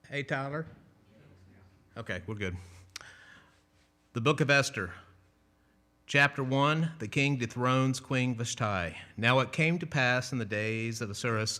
Hey, Tyler. Okay, we're good. The Book of Esther, Chapter 1, the king dethrones Queen Vashti. Now it came to pass in the days of Ahasuerus,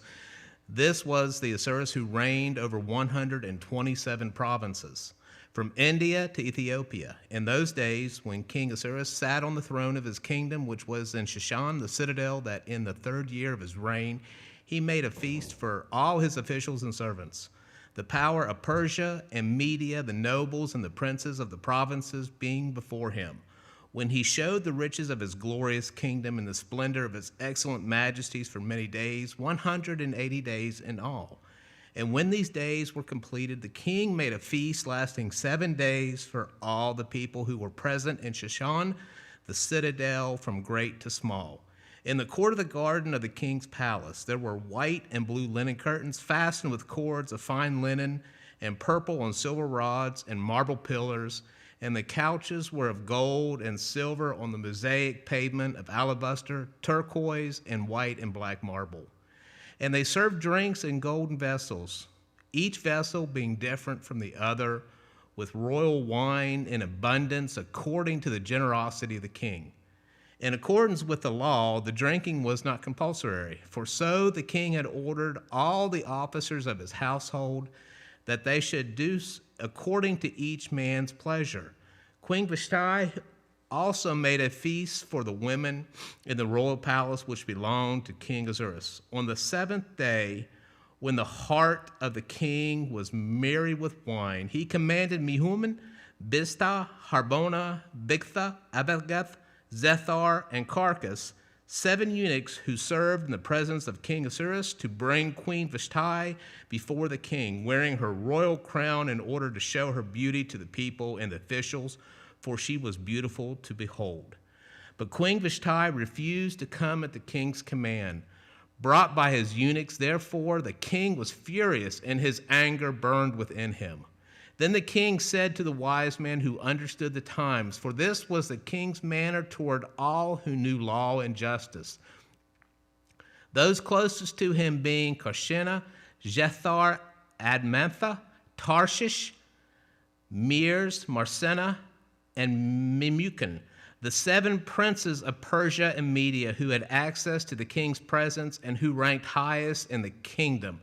this was the Ahasuerus who reigned over 127 provinces, from India to Ethiopia. In those days, when King Ahasuerus sat on the throne of his kingdom, which was in Shushan, the citadel, that in the 3rd year of his reign, he made a feast for all his officials and servants. The power of Persia and Media, the nobles and the princes of the provinces being before him, when he showed the riches of his glorious kingdom and the splendor of his excellent majesties for many days, 180 days in all. And when these days were completed, the king made a feast lasting 7 days for all the people who were present in Shushan, the citadel, from great to small. In the court of the garden of the king's palace, there were white and blue linen curtains fastened with cords of fine linen and purple and silver rods and marble pillars, and the couches were of gold and silver on the mosaic pavement of alabaster, turquoise, and white and black marble. And they served drinks in golden vessels, each vessel being different from the other, with royal wine in abundance according to the generosity of the king. In accordance with the law, the drinking was not compulsory, for so the king had ordered all the officers of his household that they should do according to each man's pleasure. Queen Vashti also made a feast for the women in the royal palace which belonged to King Ahasuerus. On the 7th day, when the heart of the king was merry with wine, he commanded Mehuman, Biztha, Harbona, Bigtha, Abelgath, Zethar, and Carcass, 7 eunuchs who served in the presence of King Ahasuerus, to bring Queen Vashti before the king, wearing her royal crown in order to show her beauty to the people and the officials, for she was beautiful to behold. But Queen Vashti refused to come at the king's command. Brought by his eunuchs, therefore, the king was furious, and his anger burned within him. Then the king said to the wise men who understood the times, for this was the king's manner toward all who knew law and justice, those closest to him being Karshena, Jethar, Admantha, Tarshish, Meres, Marsena, and Memucan, the 7 princes of Persia and Media who had access to the king's presence and who ranked highest in the kingdom.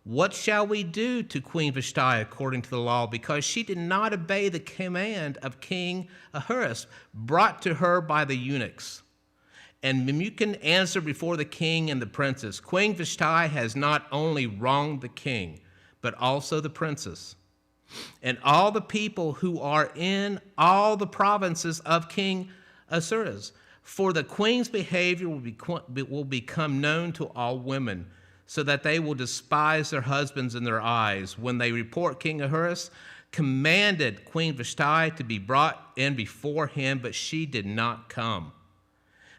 What shall we do to Queen Vashti according to the law, because she did not obey the command of King Ahasuerus brought to her by the eunuchs? And Memucan answered before the king and the princes, Queen Vashti has not only wronged the king, but also the princes, and all the people who are in all the provinces of King Ahasuerus. For the queen's behavior will become known to all women, so that they will despise their husbands in their eyes. When they report King Ahasuerus commanded Queen Vashti to be brought in before him, but she did not come.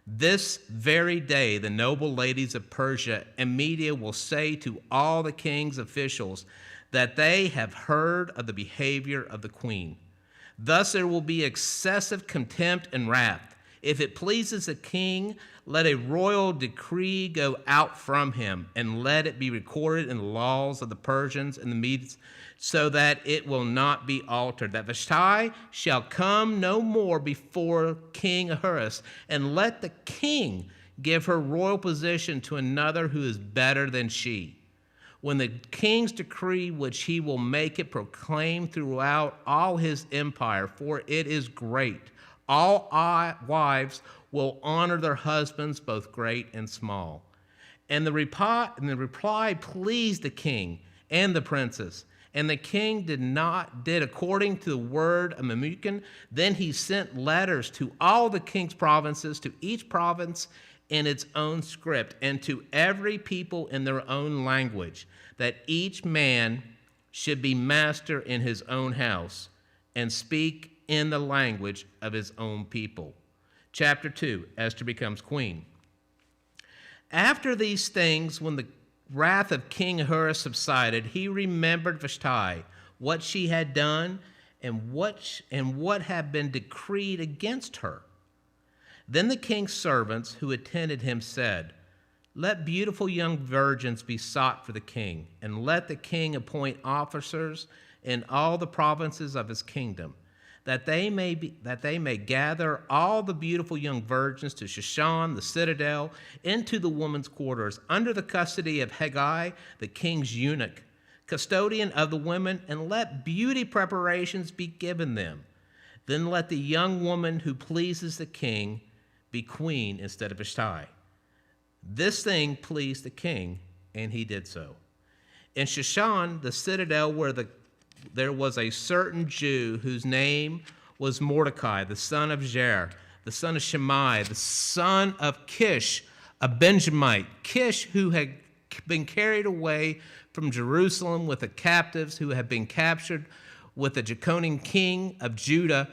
This very day the noble ladies of Persia and Media will say to all the king's officials that they have heard of the behavior of the queen. Thus there will be excessive contempt and wrath. If it pleases the king, let a royal decree go out from him, and let it be recorded in the laws of the Persians and the Medes, so that it will not be altered, that Vashti shall come no more before King Ahasuerus, and let the king give her royal position to another who is better than she. When the king's decree, which he will make it proclaim throughout all his empire, for it is great, all wives will honor their husbands, both great and small. And the reply pleased the king and the princes. And the king did according to the word of Memucan. Then he sent letters to all the king's provinces, to each province in its own script, and to every people in their own language, that each man should be master in his own house and speak in the language of his own people. Chapter 2, Esther becomes queen. After these things, when the wrath of King Ahasuerus subsided, he remembered Vashti, what she had done, and what had been decreed against her. Then the king's servants who attended him said, Let beautiful young virgins be sought for the king, and let the king appoint officers in all the provinces of his kingdom, that they may gather all the beautiful young virgins to Shushan, the citadel, into the women's quarters, under the custody of Haggai, the king's eunuch, custodian of the women, and let beauty preparations be given them. Then let the young woman who pleases the king be queen instead of Vashti. This thing pleased the king, and he did so. In Shushan, the citadel where there was a certain Jew whose name was Mordecai, the son of Jair, the son of Shimei, the son of Kish, a Benjamite. Kish, who had been carried away from Jerusalem with the captives who had been captured with the Jeconian king of Judah,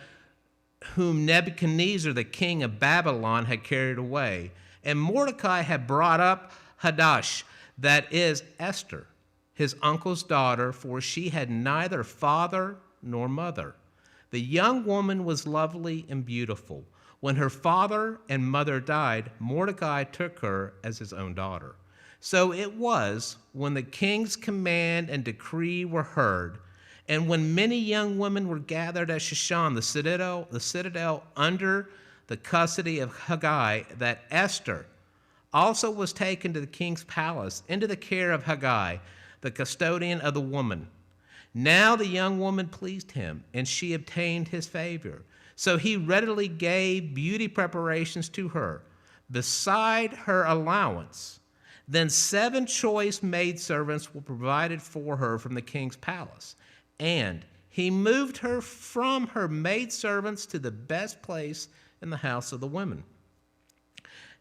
whom Nebuchadnezzar, the king of Babylon, had carried away. And Mordecai had brought up Hadash, that is Esther, his uncle's daughter, for she had neither father nor mother. The young woman was lovely and beautiful. When her father and mother died, Mordecai took her as his own daughter. So it was, when the king's command and decree were heard, and when many young women were gathered at Shushan, the citadel under the custody of Haggai, that Esther also was taken to the king's palace, into the care of Haggai, the custodian of the woman. Now the young woman pleased him, and she obtained his favor. So he readily gave beauty preparations to her, beside her allowance. Then 7 choice maidservants were provided for her from the king's palace, and he moved her from her maidservants to the best place in the house of the women.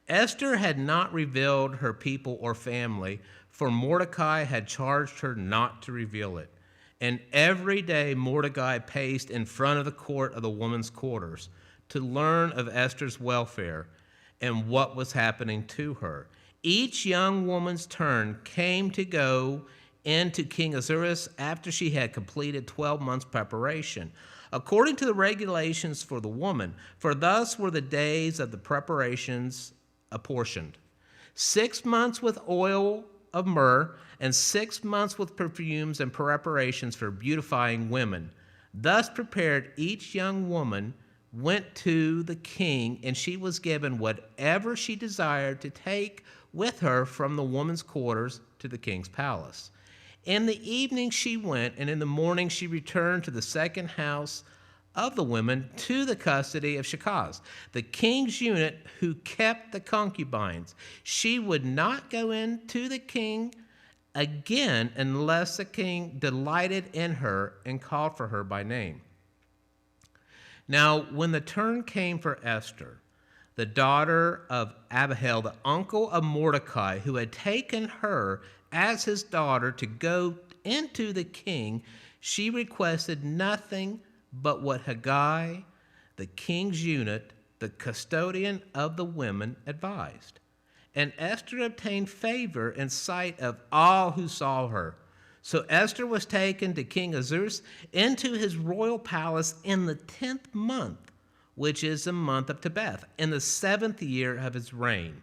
Esther had not revealed her people or family, for Mordecai had charged her not to reveal it. And every day Mordecai paced in front of the court of the women's quarters to learn of Esther's welfare and what was happening to her. Each young woman's turn came to go into King Ahasuerus after she had completed 12 months' preparation, according to the regulations for the woman, for thus were the days of the preparations apportioned. 6 months with oil of myrrh, and 6 months with perfumes and preparations for beautifying women. Thus prepared, each young woman went to the king, and she was given whatever she desired to take with her from the woman's quarters to the king's palace. In the evening she went, and in the morning she returned to the second house of the women, to the custody of Shakaz, the king's eunuch who kept the concubines. She would not go in to the king again unless the king delighted in her and called for her by name. Now, when the turn came for Esther, the daughter of Abihail, the uncle of Mordecai, who had taken her as his daughter to go into the king, she requested nothing but what Haggai, the king's eunuch, the custodian of the women, advised. And Esther obtained favor in sight of all who saw her. So Esther was taken to King Ahasuerus into his royal palace in the 10th month, which is the month of Tebeth, in the 7th year of his reign.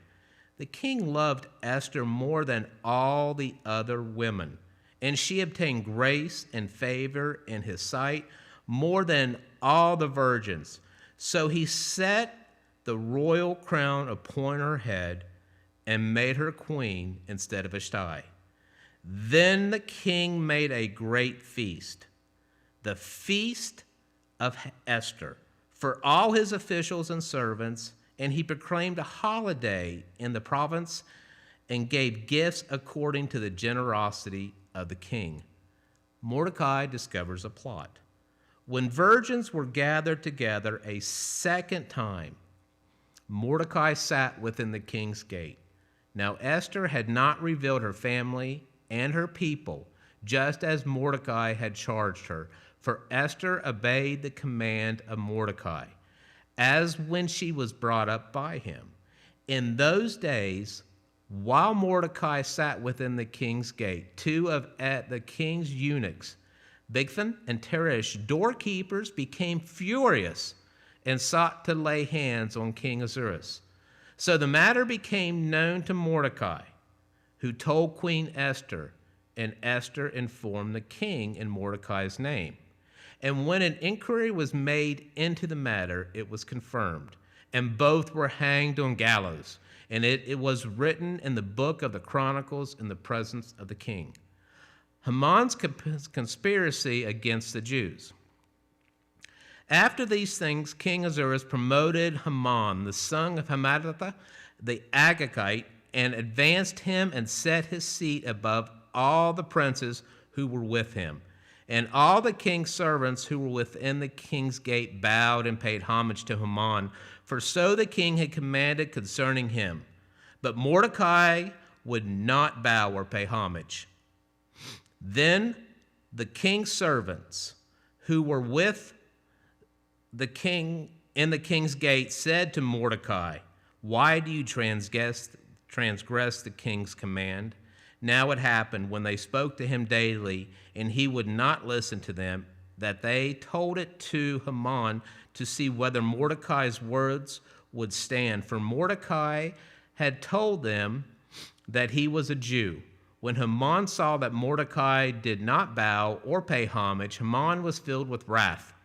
The king loved Esther more than all the other women, and she obtained grace and favor in his sight more than all the virgins. So he set the royal crown upon her head and made her queen instead of Vashti. Then the king made a great feast, the feast of Esther, for all his officials and servants, and he proclaimed a holiday in the province and gave gifts according to the generosity of the king. Mordecai discovers a plot. When virgins were gathered together a second time, Mordecai sat within the king's gate. Now Esther had not revealed her family and her people, just as Mordecai had charged her, for Esther obeyed the command of Mordecai, as when she was brought up by him. In those days, while Mordecai sat within the king's gate, 2 of the king's eunuchs, Bigthan and Teresh, doorkeepers, became furious and sought to lay hands on King Ahasuerus. So the matter became known to Mordecai, who told Queen Esther, and Esther informed the king in Mordecai's name. And when an inquiry was made into the matter, it was confirmed, and both were hanged on gallows. And it was written in the book of the Chronicles in the presence of the king. Haman's conspiracy against the Jews. After these things, King Ahasuerus promoted Haman, the son of Hammedatha, the Agagite, and advanced him and set his seat above all the princes who were with him. And all the king's servants who were within the king's gate bowed and paid homage to Haman, for so the king had commanded concerning him. But Mordecai would not bow or pay homage. Then the king's servants who were with the king in the king's gate said to Mordecai, "Why do you transgress the king's command?" Now it happened, when they spoke to him daily, and he would not listen to them, that they told it to Haman to see whether Mordecai's words would stand. For Mordecai had told them that he was a Jew. When Haman saw that Mordecai did not bow or pay homage, Haman was filled with wrath.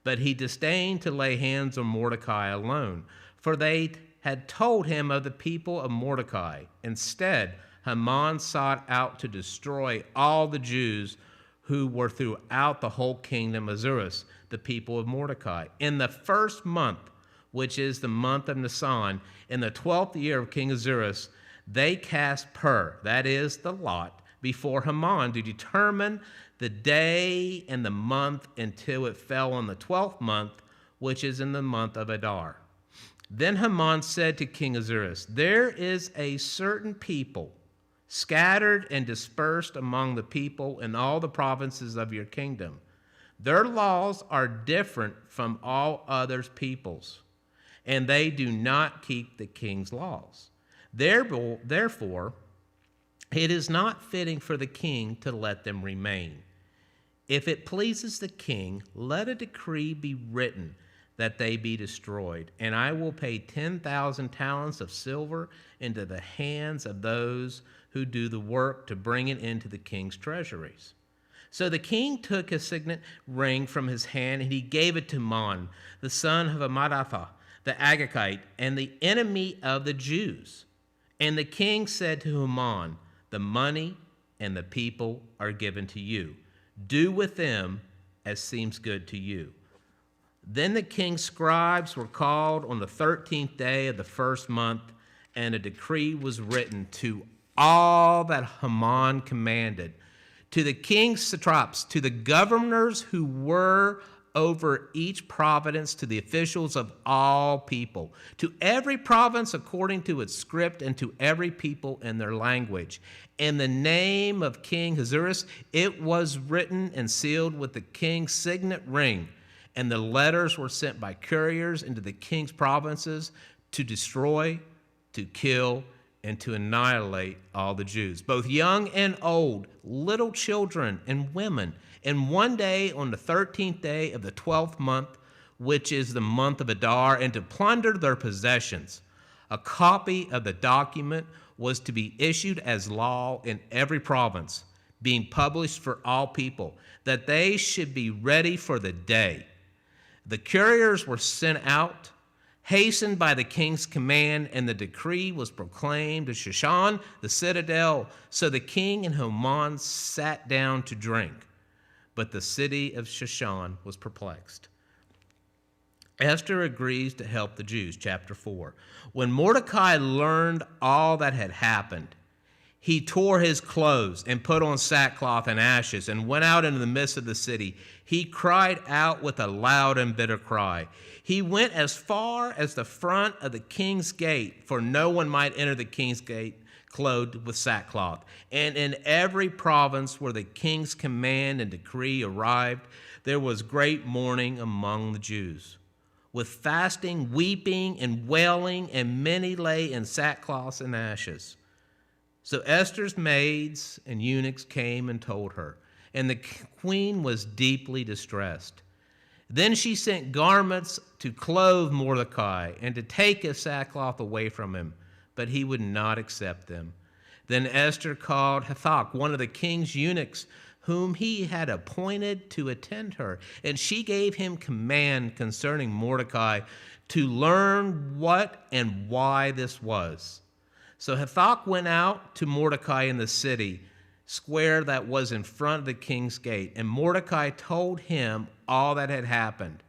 But he disdained to lay hands on Mordecai alone, for they had told him of the people of Mordecai. Instead, Haman sought out to destroy all the Jews who were throughout the whole kingdom of Ahasuerus, the people of Mordecai. In the first month, which is the month of Nisan, in the 12th year of King Ahasuerus, they cast pur, that is, the lot, before Haman to determine the day and the month until it fell on the 12th month, which is in the month of Adar. Then Haman said to King Ahasuerus, "There is a certain people scattered and dispersed among the people in all the provinces of your kingdom. Their laws are different from all other peoples, and they do not keep the king's laws. Therefore, it is not fitting for the king to let them remain. If it pleases the king, let a decree be written that they be destroyed, and I will pay 10,000 talents of silver into the hands of those who do the work to bring it into the king's treasuries." So the king took his signet ring from his hand, and he gave it to Haman, the son of Hammedatha, the Agagite, and the enemy of the Jews. And the king said to Haman, "The money and the people are given to you. Do with them as seems good to you." Then the king's scribes were called on the 13th day of the first month, and a decree was written to all that Haman commanded, to the king's satraps, to the governors who were over each province, to the officials of all people, to every province according to its script, and to every people in their language. In the name of King Ahasuerus, it was written and sealed with the king's signet ring, and the letters were sent by couriers into the king's provinces to destroy, to kill, and to annihilate all the Jews, both young and old, little children and women. And one day, on the 13th day of the 12th month, which is the month of Adar, and to plunder their possessions. A copy of the document was to be issued as law in every province, being published for all people, that they should be ready for the day. The couriers were sent out, hastened by the king's command, and the decree was proclaimed to Shushan, the citadel. So the king and Haman sat down to drink, but the city of Shushan was perplexed. Esther agrees to help the Jews, chapter 4. When Mordecai learned all that had happened, he tore his clothes and put on sackcloth and ashes and went out into the midst of the city. He cried out with a loud and bitter cry. He went as far as the front of the king's gate, for no one might enter the king's gate clothed with sackcloth. And in every province where the king's command and decree arrived, there was great mourning among the Jews, with fasting, weeping, and wailing, and many lay in sackcloth and ashes. So Esther's maids and eunuchs came and told her, and the queen was deeply distressed. Then she sent garments to clothe Mordecai and to take his sackcloth away from him, but he would not accept them. Then Esther called Hathach, one of the king's eunuchs, whom he had appointed to attend her, and she gave him command concerning Mordecai to learn what and why this was. So Hathach went out to Mordecai in the city square that was in front of the king's gate, and Mordecai told him all that had happened,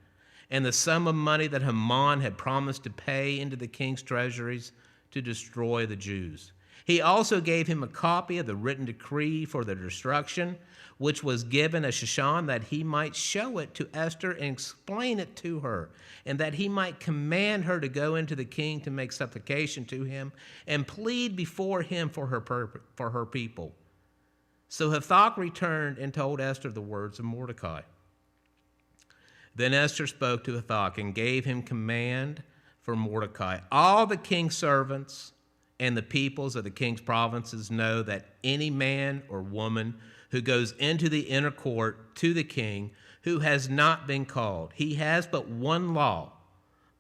and the sum of money that Haman had promised to pay into the king's treasuries to destroy the Jews. He also gave him a copy of the written decree for their destruction, which was given at Shushan, that he might show it to Esther and explain it to her, and that he might command her to go into the king to make supplication to him and plead before him for her people. So Hathach returned and told Esther the words of Mordecai. Then Esther spoke to Hathach and gave him command for Mordecai. All the king's servants and the peoples of the king's provinces know that any man or woman who goes into the inner court to the king who has not been called, he has but one law,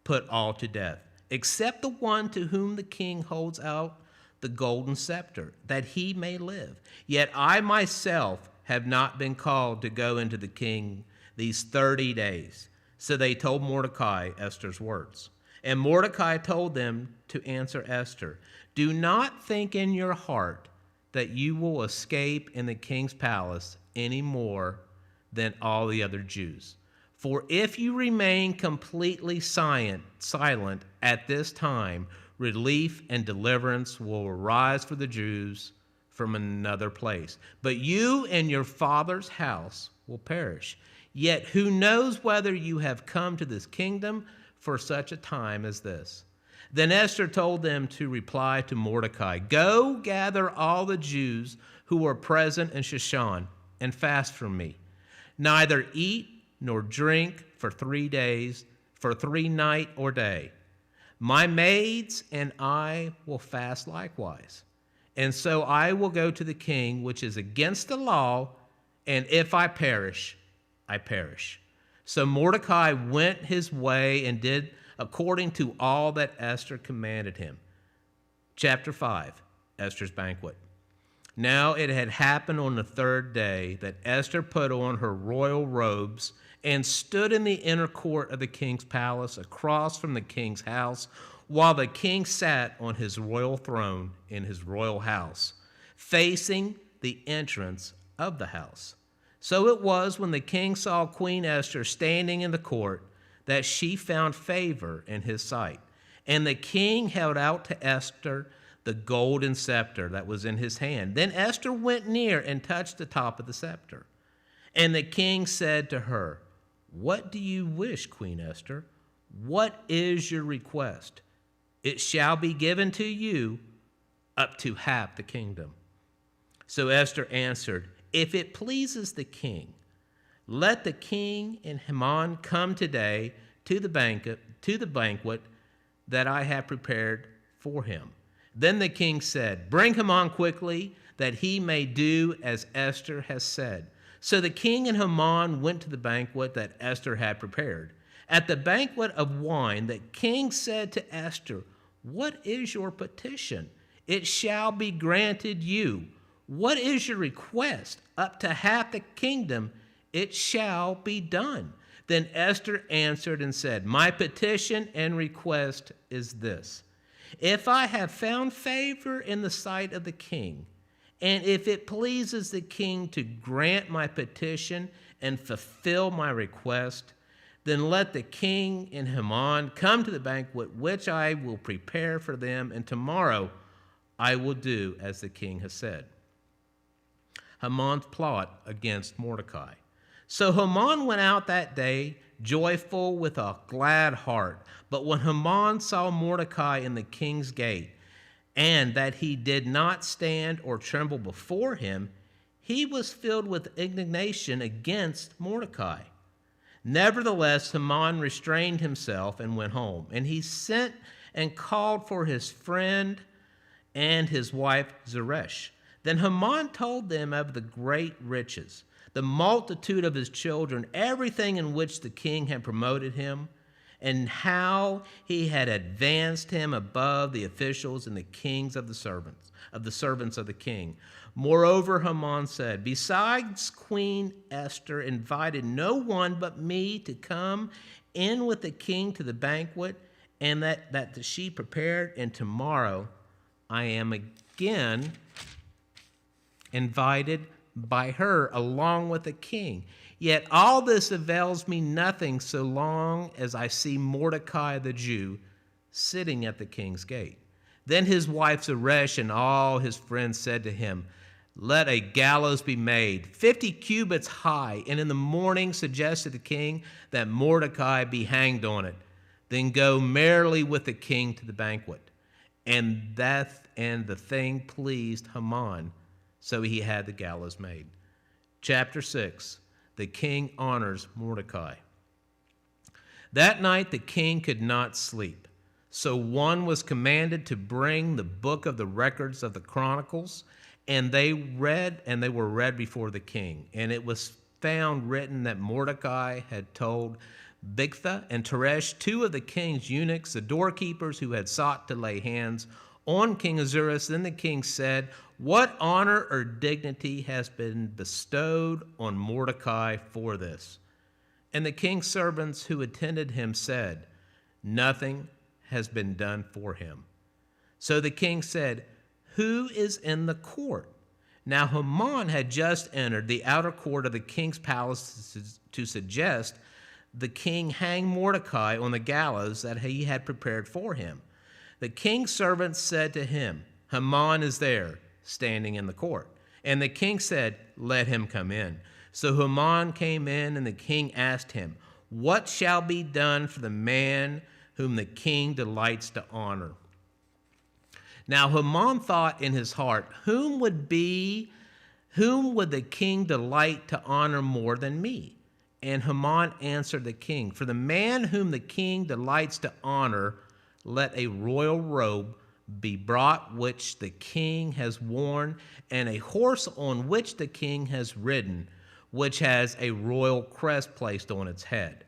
put all to death, except the one to whom the king holds out the golden scepter, that he may live. Yet I myself have not been called to go into the king these 30 days. So they told Mordecai Esther's words. And Mordecai told them to answer Esther, do not think in your heart that you will escape in the king's palace any more than all the other Jews. For if you remain completely silent at this time, relief and deliverance will arise for the Jews from another place. But you and your father's house will perish. Yet who knows whether you have come to this kingdom for such a time as this? Then Esther told them to reply to Mordecai, go gather all the Jews who are present in Shushan and fast from me. Neither eat nor drink for 3 days, for 3 night or day. My maids and I will fast likewise. And so I will go to the king, which is against the law, and if I perish, I perish. So Mordecai went his way and did according to all that Esther commanded him. Chapter 5, Esther's banquet. Now it had happened on the 3rd day that Esther put on her royal robes and stood in the inner court of the king's palace across from the king's house, while the king sat on his royal throne in his royal house, facing the entrance of the house. So it was when the king saw Queen Esther standing in the court that she found favor in his sight. And the king held out to Esther the golden scepter that was in his hand. Then Esther went near and touched the top of the scepter. And the king said to her, what do you wish, Queen Esther? What is your request? It shall be given to you up to half the kingdom. So Esther answered, if it pleases the king, let the king and Haman come today to the banquet that I have prepared for him. Then the king said, bring Haman quickly, that he may do as Esther has said. So the king and Haman went to the banquet that Esther had prepared. At the banquet of wine, the king said to Esther, what is your petition? It shall be granted you. What is your request? Up to half the kingdom, it shall be done. Then Esther answered and said, my petition and request is this. If I have found favor in the sight of the king, and if it pleases the king to grant my petition and fulfill my request, then let the king and Haman come to the banquet which I will prepare for them, and tomorrow I will do as the king has said. Haman's plot against Mordecai. So Haman went out that day, joyful with a glad heart. But when Haman saw Mordecai in the king's gate, and that he did not stand or tremble before him, he was filled with indignation against Mordecai. Nevertheless, Haman restrained himself and went home. And he sent and called for his friend and his wife Zeresh. Then Haman told them of the great riches, the multitude of his children, everything in which the king had promoted him, and how he had advanced him above the officials and the kings of the servants of the king. Moreover, Haman said, besides Queen Esther invited no one but me to come in with the king to the banquet, and that she prepared, and tomorrow I am again invited by her along with the king. Yet all this avails me nothing so long as I see Mordecai the Jew sitting at the king's gate. Then his wife Zeresh and all his friends said to him, let a gallows be made, 50 cubits high, and in the morning suggested the king that Mordecai be hanged on it. Then go merrily with the king to the banquet. And the thing pleased Haman, so he had the gallows made. Chapter 6, the king honors Mordecai. That night the king could not sleep. So one was commanded to bring the book of the records of the Chronicles, and they were read before the king. And it was found written that Mordecai had told Bigtha and Teresh, two of the king's eunuchs, the doorkeepers who had sought to lay hands on King Ahasuerus. Then the king said, what honor or dignity has been bestowed on Mordecai for this? And the king's servants who attended him said, nothing has been done for him. So the king said, who is in the court? Now Haman had just entered the outer court of the king's palace to suggest the king hang Mordecai on the gallows that he had prepared for him. The king's servants said to him, Haman is there, standing in the court. And the king said, let him come in. So Haman came in, and the king asked him, what shall be done for the man whom the king delights to honor? Now Haman thought in his heart, whom would the king delight to honor more than me? And Haman answered the king, for the man whom the king delights to honor, let a royal robe be brought which the king has worn, and a horse on which the king has ridden, which has a royal crest placed on its head.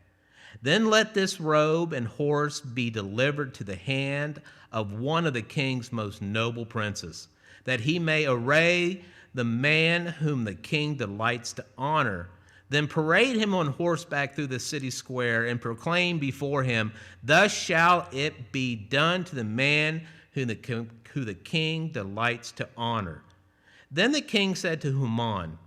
Then let this robe and horse be delivered to the hand of one of the king's most noble princes, that he may array the man whom the king delights to honor. Then parade him on horseback through the city square and proclaim before him, thus shall it be done to the man who the king delights to honor. Then the king said to Haman,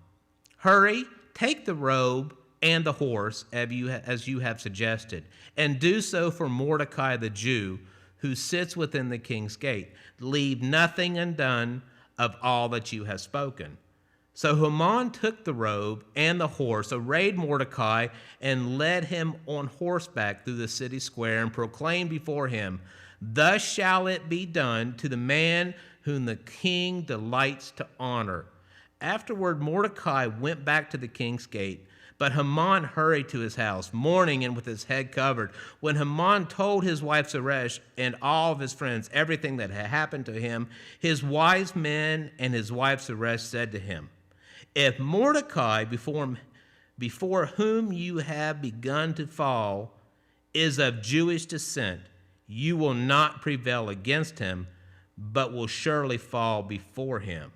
hurry, take the robe and the horse as you have suggested, and do so for Mordecai the Jew, who sits within the king's gate. Leave nothing undone of all that you have spoken. So Haman took the robe and the horse, arrayed Mordecai, and led him on horseback through the city square, and proclaimed before him, thus shall it be done to the man whom the king delights to honor. Afterward Mordecai went back to the king's gate, but Haman hurried to his house, mourning and with his head covered. When Haman told his wife Zeresh and all of his friends everything that had happened to him, his wise men and his wife Zeresh said to him, if Mordecai, before whom you have begun to fall, is of Jewish descent, you will not prevail against him, but will surely fall before him.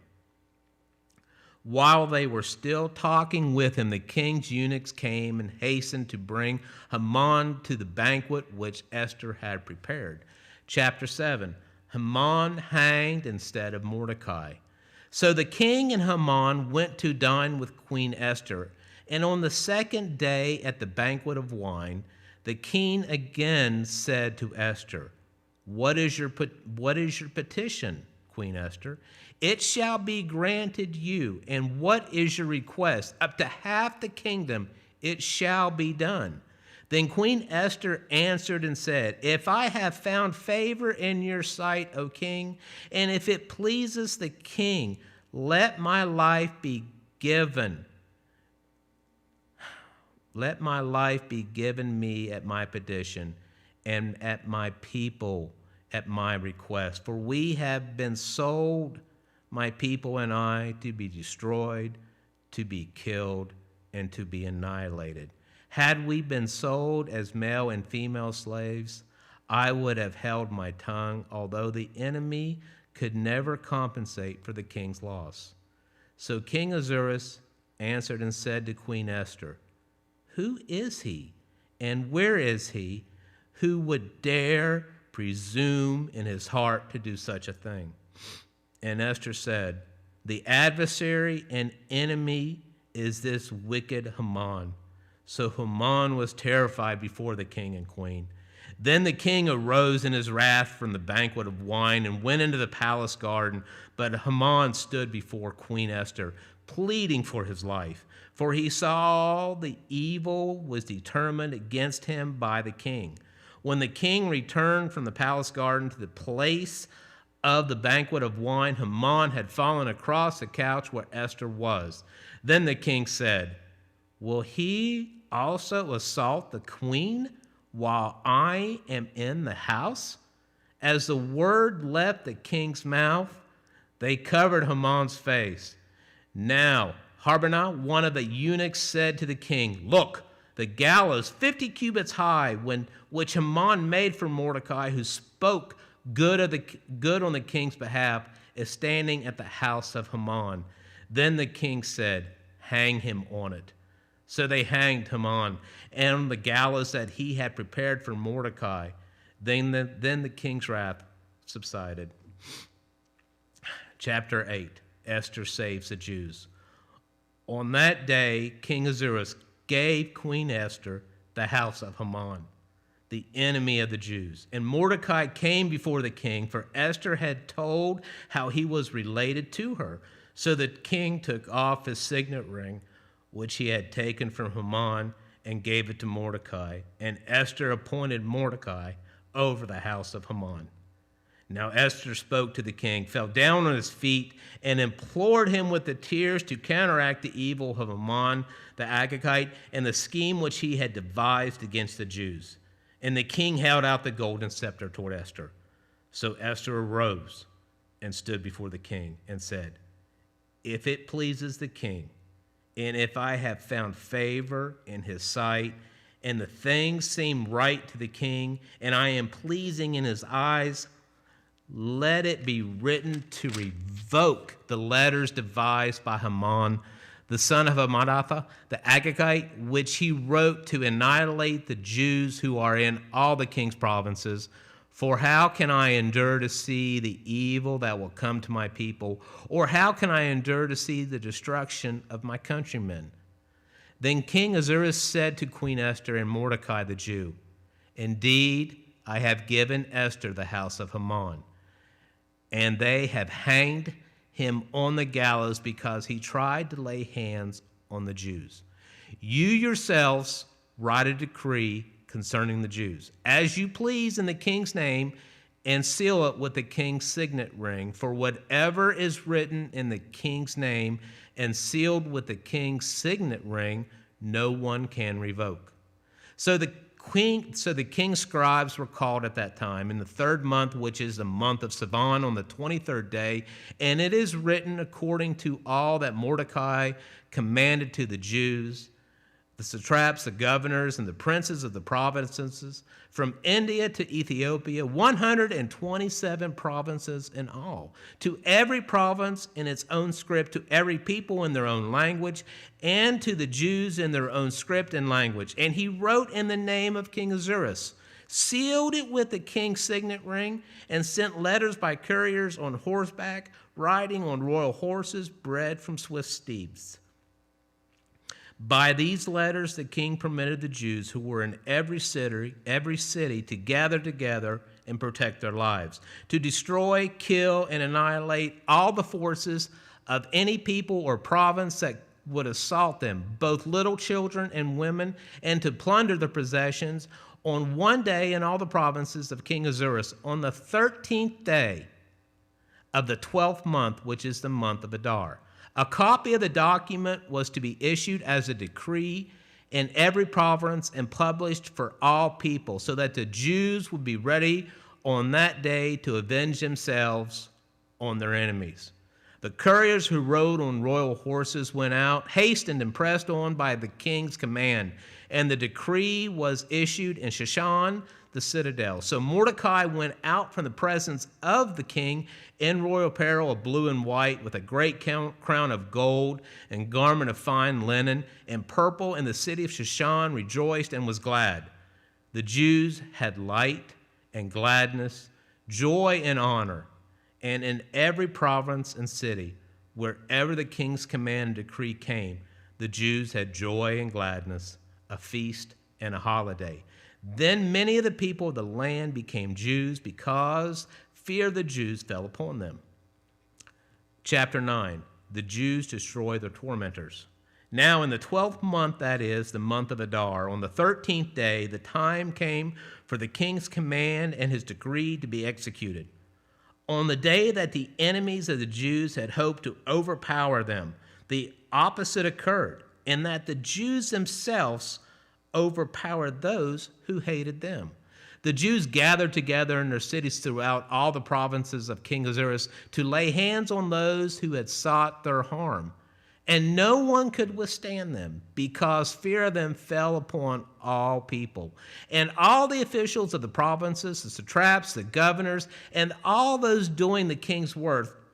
While they were still talking with him, the king's eunuchs came and hastened to bring Haman to the banquet which Esther had prepared. Chapter 7, Haman hanged instead of Mordecai. So the king and Haman went to dine with Queen Esther, and on the second day at the banquet of wine, the king again said to Esther, what is your petition, Queen Esther? It shall be granted you. And what is your request? Up to half the kingdom it shall be done. Then Queen Esther answered and said, if I have found favor in your sight, O king, and if it pleases the king, let my life be given. Let my life be given me at my petition, and at my people at my request. For we have been sold, my people and I, to be destroyed, to be killed, and to be annihilated. Had we been sold as male and female slaves, I would have held my tongue, although the enemy could never compensate for the king's loss. So King Ahasuerus answered and said to Queen Esther, "Who is he, and where is he, who would dare presume in his heart to do such a thing?" And Esther said, "The adversary and enemy is this wicked Haman." So Haman was terrified before the king and queen. Then the king arose in his wrath from the banquet of wine and went into the palace garden. But Haman stood before Queen Esther, pleading for his life, for he saw the evil was determined against him by the king. When the king returned from the palace garden to the place of the banquet of wine, Haman had fallen across the couch where Esther was. Then the king said, "Will he also assault the queen while I am in the house?" As the word left the king's mouth, they covered Haman's face. Now Harbonah, one of the eunuchs, said to the king, "Look, the gallows 50 cubits high, which Haman made for Mordecai, who spoke good on the king's behalf, is standing at the house of Haman." Then the king said, "Hang him on it." So they hanged Haman on the gallows that he had prepared for Mordecai. Then the king's wrath subsided. Chapter 8, Esther saves the Jews. On that day, King Ahasuerus gave Queen Esther the house of Haman, the enemy of the Jews. And Mordecai came before the king, for Esther had told how he was related to her. So the king took off his signet ring, which he had taken from Haman, and gave it to Mordecai. And Esther appointed Mordecai over the house of Haman. Now Esther spoke to the king, fell down on his feet, and implored him with the tears to counteract the evil of Haman the Agagite and the scheme which he had devised against the Jews. And the king held out the golden scepter toward Esther. So Esther arose and stood before the king and said, "If it pleases the king, and if I have found favor in his sight, and the things seem right to the king, and I am pleasing in his eyes, let it be written to revoke the letters devised by Haman, the son of Hammedatha, the Agagite, which he wrote to annihilate the Jews who are in all the king's provinces. For how can I endure to see the evil that will come to my people? Or how can I endure to see the destruction of my countrymen?" Then King Ahasuerus said to Queen Esther and Mordecai the Jew, "Indeed, I have given Esther the house of Haman, and they have hanged him on the gallows because he tried to lay hands on the Jews. You yourselves write a decree concerning the Jews, as you please in the king's name, and seal it with the king's signet ring. For whatever is written in the king's name and sealed with the king's signet ring, no one can revoke." So the king's scribes were called at that time in the 3rd month, which is the month of Sivan, on the 23rd day. And it is written according to all that Mordecai commanded to the Jews, the satraps, the governors, and the princes of the provinces, from India to Ethiopia, 127 provinces in all, to every province in its own script, to every people in their own language, and to the Jews in their own script and language. And he wrote in the name of King Ahasuerus, sealed it with the king's signet ring, and sent letters by couriers on horseback, riding on royal horses, bred from swift steeds. By these letters, the king permitted the Jews who were in every city to gather together and protect their lives, to destroy, kill, and annihilate all the forces of any people or province that would assault them, both little children and women, and to plunder their possessions on one day in all the provinces of King Ahasuerus, on the 13th day of the 12th month, which is the month of Adar. A copy of the document was to be issued as a decree in every province and published for all people, so that the Jews would be ready on that day to avenge themselves on their enemies. The couriers who rode on royal horses went out, hastened and pressed on by the king's command. And the decree was issued in Shushan, the citadel. So Mordecai went out from the presence of the king in royal apparel of blue and white, with a great crown of gold and garment of fine linen and purple. And the city of Shushan rejoiced and was glad. The Jews had light and gladness, joy and honor. And in every province and city, wherever the king's command and decree came, the Jews had joy and gladness, a feast and a holiday. Then many of the people of the land became Jews, because fear of the Jews fell upon them. Chapter 9, the Jews destroy their tormentors. Now in the 12th month, that is, the month of Adar, on the 13th day, the time came for the king's command and his decree to be executed. On the day that the enemies of the Jews had hoped to overpower them, the opposite occurred, in that the Jews themselves overpowered those who hated them. The Jews gathered together in their cities throughout all the provinces of King Ahasuerus to lay hands on those who had sought their harm. And no one could withstand them, because fear of them fell upon all people. And all the officials of the provinces, the satraps, the governors, and all those doing the king's work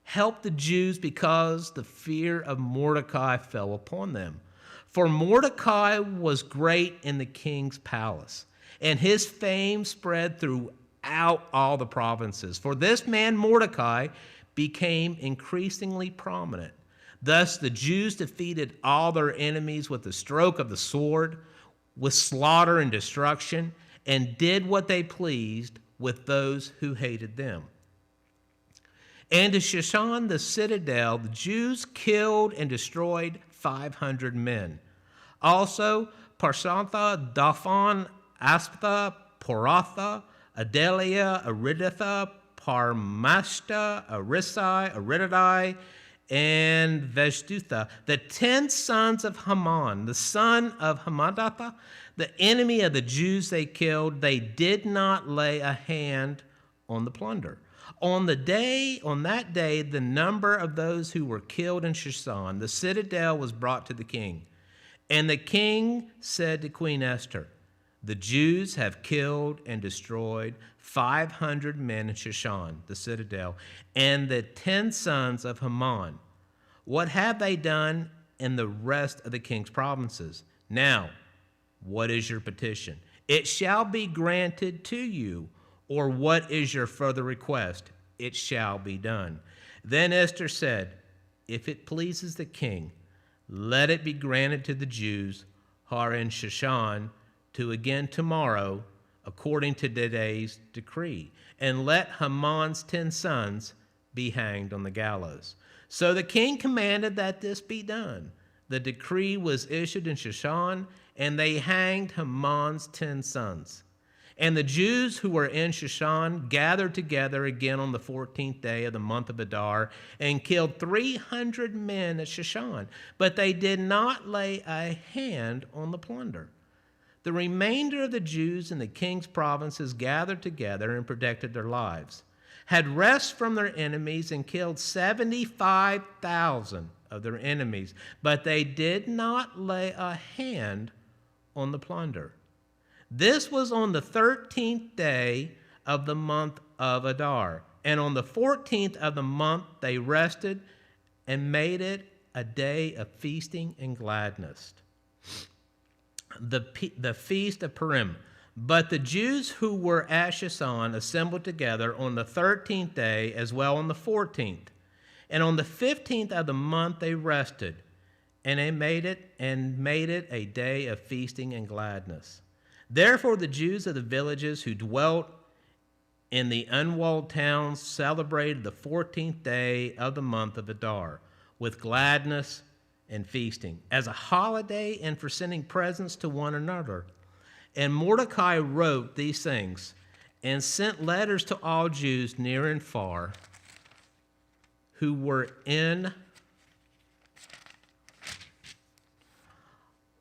helped the Jews, because the fear of Mordecai fell upon them. For Mordecai was great in the king's palace, and his fame spread throughout all the provinces. For this man Mordecai became increasingly prominent. Thus the Jews defeated all their enemies with the stroke of the sword, with slaughter and destruction, and did what they pleased with those who hated them. And in Shushan the citadel, the Jews killed and destroyed 500 men. Also, Parsantha, Daphan, Aspatha, Poratha, Adelia, Aridatha, Parmashta, Arisai, Aridadai, and Veshtutha, the 10 sons of Haman, the son of Hammedatha, the enemy of the Jews they killed. They did not lay a hand on the plunder. On that day, the number of those who were killed in Shushan, the citadel, was brought to the king. And the king said to Queen Esther, the Jews have killed and destroyed 500 men in Shushan, the citadel, and the 10 sons of Haman. What have they done in the rest of the king's provinces? Now, what is your petition? It shall be granted to you. Or what is your further request? It shall be done. Then Esther said, if it pleases the king, let it be granted to the Jews who are in Shushan to again tomorrow, according to today's decree, and let Haman's 10 sons be hanged on the gallows. So the king commanded that this be done. The decree was issued in Shushan, and they hanged Haman's 10 sons. And the Jews who were in Shushan gathered together again on the 14th day of the month of Adar and killed 300 men at Shushan, but they did not lay a hand on the plunder. The remainder of the Jews in the king's provinces gathered together and protected their lives, had rest from their enemies, and killed 75,000 of their enemies, but they did not lay a hand on the plunder. This was on the 13th day of the month of Adar. And on the 14th of the month they rested and made it a day of feasting and gladness, the feast of Purim. But the Jews who were at Shushan assembled together on the 13th day, as well on the 14th. And on the 15th of the month they rested, and they made it a day of feasting and gladness. Therefore the Jews of the villages who dwelt in the unwalled towns celebrated the 14th day of the month of Adar with gladness and feasting, as a holiday and for sending presents to one another. And Mordecai wrote these things and sent letters to all Jews near and far who were in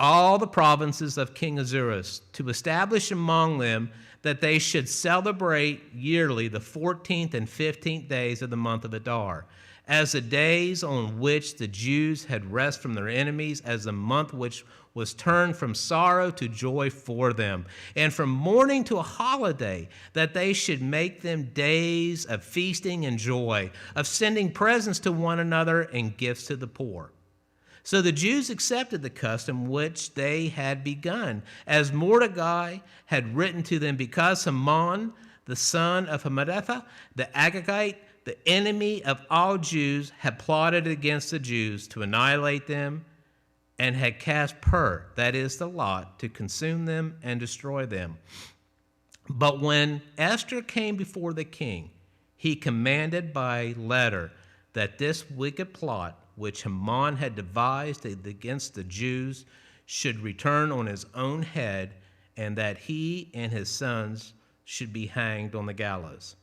all the provinces of King Ahasuerus, to establish among them that they should celebrate yearly the 14th and 15th days of the month of Adar, as the days on which the Jews had rest from their enemies, as the month which was turned from sorrow to joy for them, and from mourning to a holiday, that they should make them days of feasting and joy, of sending presents to one another and gifts to the poor. So the Jews accepted the custom which they had begun, as Mordecai had written to them, because Haman, the son of Hammedatha, the Agagite, the enemy of all Jews, had plotted against the Jews to annihilate them, and had cast pur, that is the lot, to consume them and destroy them. But when Esther came before the king, he commanded by letter that this wicked plot which Haman had devised against the Jews should return on his own head, and that he and his sons should be hanged on the gallows.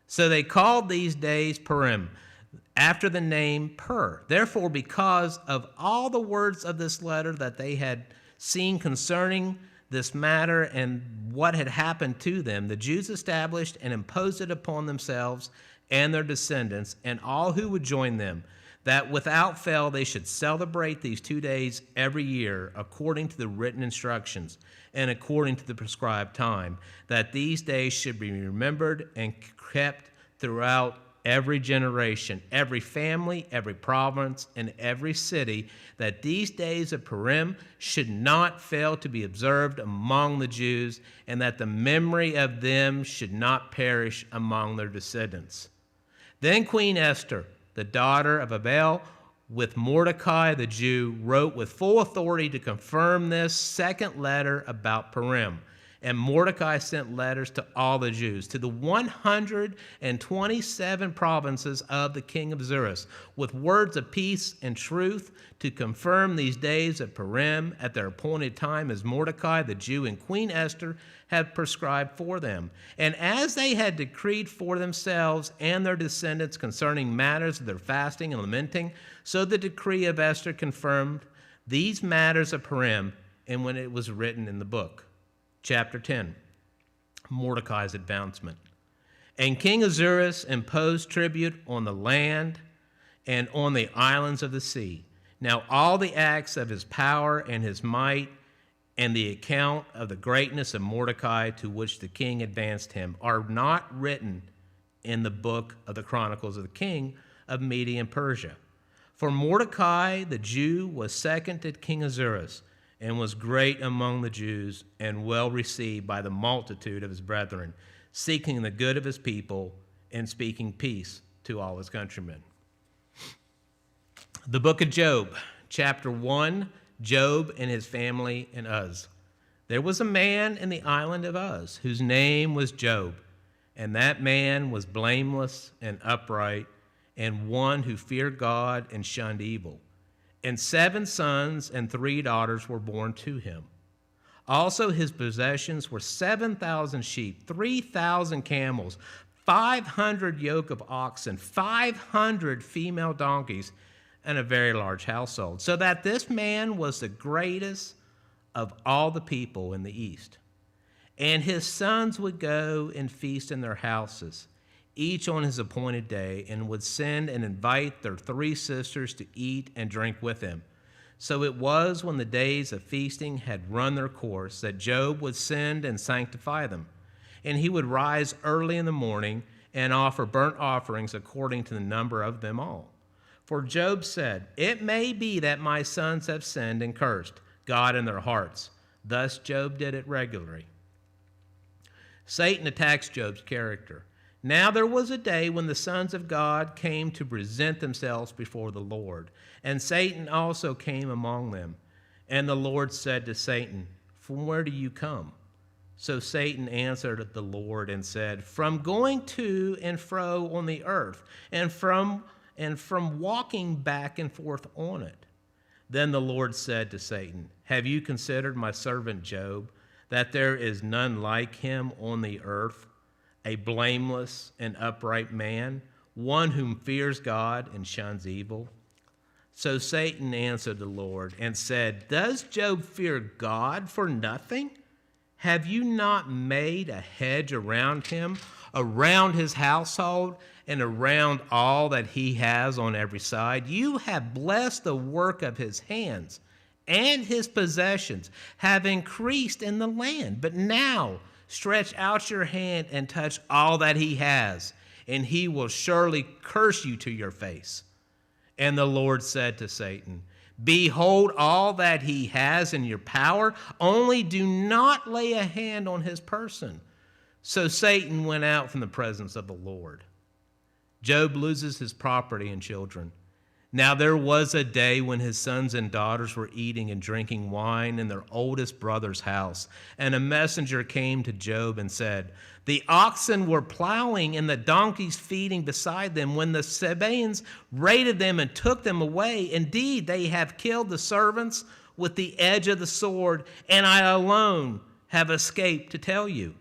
So they called these days Purim, after the name Pur. Therefore, because of all the words of this letter that they had seen concerning this matter and what had happened to them, the Jews established and imposed it upon themselves and their descendants and all who would join them, that without fail they should celebrate these 2 days every year according to the written instructions and according to the prescribed time, that these days should be remembered and kept throughout every generation, every family, every province, and every city, that these days of Purim should not fail to be observed among the Jews, and that the memory of them should not perish among their descendants. Then Queen Esther, the daughter of Abel, with Mordecai the Jew, wrote with full authority to confirm this second letter about Purim. And Mordecai sent letters to all the Jews, to the 127 provinces of the king of Xerxes, with words of peace and truth, to confirm these days of Purim at their appointed time, as Mordecai the Jew and Queen Esther had prescribed for them. And as they had decreed for themselves and their descendants concerning matters of their fasting and lamenting, so the decree of Esther confirmed these matters of Purim, and when it was written in the book. Chapter 10, Mordecai's advancement. And King Ahasuerus imposed tribute on the land and on the islands of the sea. Now all the acts of his power and his might and the account of the greatness of Mordecai to which the king advanced him are not written in the book of the Chronicles of the king of Media and Persia. For Mordecai the Jew was second to King Ahasuerus, and was great among the Jews, and well received by the multitude of his brethren, seeking the good of his people, and speaking peace to all his countrymen. The book of Job, chapter 1, Job and his family in Uz. There was a man in the island of Uz, whose name was Job, and that man was blameless and upright, and one who feared God and shunned evil. And 7 sons and 3 daughters were born to him. Also his possessions were 7,000 sheep, 3,000 camels, 500 yoke of oxen, 500 female donkeys, and a very large household, so that this man was the greatest of all the people in the east. And his sons would go and feast in their houses, each on his appointed day, and would send and invite their 3 sisters to eat and drink with him. So it was when the days of feasting had run their course that Job would send and sanctify them. And he would rise early in the morning and offer burnt offerings according to the number of them all. For Job said, "It may be that my sons have sinned and cursed God in their hearts." Thus Job did it regularly. Satan attacks Job's character. Now there was a day when the sons of God came to present themselves before the Lord, and Satan also came among them. And the Lord said to Satan, "From where do you come?" So Satan answered the Lord and said, "From going to and fro on the earth, and from walking back and forth on it." Then the Lord said to Satan, "Have you considered my servant Job, that there is none like him on the earth, a blameless and upright man, one whom fears God and shuns evil?" So Satan answered the Lord and said, "Does Job fear God for nothing? Have you not made a hedge around him around his household and around all that he has on every side. You have blessed the work of his hands, and his possessions have increased in the land. But now stretch out your hand and touch all that he has, and he will surely curse you to your face." And the Lord said to Satan, "Behold all that he has in your power, only do not lay a hand on his person." So Satan went out from the presence of the Lord. Job loses his property and children. Now there was a day when his sons and daughters were eating and drinking wine in their oldest brother's house. And a messenger came to Job and said, "The oxen were plowing and the donkeys feeding beside them when the Sabaeans raided them and took them away. Indeed, they have killed the servants with the edge of the sword, and I alone have escaped to tell you."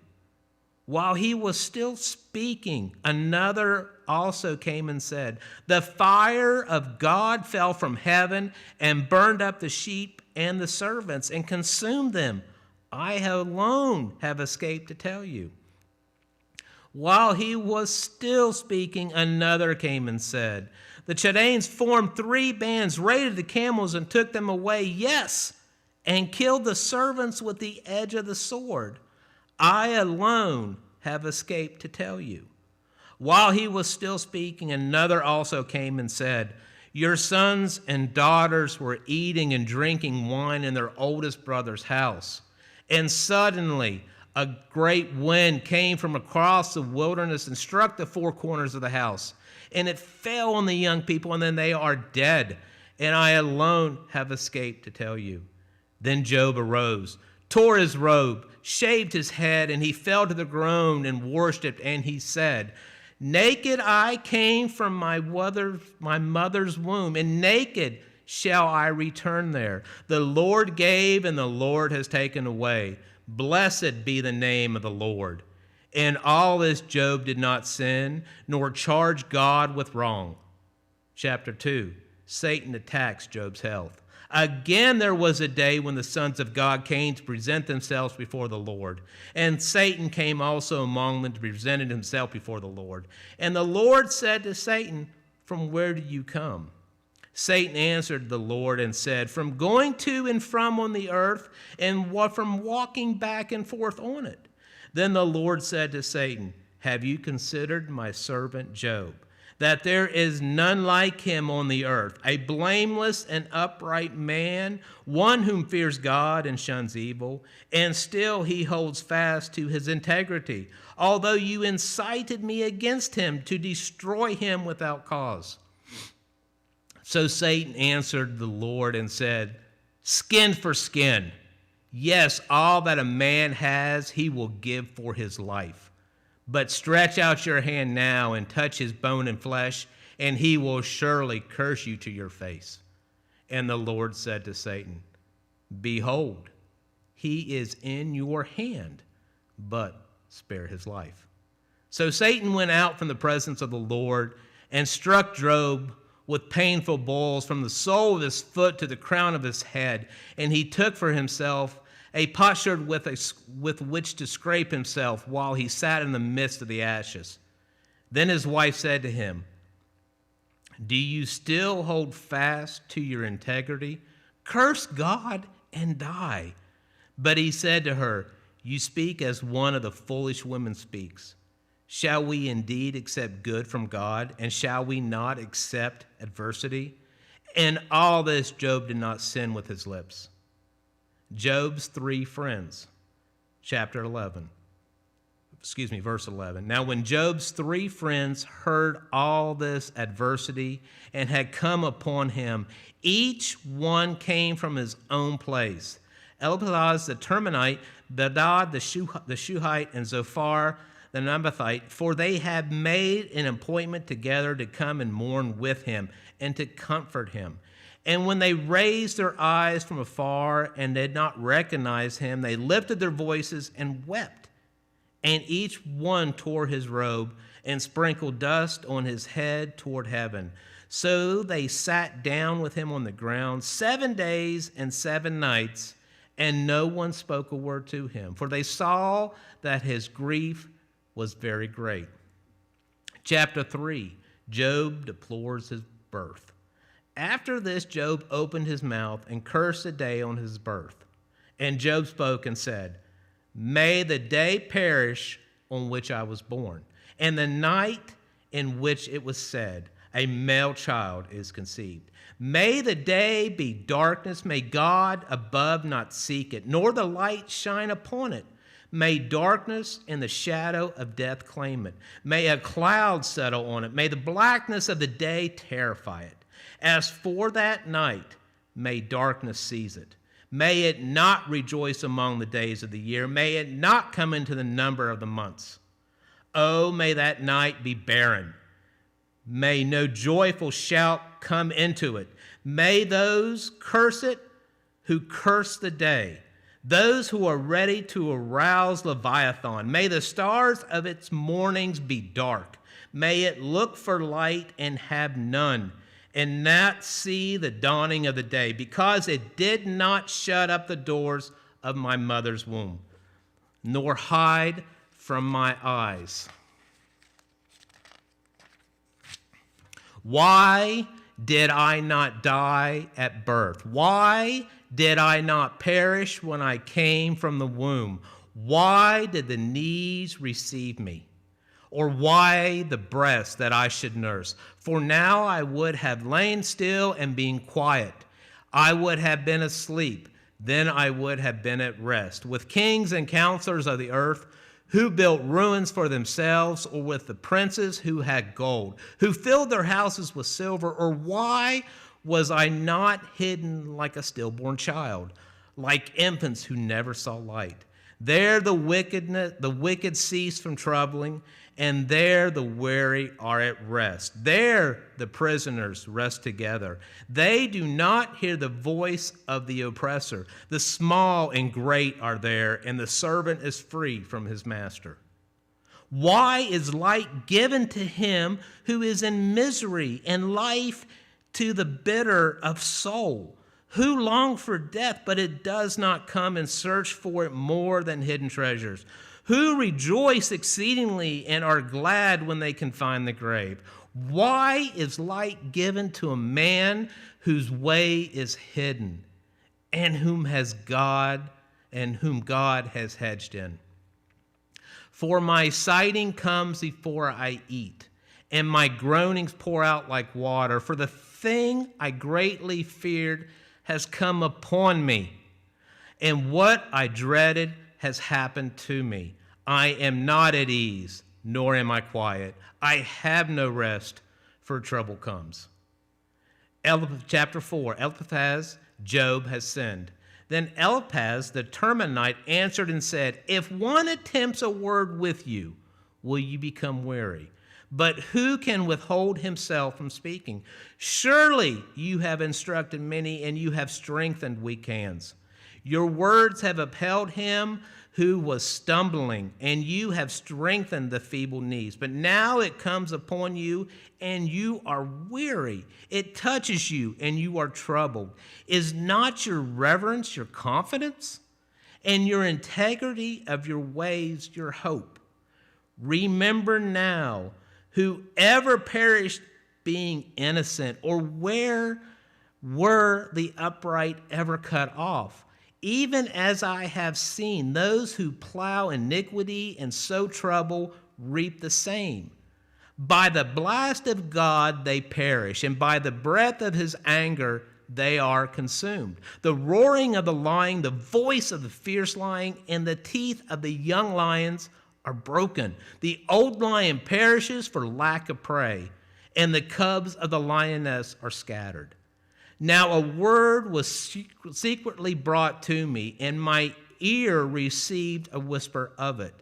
While he was still speaking, another also came and said, "The fire of God fell from heaven and burned up the sheep and the servants and consumed them. I alone have escaped to tell you." While he was still speaking, another came and said, "The Chaldeans formed 3 bands, raided the camels and took them away, yes, and killed the servants with the edge of the sword. I alone have escaped to tell you." While he was still speaking, another also came and said, "Your sons and daughters were eating and drinking wine in their oldest brother's house. And suddenly a great wind came from across the wilderness and struck the 4 corners of the house. And it fell on the young people, and then they are dead. And I alone have escaped to tell you." Then Job arose, tore his robe, shaved his head, and he fell to the ground and worshipped. And he said, "Naked I came from my mother's womb, and naked shall I return there. The Lord gave, and the Lord has taken away. Blessed be the name of the Lord." In all this Job did not sin, nor charge God with wrong. Chapter 2, Satan attacks Job's health. Again, there was a day when the sons of God came to present themselves before the Lord. And Satan came also among them to present himself before the Lord. And the Lord said to Satan, "From where do you come?" Satan answered the Lord and said, "From going to and from on the earth, and from walking back and forth on it." Then the Lord said to Satan, "Have you considered my servant Job, that there is none like him on the earth, a blameless and upright man, one whom fears God and shuns evil, and still he holds fast to his integrity, although you incited me against him to destroy him without cause?" So Satan answered the Lord and said, "Skin for skin. Yes, all that a man has he will give for his life. But stretch out your hand now and touch his bone and flesh, and he will surely curse you to your face." And the Lord said to Satan, "Behold, he is in your hand, but spare his life." So Satan went out from the presence of the Lord and struck Job with painful blows from the sole of his foot to the crown of his head. And he took for himself a potsherd with which to scrape himself while he sat in the midst of the ashes. Then his wife said to him, "Do you still hold fast to your integrity? Curse God and die." But he said to her, "You speak as one of the foolish women speaks. Shall we indeed accept good from God, and shall we not accept adversity?" In all this Job did not sin with his lips. Job's 3 friends, verse 11. Now when Job's 3 friends heard all this adversity and had come upon him, each one came from his own place. Eliphaz the Temanite, Bildad the Shuhite, and Zophar the Naamathite, for they had made an appointment together to come and mourn with him and to comfort him. And when they raised their eyes from afar and did not recognize him, they lifted their voices and wept. And each one tore his robe and sprinkled dust on his head toward heaven. So they sat down with him on the ground 7 days and 7 nights, and no one spoke a word to him, for they saw that his grief was very great. Chapter 3, Job deplores his birth. After this, Job opened his mouth and cursed the day on his birth. And Job spoke and said, "May the day perish on which I was born, and the night in which it was said, a male child is conceived. May the day be darkness, may God above not seek it, nor the light shine upon it. May darkness and the shadow of death claim it. May a cloud settle on it. May the blackness of the day terrify it. As for that night, may darkness seize it. May it not rejoice among the days of the year. May it not come into the number of the months. Oh, may that night be barren. May no joyful shout come into it. May those curse it who curse the day, those who are ready to arouse Leviathan. May the stars of its mornings be dark. May it look for light and have none, and not see the dawning of the day, because it did not shut up the doors of my mother's womb, nor hide from my eyes. Why did I not die at birth? Why did I not perish when I came from the womb? Why did the knees receive me? Or why the breast that I should nurse? For now I would have lain still and been quiet. I would have been asleep. Then I would have been at rest, with kings and counselors of the earth, who built ruins for themselves, or with the princes who had gold, who filled their houses with silver. Or why was I not hidden like a stillborn child, like infants who never saw light? There the wicked cease from troubling, and there the weary are at rest. There the prisoners rest together. They do not hear the voice of the oppressor. The small and great are there, and the servant is free from his master. Why is light given to him who is in misery, and life to the bitter of soul? Who long for death, but it does not come, and search for it more than hidden treasures? Who rejoice exceedingly and are glad when they can find the grave? Why is light given to a man whose way is hidden, and whom God has hedged in? For my sighing comes before I eat, and my groanings pour out like water. For the thing I greatly feared has come upon me, and what I dreaded has happened to me. I am not at ease, nor am I quiet. I have no rest, for trouble comes. Chapter 4, Eliphaz, Job has sinned. Then Eliphaz the Temanite answered and said, "If one attempts a word with you, will you become weary? But who can withhold himself from speaking? Surely you have instructed many, and you have strengthened weak hands. Your words have upheld him who was stumbling, and you have strengthened the feeble knees. But now it comes upon you, and you are weary. It touches you, and you are troubled. Is not your reverence your confidence, and your integrity of your ways your hope? Remember now, whoever perished being innocent, or where were the upright ever cut off? Even as I have seen, those who plow iniquity and sow trouble reap the same. By the blast of God they perish, and by the breath of his anger they are consumed. The roaring of the lion, the voice of the fierce lion, and the teeth of the young lions are broken. The old lion perishes for lack of prey, and the cubs of the lioness are scattered. Now a word was secretly brought to me, and my ear received a whisper of it.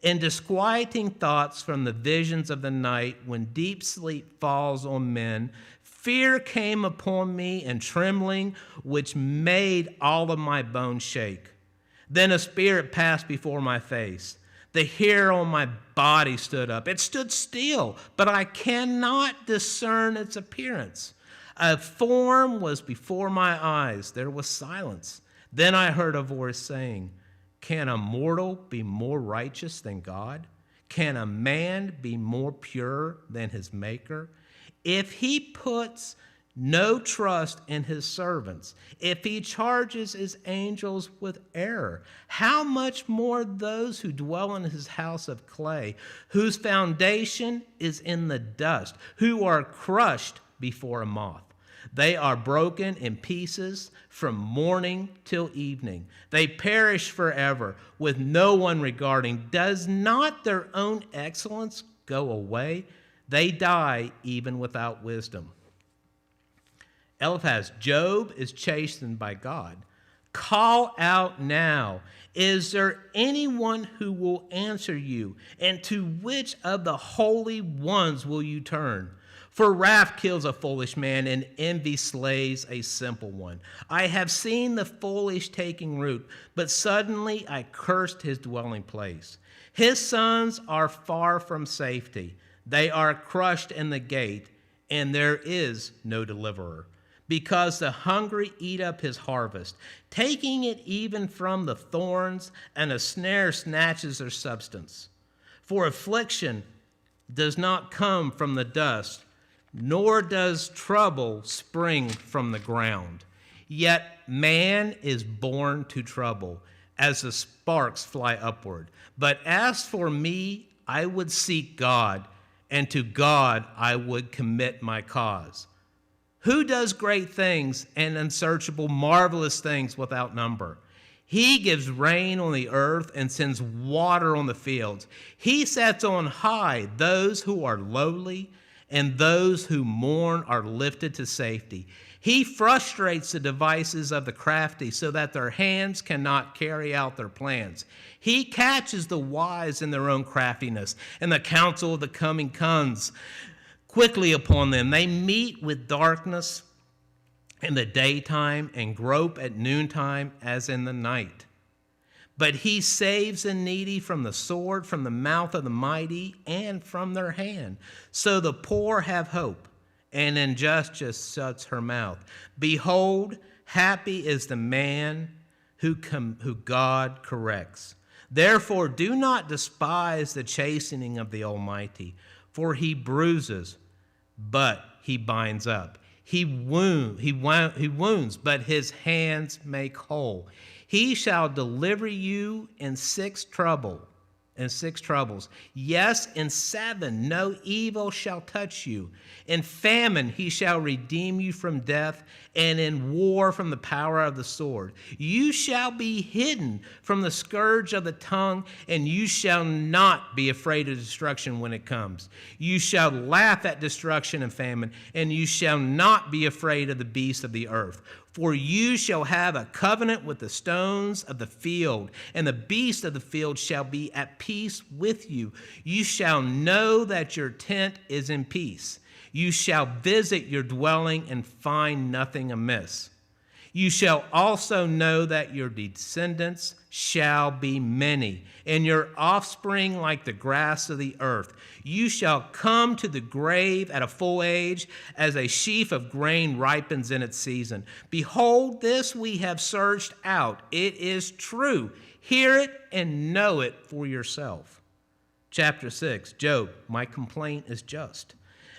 In disquieting thoughts from the visions of the night, when deep sleep falls on men, fear came upon me and trembling, which made all of my bones shake. Then a spirit passed before my face. The hair on my body stood up. It stood still, but I cannot discern its appearance. A form was before my eyes. There was silence. Then I heard a voice saying, "Can a mortal be more righteous than God? Can a man be more pure than his maker? If he puts no trust in his servants, if he charges his angels with error, how much more those who dwell in his house of clay, whose foundation is in the dust, who are crushed before a moth? They are broken in pieces from morning till evening. They perish forever, with no one regarding. Does not their own excellence go away? They die even without wisdom. Eliphaz, Job is chastened by God. Call out now. Is there anyone who will answer you? And to which of the holy ones will you turn? For wrath kills a foolish man, and envy slays a simple one. I have seen the foolish taking root, but suddenly I cursed his dwelling place. His sons are far from safety. They are crushed in the gate, and there is no deliverer. Because the hungry eat up his harvest, taking it even from the thorns, and a snare snatches their substance. For affliction does not come from the dust, nor does trouble spring from the ground. Yet man is born to trouble, as the sparks fly upward. But as for me, I would seek God, and to God I would commit my cause. Who does great things and unsearchable, marvelous things without number? He gives rain on the earth and sends water on the fields. He sets on high those who are lowly, and those who mourn are lifted to safety. He frustrates the devices of the crafty so that their hands cannot carry out their plans. He catches the wise in their own craftiness, and the counsel of the coming comes quickly upon them. They meet with darkness in the daytime and grope at noontime as in the night. But he saves the needy from the sword, from the mouth of the mighty, and from their hand. So the poor have hope, and injustice shuts her mouth. Behold, happy is the man who God corrects. Therefore, do not despise the chastening of the Almighty, for he bruises, but he binds up. He wounds, but his hands make whole. He shall deliver you in six troubles. Yes, in 7 no evil shall touch you. In famine he shall redeem you from death, and in war from the power of the sword. You shall be hidden from the scourge of the tongue, and you shall not be afraid of destruction when it comes. You shall laugh at destruction and famine, and you shall not be afraid of the beasts of the earth. For you shall have a covenant with the stones of the field, and the beasts of the field shall be at peace with you. You shall know that your tent is in peace. You shall visit your dwelling and find nothing amiss. You shall also know that your descendants shall be many, and your offspring like the grass of the earth. You shall come to the grave at a full age, as a sheaf of grain ripens in its season. Behold, this we have searched out. It is true. Hear it and know it for yourself. Chapter 6, Job, my complaint is just.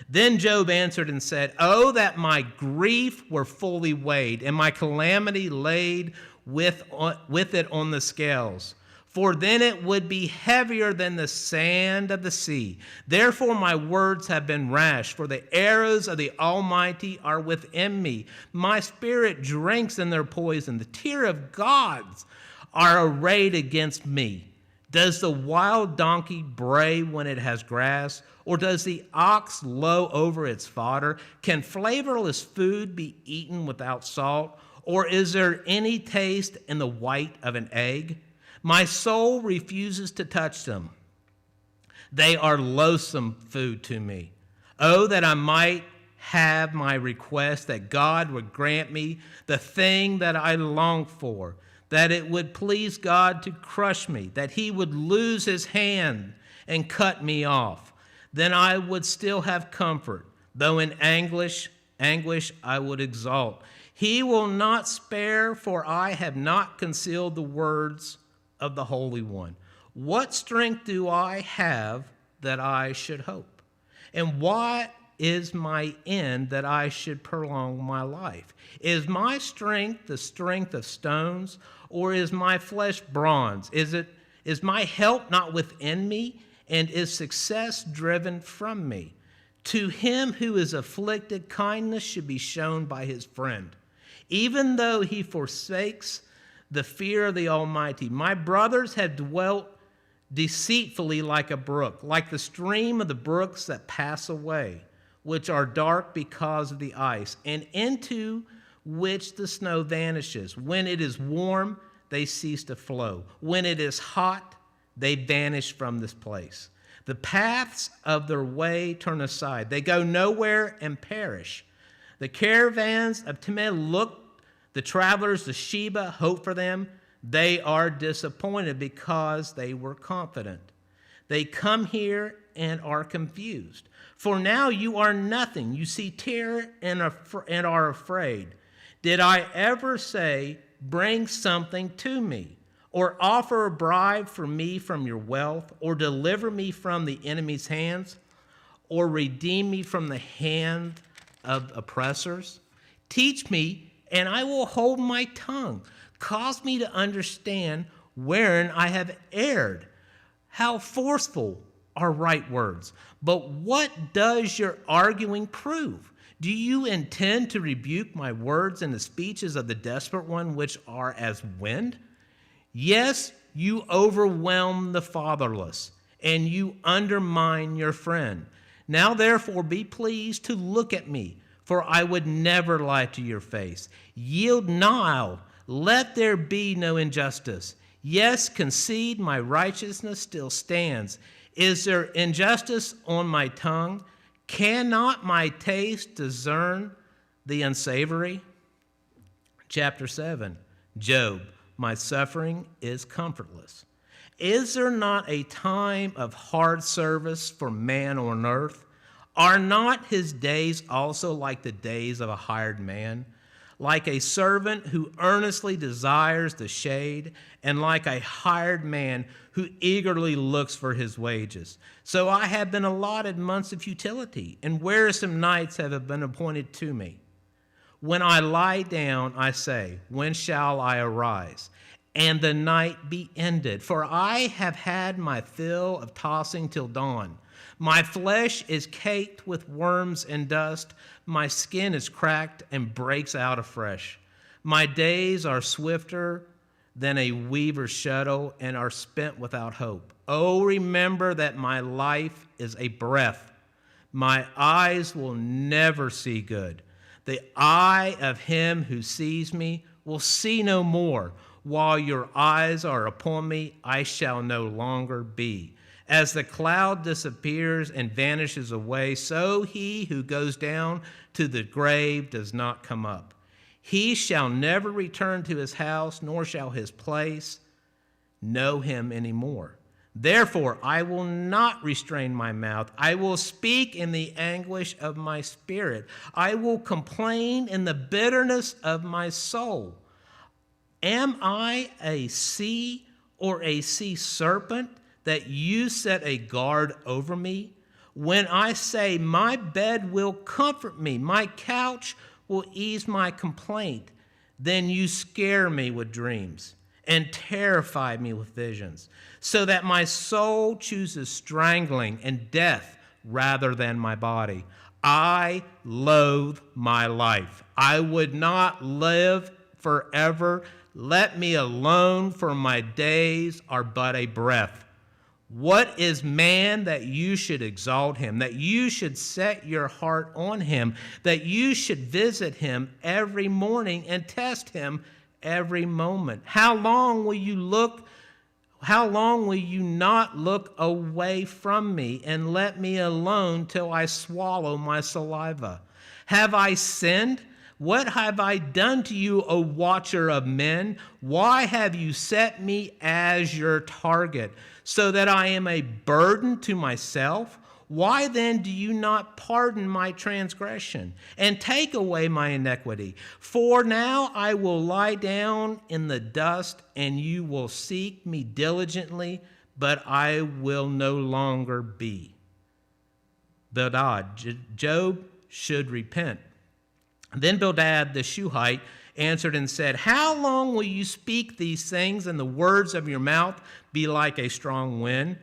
Then Job answered and said, Oh, that my grief were fully weighed, and my calamity laid with it on the scales. For then it would be heavier than the sand of the sea. Therefore my words have been rash, for the arrows of the Almighty are within me. My spirit drinks in their poison. The tear of gods are arrayed against me. Does the wild donkey bray when it has grass? Or does the ox low over its fodder? Can flavorless food be eaten without salt? Or is there any taste in the white of an egg? My soul refuses to touch them. They are loathsome food to me. Oh, that I might have my request, that God would grant me the thing that I long for, that it would please God to crush me, that he would lose his hand and cut me off. Then I would still have comfort, though in anguish I would exult. He will not spare, for I have not concealed the words of the Holy One. What strength do I have that I should hope? And what is my end that I should prolong my life? Is my strength the strength of stones, or is my flesh bronze? Is my help not within me, and is success driven from me? To him who is afflicted, kindness should be shown by his friend, even though he forsakes the fear of the Almighty. My brothers have dwelt deceitfully like a brook, like the stream of the brooks that pass away, which are dark because of the ice, and into which the snow vanishes. When it is warm, they cease to flow. When it is hot, they vanish from this place. The paths of their way turn aside. They go nowhere and perish. The caravans of Timeh look, the travelers to Sheba hope for them. They are disappointed because they were confident. They come here and are confused. For now you are nothing. You see terror and are afraid. Did I ever say, bring something to me, or offer a bribe for me from your wealth, or deliver me from the enemy's hands, or redeem me from the hand of oppressors? Teach me, and I will hold my tongue. Cause me to understand wherein I have erred. How forceful are right words. But what does your arguing prove? Do you intend to rebuke my words and the speeches of the desperate one, which are as wind? Yes, you overwhelm the fatherless, and you undermine your friend. Now, therefore, be pleased to look at me, for I would never lie to your face. Yield now, let there be no injustice. Yes, concede, my righteousness still stands. Is there injustice on my tongue? Cannot my taste discern the unsavory? Chapter 7, Job, my suffering is comfortless. Is there not a time of hard service for man on earth? Are not his days also like the days of a hired man? Like a servant who earnestly desires the shade, and like a hired man who eagerly looks for his wages. So I have been allotted months of futility, and wearisome nights have been appointed to me. When I lie down, I say, when shall I arise? And the night be ended. For I have had my fill of tossing till dawn. My flesh is caked with worms and dust. My skin is cracked and breaks out afresh. My days are swifter than a weaver's shuttle and are spent without hope. Oh, remember that my life is a breath. My eyes will never see good. The eye of him who sees me will see no more. While your eyes are upon me, I shall no longer be. As the cloud disappears and vanishes away, so he who goes down to the grave does not come up. He shall never return to his house, nor shall his place know him anymore. Therefore, I will not restrain my mouth. I will speak in the anguish of my spirit. I will complain in the bitterness of my soul. Am I a sea or a sea serpent that you set a guard over me? When I say, my bed will comfort me, my couch will ease my complaint, then you scare me with dreams and terrify me with visions, so that my soul chooses strangling and death rather than my body. I loathe my life. I would not live forever. Let me alone, for my days are but a breath. What is man that you should exalt him, that you should set your heart on him, that you should visit him every morning and test him every moment? How long will you not look away from me and let me alone till I swallow my saliva? Have I sinned? What have I done to you, O watcher of men? Why have you set me as your target, so that I am a burden to myself? Why then do you not pardon my transgression and take away my iniquity? For now I will lie down in the dust, and you will seek me diligently, but I will no longer be. Bildad, Job should repent. Then Bildad the Shuhite answered and said, how long will you speak these things, and the words of your mouth be like a strong wind?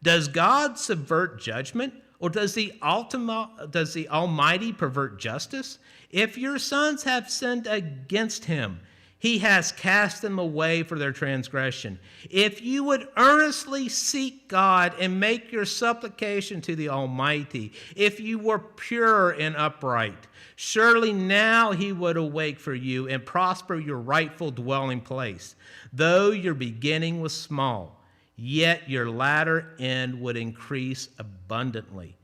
Does God subvert judgment, or does the Almighty pervert justice? If your sons have sinned against him, he has cast them away for their transgression. If you would earnestly seek God and make your supplication to the Almighty, if you were pure and upright, surely now he would awake for you and prosper your rightful dwelling place. Though your beginning was small, yet your latter end would increase abundantly.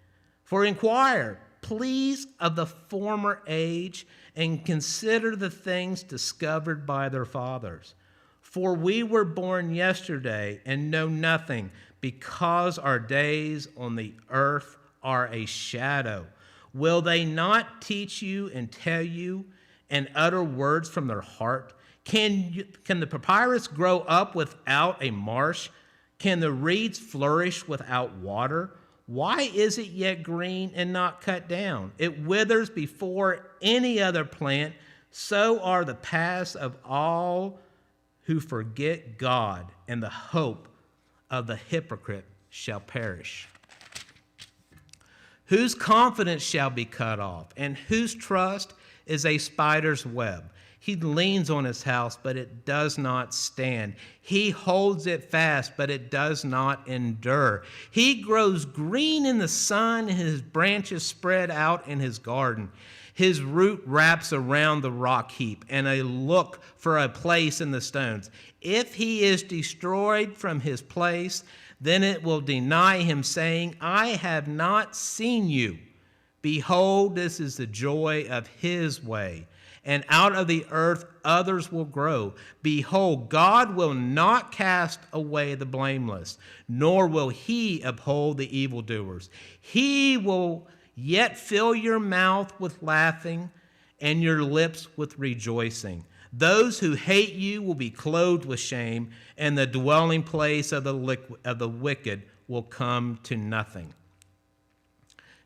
For inquire, please, of the former age, and consider the things discovered by their fathers. For we were born yesterday and know nothing, because our days on the earth are a shadow. Will they not teach you and tell you and utter words from their heart? Can the papyrus grow up without a marsh? Can the reeds flourish without water? Why is it yet green and not cut down? It withers before any other plant. So are the paths of all who forget God, and the hope of the hypocrite shall perish. Whose confidence shall be cut off, and whose trust is a spider's web? He leans on his house, but it does not stand. He holds it fast, but it does not endure. He grows green in the sun, and his branches spread out in his garden. His root wraps around the rock heap, and a look for a place in the stones. If he is destroyed from his place, then it will deny him, saying, I have not seen you. Behold, this is the joy of his way. And out of the earth others will grow. Behold, God will not cast away the blameless, nor will he uphold the evildoers. He will yet fill your mouth with laughing and your lips with rejoicing. Those who hate you will be clothed with shame, and the dwelling place of the wicked will come to nothing.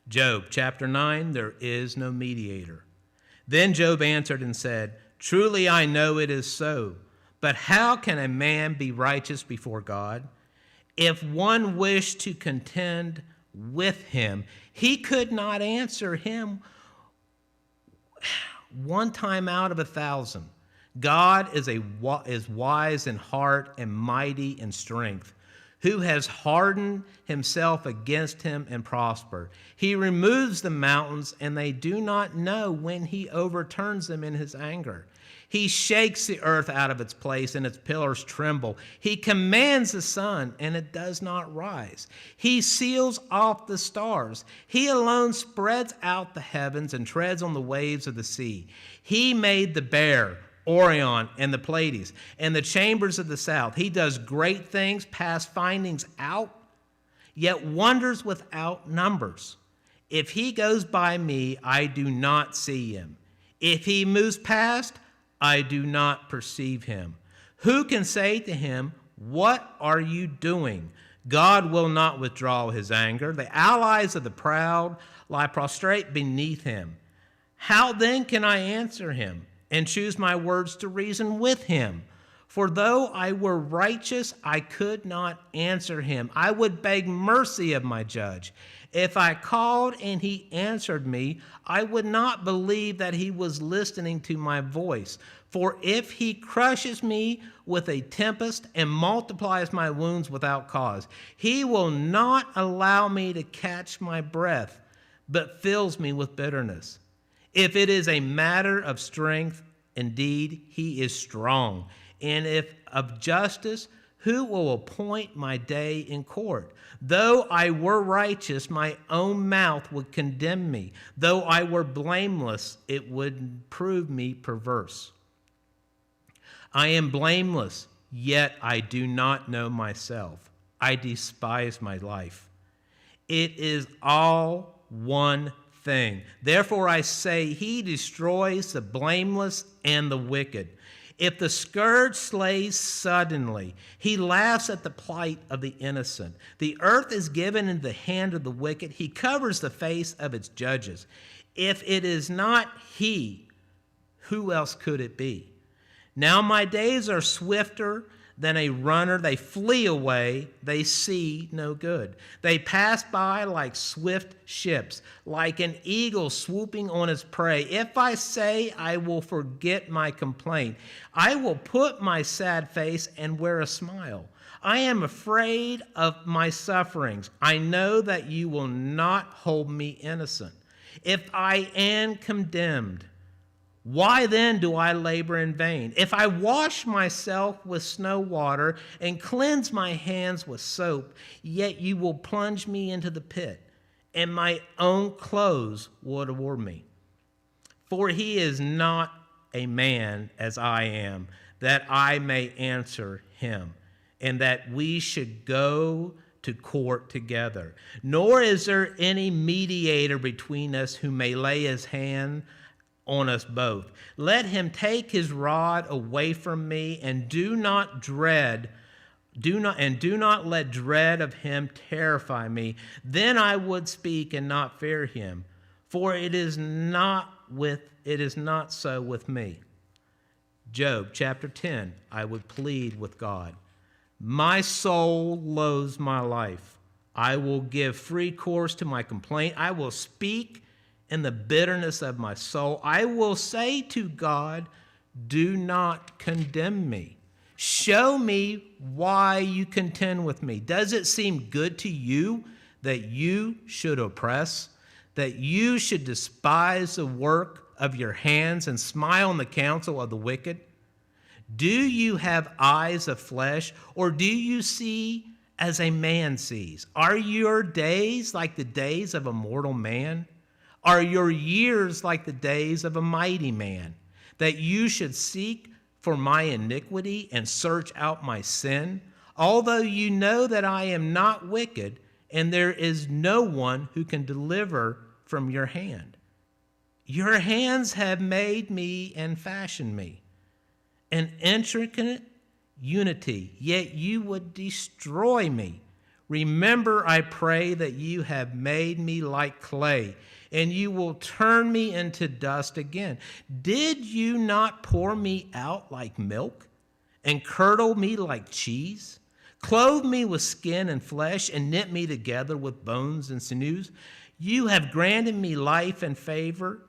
Job chapter 9, there is no mediator. Then Job answered and said, truly I know it is so, but how can a man be righteous before God? If one wished to contend with him, he could not answer him one time out of 1,000. God is wise in heart and mighty in strength. Who has hardened himself against him and prospered? He removes the mountains, and they do not know when he overturns them in his anger. He shakes the earth out of its place, and its pillars tremble. He commands the sun, and it does not rise. He seals off the stars. He alone spreads out the heavens and treads on the waves of the sea. He made the bear, Orion, and the Pleiades, and the chambers of the south. He does great things past findings out, yet wonders without numbers. If he goes by me, I do not see him. If he moves past, I do not perceive him. Who can say to him, what are you doing? God will not withdraw his anger. The allies of the proud lie prostrate beneath him. How then can I answer him and choose my words to reason with him? For though I were righteous, I could not answer him. I would beg mercy of my judge. If I called and he answered me, I would not believe that he was listening to my voice. For if he crushes me with a tempest and multiplies my wounds without cause, he will not allow me to catch my breath, but fills me with bitterness. If it is a matter of strength, indeed, he is strong. And if of justice, who will appoint my day in court? Though I were righteous, my own mouth would condemn me. Though I were blameless, it would prove me perverse. I am blameless, yet I do not know myself. I despise my life. It is all one thing. Therefore I say, he destroys the blameless and the wicked. If the scourge slays suddenly, he laughs at the plight of the innocent. The earth is given into the hand of the wicked. He covers the face of its judges. If it is not he, who else could it be? Now my days are swifter than a runner. They flee away. They see no good. They pass by like swift ships, like an eagle swooping on its prey. If I say I will forget my complaint, I will put my sad face and wear a smile. I am afraid of my sufferings. I know that you will not hold me innocent. If I am condemned, why then do I labor in vain? If I wash myself with snow water and cleanse my hands with soap, yet you will plunge me into the pit, and my own clothes will reward me. For he is not a man as I am, that I may answer him, and that we should go to court together. Nor is there any mediator between us who may lay his hand on us both. Let him take his rod away from me, and do not let dread of him terrify me. Then I would speak and not fear him, for it is not so with me. Job chapter 10, I would plead with God. My soul loathes my life. I will give free course to my complaint. I will speak in the bitterness of my soul. I will say to God, do not condemn me. Show me why you contend with me. Does it seem good to you that you should oppress, that you should despise the work of your hands and smile on the counsel of the wicked? Do you have eyes of flesh, or do you see as a man sees? Are your days like the days of a mortal man? Are your years like the days of a mighty man, that you should seek for my iniquity and search out my sin? Although you know that I am not wicked, and there is no one who can deliver from your hand. Your hands have made me and fashioned me, an intricate unity, yet you would destroy me. Remember, I pray, that you have made me like clay, and you will turn me into dust again. Did you not pour me out like milk and curdle me like cheese? Clothe me with skin and flesh and knit me together with bones and sinews? You have granted me life and favor,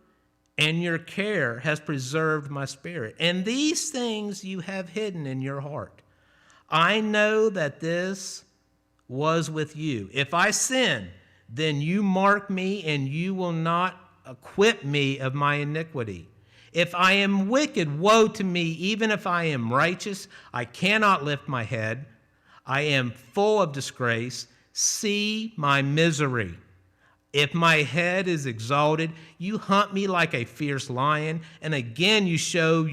and your care has preserved my spirit. And these things you have hidden in your heart. I know that this was with you. If I sin, then you mark me, and you will not acquit me of my iniquity. If I am wicked, woe to me. Even if I am righteous, I cannot lift my head. I am full of disgrace. See my misery. If my head is exalted, you hunt me like a fierce lion, and again you show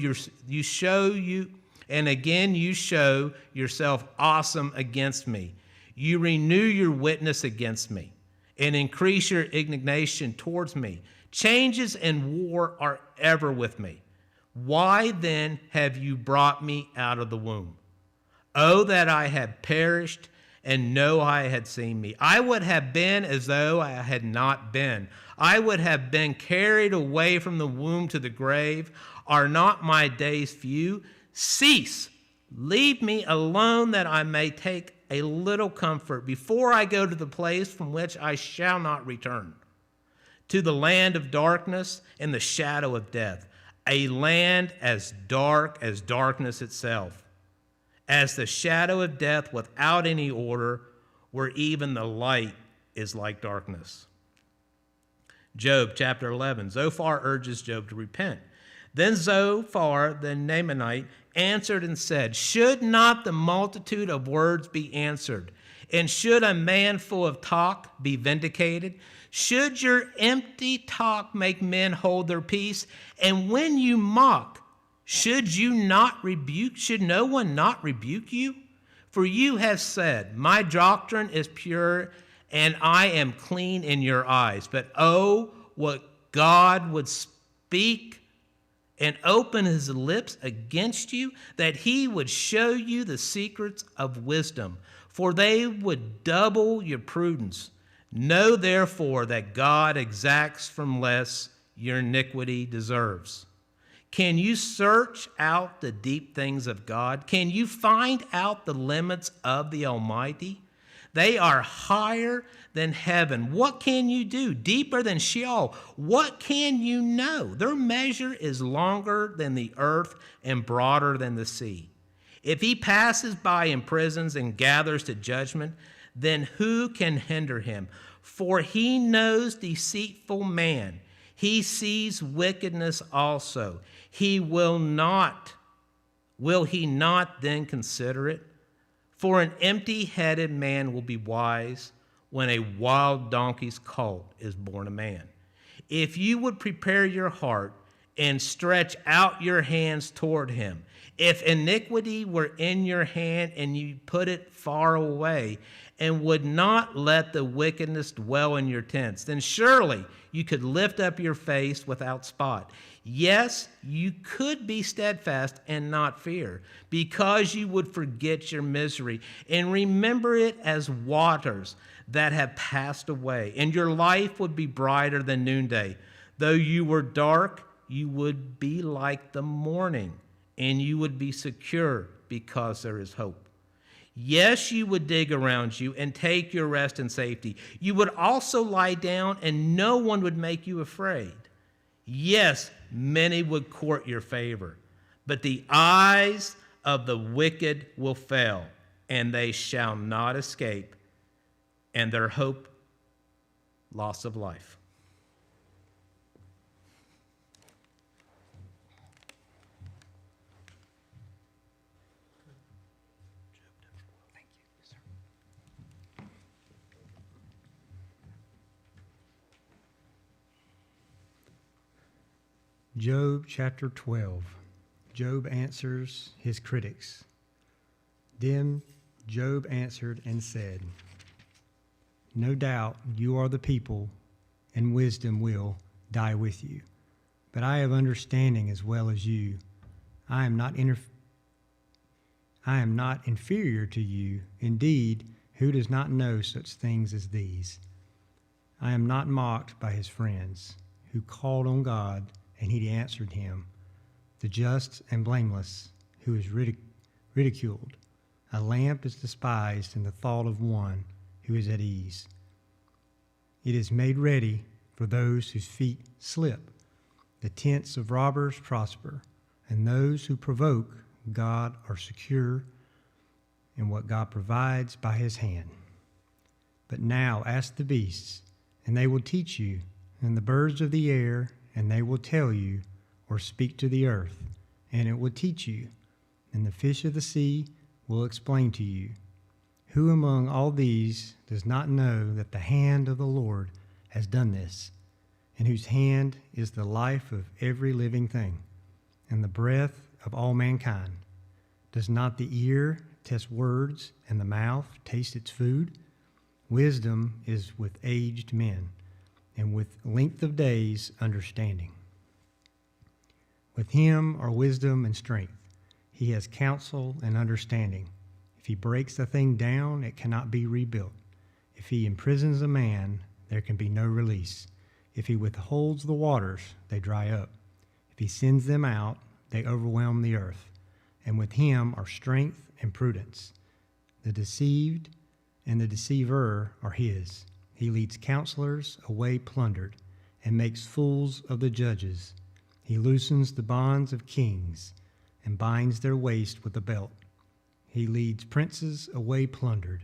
yourself awesome against me. You renew your witness against me and increase your indignation towards me. Changes and war are ever with me. Why then have you brought me out of the womb? Oh, that I had perished and no eye had seen me. I would have been as though I had not been. I would have been carried away from the womb to the grave. Are not my days few? Cease. Leave me alone, that I may take a little comfort before I go to the place from which I shall not return, to the land of darkness and the shadow of death, a land as dark as darkness itself, as the shadow of death without any order, where even the light is like darkness. Job chapter 11. Zophar urges Job to repent. Then Zophar, the Naamanite, answered and said, should not the multitude of words be answered? And should a man full of talk be vindicated? Should your empty talk make men hold their peace? And when you mock, should no one not rebuke you? For you have said, my doctrine is pure, and I am clean in your eyes. But oh, what God would speak and open his lips against you, that he would show you the secrets of wisdom, for they would double your prudence. Know therefore that God exacts from less your iniquity deserves. Can you search out the deep things of God? Can you find out the limits of the Almighty? They are higher than heaven. What can you do? Deeper than Sheol. What can you know? Their measure is longer than the earth and broader than the sea. If he passes by in prisons and gathers to judgment, then who can hinder him? For he knows deceitful man. He sees wickedness also. Will he not then consider it? For an empty-headed man will be wise when a wild donkey's colt is born a man. If you would prepare your heart and stretch out your hands toward him, if iniquity were in your hand and you put it far away and would not let the wickedness dwell in your tents, then surely you could lift up your face without spot. Yes, you could be steadfast and not fear, because you would forget your misery and remember it as waters that have passed away, and your life would be brighter than noonday. Though you were dark, you would be like the morning, and you would be secure because there is hope. Yes, you would dig around you and take your rest in safety. You would also lie down, and no one would make you afraid. Yes, many would court your favor, but the eyes of the wicked will fail, and they shall not escape, and their hope, loss of life. Job chapter 12. Job answers his critics. Then Job answered and said, no doubt you are the people, and wisdom will die with you. But I have understanding as well as you. I am not inferior to you. Indeed, who does not know such things as these? I am not mocked by his friends, who called on God, and he answered him, the just and blameless, who is ridiculed. A lamp is despised in the thought of one who is at ease. It is made ready for those whose feet slip. The tents of robbers prosper, and those who provoke God are secure in what God provides by his hand. But now ask the beasts, and they will teach you, and the birds of the air, and they will tell you, or speak to the earth, and it will teach you, and the fish of the sea will explain to you. Who among all these does not know that the hand of the Lord has done this, and whose hand is the life of every living thing, and the breath of all mankind? Does not the ear test words, and the mouth taste its food? Wisdom is with aged men, and with length of days understanding. With him are wisdom and strength. He has counsel and understanding. If he breaks a thing down, it cannot be rebuilt. If he imprisons a man, there can be no release. If he withholds the waters, they dry up. If he sends them out, they overwhelm the earth. And with him are strength and prudence. The deceived and the deceiver are his. He leads counselors away plundered, and makes fools of the judges. He loosens the bonds of kings, and binds their waist with a belt. He leads princes away plundered,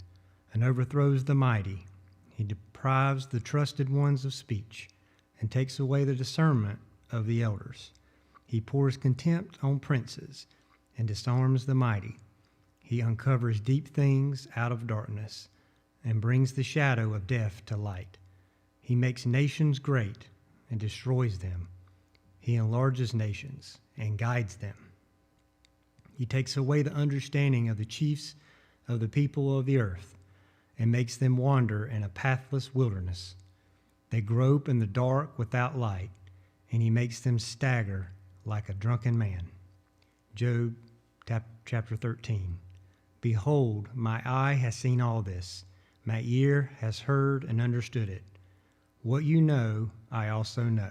and overthrows the mighty. He deprives the trusted ones of speech, and takes away the discernment of the elders. He pours contempt on princes, and disarms the mighty. He uncovers deep things out of darkness, and brings the shadow of death to light. He makes nations great and destroys them. He enlarges nations and guides them. He takes away the understanding of the chiefs of the people of the earth and makes them wander in a pathless wilderness. They grope in the dark without light, and he makes them stagger like a drunken man. Job chapter 13. Behold, my eye has seen all this. My ear has heard and understood it. What you know, I also know.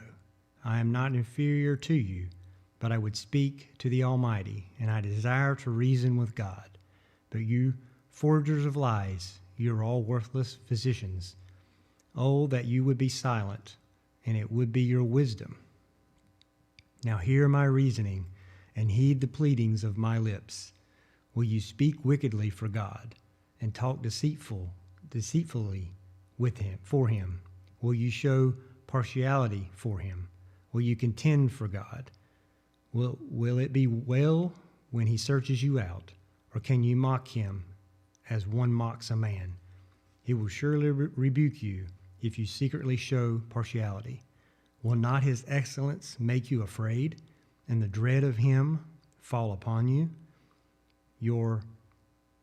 I am not inferior to you, but I would speak to the Almighty, and I desire to reason with God. But you, forgers of lies, you are all worthless physicians. Oh, that you would be silent, and it would be your wisdom. Now hear my reasoning, and heed the pleadings of my lips. Will you speak wickedly for God, and talk deceitfully with him, for him? Will you show partiality for him? Will you contend for God? Will it be well when he searches you out, or can you mock him as one mocks a man? He will surely rebuke you if you secretly show partiality. Will not his excellence make you afraid, and the dread of him fall upon you? Your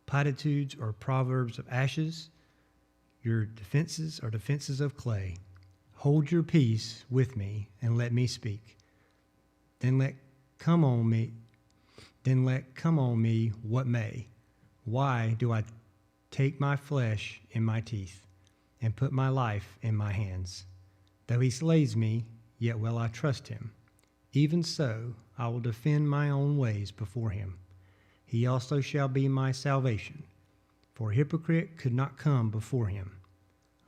platitudes are proverbs of ashes. Your defenses are defenses of clay. Hold your peace with me, and let me speak. Then let come on me what may. Why do I take my flesh in my teeth, and put my life in my hands? Though he slays me, yet will I trust him. Even so, I will defend my own ways before him. He also shall be my salvation, for a hypocrite could not come before him.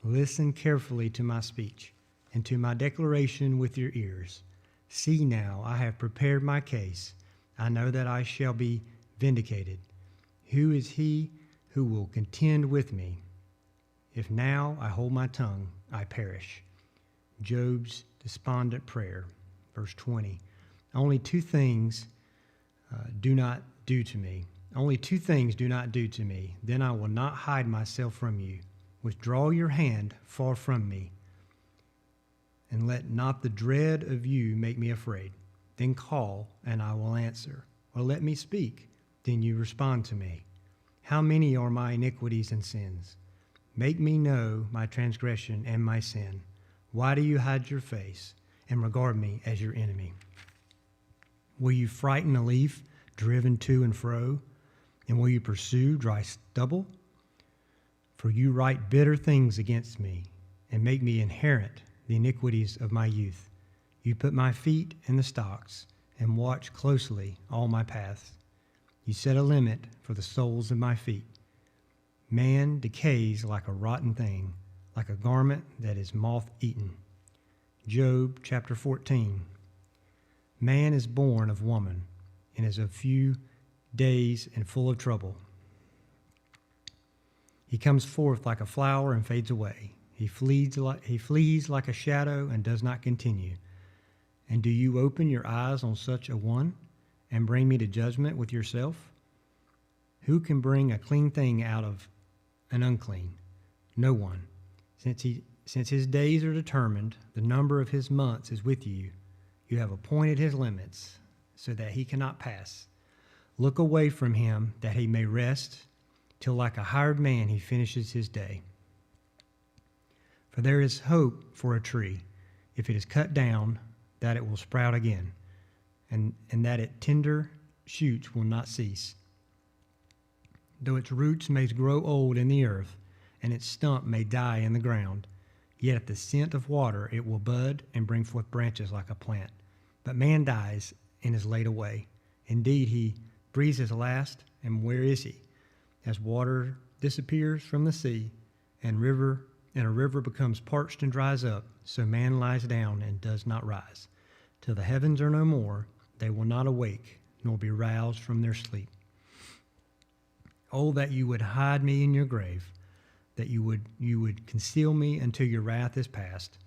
Listen carefully to my speech, and to my declaration with your ears. See now, I have prepared my case. I know that I shall be vindicated. Who is he who will contend with me? If now I hold my tongue, I perish. Job's despondent prayer. Verse 20. Only two things do not do to me. Only two things do not do to me. Then I will not hide myself from you. Withdraw your hand far from me, and let not the dread of you make me afraid. Then call, and I will answer. Or let me speak, then you respond to me. How many are my iniquities and sins? Make me know my transgression and my sin. Why do you hide your face and regard me as your enemy? Will you frighten a leaf driven to and fro? And will you pursue dry stubble? For you write bitter things against me, and make me inherit the iniquities of my youth. You put my feet in the stocks, and watch closely all my paths. You set a limit for the soles of my feet. Man decays like a rotten thing, like a garment that is moth-eaten. Job chapter 14. Man is born of woman, and is of few days and full of trouble. He comes forth like a flower and fades away. He flees like a shadow and does not continue. And do you open your eyes on such a one, and bring me to judgment with yourself? Who can bring a clean thing out of an unclean? No one. Since his days are determined, the number of his months is with you. You have appointed his limits, so that he cannot pass. Look away from him, that he may rest, till like a hired man he finishes his day. For there is hope for a tree, if it is cut down, that it will sprout again, and that its tender shoots will not cease. Though its roots may grow old in the earth, and its stump may die in the ground, yet at the scent of water it will bud and bring forth branches like a plant. But man dies and is laid away. Indeed, he breathes his last, and where is he? As water disappears from the sea, and a river becomes parched and dries up, so man lies down and does not rise. Till the heavens are no more, they will not awake, nor be roused from their sleep. Oh, that you would hide me in your grave, that you would conceal me until your wrath is past,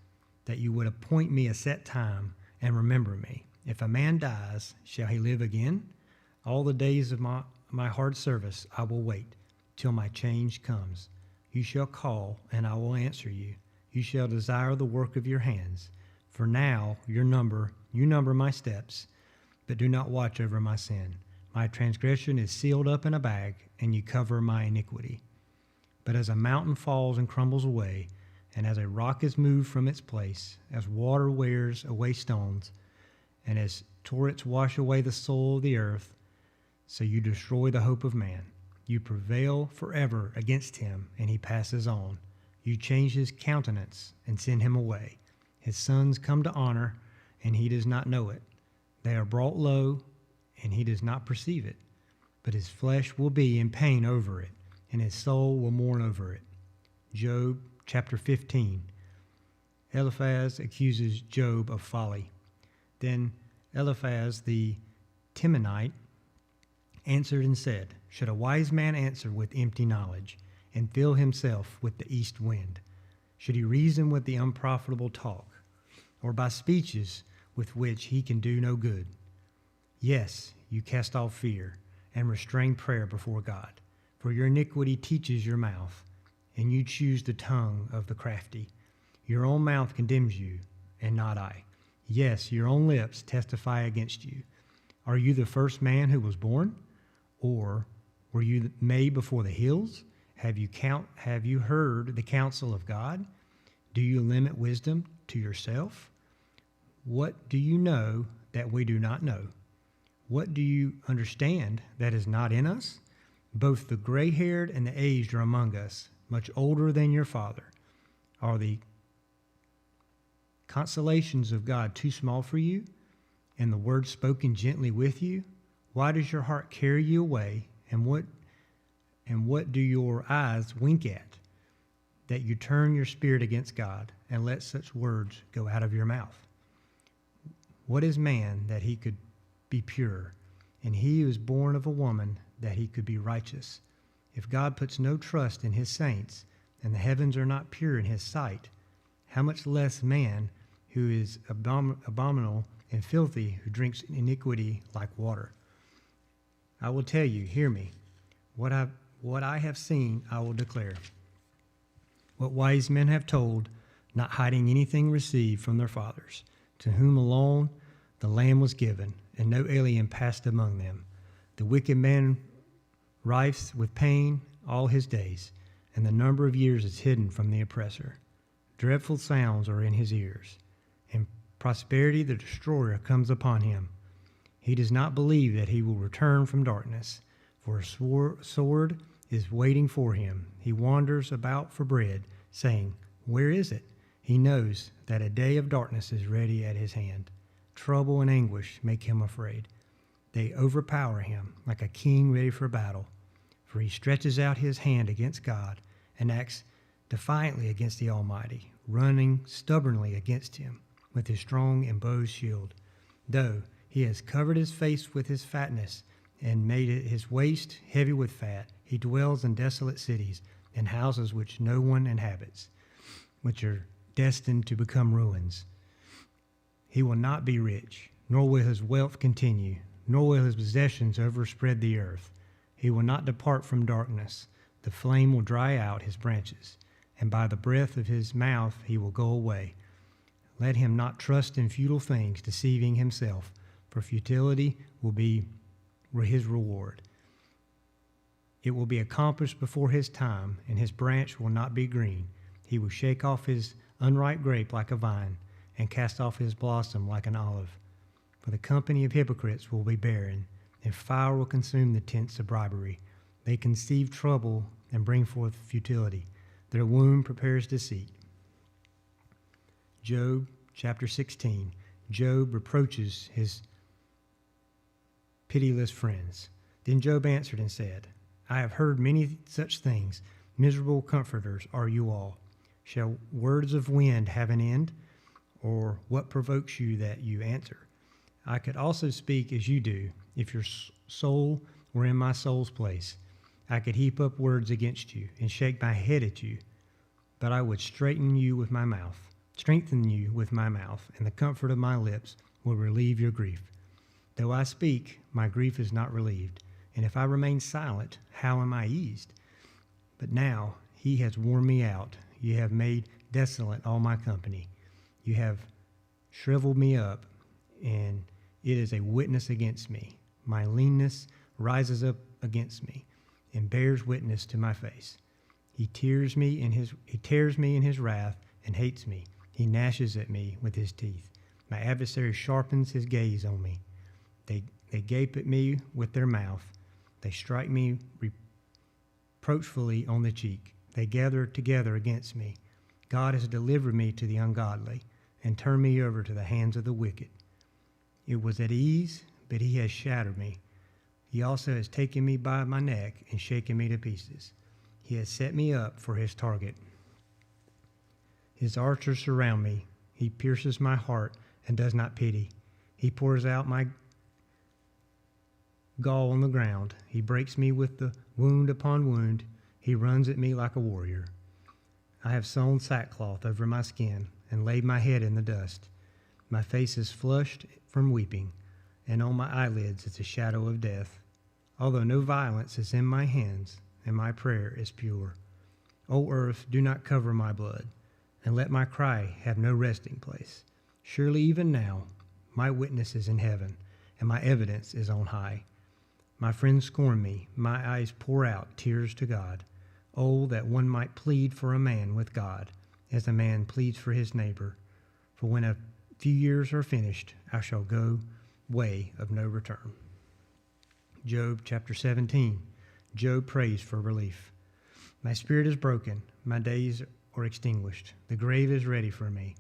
that you would appoint me a set time and remember me. If a man dies, shall he live again? All the days of my hard service I will wait, till my change comes. You shall call, and I will answer you. You shall desire the work of your hands. For now you number my steps, but do not watch over my sin. My transgression is sealed up in a bag, and you cover my iniquity. But as a mountain falls and crumbles away, and as a rock is moved from its place, as water wears away stones, and as torrents wash away the soul of the earth, so you destroy the hope of man. You prevail forever against him, and he passes on. You change his countenance and send him away. His sons come to honor, and he does not know it. They are brought low, and he does not perceive it. But his flesh will be in pain over it, and his soul will mourn over it. Job chapter 15. Eliphaz accuses Job of folly. Then Eliphaz the Temanite answered and said, Should a wise man answer with empty knowledge, and fill himself with the east wind? Should he reason with the unprofitable talk, or by speeches with which he can do no good? Yes, you cast off fear, and restrain prayer before God. For your iniquity teaches your mouth, and you choose the tongue of the crafty. Your own mouth condemns you, and not I. Yes, your own lips testify against you. Are you the first man who was born? Or were you made before the hills? Have you heard the counsel of God? Do you limit wisdom to yourself? What do you know that we do not know? What do you understand that is not in us? Both the gray-haired and the aged are among us, much older than your father. Are the consolations of God too small for you, and the words spoken gently with you? Why does your heart carry you away, and what do your eyes wink at, that you turn your spirit against God, and let such words go out of your mouth? What is man that he could be pure, and he who is born of a woman that he could be righteous? If God puts no trust in his saints, and the heavens are not pure in his sight, how much less man who is abominable and filthy, who drinks iniquity like water? I will tell you, hear me. What I have seen, I will declare. What wise men have told, not hiding anything received from their fathers, to whom alone the Lamb was given, and no alien passed among them. The wicked man writhes with pain all his days, and the number of years is hidden from the oppressor. Dreadful sounds are in his ears, and prosperity the destroyer comes upon him. He does not believe that he will return from darkness, for a sword is waiting for him. He wanders about for bread, saying, Where is it? He knows that a day of darkness is ready at his hand. Trouble and anguish make him afraid. They overpower him like a king ready for battle, for he stretches out his hand against God and acts defiantly against the Almighty, running stubbornly against him with his strong and bowed shield. Though he has covered his face with his fatness and made his waist heavy with fat, he dwells in desolate cities and houses which no one inhabits, which are destined to become ruins. He will not be rich, nor will his wealth continue, nor will his possessions overspread the earth. He will not depart from darkness. The flame will dry out his branches, and by the breath of his mouth he will go away. Let him not trust in futile things, deceiving himself, for futility will be his reward. It will be accomplished before his time, and his branch will not be green. He will shake off his unripe grape like a vine, and cast off his blossom like an olive. For the company of hypocrites will be barren, and fire will consume the tents of bribery. They conceive trouble and bring forth futility. Their womb prepares deceit. Job chapter 16. Job reproaches his pitiless friends. Then Job answered and said, I have heard many such things. Miserable comforters are you all. Shall words of wind have an end? Or what provokes you that you answer? I could also speak as you do, if your soul were in my soul's place. I could heap up words against you and shake my head at you. But I would strengthen you with my mouth, and the comfort of my lips will relieve your grief. Though I speak, my grief is not relieved, and if I remain silent, how am I eased? But now he has worn me out. You have made desolate all my company. You have shriveled me up, and it is a witness against me. My leanness rises up against me and bears witness to my face. He tears me in his wrath and hates me. He gnashes at me with his teeth. My adversary sharpens his gaze on me. They gape at me with their mouth. They strike me reproachfully on the cheek. They gather together against me. God has delivered me to the ungodly and turned me over to the hands of the wicked. It was at ease, but he has shattered me. He also has taken me by my neck and shaken me to pieces. He has set me up for his target. His archers surround me. He pierces my heart and does not pity. He pours out my gall on the ground. He breaks me with the wound upon wound. He runs at me like a warrior. I have sewn sackcloth over my skin and laid my head in the dust. My face is flushed from weeping, and on my eyelids is a shadow of death. Although no violence is in my hands, and my prayer is pure. O earth, do not cover my blood, and let my cry have no resting place. Surely even now my witness is in heaven, and my evidence is on high. My friends scorn me. My eyes pour out tears to God. Oh, that one might plead for a man with God, as a man pleads for his neighbor. For when a few years are finished, I shall go way of no return. Job chapter 17. Job prays for relief. My spirit is broken. My days are extinguished. The grave is ready for me.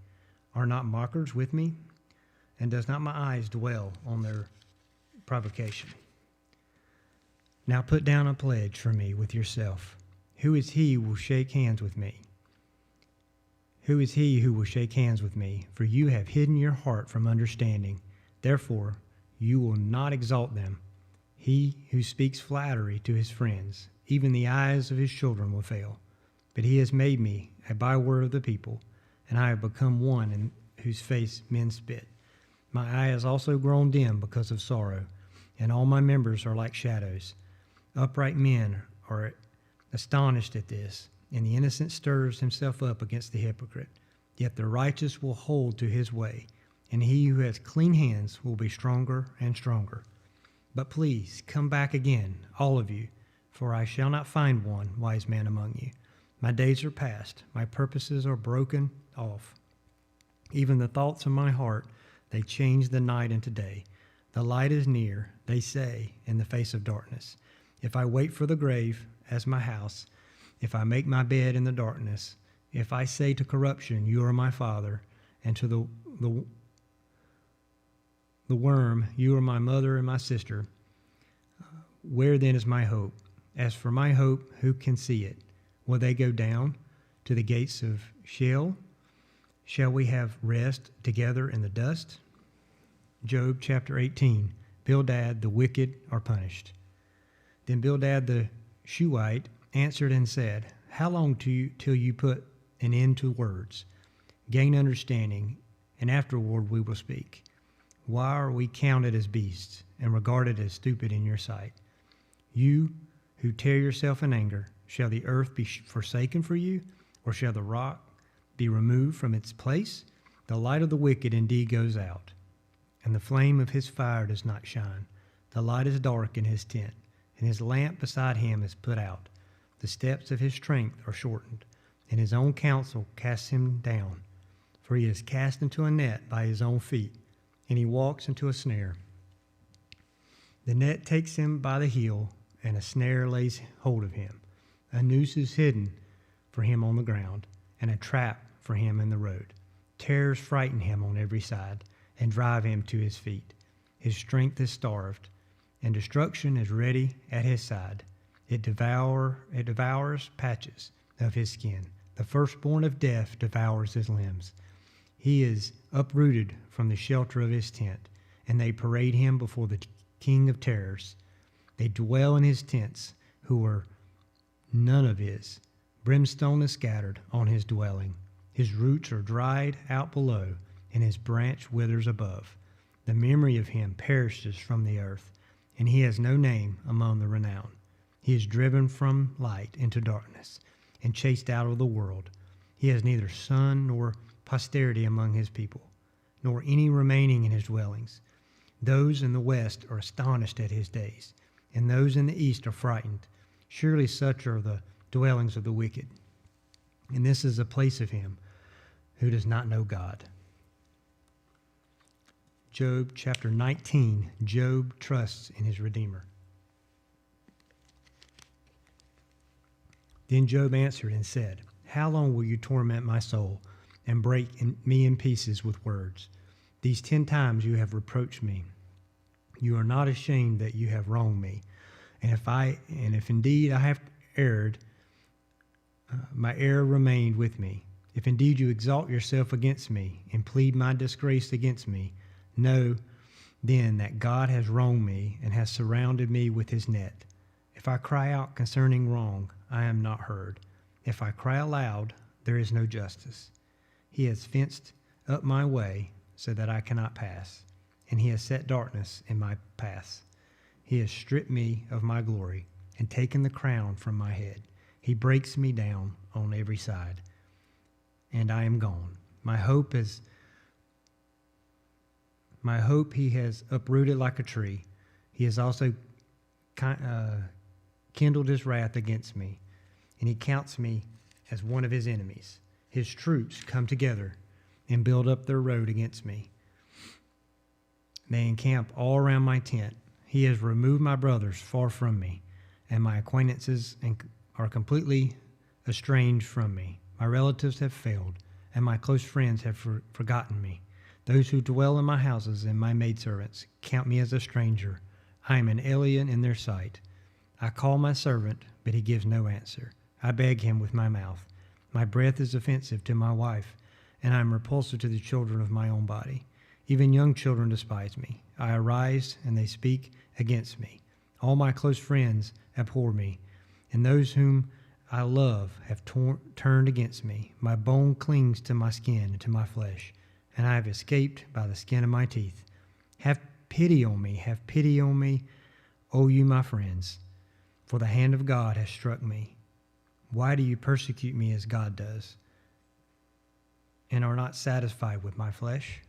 Are not mockers with me? And does not my eyes dwell on their provocation? Now put down a pledge for me with yourself. Who is he who will shake hands with me? Who is he who will shake hands with me? For you have hidden your heart from understanding. Therefore, you will not exalt them. He who speaks flattery to his friends, even the eyes of his children will fail. But he has made me a byword of the people, and I have become one in whose face men spit. My eye has also grown dim because of sorrow, and all my members are like shadows. Upright men are astonished at this, and the innocent stirs himself up against the hypocrite. Yet the righteous will hold to his way, and he who has clean hands will be stronger and stronger. But please come back again, all of you, for I shall not find one wise man among you. My days are past, my purposes are broken off. Even the thoughts of my heart, they change the night into day. The light is near, they say, in the face of darkness. If I wait for the grave as my house, if I make my bed in the darkness, if I say to corruption, you are my father, and to the worm, you are my mother and my sister, where then is my hope? As for my hope, who can see it? Will they go down to the gates of Sheol? Shall we have rest together in the dust? Job chapter 18. Bildad the wicked are punished. Then Bildad the Shuhite answered and said, How long till you put an end to words? Gain understanding, and afterward we will speak. Why are we counted as beasts and regarded as stupid in your sight? You who tear yourself in anger, shall the earth be forsaken for you, or shall the rock be removed from its place? The light of the wicked indeed goes out, and the flame of his fire does not shine. The light is dark in his tent, and his lamp beside him is put out. The steps of his strength are shortened, and his own counsel casts him down. For he is cast into a net by his own feet, and he walks into a snare. The net takes him by the heel, and a snare lays hold of him. A noose is hidden for him on the ground, and a trap for him in the road. Terrors frighten him on every side, and drive him to his feet. His strength is starved, and destruction is ready at his side. It devours patches of his skin. The firstborn of death devours his limbs. He is uprooted from the shelter of his tent, and they parade him before the king of terrors. They dwell in his tents, who are none of his. Brimstone is scattered on his dwelling. His roots are dried out below, and his branch withers above. The memory of him perishes from the earth, and he has no name among the renowned. He is driven from light into darkness, and chased out of the world. He has neither son nor posterity among his people, nor any remaining in his dwellings. Those in the west are astonished at his days, and those in the east are frightened. Surely such are the dwellings of the wicked, and this is a place of him who does not know God. Job chapter 19. Job trusts in his Redeemer. Then Job answered and said, "How long will you torment my soul and break me in pieces with words? These 10 times you have reproached me. You are not ashamed that you have wronged me. And if indeed I have erred, my error remained with me. If indeed you exalt yourself against me and plead my disgrace against me, know then that God has wronged me and has surrounded me with his net. If I cry out concerning wrong, I am not heard. If I cry aloud, there is no justice. He has fenced up my way so that I cannot pass, and he has set darkness in my paths. He has stripped me of my glory and taken the crown from my head. He breaks me down on every side, and I am gone. My hope he has uprooted like a tree. He has also kindled his wrath against me, and he counts me as one of his enemies. His troops come together and build up their road against me. They encamp all around my tent. He has removed my brothers far from me, and my acquaintances are completely estranged from me. My relatives have failed, and my close friends have forgotten me. Those who dwell in my houses and my maidservants count me as a stranger. I am an alien in their sight. I call my servant, but he gives no answer. I beg him with my mouth. My breath is offensive to my wife, and I am repulsive to the children of my own body. Even young children despise me. I arise, and they speak against me. All my close friends abhor me, and those whom I love have turned against me. My bone clings to my skin and to my flesh, and I have escaped by the skin of my teeth. Have pity on me, O you my friends, for the hand of God has struck me. Why do you persecute me as God does, and are not satisfied with my flesh?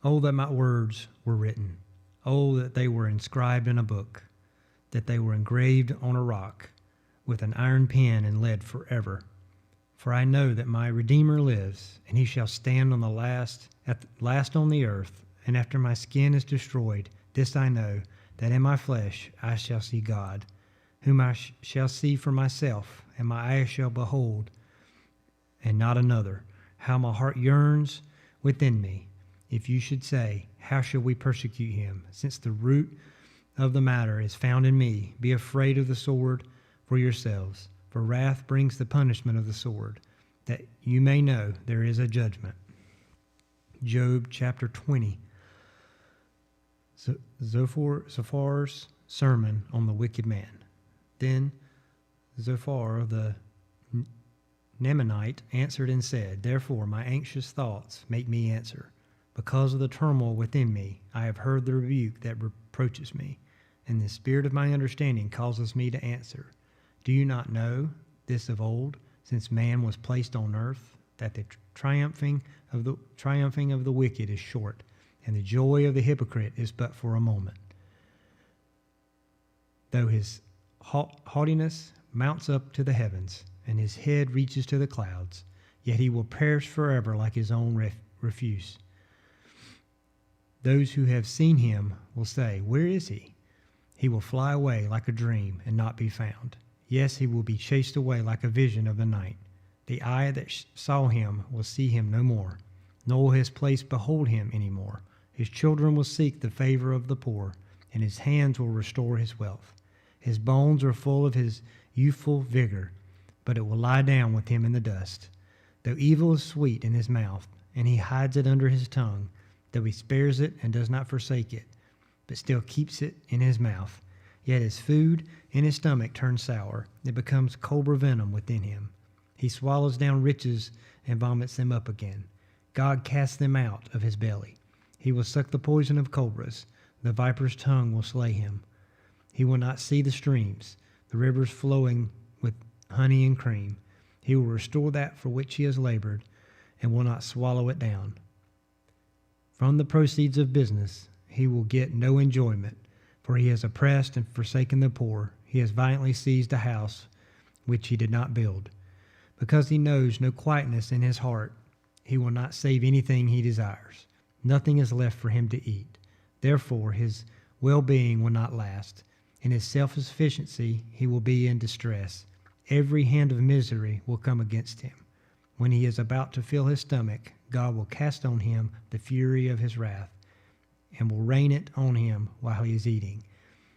Oh, that my words were written. Oh, that they were inscribed in a book, that they were engraved on a rock with an iron pen and lead forever. For I know that my Redeemer lives, and he shall stand on the last on the earth. And after my skin is destroyed, this I know, that in my flesh I shall see God, whom I shall see for myself, and my eyes shall behold, and not another. How my heart yearns within me. If you should say, how shall we persecute him? Since the root of the matter is found in me, be afraid of the sword for yourselves. For wrath brings the punishment of the sword, that you may know there is a judgment. Job chapter 20. Zophar's sermon on the wicked man. Then Zophar the Nemanite answered and said, therefore my anxious thoughts make me answer. Because of the turmoil within me, I have heard the rebuke that reproaches me, and the spirit of my understanding causes me to answer. Do you not know this of old, since man was placed on earth, that the triumphing of the wicked is short, and the joy of the hypocrite is but for a moment? Though his haughtiness mounts up to the heavens, and his head reaches to the clouds, yet he will perish forever like his own refuse. Those who have seen him will say, where is he? He will fly away like a dream and not be found. Yes, he will be chased away like a vision of the night. The eye that saw him will see him no more, nor will his place behold him any more. His children will seek the favor of the poor, and his hands will restore his wealth. His bones are full of his youthful vigor, but it will lie down with him in the dust. Though evil is sweet in his mouth, and he hides it under his tongue, though he spares it and does not forsake it, but still keeps it in his mouth. Yet his food in his stomach turns sour. It becomes cobra venom within him. He swallows down riches and vomits them up again. God casts them out of his belly. He will suck the poison of cobras. The viper's tongue will slay him. He will not see the streams, the rivers flowing with honey and cream. He will restore that for which he has labored, and will not swallow it down. From the proceeds of business he will get no enjoyment, for he has oppressed and forsaken the poor. He has violently seized a house which he did not build. Because he knows no quietness in his heart, he will not save anything he desires. Nothing is left for him to eat. Therefore, his well-being will not last. In his self-sufficiency, he will be in distress. Every hand of misery will come against him. When he is about to fill his stomach, God will cast on him the fury of his wrath and will rain it on him while he is eating.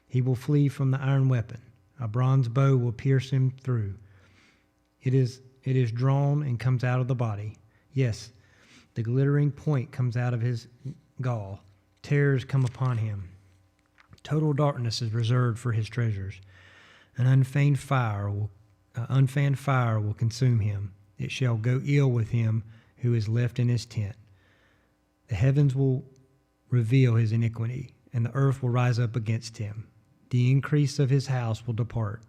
He will flee from the iron weapon. A bronze bow will pierce him through. It is drawn and comes out of the body. Yes, the glittering point comes out of his gall. Terrors come upon him. Total darkness is reserved for his treasures. An unfeigned fire will consume him. It shall go ill with him who is left in his tent. The heavens will reveal his iniquity, and the earth will rise up against him. The increase of his house will depart,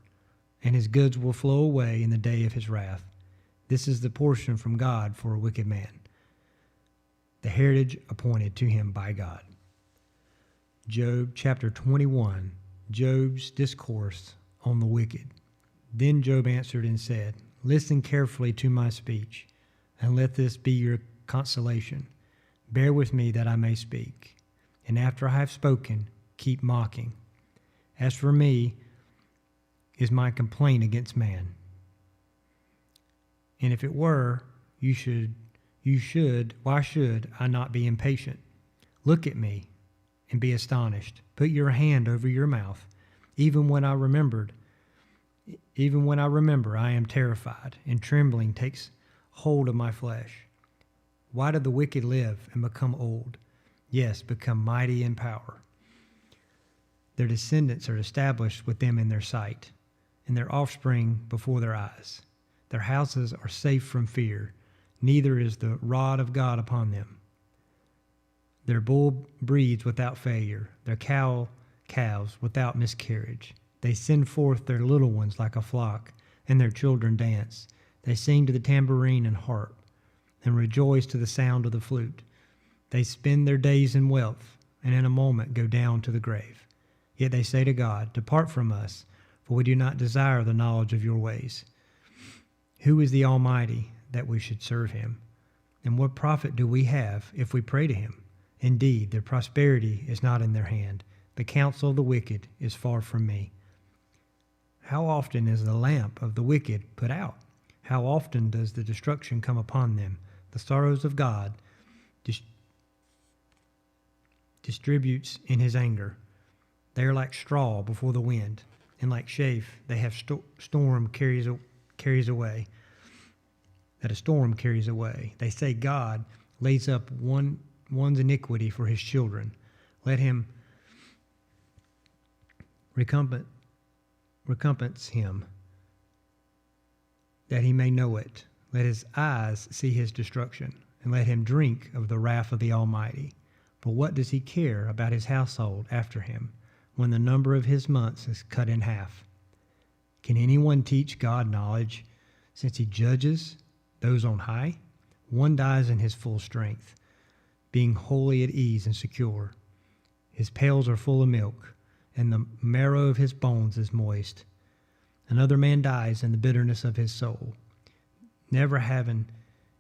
and his goods will flow away in the day of his wrath. This is the portion from God for a wicked man, the heritage appointed to him by God. Job chapter 21, Job's discourse on the wicked. Then Job answered and said, Listen carefully to my speech, and let this be your consolation. Bear with me that I may speak, and after I have spoken, keep mocking. As for me, is my complaint against man. And if it were, why should I not be impatient? Look at me and be astonished. Put your hand over your mouth. Even when I remember, I am terrified, and trembling takes hold of my flesh. Why do the wicked live and become old? Yes, become mighty in power. Their descendants are established with them in their sight, and their offspring before their eyes. Their houses are safe from fear, neither is the rod of God upon them. Their bull breeds without failure, their calves without miscarriage. They send forth their little ones like a flock, and their children dance. They sing to the tambourine and harp, and rejoice to the sound of the flute. They spend their days in wealth, and in a moment go down to the grave. Yet they say to God, Depart from us, for we do not desire the knowledge of your ways. Who is the Almighty that we should serve him? And what profit do we have if we pray to him? Indeed, their prosperity is not in their hand. The counsel of the wicked is far from me. How often is the lamp of the wicked put out? How often does the destruction come upon them? The sorrows of God distributes in his anger. They are like straw before the wind, and like chaff they have storm carries away. That a storm carries away. They say God lays up one's iniquity for his children. Let him recompense him, that he may know it. Let his eyes see his destruction, and let him drink of the wrath of the Almighty. For what does he care about his household after him, when the number of his months is cut in half? Can anyone teach God knowledge, since he judges those on high? One dies in his full strength, being wholly at ease and secure. His pails are full of milk, and the marrow of his bones is moist. Another man dies in the bitterness of his soul, never having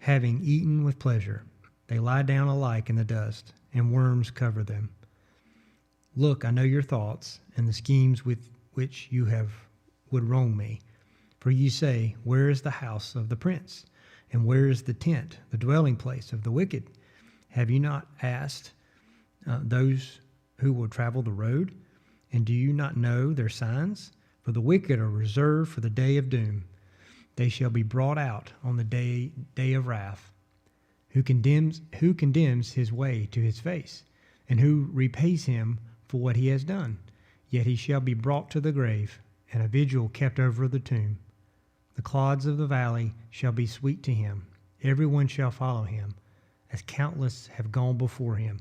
eaten with pleasure. They lie down alike in the dust, and worms cover them. Look, I know your thoughts, and the schemes with which you would wrong me. For you say, Where is the house of the prince? And where is the tent, the dwelling place of the wicked? Have you not asked those who will travel the road? And do you not know their signs? For the wicked are reserved for the day of doom. They shall be brought out on the day of wrath. Who condemns his way to his face, and who repays him for what he has done? Yet he shall be brought to the grave, and a vigil kept over the tomb. The clods of the valley shall be sweet to him. Everyone shall follow him, as countless have gone before him.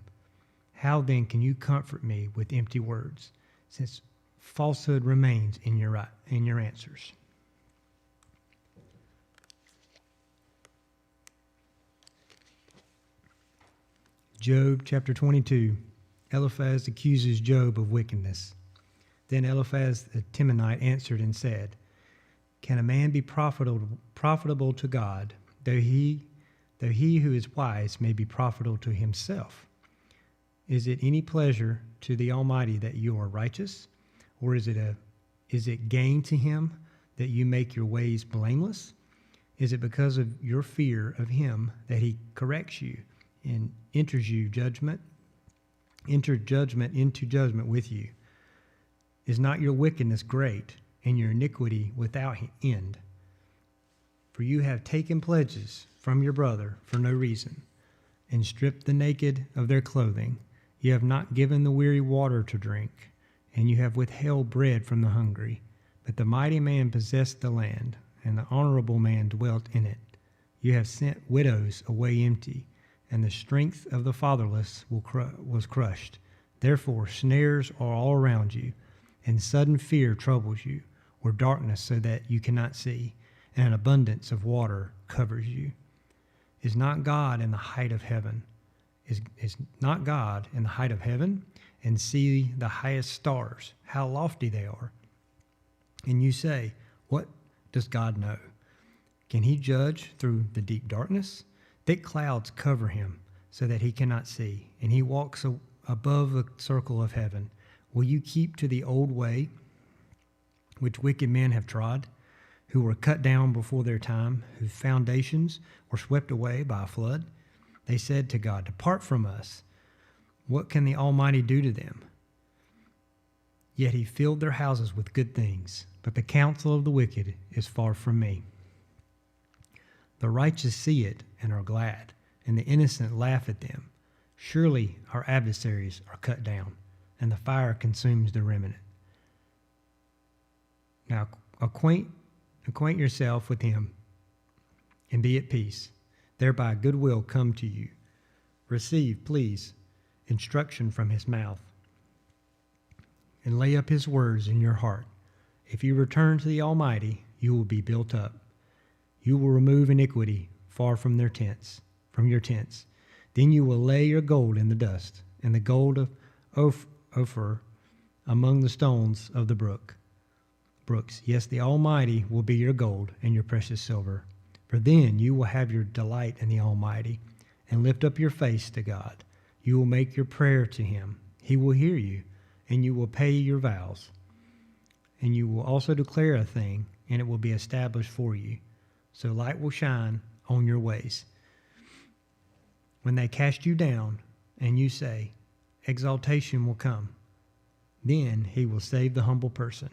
How then can you comfort me with empty words, since falsehood remains in your answers? Job chapter 22. Eliphaz accuses Job of wickedness. Then Eliphaz the Temanite answered and said, Can a man be profitable to God, though he though he who is wise may be profitable to himself. Is it any pleasure to the Almighty that you are righteous? Or is it gain to him that you make your ways blameless? Is it because of your fear of him that he corrects you and enters judgment into judgment with you? Is not your wickedness great, and your iniquity without end? For you have taken pledges from your brother for no reason, and stripped the naked of their clothing. You have not given the weary water to drink, and you have withheld bread from the hungry. But the mighty man possessed the land, and the honorable man dwelt in it. You have sent widows away empty, and the strength of the fatherless was crushed. Therefore snares are all around you, and sudden fear troubles you, or darkness so that you cannot see, and an abundance of water covers you. Is not God in the height of heaven? Is not God in the height of heaven? And see the highest stars, how lofty they are. And you say, what does God know? Can he judge through the deep darkness? Thick clouds cover him so that he cannot see, and he walks above the circle of heaven. Will you keep to the old way which wicked men have trod, who were cut down before their time, whose foundations were swept away by a flood? They said to God, depart from us. What can the Almighty do to them? Yet he filled their houses with good things, but the counsel of the wicked is far from me. The righteous see it and are glad, and the innocent laugh at them. Surely our adversaries are cut down, and the fire consumes the remnant. Now acquaint yourself with him, and be at peace. Thereby goodwill come to you. Receive, please, instruction from his mouth, and lay up his words in your heart. If you return to the Almighty, you will be built up. You will remove iniquity far from your tents. Then you will lay your gold in the dust, and the gold of Ophir among the stones of the brooks. Yes, the Almighty will be your gold and your precious silver. For then you will have your delight in the Almighty, and lift up your face to God. You will make your prayer to him. He will hear you, and you will pay your vows. And you will also declare a thing, and it will be established for you. So light will shine on your ways. When they cast you down, and you say, exaltation will come, then he will save the humble person.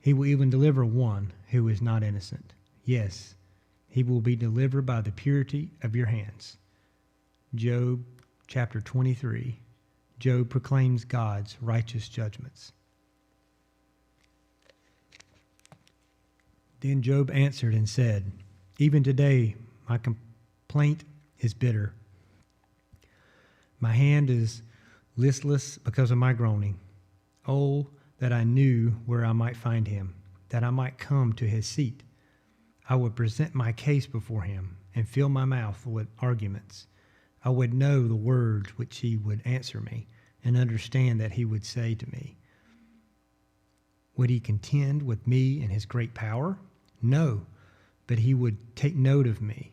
He will even deliver one who is not innocent. Yes, he will be delivered by the purity of your hands. Job chapter 23. Job proclaims God's righteous judgments. Then Job answered and said, even today my complaint is bitter. My hand is listless because of my groaning. Oh, that I knew where I might find him, that I might come to his seat. I would present my case before him and fill my mouth with arguments. I would know the words which he would answer me and understand that he would say to me. Would he contend with me in his great power? No, but he would take note of me.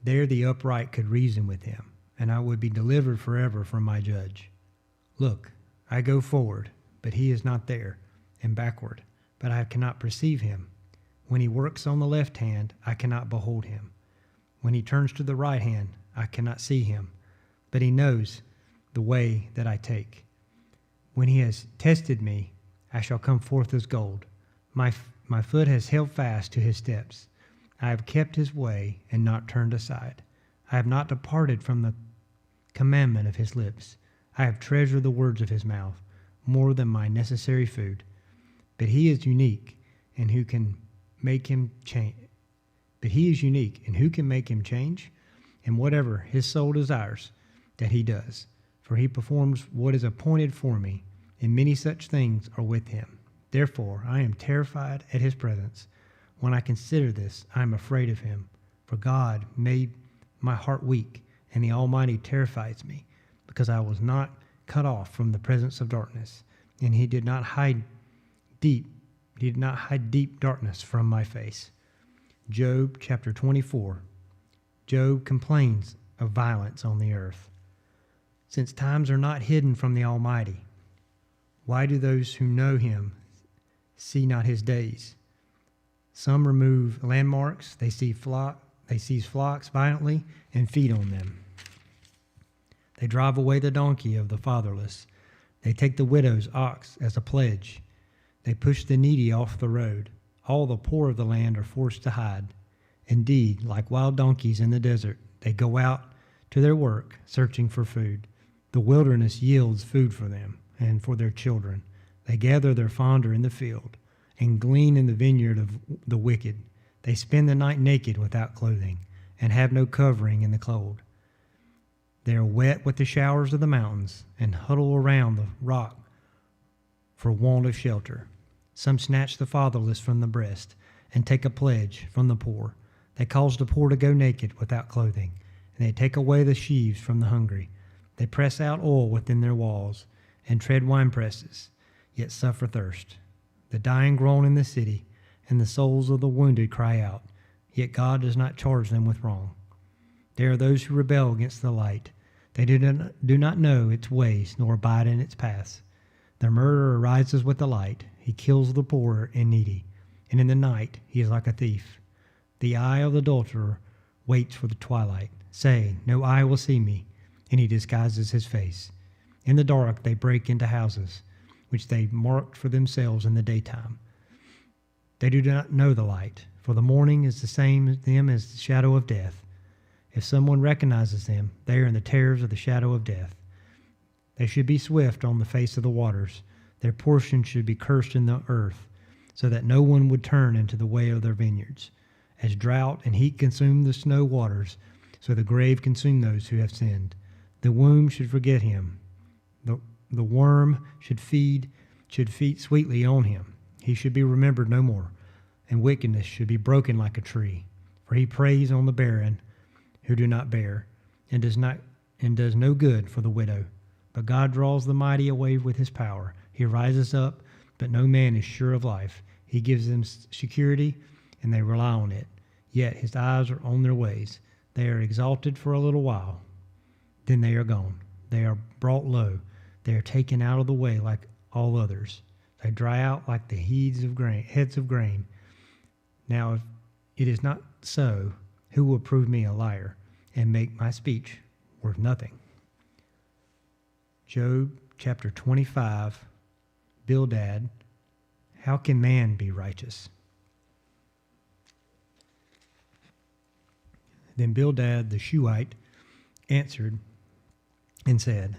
There the upright could reason with him, and I would be delivered forever from my judge. Look, I go forward, but he is not there, and backward, but I cannot perceive him. When he works on the left hand, I cannot behold him. When he turns to the right hand, I cannot see him, but he knows the way that I take. When he has tested me, I shall come forth as gold. My foot has held fast to his steps. I have kept his way and not turned aside. I have not departed from the commandment of his lips. I have treasured the words of his mouth more than my necessary food. But he is unique, and who can make him change? And whatever his soul desires, that he does. For he performs what is appointed for me, and many such things are with him. Therefore I am terrified at his presence. When I consider this, I am afraid of him. For God made my heart weak, and the Almighty terrifies me, because I was not cut off from the presence of darkness, and he did not hide deep darkness from my face. Job chapter 24. Job complains of violence on the earth. Since times are not hidden from the Almighty, why do those who know him see not his days? Some remove landmarks, they seize flocks violently and feed on them. They drive away the donkey of the fatherless. They take the widow's ox as a pledge. They push the needy off the road. All the poor of the land are forced to hide. Indeed, like wild donkeys in the desert, they go out to their work, searching for food. The wilderness yields food for them and for their children. They gather their fodder in the field and glean in the vineyard of the wicked. They spend the night naked without clothing and have no covering in the cold. They are wet with the showers of the mountains and huddle around the rock for want of shelter. Some snatch the fatherless from the breast and take a pledge from the poor. They cause the poor to go naked without clothing, and they take away the sheaves from the hungry. They press out oil within their walls and tread winepresses, yet suffer thirst. The dying groan in the city, and the souls of the wounded cry out, yet God does not charge them with wrong. There are those who rebel against the light. They do not know its ways, nor abide in its paths. The murderer rises with the light. He kills the poor and needy, and in the night he is like a thief. The eye of the adulterer waits for the twilight, saying, no eye will see me, and he disguises his face. In the dark they break into houses, which they marked for themselves in the daytime. They do not know the light, for the morning is the same as them as the shadow of death. If someone recognizes them, they are in the terrors of the shadow of death. They should be swift on the face of the waters. Their portion should be cursed in the earth, so that no one would turn into the way of their vineyards. As drought and heat consume the snow waters, so the grave consume those who have sinned. The womb should forget him. The worm should feed sweetly on him. He should be remembered no more, and wickedness should be broken like a tree. For he preys on the barren who do not bear, and does no good for the widow. But God draws the mighty away with his power. He rises up, but no man is sure of life. He gives them security, and they rely on it. Yet his eyes are on their ways. They are exalted for a little while. Then they are gone. They are brought low. They are taken out of the way like all others. They dry out like the heads of grain. Now, if it is not so, who will prove me a liar and make my speech worth nothing? Job chapter 25, Bildad, how can man be righteous? Then Bildad the Shuhite answered and said,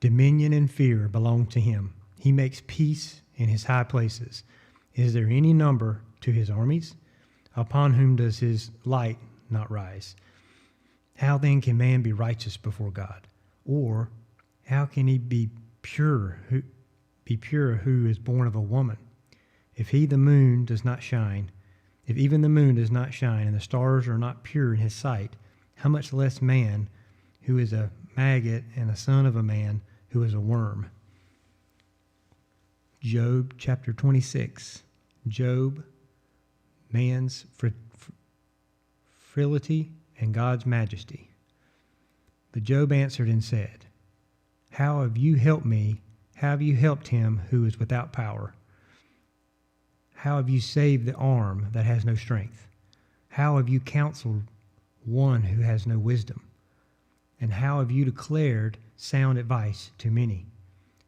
dominion and fear belong to him. He makes peace in his high places. Is there any number to his armies? Upon whom does his light not rise? How then can man be righteous before God? Or how can he be pure who is born of a woman? If even the moon does not shine, and the stars are not pure in his sight, how much less man who is a maggot and a son of a man who is a worm? Job chapter 26. Job, man's frivolity and God's majesty. But Job answered and said, how have you helped me? How have you helped him who is without power? How have you saved the arm that has no strength? How have you counseled one who has no wisdom? And how have you declared sound advice to many,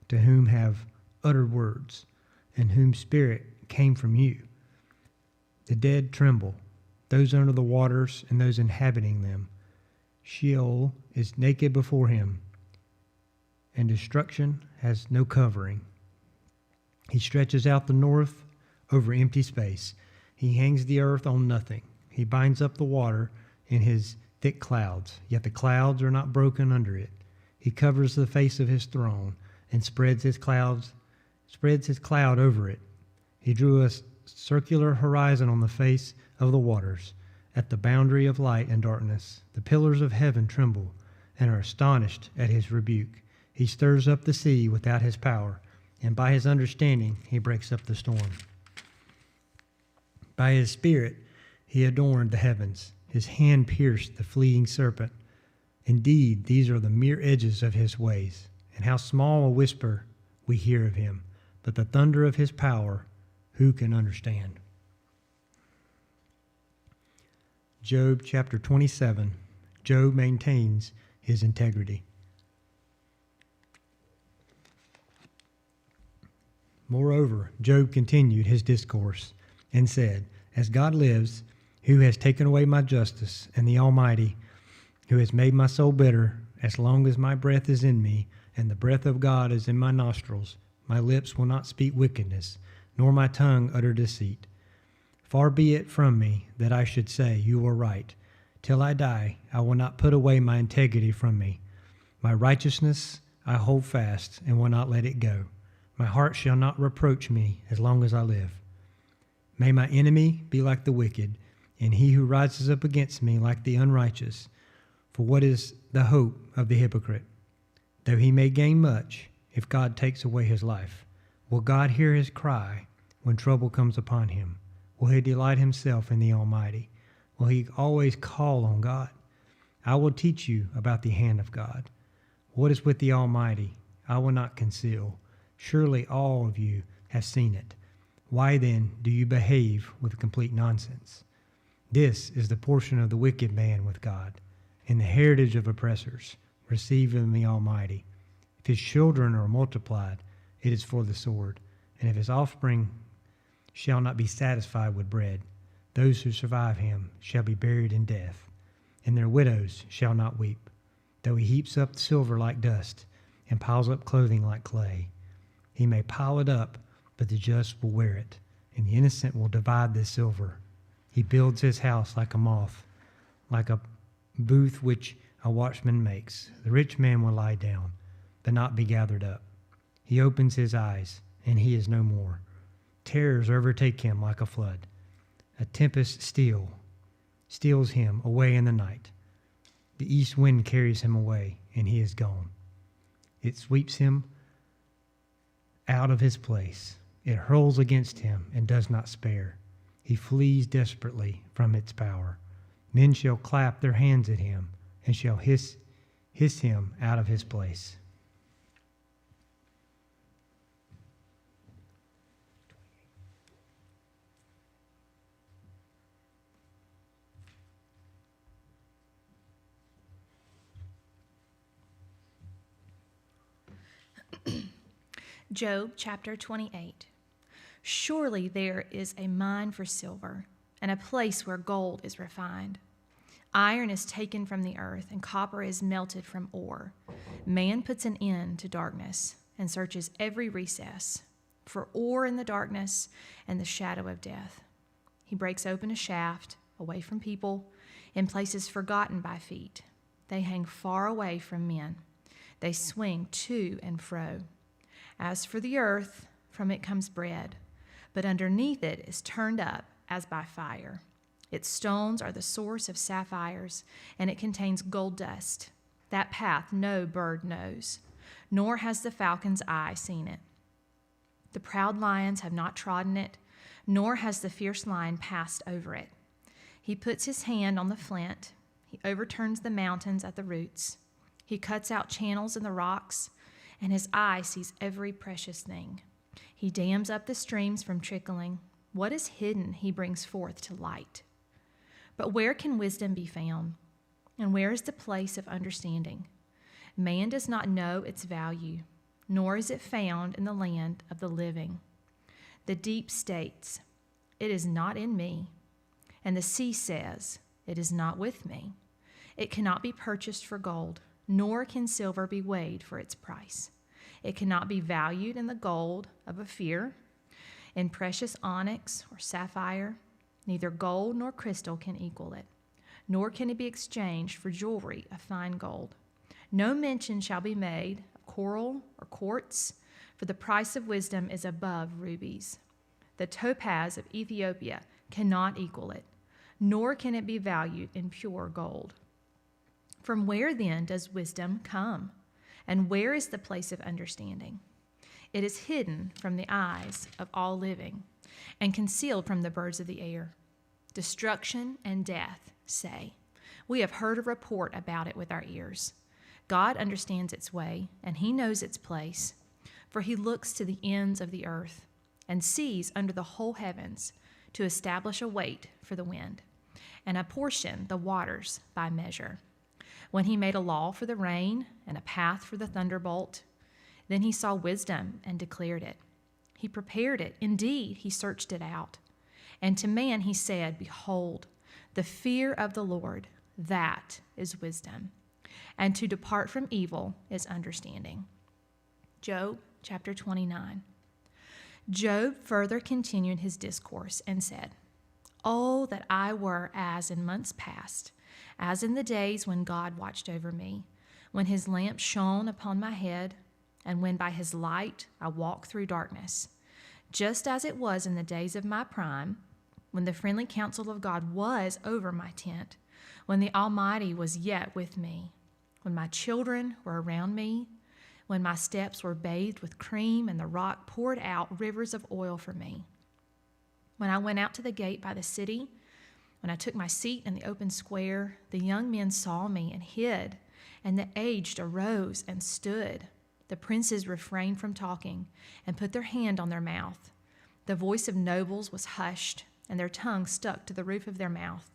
to whom have uttered words, and whom spirit came from you? The dead tremble, those under the waters and those inhabiting them. Sheol is naked before him, and destruction has no covering. He stretches out the north over empty space. He hangs the earth on nothing. He binds up the water in his thick clouds, yet the clouds are not broken under it. He covers the face of his throne and spreads his cloud over it. He drew a circular horizon on the face of the waters, at the boundary of light and darkness. The pillars of heaven tremble and are astonished at his rebuke. He stirs up the sea without his power, and by his understanding he breaks up the storm. By his spirit he adorned the heavens. His hand pierced the fleeing serpent. Indeed, these are the mere edges of his ways, and how small a whisper we hear of him. But the thunder of his power, who can understand? Job chapter 27. Job maintains his integrity. Moreover, Job continued his discourse and said, As God lives, who has taken away my justice, and the Almighty, who has made my soul bitter, as long as my breath is in me, and the breath of God is in my nostrils, my lips will not speak wickedness, nor my tongue utter deceit. Far be it from me that I should say, You are right. Till I die, I will not put away my integrity from me. My righteousness I hold fast, and will not let it go. My heart shall not reproach me as long as I live. May my enemy be like the wicked, and he who rises up against me like the unrighteous. For what is the hope of the hypocrite? Though he may gain much, if God takes away his life, will God hear his cry when trouble comes upon him? Will he delight himself in the Almighty? Will he always call on God? I will teach you about the hand of God. What is with the Almighty? I will not conceal. Surely all of you have seen it. Why then do you behave with complete nonsense? This is the portion of the wicked man with God, and the heritage of oppressors, received from the Almighty. If his children are multiplied, it is for the sword, and if his offspring shall not be satisfied with bread, those who survive him shall be buried in death, and their widows shall not weep. Though he heaps up silver like dust, and piles up clothing like clay, he may pile it up, but the just will wear it, and the innocent will divide the silver. He builds his house like a moth, like a booth which a watchman makes. The rich man will lie down, but not be gathered up. He opens his eyes, and he is no more. Terrors overtake him like a flood. A tempest steals him away in the night. The east wind carries him away, and he is gone. It sweeps him out of his place. It hurls against him and does not spare. He flees desperately from its power. Men shall clap their hands at him and shall hiss him out of his place. Job chapter 28. Surely there is a mine for silver, and a place where gold is refined. Iron is taken from the earth, and copper is melted from ore. Man puts an end to darkness, and searches every recess for ore in the darkness and the shadow of death. He breaks open a shaft, away from people, in places forgotten by feet. They hang far away from men. They swing to and fro. As for the earth, from it comes bread, but underneath it is turned up as by fire. Its stones are the source of sapphires, and it contains gold dust. That path no bird knows, nor has the falcon's eye seen it. The proud lions have not trodden it, nor has the fierce lion passed over it. He puts his hand on the flint. He overturns the mountains at the roots. He cuts out channels in the rocks, and his eye sees every precious thing. He dams up the streams from trickling. What is hidden he brings forth to light. But where can wisdom be found? And where is the place of understanding? Man does not know its value, nor is it found in the land of the living. The deep states, "It is not in me." And the sea says, "It is not with me." It cannot be purchased for gold, nor can silver be weighed for its price. It cannot be valued in the gold of Ophir, in precious onyx or sapphire. Neither gold nor crystal can equal it, nor can it be exchanged for jewelry of fine gold. No mention shall be made of coral or quartz, for the price of wisdom is above rubies. The topaz of Ethiopia cannot equal it, nor can it be valued in pure gold. From where then does wisdom come? And where is the place of understanding? It is hidden from the eyes of all living, and concealed from the birds of the air. Destruction and death say, "We have heard a report about it with our ears." God understands its way, and he knows its place, for he looks to the ends of the earth and sees under the whole heavens to establish a weight for the wind and apportion the waters by measure. When he made a law for the rain and a path for the thunderbolt, then he saw wisdom and declared it. He prepared it. Indeed, he searched it out. And to man he said, "Behold, the fear of the Lord, that is wisdom. And to depart from evil is understanding." Job chapter 29. Job further continued his discourse and said, "Oh, that I were as in months past, as in the days when God watched over me, when his lamp shone upon my head, and when by his light I walked through darkness, just as it was in the days of my prime, when the friendly counsel of God was over my tent, when the Almighty was yet with me, when my children were around me, when my steps were bathed with cream and the rock poured out rivers of oil for me. When I went out to the gate by the city, when I took my seat in the open square, the young men saw me and hid, and the aged arose and stood. The princes refrained from talking and put their hand on their mouth. The voice of nobles was hushed, and their tongue stuck to the roof of their mouth.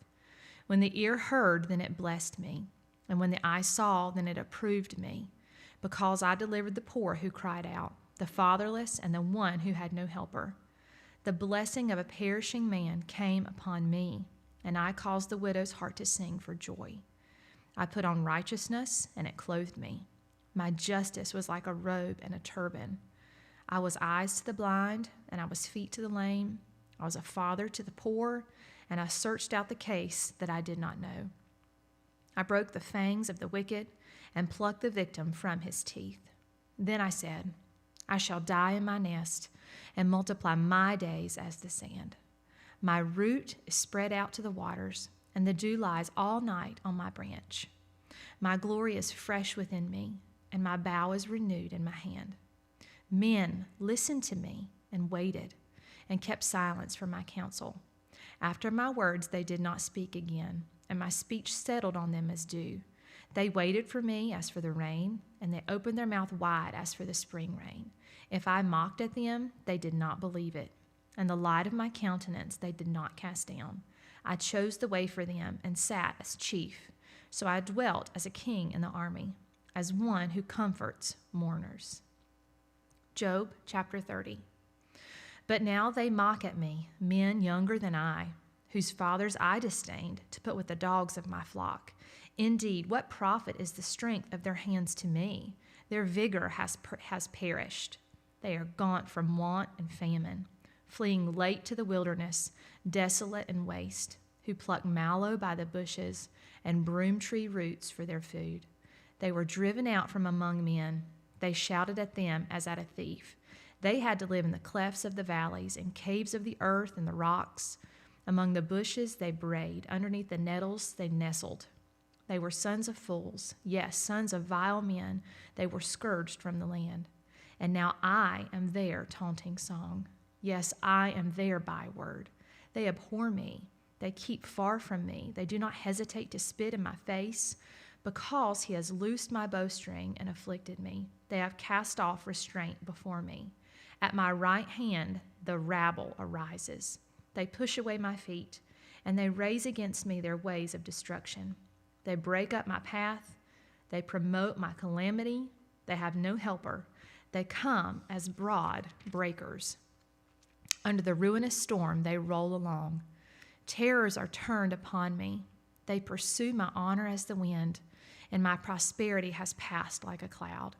When the ear heard, then it blessed me, and when the eye saw, then it approved me, because I delivered the poor who cried out, the fatherless, and the one who had no helper. The blessing of a perishing man came upon me, and I caused the widow's heart to sing for joy. I put on righteousness, and it clothed me. My justice was like a robe and a turban. I was eyes to the blind, and I was feet to the lame. I was a father to the poor, and I searched out the case that I did not know. I broke the fangs of the wicked and plucked the victim from his teeth. Then I said, I shall die in my nest and multiply my days as the sand. My root is spread out to the waters, and the dew lies all night on my branch. My glory is fresh within me, and my bow is renewed in my hand. Men listened to me and waited, and kept silence for my counsel. After my words they did not speak again, and my speech settled on them as dew. They waited for me as for the rain, and they opened their mouth wide as for the spring rain. If I mocked at them, they did not believe it, and the light of my countenance they did not cast down. I chose the way for them and sat as chief. So I dwelt as a king in the army, as one who comforts mourners. Job chapter 30. But now they mock at me, men younger than I, whose fathers I disdained to put with the dogs of my flock. Indeed, what profit is the strength of their hands to me? Their vigor has perished. They are gaunt from want and famine, fleeing late to the wilderness, desolate and waste, who pluck mallow by the bushes and broom tree roots for their food. They were driven out from among men. They shouted at them as at a thief. They had to live in the clefts of the valleys, in caves of the earth and the rocks. Among the bushes they brayed, underneath the nettles they nestled. They were sons of fools, yes, sons of vile men. They were scourged from the land. And now I am their taunting song. Yes, I am their byword. They abhor me. They keep far from me. They do not hesitate to spit in my face, because he has loosed my bowstring and afflicted me. They have cast off restraint before me. At my right hand the rabble arises. They push away my feet, and they raise against me their ways of destruction. They break up my path. They promote my calamity. They have no helper. They come as broad breakers. Under the ruinous storm they roll along. Terrors are turned upon me. They pursue my honor as the wind, and my prosperity has passed like a cloud.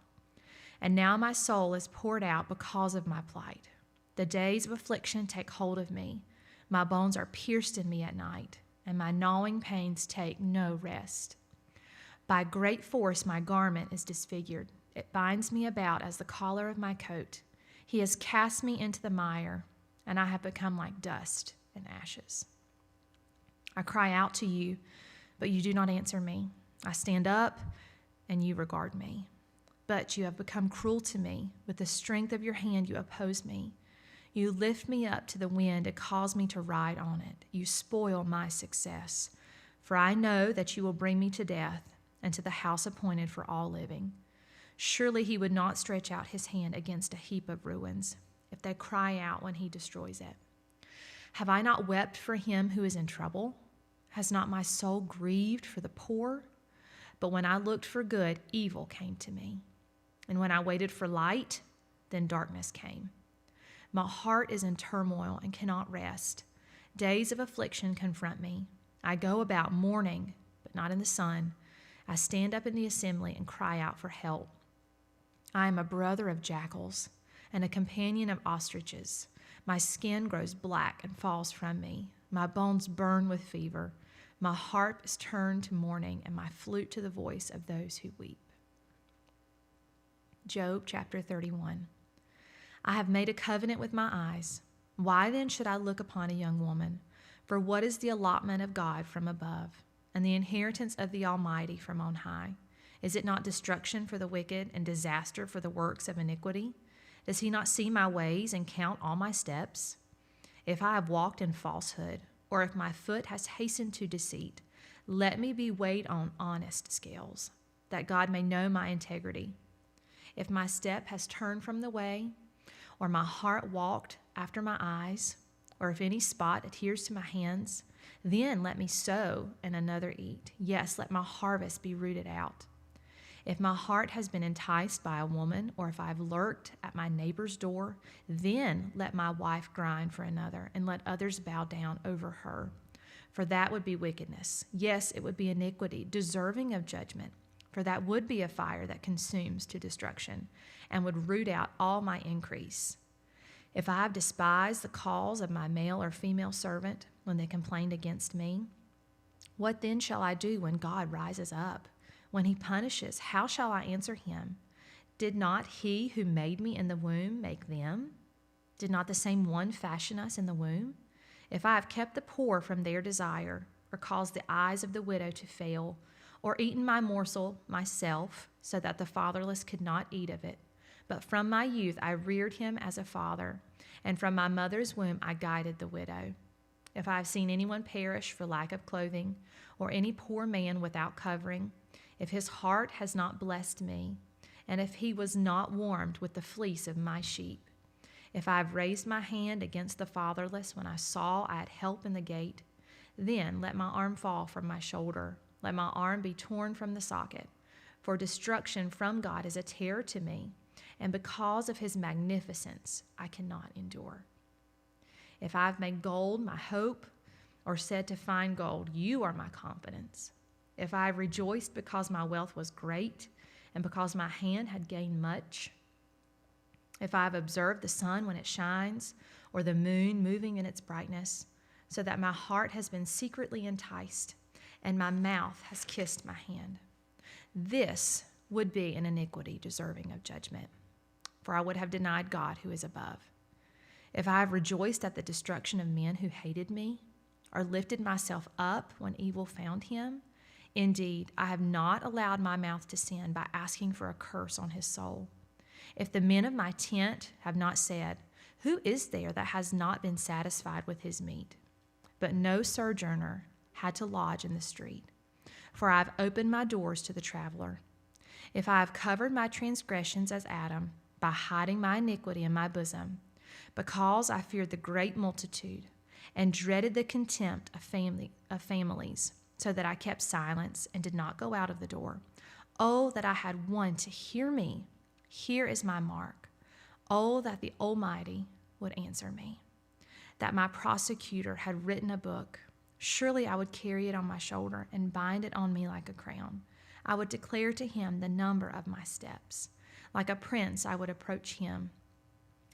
And now my soul is poured out because of my plight. The days of affliction take hold of me. My bones are pierced in me at night, and my gnawing pains take no rest. By great force my garment is disfigured. It binds me about as the collar of my coat. He has cast me into the mire, and I have become like dust and ashes. I cry out to you, but you do not answer me. I stand up, and you regard me. But you have become cruel to me. With the strength of your hand you oppose me. You lift me up to the wind and cause me to ride on it. You spoil my success. For I know that you will bring me to death and to the house appointed for all living. Surely he would not stretch out his hand against a heap of ruins, if they cry out when he destroys it. Have I not wept for him who is in trouble? Has not my soul grieved for the poor? But when I looked for good, evil came to me. And when I waited for light, then darkness came. My heart is in turmoil and cannot rest. Days of affliction confront me. I go about mourning, but not in the sun. I stand up in the assembly and cry out for help. I am a brother of jackals and a companion of ostriches. My skin grows black and falls from me. My bones burn with fever. My harp is turned to mourning, and my flute to the voice of those who weep. Job chapter 31. I have made a covenant with my eyes. Why then should I look upon a young woman? For what is the allotment of God from above, and the inheritance of the Almighty from on high? Is it not destruction for the wicked and disaster for the works of iniquity? Does he not see my ways and count all my steps? If I have walked in falsehood, or if my foot has hastened to deceit, let me be weighed on honest scales, that God may know my integrity. If my step has turned from the way, or my heart walked after my eyes, or if any spot adheres to my hands, then let me sow and another eat. Yes, let my harvest be rooted out. If my heart has been enticed by a woman, or if I have lurked at my neighbor's door, then let my wife grind for another, and let others bow down over her. For that would be wickedness. Yes, it would be iniquity, deserving of judgment. For that would be a fire that consumes to destruction, and would root out all my increase. If I have despised the calls of my male or female servant when they complained against me, what then shall I do when God rises up? When he punishes, how shall I answer him? Did not he who made me in the womb make them? Did not the same one fashion us in the womb? If I have kept the poor from their desire, or caused the eyes of the widow to fail, or eaten my morsel myself, so that the fatherless could not eat of it, but from my youth I reared him as a father, and from my mother's womb I guided the widow. If I have seen anyone perish for lack of clothing, or any poor man without covering, if his heart has not blessed me, and if he was not warmed with the fleece of my sheep, if I have raised my hand against the fatherless when I saw I had help in the gate, then let my arm fall from my shoulder, let my arm be torn from the socket. For destruction from God is a terror to me, and because of his magnificence I cannot endure. If I have made gold my hope, or said to find gold, you are my confidence. If I have rejoiced because my wealth was great, and because my hand had gained much, if I have observed the sun when it shines, or the moon moving in its brightness, so that my heart has been secretly enticed, and my mouth has kissed my hand, this would be an iniquity deserving of judgment, for I would have denied God who is above. If I have rejoiced at the destruction of men who hated me, or lifted myself up when evil found him, indeed, I have not allowed my mouth to sin by asking for a curse on his soul. If the men of my tent have not said, who is there that has not been satisfied with his meat? But no sojourner had to lodge in the street, for I have opened my doors to the traveler. If I have covered my transgressions as Adam, by hiding my iniquity in my bosom, because I feared the great multitude, and dreaded the contempt of families, so that I kept silence and did not go out of the door. Oh, that I had one to hear me. Here is my mark. Oh, that the Almighty would answer me. That my prosecutor had written a book. Surely I would carry it on my shoulder and bind it on me like a crown. I would declare to him the number of my steps. Like a prince, I would approach him.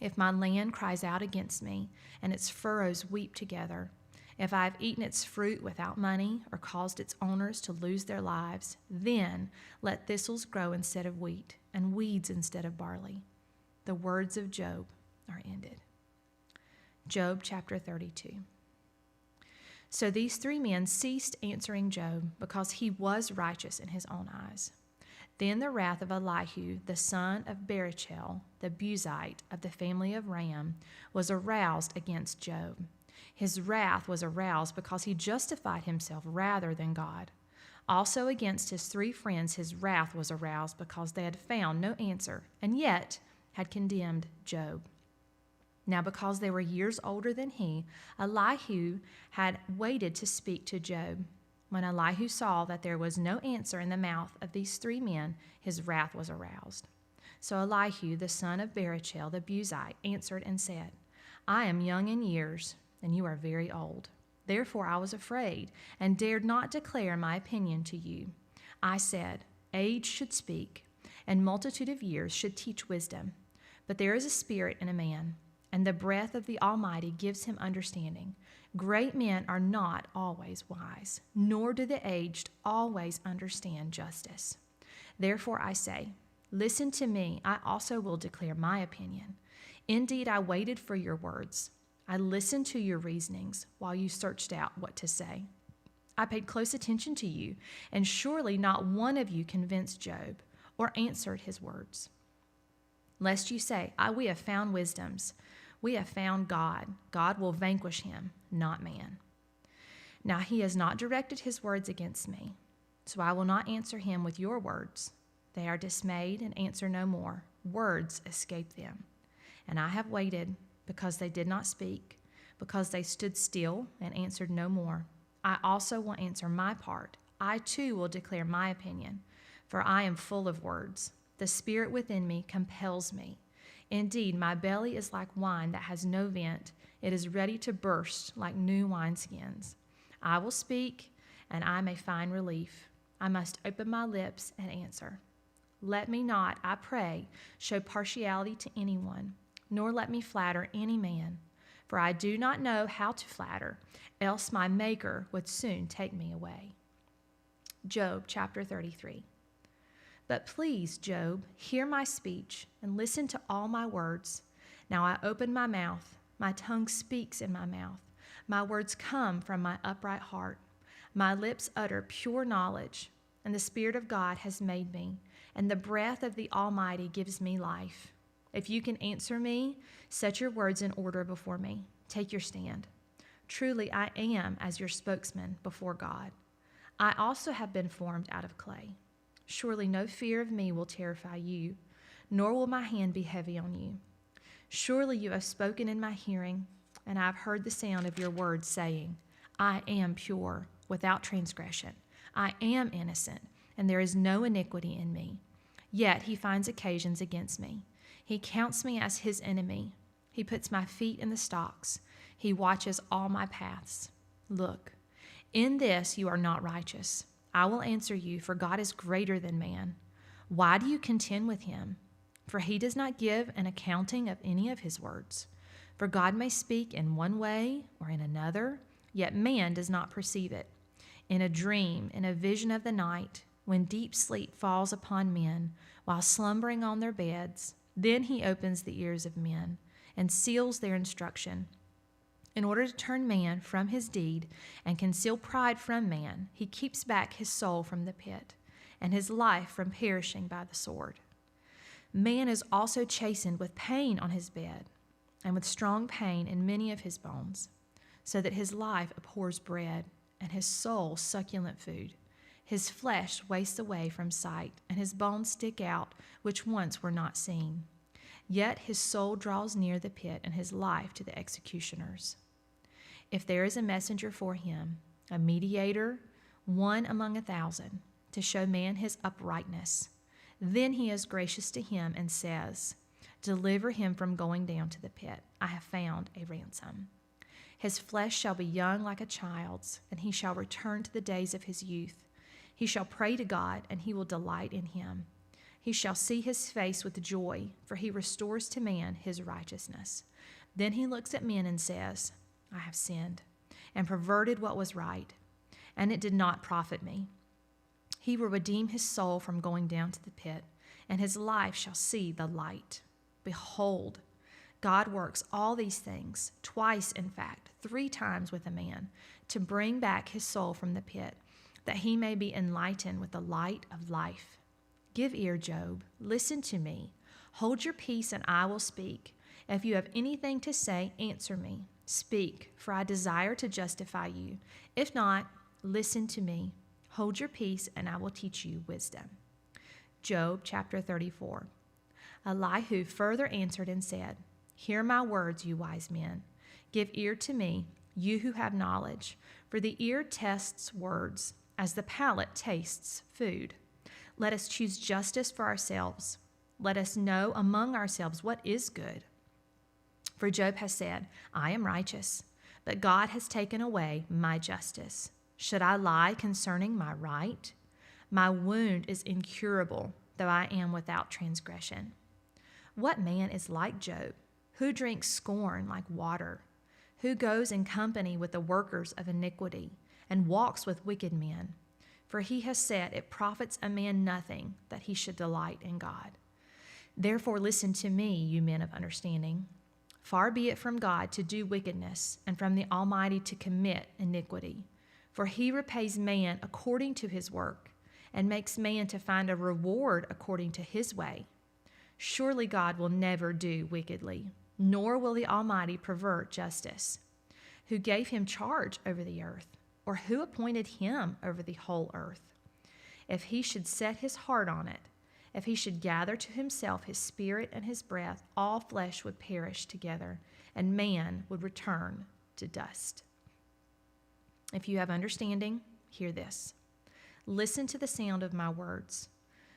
If my land cries out against me, and its furrows weep together, if I have eaten its fruit without money, or caused its owners to lose their lives, then let thistles grow instead of wheat, and weeds instead of barley. The words of Job are ended. Job chapter 32. So these three men ceased answering Job, because he was righteous in his own eyes. Then the wrath of Elihu, the son of Barachel, the Buzite of the family of Ram, was aroused against Job. His wrath was aroused because he justified himself rather than God. Also against his 3 friends his wrath was aroused because they had found no answer and yet had condemned Job. Now because they were years older than he, Elihu had waited to speak to Job. When Elihu saw that there was no answer in the mouth of these 3 men, his wrath was aroused. So Elihu, the son of Barachel, the Buzite, answered and said, I am young in years, and you are very old. Therefore I was afraid, and dared not declare my opinion to you. I said, age should speak, and multitude of years should teach wisdom. But there is a spirit in a man, and the breath of the Almighty gives him understanding. Great men are not always wise, nor do the aged always understand justice. Therefore I say, listen to me, I also will declare my opinion. Indeed, I waited for your words. I listened to your reasonings while you searched out what to say. I paid close attention to you, and surely not one of you convinced Job or answered his words. Lest you say, we have found wisdoms. We have found God. God will vanquish him, not man. Now he has not directed his words against me, so I will not answer him with your words. They are dismayed and answer no more. Words escape them. And I have waited because they did not speak, because they stood still and answered no more. I also will answer my part. I too will declare my opinion, for I am full of words. The spirit within me compels me. Indeed, my belly is like wine that has no vent. It is ready to burst like new wineskins. I will speak, and I may find relief. I must open my lips and answer. Let me not, I pray, show partiality to anyone, nor let me flatter any man. For I do not know how to flatter, else my Maker would soon take me away. Job chapter 33. But please, Job, hear my speech and listen to all my words. Now I open my mouth. My tongue speaks in my mouth. My words come from my upright heart. My lips utter pure knowledge, and the Spirit of God has made me, and the breath of the Almighty gives me life. If you can answer me, set your words in order before me. Take your stand. Truly, I am as your spokesman before God. I also have been formed out of clay. Surely no fear of me will terrify you, nor will my hand be heavy on you. Surely you have spoken in my hearing, and I have heard the sound of your words saying, I am pure, without transgression. I am innocent, and there is no iniquity in me. Yet he finds occasions against me. He counts me as his enemy. He puts my feet in the stocks. He watches all my paths. Look, in this you are not righteous. I will answer you, for God is greater than man. Why do you contend with him? For he does not give an accounting of any of his words. For God may speak in one way or in another, yet man does not perceive it. In a dream, in a vision of the night, when deep sleep falls upon men, while slumbering on their beds, then he opens the ears of men and seals their instruction. In order to turn man from his deed and conceal pride from man, he keeps back his soul from the pit and his life from perishing by the sword. Man is also chastened with pain on his bed and with strong pain in many of his bones, so that his life abhors bread and his soul succulent food. His flesh wastes away from sight, and his bones stick out, which once were not seen. Yet his soul draws near the pit, and his life to the executioners. If there is a messenger for him, a mediator, one among 1,000, to show man his uprightness, then he is gracious to him and says, deliver him from going down to the pit. I have found a ransom. His flesh shall be young like a child's, and he shall return to the days of his youth. He shall pray to God, and he will delight in him. He shall see his face with joy, for he restores to man his righteousness. Then he looks at men and says, I have sinned and perverted what was right, and it did not profit me. He will redeem his soul from going down to the pit, and his life shall see the light. Behold, God works all these things, twice in fact, 3 times with a man, to bring back his soul from the pit, that he may be enlightened with the light of life. Give ear, Job. Listen to me. Hold your peace, and I will speak. If you have anything to say, answer me. Speak, for I desire to justify you. If not, listen to me. Hold your peace, and I will teach you wisdom. Job chapter 34. Elihu further answered and said, Hear my words, you wise men. Give ear to me, you who have knowledge, for the ear tests words, as the palate tastes food. Let us choose justice for ourselves. Let us know among ourselves what is good. For Job has said, I am righteous, but God has taken away my justice. Should I lie concerning my right? My wound is incurable, though I am without transgression. What man is like Job, who drinks scorn like water, who goes in company with the workers of iniquity, and walks with wicked men? For he has said, It profits a man nothing that he should delight in God. Therefore listen to me, you men of understanding. Far be it from God to do wickedness, and from the Almighty to commit iniquity. For he repays man according to his work, and makes man to find a reward according to his way. Surely God will never do wickedly, nor will the Almighty pervert justice. Who gave him charge over the earth, or who appointed him over the whole earth? If he should set his heart on it, if he should gather to himself his spirit and his breath, all flesh would perish together, and man would return to dust. If you have understanding, hear this. Listen to the sound of my words.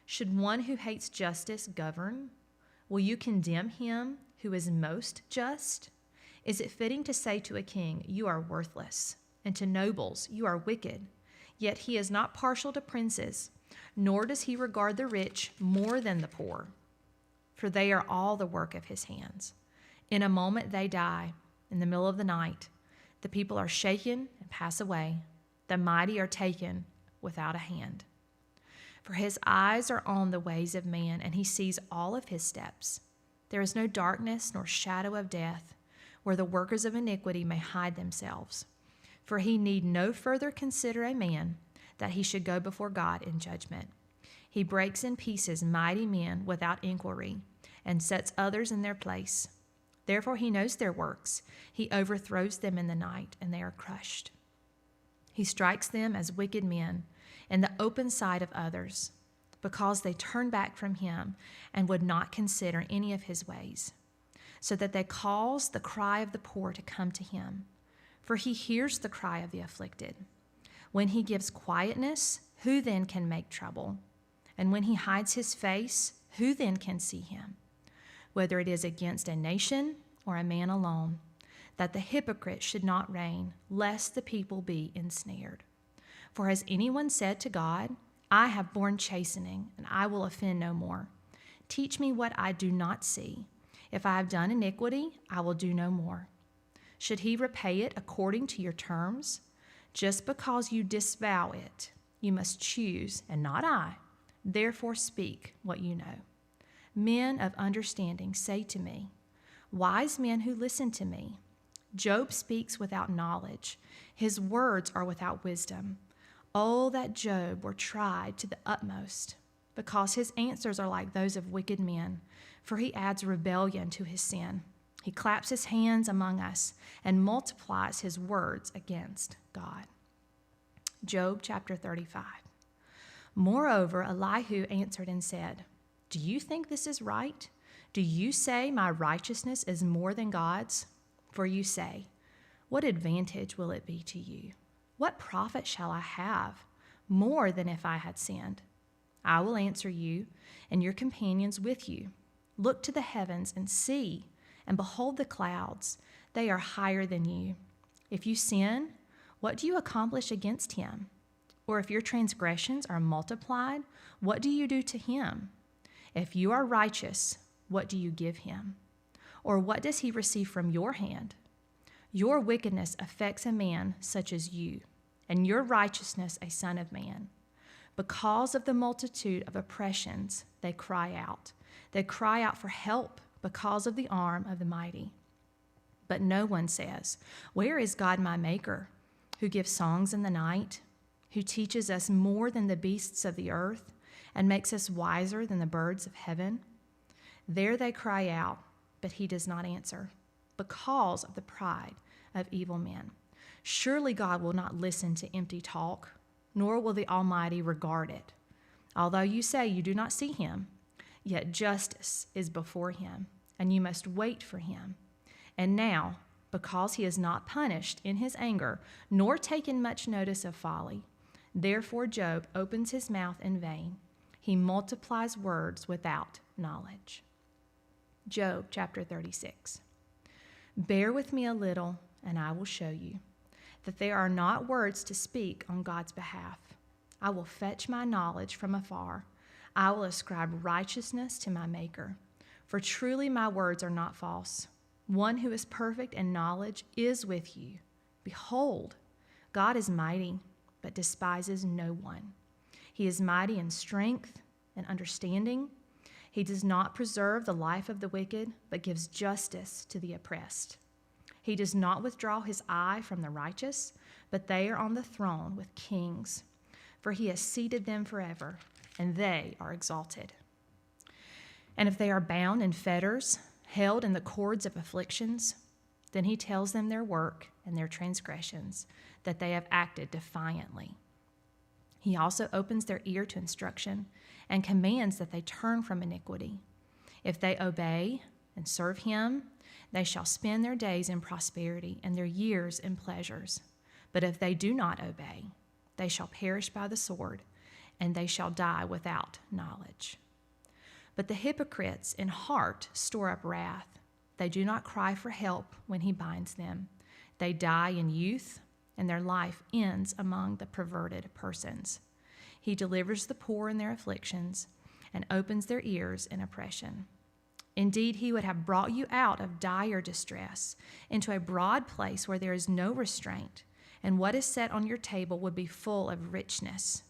Should one who hates justice govern? Will you condemn him who is most just? Is it fitting to say to a king, You are worthless, and to nobles, You are wicked? Yet he is not partial to princes, nor does he regard the rich more than the poor, for they are all the work of his hands. In a moment they die, in the middle of the night. The people are shaken and pass away. The mighty are taken without a hand. For his eyes are on the ways of man, and he sees all of his steps. There is no darkness nor shadow of death, where the workers of iniquity may hide themselves. For he need no further consider a man, that he should go before God in judgment. He breaks in pieces mighty men without inquiry, and sets others in their place. Therefore he knows their works. He overthrows them in the night, and they are crushed. He strikes them as wicked men in the open sight of others, because they turn back from him and would not consider any of his ways, so that they cause the cry of the poor to come to him. For he hears the cry of the afflicted. When he gives quietness, who then can make trouble? And when he hides his face, who then can see him? Whether it is against a nation or a man alone, that the hypocrite should not reign, lest the people be ensnared. For has anyone said to God, I have borne chastening, and I will offend no more? Teach me what I do not see. If I have done iniquity, I will do no more. Should he repay it according to your terms? Just because you disavow it, you must choose, and not I. Therefore speak what you know. Men of understanding say to me, wise men who listen to me. Job speaks without knowledge. His words are without wisdom. Oh, that Job were tried to the utmost, because his answers are like those of wicked men, for he adds rebellion to his sin. He claps his hands among us and multiplies his words against God. Job chapter 35. Moreover, Elihu answered and said, Do you think this is right? Do you say my righteousness is more than God's? For you say, What advantage will it be to you? What profit shall I have, more than if I had sinned? I will answer you, and your companions with you. Look to the heavens and see, and behold the clouds. They are higher than you. If you sin, what do you accomplish against him? Or if your transgressions are multiplied, what do you do to him? If you are righteous, what do you give him? Or what does he receive from your hand? Your wickedness affects a man such as you, and your righteousness a son of man. Because of the multitude of oppressions, they cry out. They cry out for help because of the arm of the mighty. But no one says, Where is God my maker, who gives songs in the night, who teaches us more than the beasts of the earth, and makes us wiser than the birds of heaven? There they cry out, but he does not answer, because of the pride of evil men. Surely God will not listen to empty talk, nor will the Almighty regard it. Although you say you do not see him, yet justice is before him, and you must wait for him. And now, because he has not punished in his anger, nor taken much notice of folly, therefore Job opens his mouth in vain. He multiplies words without knowledge. Job chapter 36. Bear with me a little, and I will show you that there are not words to speak on God's behalf. I will fetch my knowledge from afar. I will ascribe righteousness to my Maker. For truly my words are not false. One who is perfect in knowledge is with you. Behold, God is mighty, but despises no one. He is mighty in strength and understanding. He does not preserve the life of the wicked, but gives justice to the oppressed. He does not withdraw his eye from the righteous, but they are on the throne with kings. For he has seated them forever, and they are exalted. And if they are bound in fetters, held in the cords of afflictions, then he tells them their work and their transgressions, that they have acted defiantly. He also opens their ear to instruction and commands that they turn from iniquity. If they obey and serve him, they shall spend their days in prosperity and their years in pleasures. But if they do not obey, they shall perish by the sword, and they shall die without knowledge. But the hypocrites in heart store up wrath. They do not cry for help when he binds them. They die in youth, and their life ends among the perverted persons. He delivers the poor in their afflictions and opens their ears in oppression. Indeed, he would have brought you out of dire distress into a broad place where there is no restraint, and what is set on your table would be full of richness.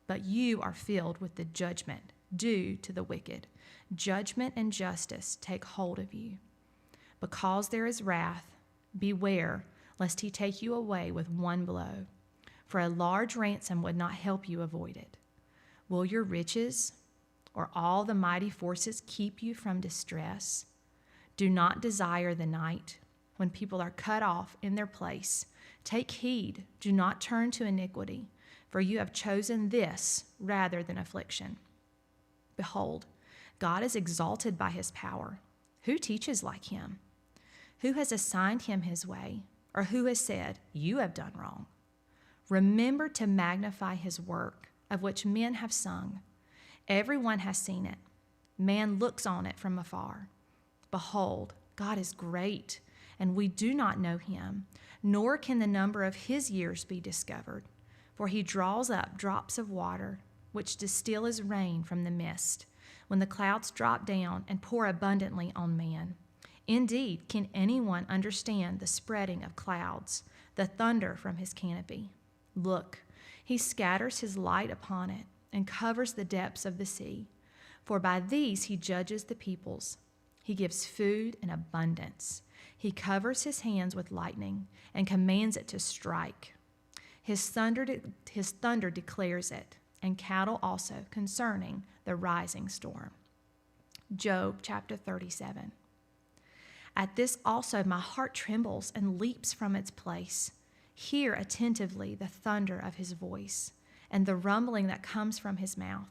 But you are filled with the judgment due to the wicked. Judgment and justice take hold of you. Because there is wrath, beware lest he take you away with one blow, for a large ransom would not help you avoid it. Will your riches or all the mighty forces keep you from distress? Do not desire the night when people are cut off in their place. Take heed, do not turn to iniquity, for you have chosen this rather than affliction. Behold, God is exalted by his power. Who teaches like him? Who has assigned him his way? Or who has said, you have done wrong? Remember to magnify his work, of which men have sung. Everyone has seen it. Man looks on it from afar. Behold, God is great, and we do not know him, nor can the number of his years be discovered. For he draws up drops of water, which distill as rain from the mist, when the clouds drop down and pour abundantly on man. Indeed, can anyone understand the spreading of clouds, the thunder from his canopy? Look, he scatters his light upon it and covers the depths of the sea. For by these he judges the peoples. He gives food in abundance. He covers his hands with lightning and commands it to strike. His thunder declares it, and cattle also concerning the rising storm. Job chapter 37. At this also my heart trembles and leaps from its place. Hear attentively the thunder of his voice and the rumbling that comes from his mouth.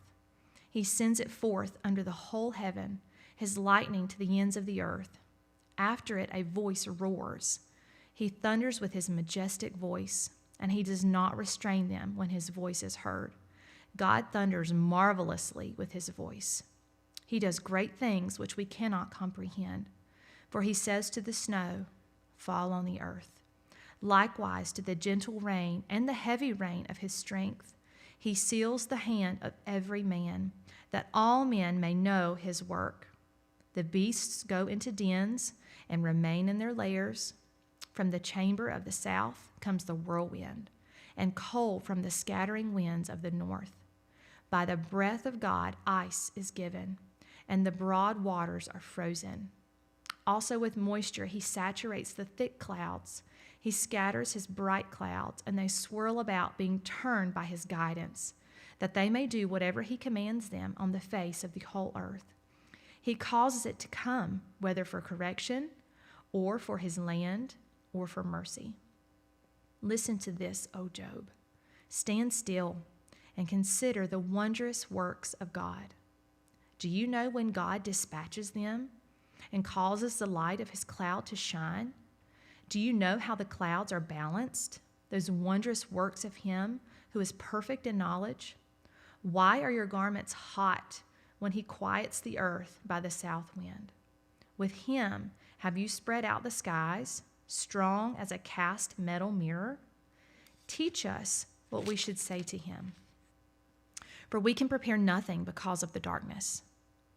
He sends it forth under the whole heaven, his lightning to the ends of the earth. After it a voice roars. He thunders with his majestic voice, and he does not restrain them when his voice is heard. God thunders marvelously with his voice. He does great things which we cannot comprehend. For he says to the snow, fall on the earth. Likewise to the gentle rain and the heavy rain of his strength. He seals the hand of every man, that all men may know his work. The beasts go into dens and remain in their lairs. From the chamber of the south comes the whirlwind, and cold from the scattering winds of the north. By the breath of God ice is given, and the broad waters are frozen. Also with moisture he saturates the thick clouds. He scatters his bright clouds, and they swirl about, being turned by his guidance. that they may do whatever he commands them on the face of the whole earth. He causes it to come, whether for correction, or for his land, or for mercy. Listen to this, O Job. Stand still and consider the wondrous works of God. Do you know when God dispatches them and causes the light of his cloud to shine? Do you know how the clouds are balanced, those wondrous works of him who is perfect in knowledge? Why are your garments hot when he quiets the earth by the south wind? With him have you spread out the skies, strong as a cast metal mirror? Teach us what we should say to him. For we can prepare nothing because of the darkness.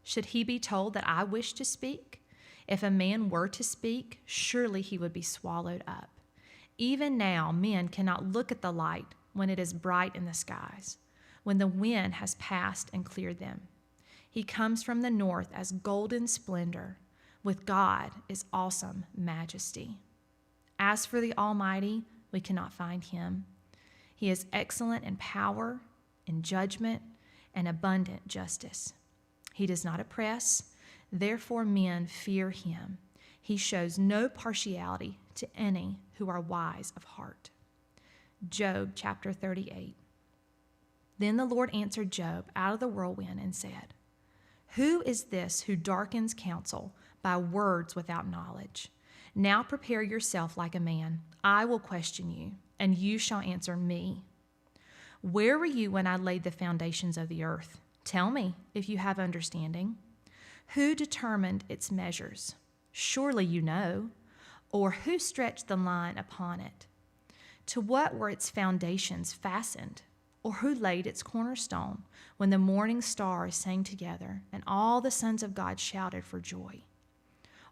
Should he be told that I wish to speak? If a man were to speak, surely he would be swallowed up. Even now, men cannot look at the light when it is bright in the skies, when the wind has passed and cleared them. He comes from the north as golden splendor. With God is awesome majesty. As for the Almighty, we cannot find him. He is excellent in power, in judgment, and abundant justice. He does not oppress, therefore men fear him. He shows no partiality to any who are wise of heart. Job chapter 38. Then the Lord answered Job out of the whirlwind and said, Who is this who darkens counsel by words without knowledge? Now prepare yourself like a man. I will question you, and you shall answer me. Where were you when I laid the foundations of the earth? Tell me, if you have understanding. Who determined its measures? Surely you know. Or who stretched the line upon it? To what were its foundations fastened? Or who laid its cornerstone when the morning stars sang together and all the sons of God shouted for joy?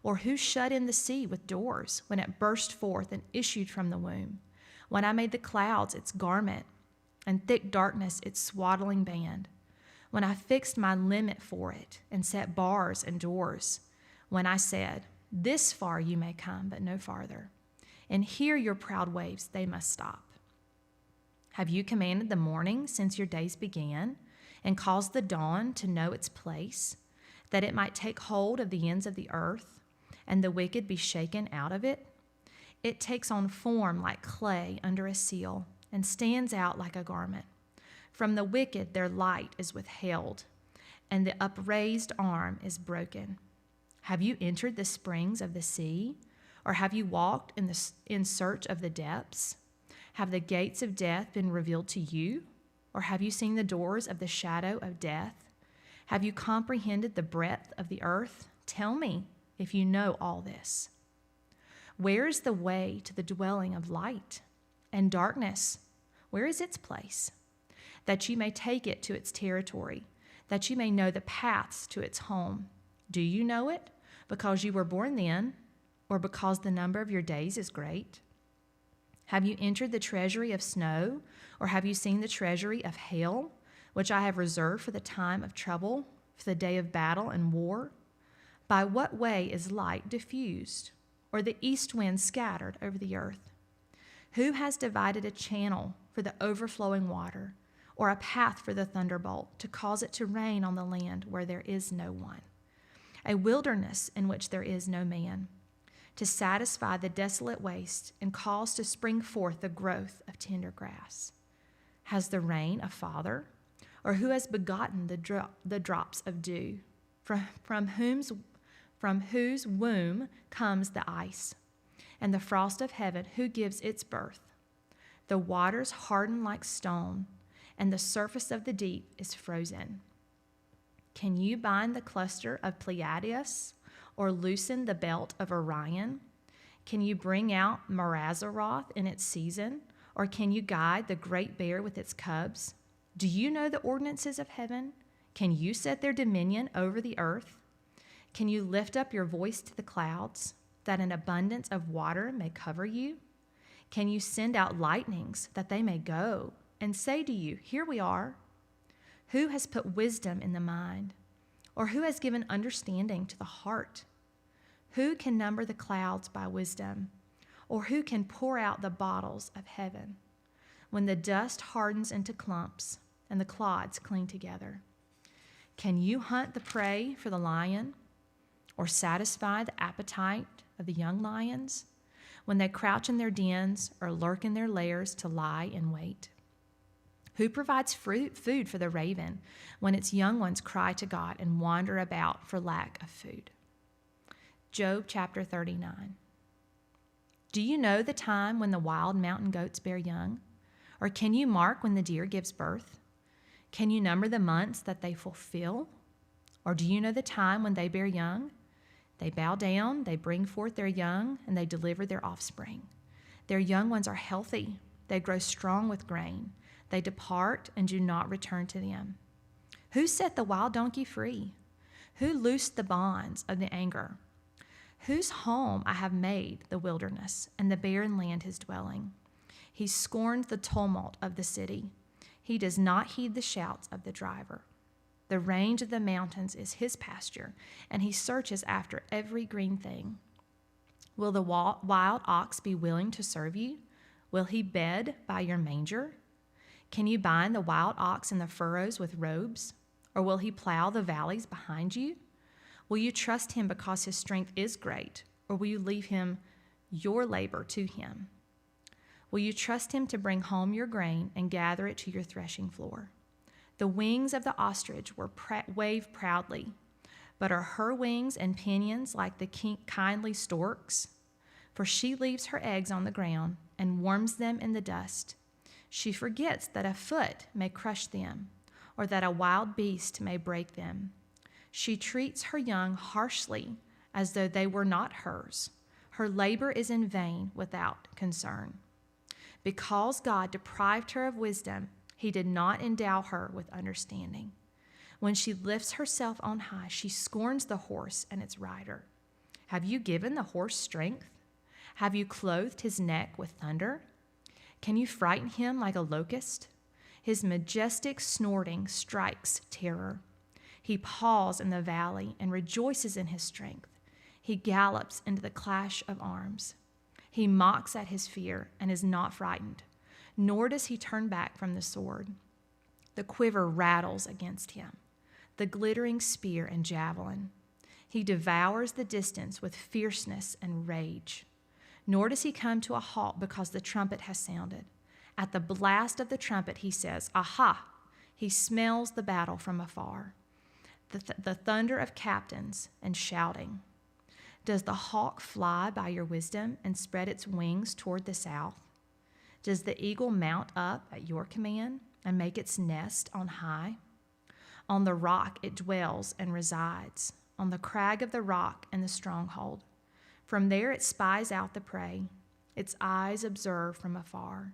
Or who shut in the sea with doors when it burst forth and issued from the womb? When I made the clouds its garment and thick darkness its swaddling band? When I fixed my limit for it and set bars and doors? When I said, This far you may come, but no farther. And here your proud waves, they must stop. Have you commanded the morning since your days began, and caused the dawn to know its place, that it might take hold of the ends of the earth, and the wicked be shaken out of it? It takes on form like clay under a seal, and stands out like a garment. From the wicked their light is withheld, and the upraised arm is broken. Have you entered the springs of the sea, or have you walked in search of the depths? Have the gates of death been revealed to you, or have you seen the doors of the shadow of death? Have you comprehended the breadth of the earth? Tell me if you know all this. Where is the way to the dwelling of light? And darkness, where is its place? That you may take it to its territory, that you may know the paths to its home. Do you know it because you were born then, or because the number of your days is great? Have you entered the treasury of snow, or have you seen the treasury of hail, which I have reserved for the time of trouble, for the day of battle and war? By what way is light diffused, or the east wind scattered over the earth? Who has divided a channel for the overflowing water, or a path for the thunderbolt, to cause it to rain on the land where there is no one, a wilderness in which there is no man, to satisfy the desolate waste and cause to spring forth the growth of tender grass? Has the rain a father, or who has begotten the drops of dew, from whose womb comes the ice, and the frost of heaven, who gives its birth? The waters harden like stone, and the surface of the deep is frozen. Can you bind the cluster of Pleiades, or loosen the belt of Orion? Can you bring out Marazaroth in its season, or can you guide the great bear with its cubs? Do you know the ordinances of heaven? Can you set their dominion over the earth? Can you lift up your voice to the clouds, that an abundance of water may cover you? Can you send out lightnings, that they may go, and say to you, Here we are? Who has put wisdom in the mind, or who has given understanding to the heart? Who can number the clouds by wisdom, or who can pour out the bottles of heaven? When the dust hardens into clumps, and the clods cling together. Can you hunt the prey for the lion, or satisfy the appetite of the young lions when they crouch in their dens or lurk in their lairs to lie in wait? Who provides food for the raven when its young ones cry to God and wander about for lack of food? Job chapter 39. Do you know the time when the wild mountain goats bear young? Or can you mark when the deer gives birth? Can you number the months that they fulfill? Or do you know the time when they bear young? They bow down, they bring forth their young, and they deliver their offspring. Their young ones are healthy. They grow strong with grain. They depart and do not return to them. Who set the wild donkey free? Who loosed the bonds of the anger? Whose home I have made the wilderness, and the barren land his dwelling. He scorned the tumult of the city. He does not heed the shouts of the driver. The range of the mountains is his pasture, and he searches after every green thing. Will the wild ox be willing to serve you? Will he bed by your manger? Can you bind the wild ox in the furrows with robes? Or will he plow the valleys behind you? Will you trust him because his strength is great, or will you leave him your labor to him? Will you trust him to bring home your grain and gather it to your threshing floor? The wings of the ostrich wave proudly, but are her wings and pinions like the kindly stork's? For she leaves her eggs on the ground and warms them in the dust. She forgets that a foot may crush them, or that a wild beast may break them. She treats her young harshly as though they were not hers. Her labor is in vain without concern. Because God deprived her of wisdom, he did not endow her with understanding. When she lifts herself on high, she scorns the horse and its rider. Have you given the horse strength? Have you clothed his neck with thunder? Can you frighten him like a locust? His majestic snorting strikes terror. He paws in the valley and rejoices in his strength. He gallops into the clash of arms. He mocks at his fear and is not frightened, nor does he turn back from the sword. The quiver rattles against him, the glittering spear and javelin. He devours the distance with fierceness and rage. Nor does he come to a halt because the trumpet has sounded. At the blast of the trumpet, he says, "Aha!" He smells the battle from afar, the thunder of captains and shouting. Does the hawk fly by your wisdom and spread its wings toward the south? Does the eagle mount up at your command and make its nest on high? On the rock it dwells and resides, on the crag of the rock and the stronghold. From there it spies out the prey. Its eyes observe from afar.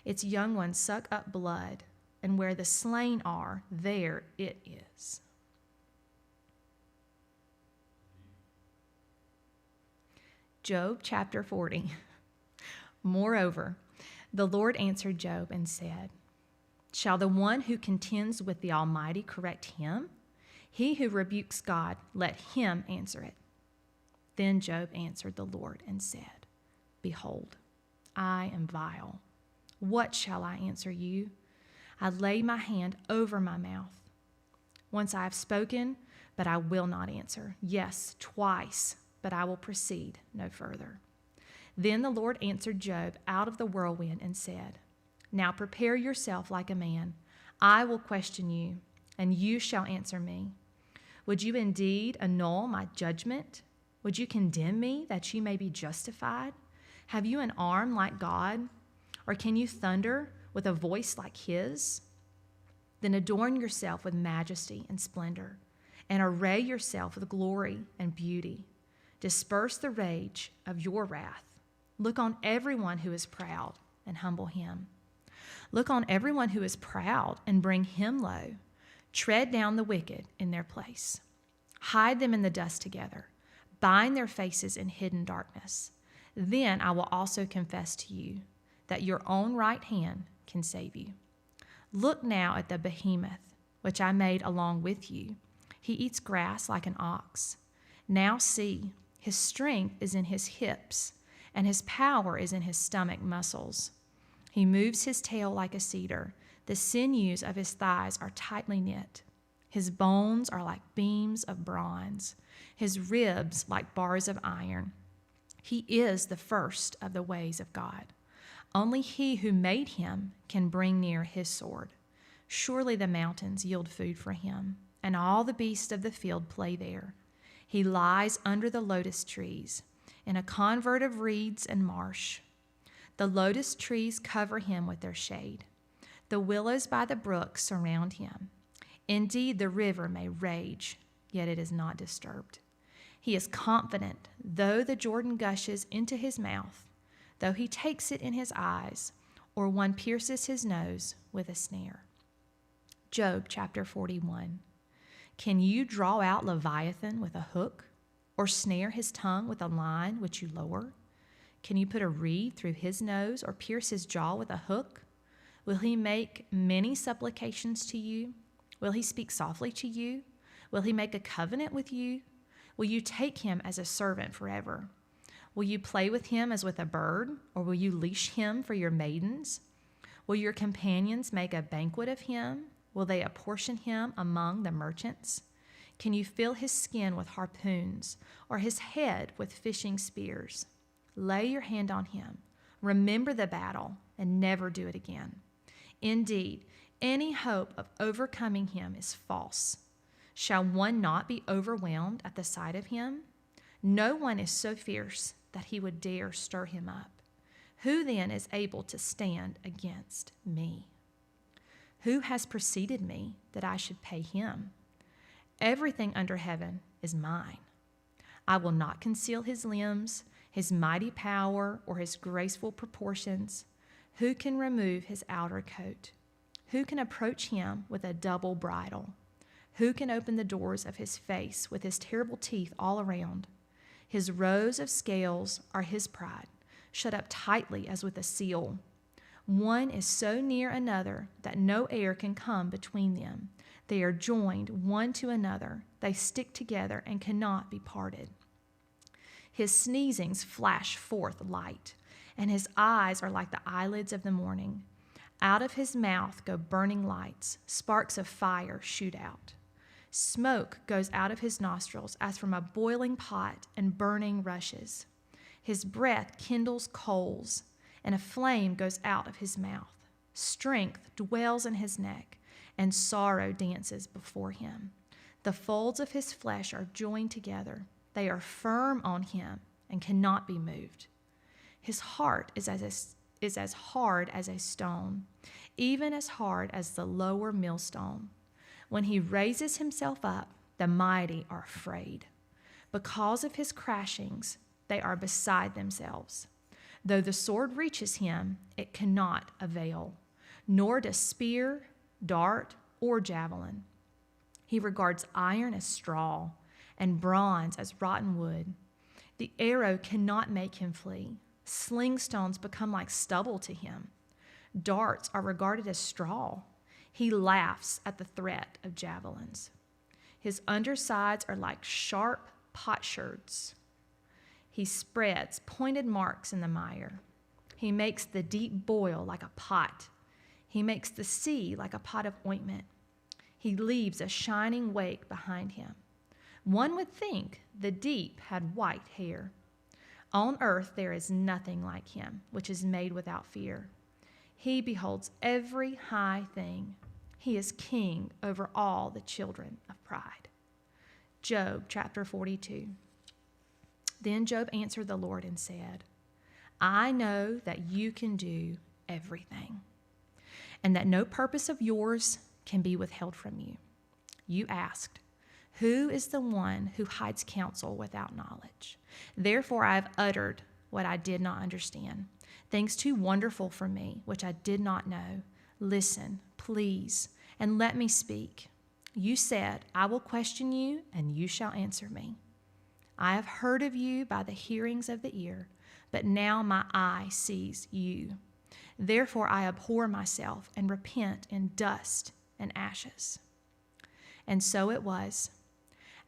Its young ones suck up blood, and where the slain are, there it is. Job chapter 40. Moreover, the Lord answered Job and said, "Shall the one who contends with the Almighty correct him? He who rebukes God, let him answer it." Then Job answered the Lord and said, "Behold, I am vile. What shall I answer you? I lay my hand over my mouth. Once I have spoken, but I will not answer. Yes, twice, but I will proceed no further." Then the Lord answered Job out of the whirlwind and said, "Now prepare yourself like a man. I will question you, and you shall answer me. Would you indeed annul my judgment? Would you condemn me that you may be justified? Have you an arm like God? Or can you thunder with a voice like his? Then adorn yourself with majesty and splendor, and array yourself with glory and beauty. Disperse the rage of your wrath. Look on everyone who is proud and humble him. Look on everyone who is proud and bring him low. Tread down the wicked in their place. Hide them in the dust together. Bind their faces in hidden darkness. Then I will also confess to you that your own right hand can save you. Look now at the behemoth, which I made along with you. He eats grass like an ox. Now see, his strength is in his hips, and his power is in his stomach muscles. He moves his tail like a cedar. The sinews of his thighs are tightly knit. His bones are like beams of bronze, his ribs like bars of iron. He is the first of the ways of God. Only he who made him can bring near his sword. Surely the mountains yield food for him, and all the beasts of the field play there. He lies under the lotus trees, in a convert of reeds and marsh. The lotus trees cover him with their shade. The willows by the brook surround him. Indeed, the river may rage, yet it is not disturbed. He is confident, though the Jordan gushes into his mouth, though he takes it in his eyes, or one pierces his nose with a snare. Job chapter 41. Can you draw out Leviathan with a hook, or snare his tongue with a line which you lower? Can you put a reed through his nose, or pierce his jaw with a hook? Will he make many supplications to you? Will he speak softly to you? Will he make a covenant with you? Will you take him as a servant forever? Will you play with him as with a bird, or will you leash him for your maidens? Will your companions make a banquet of him? Will they apportion him among the merchants? Can you fill his skin with harpoons, or his head with fishing spears? Lay your hand on him. Remember the battle, and never do it again. Indeed, any hope of overcoming him is false. Shall one not be overwhelmed at the sight of him? No one is so fierce that he would dare stir him up. Who then is able to stand against me? Who has preceded me that I should pay him? Everything under heaven is mine. I will not conceal his limbs, his mighty power, or his graceful proportions. Who can remove his outer coat? Who can approach him with a double bridle? Who can open the doors of his face with his terrible teeth all around? His rows of scales are his pride, shut up tightly as with a seal. One is so near another that no air can come between them. They are joined one to another. They stick together and cannot be parted. His sneezings flash forth light, and his eyes are like the eyelids of the morning. Out of his mouth go burning lights. Sparks of fire shoot out. Smoke goes out of his nostrils as from a boiling pot, and burning rushes. His breath kindles coals, and a flame goes out of his mouth. Strength dwells in his neck, and sorrow dances before him. The folds of his flesh are joined together. They are firm on him and cannot be moved. His heart is as hard as a stone, even as hard as the lower millstone. When he raises himself up, the mighty are afraid. Because of his crashings, they are beside themselves. Though the sword reaches him, it cannot avail, nor does spear, dart, or javelin. He regards iron as straw, and bronze as rotten wood. The arrow cannot make him flee. Sling stones become like stubble to him. Darts are regarded as straw. He laughs at the threat of javelins. His undersides are like sharp potsherds. He spreads pointed marks in the mire. He makes the deep boil like a pot. He makes the sea like a pot of ointment. He leaves a shining wake behind him. One would think the deep had white hair. On earth there is nothing like him, which is made without fear. He beholds every high thing. He is king over all the children of pride. Job chapter 42. Then Job answered the Lord and said, I know that you can do everything, and that no purpose of yours can be withheld from you. You asked, who is the one who hides counsel without knowledge? Therefore I have uttered what I did not understand, things too wonderful for me, which I did not know. Listen, please, and let me speak. You said, I will question you, and you shall answer me. I have heard of you by the hearings of the ear, but now my eye sees you. Therefore I abhor myself and repent in dust and ashes. And so it was,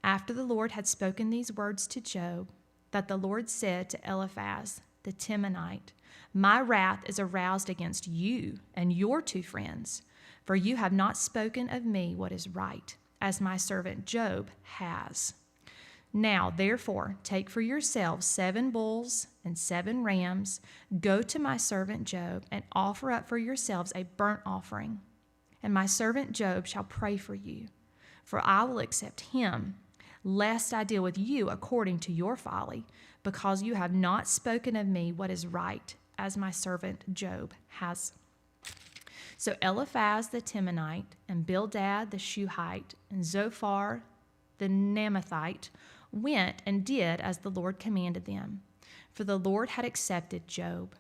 after the Lord had spoken these words to Job, that the Lord said to Eliphaz the Temanite, my wrath is aroused against you and your two friends, For you have not spoken of me what is right, as my servant Job has. Now, therefore, take for yourselves 7 bulls and 7 rams. Go to my servant Job and offer up for yourselves a burnt offering. And my servant Job shall pray for you, for I will accept him, lest I deal with you according to your folly, because you have not spoken of me what is right, as my servant Job has. So Eliphaz the Temanite, and Bildad the Shuhite, and Zophar the Naamathite went and did as the Lord commanded them, for the Lord had accepted Job.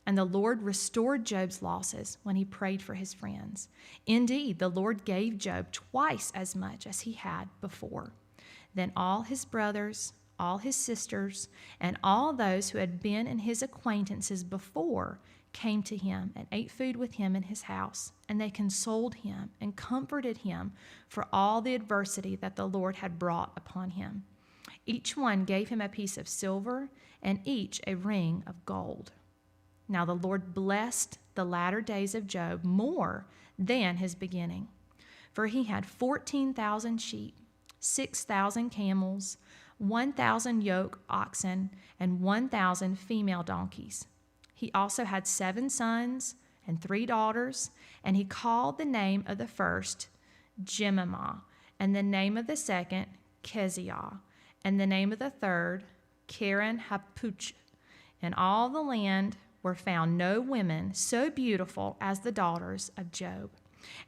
And the Lord restored Job's losses when he prayed for his friends. Indeed, the Lord gave Job twice as much as he had before. Then all his brothers, all his sisters, and all those who had been in his acquaintances before came to him and ate food with him in his house, and they consoled him and comforted him for all the adversity that the Lord had brought upon him. Each one gave him a piece of silver, and each a ring of gold. Now the Lord blessed the latter days of Job more than his beginning, for he had 14,000 sheep, 6,000 camels, 1,000 yoke oxen, and 1,000 female donkeys. He also had 7 sons and 3 daughters, and he called the name of the first Jemimah, and the name of the second Keziah, and the name of the third Karen Hapuch. In all the land were found no women so beautiful as the daughters of Job,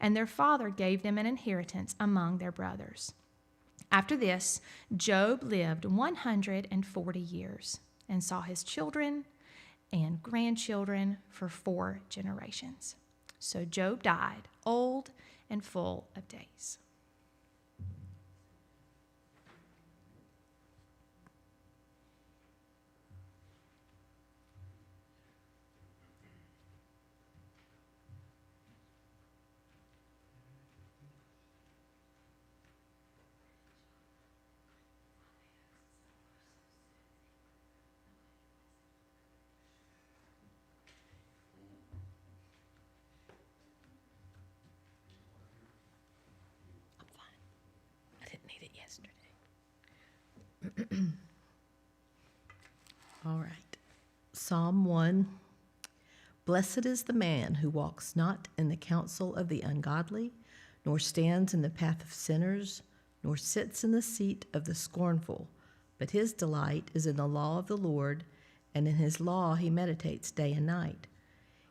and their father gave them an inheritance among their brothers. After this, Job lived 140 years and saw his children and grandchildren for 4 generations. So Job died old and full of days. All right. Psalm 1. Blessed is the man who walks not in the counsel of the ungodly, nor stands in the path of sinners, nor sits in the seat of the scornful, but his delight is in the law of the Lord, and in his law he meditates day and night.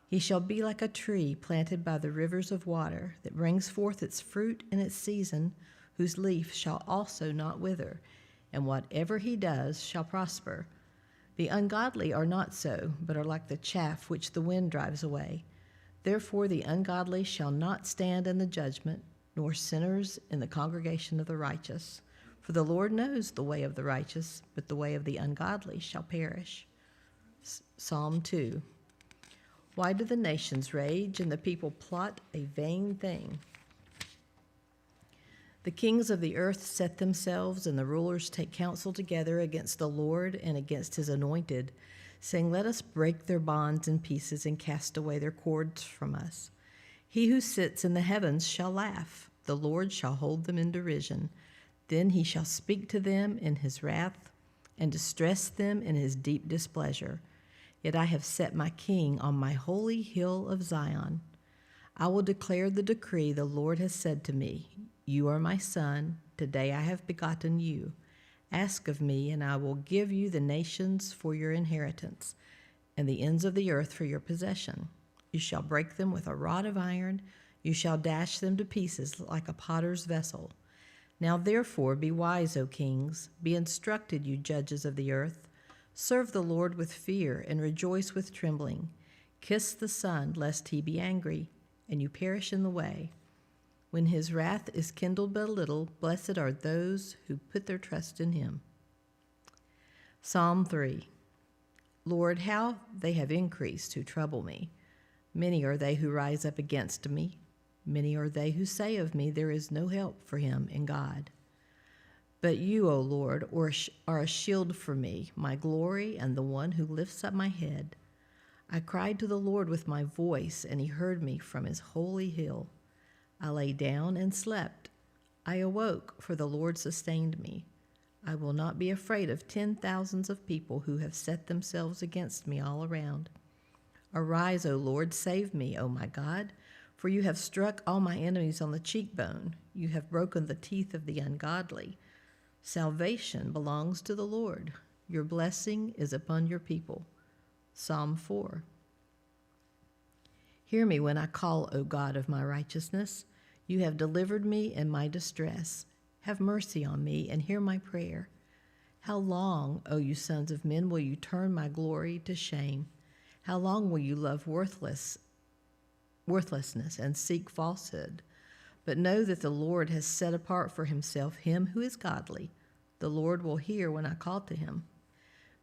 He shall be like a tree planted by the rivers of water, that brings forth its fruit in its season, whose leaf shall also not wither, and whatever he does shall prosper. The ungodly are not so, but are like the chaff which the wind drives away. Therefore the ungodly shall not stand in the judgment, nor sinners in the congregation of the righteous. For the Lord knows the way of the righteous, but the way of the ungodly shall perish. Psalm 2. Why do the nations rage and the people plot a vain thing? The kings of the earth set themselves, and the rulers take counsel together against the Lord and against his anointed, saying, Let us break their bonds in pieces and cast away their cords from us. He who sits in the heavens shall laugh. The Lord shall hold them in derision. Then he shall speak to them in his wrath and distress them in his deep displeasure. Yet I have set my king on my holy hill of Zion. I will declare the decree the Lord has said to me. You are my son. Today I have begotten you. Ask of me, and I will give you the nations for your inheritance, and the ends of the earth for your possession. You shall break them with a rod of iron. You shall dash them to pieces like a potter's vessel. Now therefore be wise, O kings. Be instructed, you judges of the earth. Serve the Lord with fear and rejoice with trembling. Kiss the Son, lest he be angry, and you perish in the way. When his wrath is kindled but a little, blessed are those who put their trust in him. Psalm 3. Lord, how they have increased who trouble me. Many are they who rise up against me. Many are they who say of me, there is no help for him in God. But you, O Lord, are a shield for me, my glory, and the one who lifts up my head. I cried to the Lord with my voice, and he heard me from his holy hill. I lay down and slept. I awoke, for the Lord sustained me. I will not be afraid of 10,000s of people who have set themselves against me all around. Arise, O Lord, save me, O my God, for you have struck all my enemies on the cheekbone. You have broken the teeth of the ungodly. Salvation belongs to the Lord. Your blessing is upon your people. Psalm 4. Hear me when I call, O God of my righteousness. You have delivered me in my distress. Have mercy on me and hear my prayer. How long, O you sons of men, will you turn my glory to shame? How long will you love worthlessness and seek falsehood? But know that the Lord has set apart for himself him who is godly. The Lord will hear when I call to him.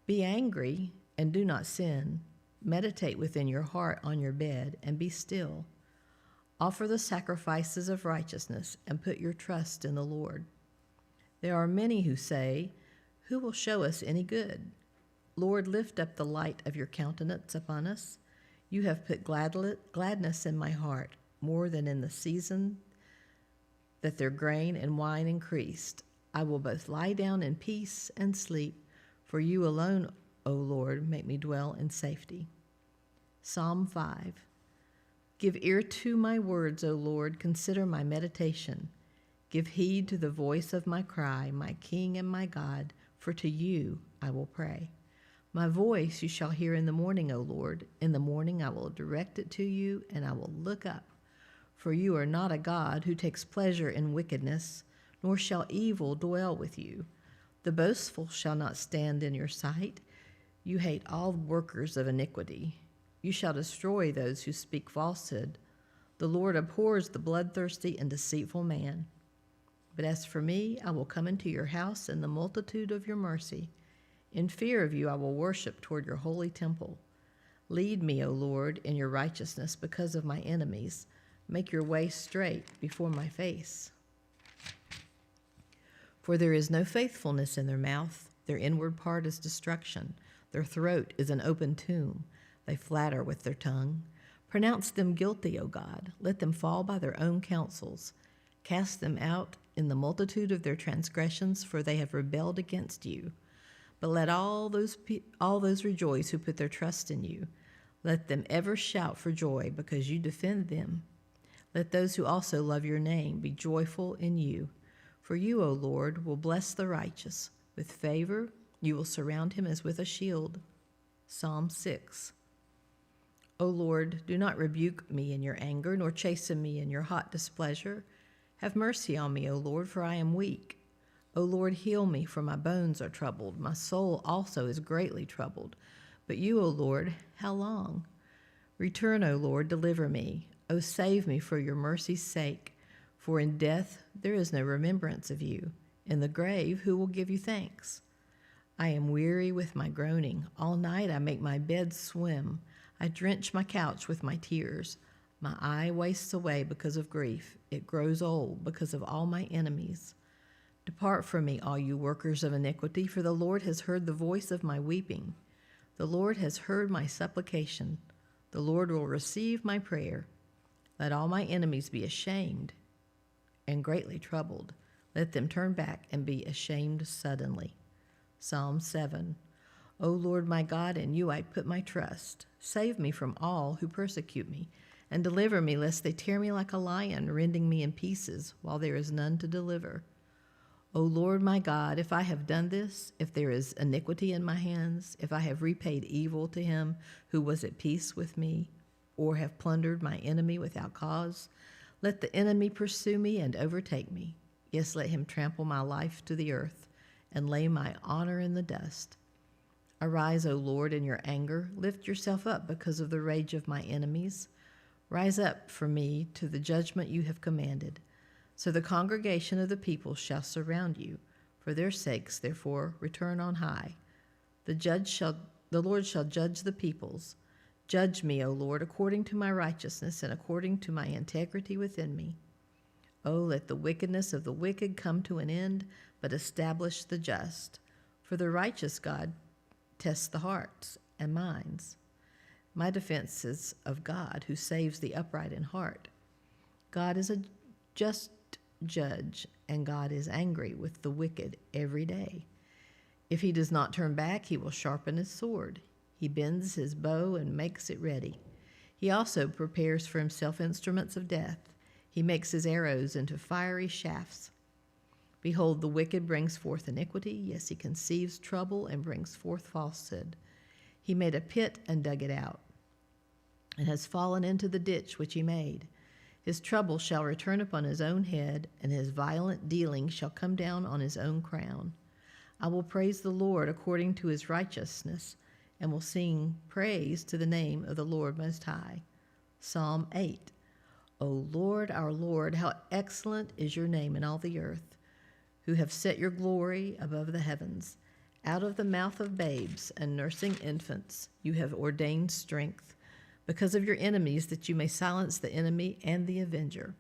Be angry and do not sin. Meditate within your heart on your bed and be still. Offer the sacrifices of righteousness and put your trust in the Lord. There are many who say, who will show us any good? Lord, lift up the light of your countenance upon us. You have put gladness in my heart, more than in the season that their grain and wine increased. I will both lie down in peace and sleep, for you alone, O Lord, make me dwell in safety. Psalm 5. Give ear to my words, O Lord, consider my meditation. Give heed to the voice of my cry, my King and my God, for to you I will pray. My voice you shall hear in the morning, O Lord. In the morning I will direct it to you, and I will look up. For you are not a God who takes pleasure in wickedness, nor shall evil dwell with you. The boastful shall not stand in your sight. You hate all workers of iniquity. You shall destroy those who speak falsehood. The Lord abhors the bloodthirsty and deceitful man. But as for me, I will come into your house in the multitude of your mercy. In fear of you, I will worship toward your holy temple. Lead me, O Lord, in your righteousness because of my enemies. Make your way straight before my face. For there is no faithfulness in their mouth. Their inward part is destruction. Their throat is an open tomb. They flatter with their tongue. Pronounce them guilty, O God. Let them fall by their own counsels. Cast them out in the multitude of their transgressions, for they have rebelled against you. But let all those rejoice who put their trust in you. Let them ever shout for joy because you defend them. Let those who also love your name be joyful in you. For you, O Lord, will bless the righteous. With favor you will surround him as with a shield. Psalm 6. O Lord, do not rebuke me in your anger, nor chasten me in your hot displeasure. Have mercy on me, O Lord, for I am weak. O Lord, heal me, for my bones are troubled. My soul also is greatly troubled. But you, O Lord, how long? Return, O Lord, deliver me. O save me for your mercy's sake. For in death there is no remembrance of you. In the grave who will give you thanks? I am weary with my groaning. All night I make my bed swim. I drench my couch with my tears. My eye wastes away because of grief. It grows old because of all my enemies. Depart from me, all you workers of iniquity, for the Lord has heard the voice of my weeping. The Lord has heard my supplication. The Lord will receive my prayer. Let all my enemies be ashamed and greatly troubled. Let them turn back and be ashamed suddenly. Psalm 7. O Lord my God, in you I put my trust. Save me from all who persecute me, and deliver me lest they tear me like a lion, rending me in pieces, while there is none to deliver. O Lord my God, if I have done this, if there is iniquity in my hands, if I have repaid evil to him who was at peace with me, or have plundered my enemy without cause, let the enemy pursue me and overtake me. Yes, let him trample my life to the earth and lay my honor in the dust. Arise, O Lord, in your anger. Lift yourself up because of the rage of my enemies. Rise up for me to the judgment you have commanded. So the congregation of the people shall surround you. For their sakes, therefore, return on high. The Lord shall judge the peoples. Judge me, O Lord, according to my righteousness and according to my integrity within me. O let the wickedness of the wicked come to an end, but establish the just. For the righteous God tests the hearts and minds. My defense is of God, who saves the upright in heart. God is a just judge, and God is angry with the wicked every day. If he does not turn back, he will sharpen his sword. He bends his bow and makes it ready. He also prepares for himself instruments of death. He makes his arrows into fiery shafts. Behold, the wicked brings forth iniquity. Yes, he conceives trouble and brings forth falsehood. He made a pit and dug it out, and has fallen into the ditch which he made. His trouble shall return upon his own head, and his violent dealing shall come down on his own crown. I will praise the Lord according to his righteousness, and will sing praise to the name of the Lord Most High. Psalm 8. O Lord, our Lord, how excellent is your name in all the earth, who have set your glory above the heavens. Out of the mouth of babes and nursing infants you have ordained strength, because of your enemies, that you may silence the enemy and the avenger.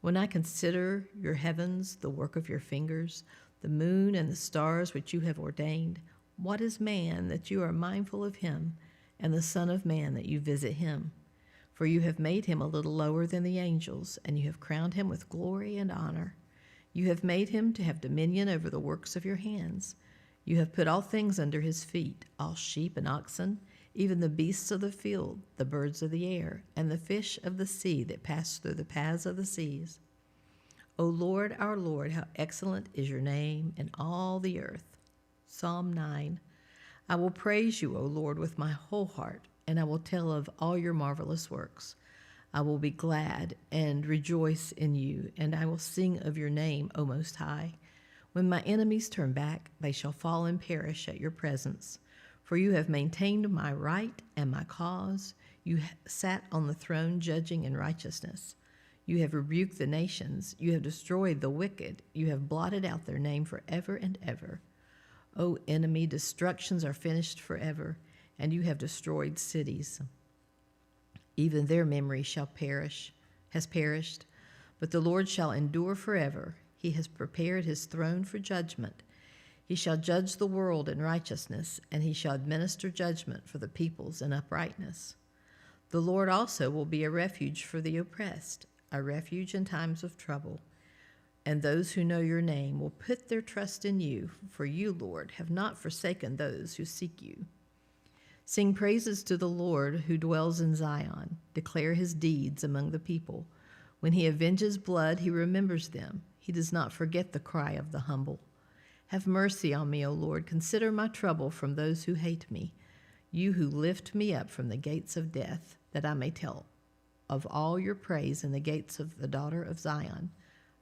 When I consider your heavens, the work of your fingers, the moon and the stars which you have ordained, what is man that you are mindful of him, and the Son of Man that you visit him? For you have made him a little lower than the angels, and you have crowned him with glory and honor. You have made him to have dominion over the works of your hands. You have put all things under his feet, all sheep and oxen, even the beasts of the field, the birds of the air, and the fish of the sea that pass through the paths of the seas. O Lord, our Lord, how excellent is your name in all the earth. Psalm 9. I will praise you, O Lord, with my whole heart, and I will tell of all your marvelous works. I will be glad and rejoice in you, and I will sing of your name, O Most High. When my enemies turn back, they shall fall and perish at your presence. For you have maintained my right and my cause. You sat on the throne judging in righteousness. You have rebuked the nations. You have destroyed the wicked. You have blotted out their name forever and ever. O enemy, destructions are finished forever, and you have destroyed cities. Even their memory has perished, but the Lord shall endure forever. He has prepared his throne for judgment. He shall judge the world in righteousness, and he shall administer judgment for the peoples in uprightness. The Lord also will be a refuge for the oppressed, a refuge in times of trouble. And those who know your name will put their trust in you, for you, Lord, have not forsaken those who seek you. Sing praises to the Lord who dwells in Zion. Declare his deeds among the people. When he avenges blood, he remembers them. He does not forget the cry of the humble. Have mercy on me, O Lord. Consider my trouble from those who hate me. You who lift me up from the gates of death, that I may tell of all your praise in the gates of the daughter of Zion.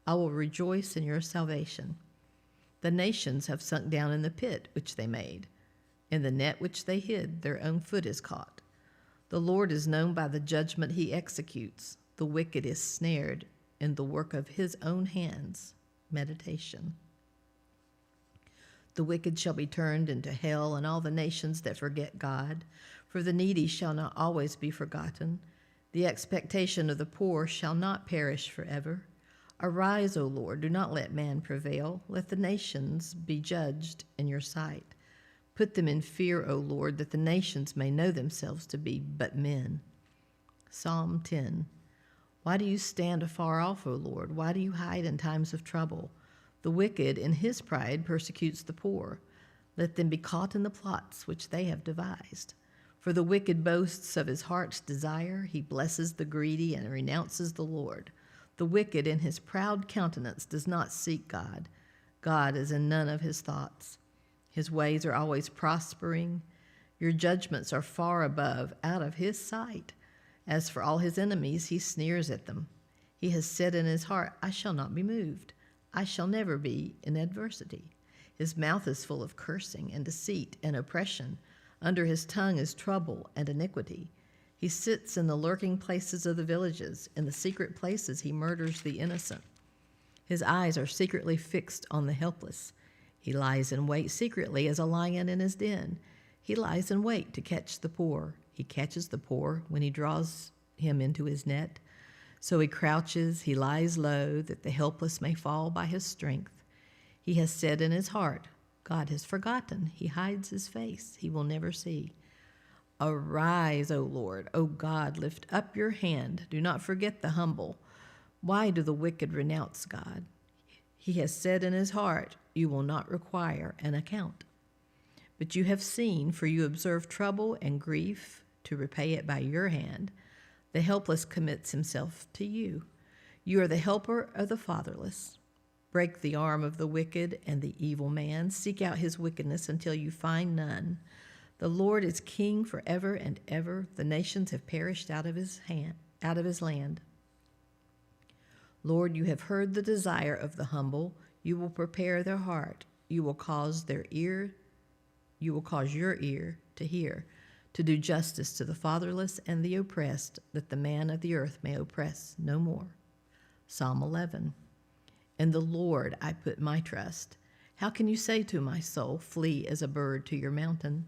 I will rejoice in your salvation. The nations have sunk down in the pit which they made. In the net which they hid, their own foot is caught. The Lord is known by the judgment he executes. The wicked is snared in the work of his own hands. Meditation. The wicked shall be turned into hell, and all the nations that forget God. For the needy shall not always be forgotten. The expectation of the poor shall not perish forever. Arise, O Lord, do not let man prevail. Let the nations be judged in your sight. Put them in fear, O Lord, that the nations may know themselves to be but men. Psalm 10. Why do you stand afar off, O Lord? Why do you hide in times of trouble? The wicked in his pride persecutes the poor. Let them be caught in the plots which they have devised. For the wicked boasts of his heart's desire. He blesses the greedy and renounces the Lord. The wicked in his proud countenance does not seek God. God is in none of his thoughts. His ways are always prospering. Your judgments are far above, out of his sight. As for all his enemies, he sneers at them. He has said in his heart, I shall not be moved. I shall never be in adversity. His mouth is full of cursing and deceit and oppression. Under his tongue is trouble and iniquity. He sits in the lurking places of the villages. In the secret places he murders the innocent. His eyes are secretly fixed on the helpless. He lies in wait secretly as a lion in his den. He lies in wait to catch the poor. He catches the poor when he draws him into his net. So he crouches, he lies low, that the helpless may fall by his strength. He has said in his heart, God has forgotten. He hides his face. He will never see. Arise, O Lord. O God, lift up your hand. Do not forget the humble, Why do the wicked renounce God? He has said in his heart, you will not require an account. But you have seen, for you observe trouble and grief to repay it by your hand. The helpless commits himself to you. You are the helper of the fatherless. Break the arm of the wicked and the evil man. Seek out his wickedness until you find none. The Lord is king forever and ever. The nations have perished out of his land. Lord, you have heard the desire of the humble. You will prepare their heart. You will cause your ear to hear, to do justice to the fatherless and the oppressed, that the man of the earth may oppress no more. Psalm 11. In the Lord I put my trust. How can you say to my soul, flee as a bird to your mountain?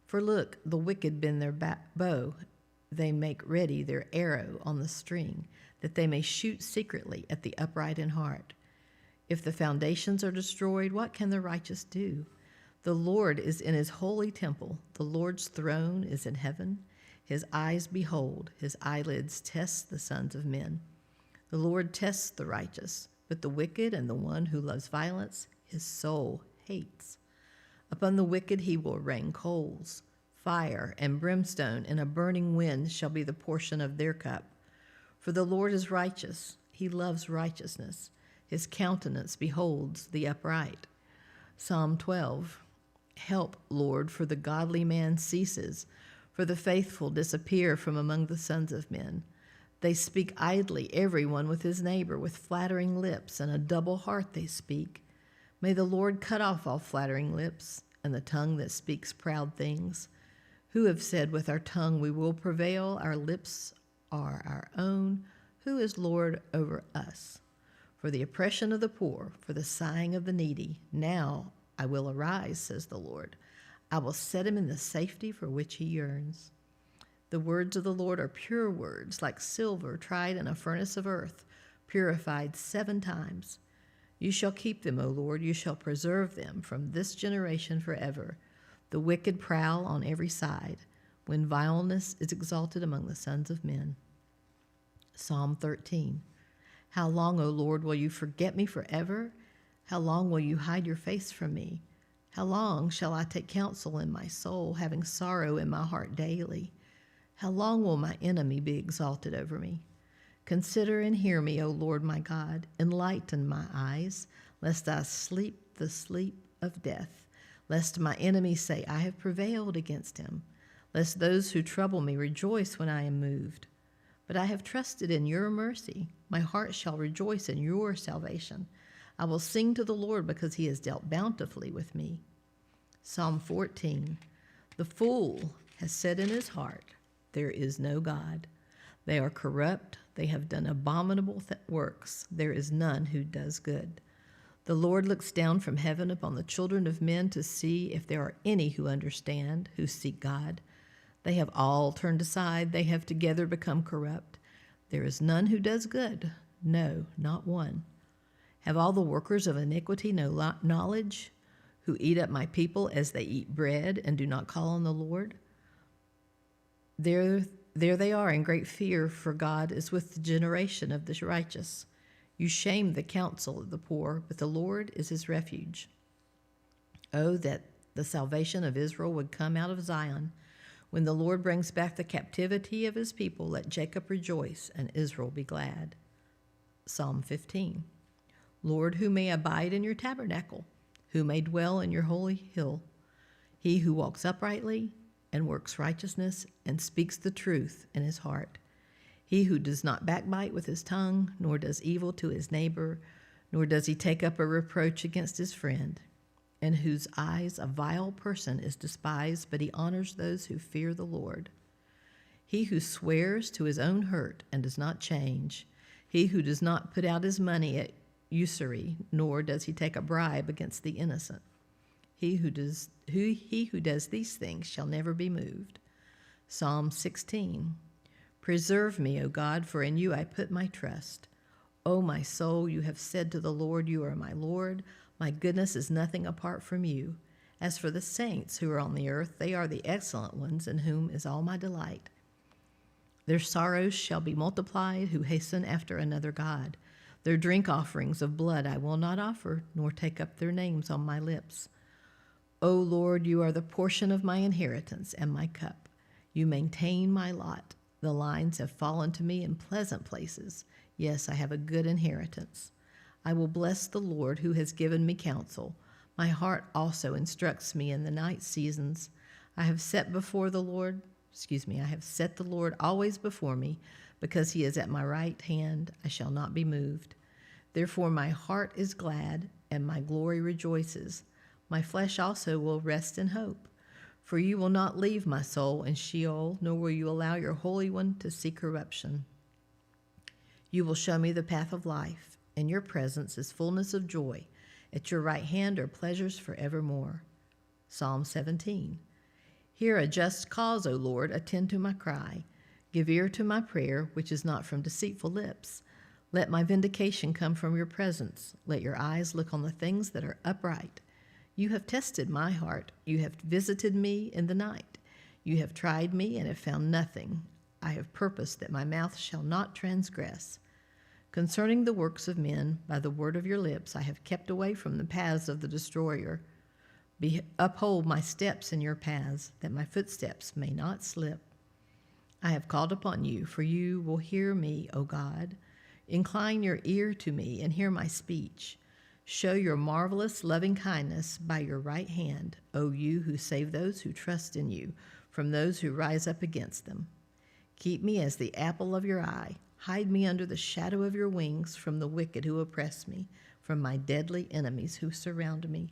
For look, the wicked bend their bow. They make ready their arrow on the string, that they may shoot secretly at the upright in heart. If the foundations are destroyed, what can the righteous do? The Lord is in his holy temple. The Lord's throne is in heaven. His eyes behold, his eyelids test the sons of men. The Lord tests the righteous, but the wicked and the one who loves violence, his soul hates. Upon the wicked he will rain coals. Fire and brimstone and a burning wind shall be the portion of their cup. For the Lord is righteous. He loves righteousness. His countenance beholds the upright. Psalm 12. Help, Lord, for the godly man ceases, for the faithful disappear from among the sons of men. They speak idly, everyone with his neighbor, with flattering lips, and a double heart they speak. May the Lord cut off all flattering lips, and the tongue that speaks proud things. Who have said with our tongue we will prevail, our lips are our own. Who is Lord over us? For the oppression of the poor, for the sighing of the needy, now I will arise, says the Lord. I will set him in the safety for which he yearns. The words of the Lord are pure words, like silver tried in a furnace of earth, purified 7 times. You shall keep them, O Lord, you shall preserve them from this generation forever. The wicked prowl on every side, when vileness is exalted among the sons of men. Psalm 13. How long, O Lord, will you forget me forever? How long will you hide your face from me? How long shall I take counsel in my soul, having sorrow in my heart daily? How long will my enemy be exalted over me? Consider and hear me, O Lord my God. Enlighten my eyes, lest I sleep the sleep of death, lest my enemies say, I have prevailed against him, lest those who trouble me rejoice when I am moved. But I have trusted in your mercy. My heart shall rejoice in your salvation. I will sing to the Lord because he has dealt bountifully with me. Psalm 14. The fool has said in his heart, there is no God. They are corrupt. They have done abominable works. There is none who does good. The Lord looks down from heaven upon the children of men to see if there are any who understand, who seek God. They have all turned aside. They have together become corrupt. There is none who does good. No, not one. Have all the workers of iniquity no knowledge, who eat up my people as they eat bread and do not call on the Lord? There they are in great fear, for God is with the generation of the righteous. You shame the counsel of the poor, but the Lord is his refuge. Oh, that the salvation of Israel would come out of Zion. When the Lord brings back the captivity of his people, let Jacob rejoice and Israel be glad. Psalm 15. Lord, who may abide in your tabernacle? Who may dwell in your holy hill? He who walks uprightly and works righteousness and speaks the truth in his heart. He who does not backbite with his tongue, nor does evil to his neighbor, nor does he take up a reproach against his friend, in whose eyes a vile person is despised, but he honors those who fear the Lord. He who swears to his own hurt and does not change, he who does not put out his money at usury, nor does he take a bribe against the innocent. He who does these things shall never be moved. Psalm 16. Preserve me, O God, for in you I put my trust. O my soul, you have said to the Lord, you are my Lord. My goodness is nothing apart from you. As for the saints who are on the earth, they are the excellent ones in whom is all my delight. Their sorrows shall be multiplied who hasten after another God. Their drink offerings of blood I will not offer, nor take up their names on my lips. O Lord, you are the portion of my inheritance and my cup. You maintain my lot. The lines have fallen to me in pleasant places. Yes, I have a good inheritance. I will bless the Lord who has given me counsel. My heart also instructs me in the night seasons. I have set the Lord always before me, because he is at my right hand, I shall not be moved. Therefore my heart is glad, and my glory rejoices. My flesh also will rest in hope. For you will not leave my soul in Sheol, nor will you allow your Holy One to see corruption. You will show me the path of life. In your presence is fullness of joy. At your right hand are pleasures forevermore. Psalm 17. Hear a just cause, O Lord, attend to my cry. Give ear to my prayer, which is not from deceitful lips. Let my vindication come from your presence. Let your eyes look on the things that are upright. You have tested my heart. You have visited me in the night. You have tried me and have found nothing. I have purposed that my mouth shall not transgress. Concerning the works of men, by the word of your lips, I have kept away from the paths of the destroyer. Uphold my steps in your paths, that my footsteps may not slip. I have called upon you, for you will hear me, O God. Incline your ear to me and hear my speech. Show your marvelous loving kindness by your right hand, O you who save those who trust in you, from those who rise up against them. Keep me as the apple of your eye. Hide me under the shadow of your wings from the wicked who oppress me, from my deadly enemies who surround me.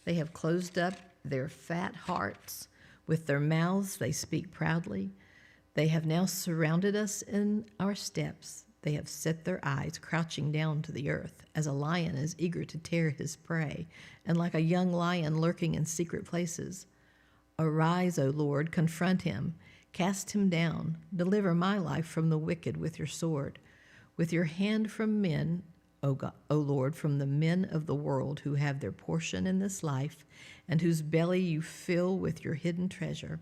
They have closed up their fat hearts. With their mouths they speak proudly. They have now surrounded us in our steps. They have set their eyes crouching down to the earth, as a lion is eager to tear his prey, and like a young lion lurking in secret places. Arise, O Lord, confront him. Cast him down. Deliver my life from the wicked with your sword. With your hand from men, O Lord, from the men of the world who have their portion in this life, and whose belly you fill with your hidden treasure.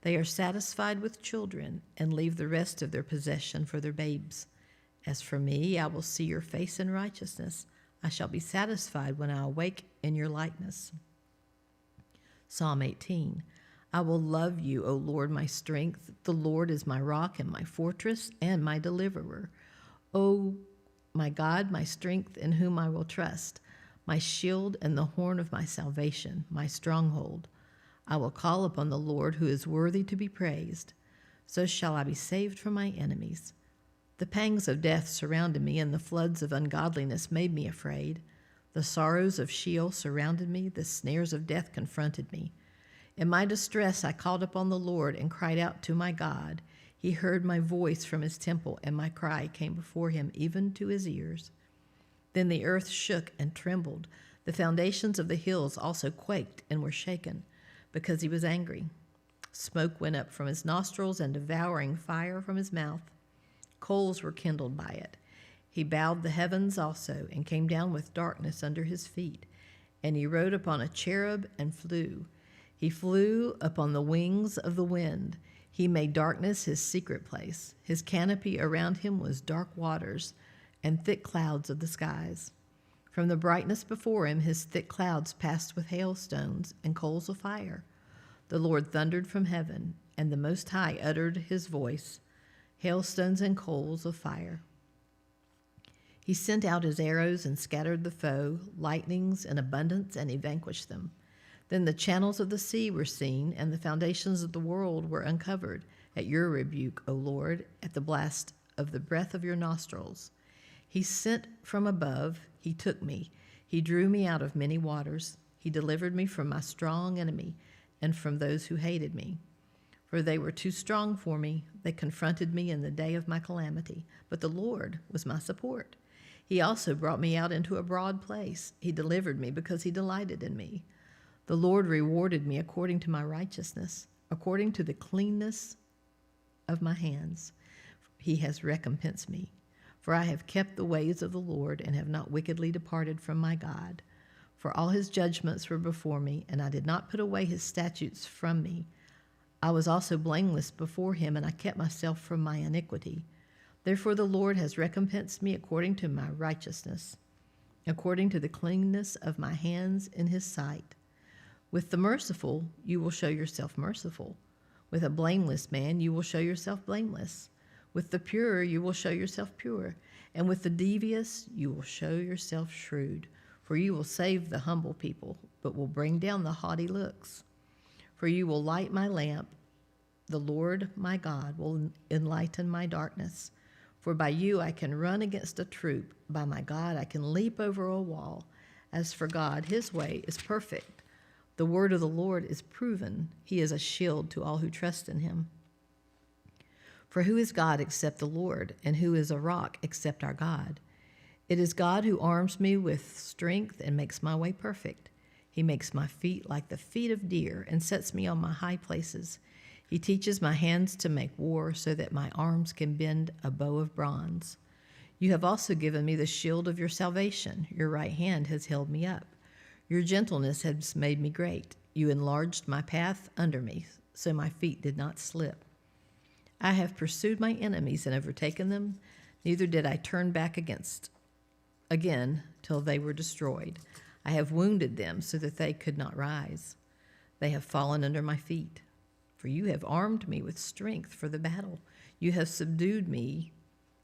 They are satisfied with children and leave the rest of their possession for their babes. As for me, I will see your face in righteousness. I shall be satisfied when I awake in your likeness. Psalm 18. I will love you, O Lord, my strength. The Lord is my rock and my fortress and my deliverer. O my God, my strength, in whom I will trust, my shield and the horn of my salvation, my stronghold. I will call upon the Lord, who is worthy to be praised. So shall I be saved from my enemies. The pangs of death surrounded me, and the floods of ungodliness made me afraid. The sorrows of Sheol surrounded me. The snares of death confronted me. In my distress I called upon the Lord and cried out to my God. He heard my voice from his temple, and my cry came before him even to his ears. Then the earth shook and trembled. The foundations of the hills also quaked and were shaken, because he was angry. Smoke went up from his nostrils and devouring fire from his mouth. Coals were kindled by it. He bowed the heavens also and came down with darkness under his feet. And he rode upon a cherub and flew. He flew upon the wings of the wind. He made darkness his secret place. His canopy around him was dark waters and thick clouds of the skies. From the brightness before him, his thick clouds passed with hailstones and coals of fire. The Lord thundered from heaven, and the Most High uttered his voice, hailstones and coals of fire. He sent out his arrows and scattered the foe, lightnings in abundance, and he vanquished them. Then the channels of the sea were seen, and the foundations of the world were uncovered at your rebuke, O Lord, at the blast of the breath of your nostrils. He sent from above, he took me. He drew me out of many waters. He delivered me from my strong enemy and from those who hated me. For they were too strong for me. They confronted me in the day of my calamity. But the Lord was my support. He also brought me out into a broad place. He delivered me because he delighted in me. The Lord rewarded me according to my righteousness, according to the cleanness of my hands. He has recompensed me. For I have kept the ways of the Lord and have not wickedly departed from my God. For all his judgments were before me, and I did not put away his statutes from me. I was also blameless before him, and I kept myself from my iniquity. Therefore the Lord has recompensed me according to my righteousness, according to the cleanness of my hands in his sight. With the merciful you will show yourself merciful. With a blameless man you will show yourself blameless. With the pure you will show yourself pure. And with the devious you will show yourself shrewd. For you will save the humble people, but will bring down the haughty looks. For you will light my lamp. The Lord my God will enlighten my darkness. For by you I can run against a troop. By my God I can leap over a wall. As for God, his way is perfect. The word of the Lord is proven. He is a shield to all who trust in him. For who is God except the Lord, and who is a rock except our God? It is God who arms me with strength and makes my way perfect. He makes my feet like the feet of deer and sets me on my high places. He teaches my hands to make war so that my arms can bend a bow of bronze. You have also given me the shield of your salvation. Your right hand has held me up. Your gentleness has made me great. You enlarged my path under me, so my feet did not slip. I have pursued my enemies and overtaken them. Neither did I turn back again till they were destroyed. I have wounded them so that they could not rise. They have fallen under my feet. For you have armed me with strength for the battle. You have subdued me,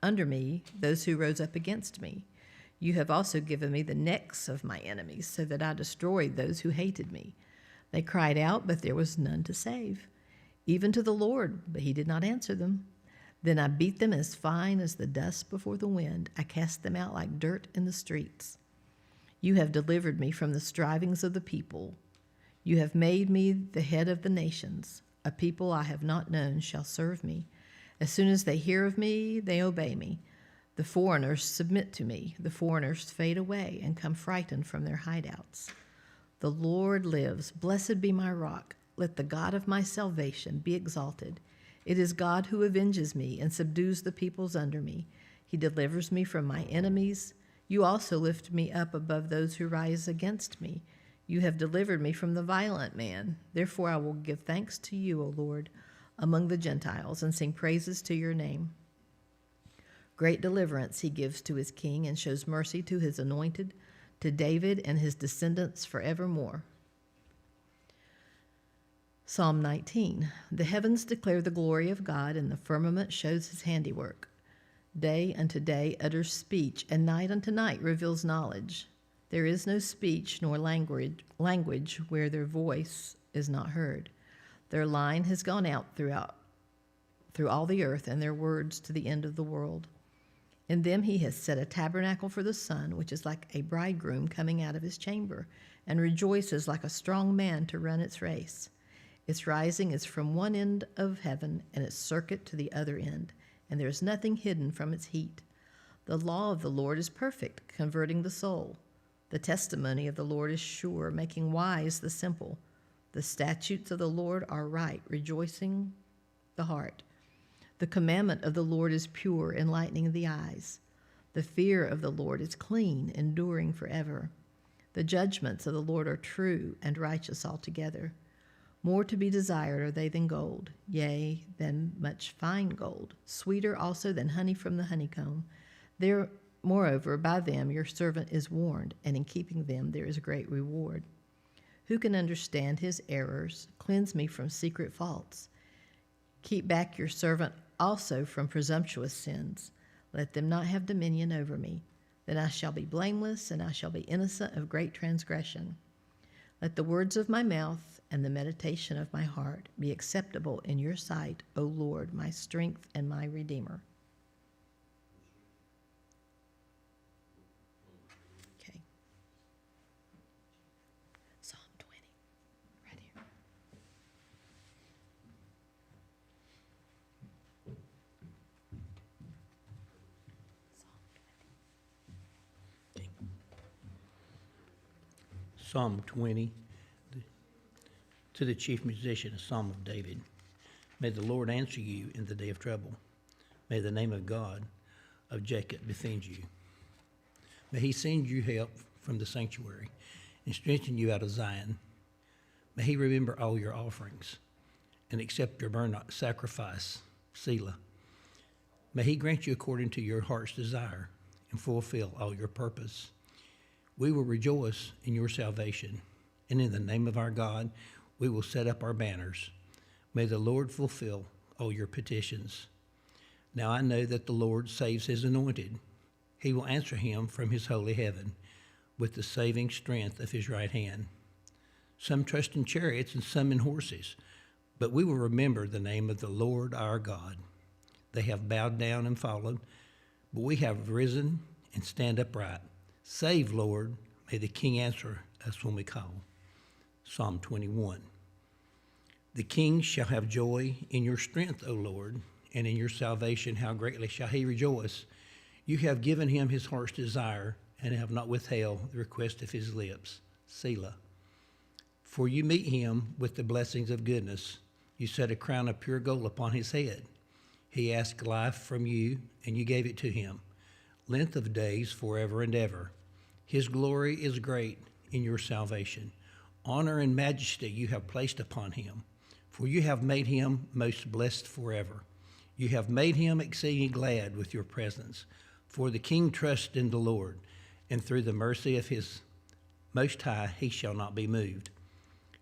under me, those who rose up against me. You have also given me the necks of my enemies, so that I destroyed those who hated me. They cried out, but there was none to save. Even to the Lord, but he did not answer them. Then I beat them as fine as the dust before the wind. I cast them out like dirt in the streets. You have delivered me from the strivings of the people. You have made me the head of the nations. A people I have not known shall serve me. As soon as they hear of me, they obey me. The foreigners submit to me. The foreigners fade away and come frightened from their hideouts. The Lord lives. Blessed be my rock. Let the God of my salvation be exalted. It is God who avenges me and subdues the peoples under me. He delivers me from my enemies. You also lift me up above those who rise against me. You have delivered me from the violent man. Therefore I will give thanks to you, O Lord, among the Gentiles, and sing praises to your name. Great deliverance he gives to his king and shows mercy to his anointed, to David and his descendants forevermore. Psalm 19. The heavens declare the glory of God, and the firmament shows his handiwork. Day unto day utters speech, and night unto night reveals knowledge. There is no speech nor language where their voice is not heard. Their line has gone out through all the earth, and their words to the end of the world. In them he has set a tabernacle for the sun, which is like a bridegroom coming out of his chamber, and rejoices like a strong man to run its race. Its rising is from one end of heaven, and its circuit to the other end, and there is nothing hidden from its heat. The law of the Lord is perfect, converting the soul. The testimony of the Lord is sure, making wise the simple. The statutes of the Lord are right, rejoicing the heart. The commandment of the Lord is pure, enlightening the eyes. The fear of the Lord is clean, enduring forever. The judgments of the Lord are true and righteous altogether. More to be desired are they than gold, yea, than much fine gold, sweeter also than honey from the honeycomb. Moreover, by them your servant is warned, and in keeping them there is great reward. Who can understand his errors? Cleanse me from secret faults. Keep back your servant also from presumptuous sins. Let them not have dominion over me. Then I shall be blameless, and I shall be innocent of great transgression. Let the words of my mouth and the meditation of my heart be acceptable in your sight, O Lord, my strength and my Redeemer. Okay. Psalm 20, right here. Psalm 20, to the chief musician, a psalm of David. May the Lord answer you in the day of trouble. May the name of God of Jacob defend you. May he send you help from the sanctuary and strengthen you out of Zion. May he remember all your offerings and accept your burnt sacrifice, Selah. May he grant you according to your heart's desire and fulfill all your purpose. We will rejoice in your salvation, and in the name of our God, we will set up our banners. May the Lord fulfill all your petitions. Now I know that the Lord saves his anointed. He will answer him from his holy heaven with the saving strength of his right hand. Some trust in chariots and some in horses, but we will remember the name of the Lord our God. They have bowed down and fallen, but we have risen and stand upright. Save, Lord. May the King answer us when we call. Psalm 21. The king shall have joy in your strength, O Lord, and in your salvation how greatly shall he rejoice. You have given him his heart's desire, and have not withheld the request of his lips. Selah. For you meet him with the blessings of goodness. You set a crown of pure gold upon his head. He asked life from you, and you gave it to him, length of days forever and ever. His glory is great in your salvation. Honor and majesty you have placed upon him, for you have made him most blessed forever. You have made him exceeding glad with your presence. For the king trusts in the Lord, and through the mercy of his Most High he shall not be moved.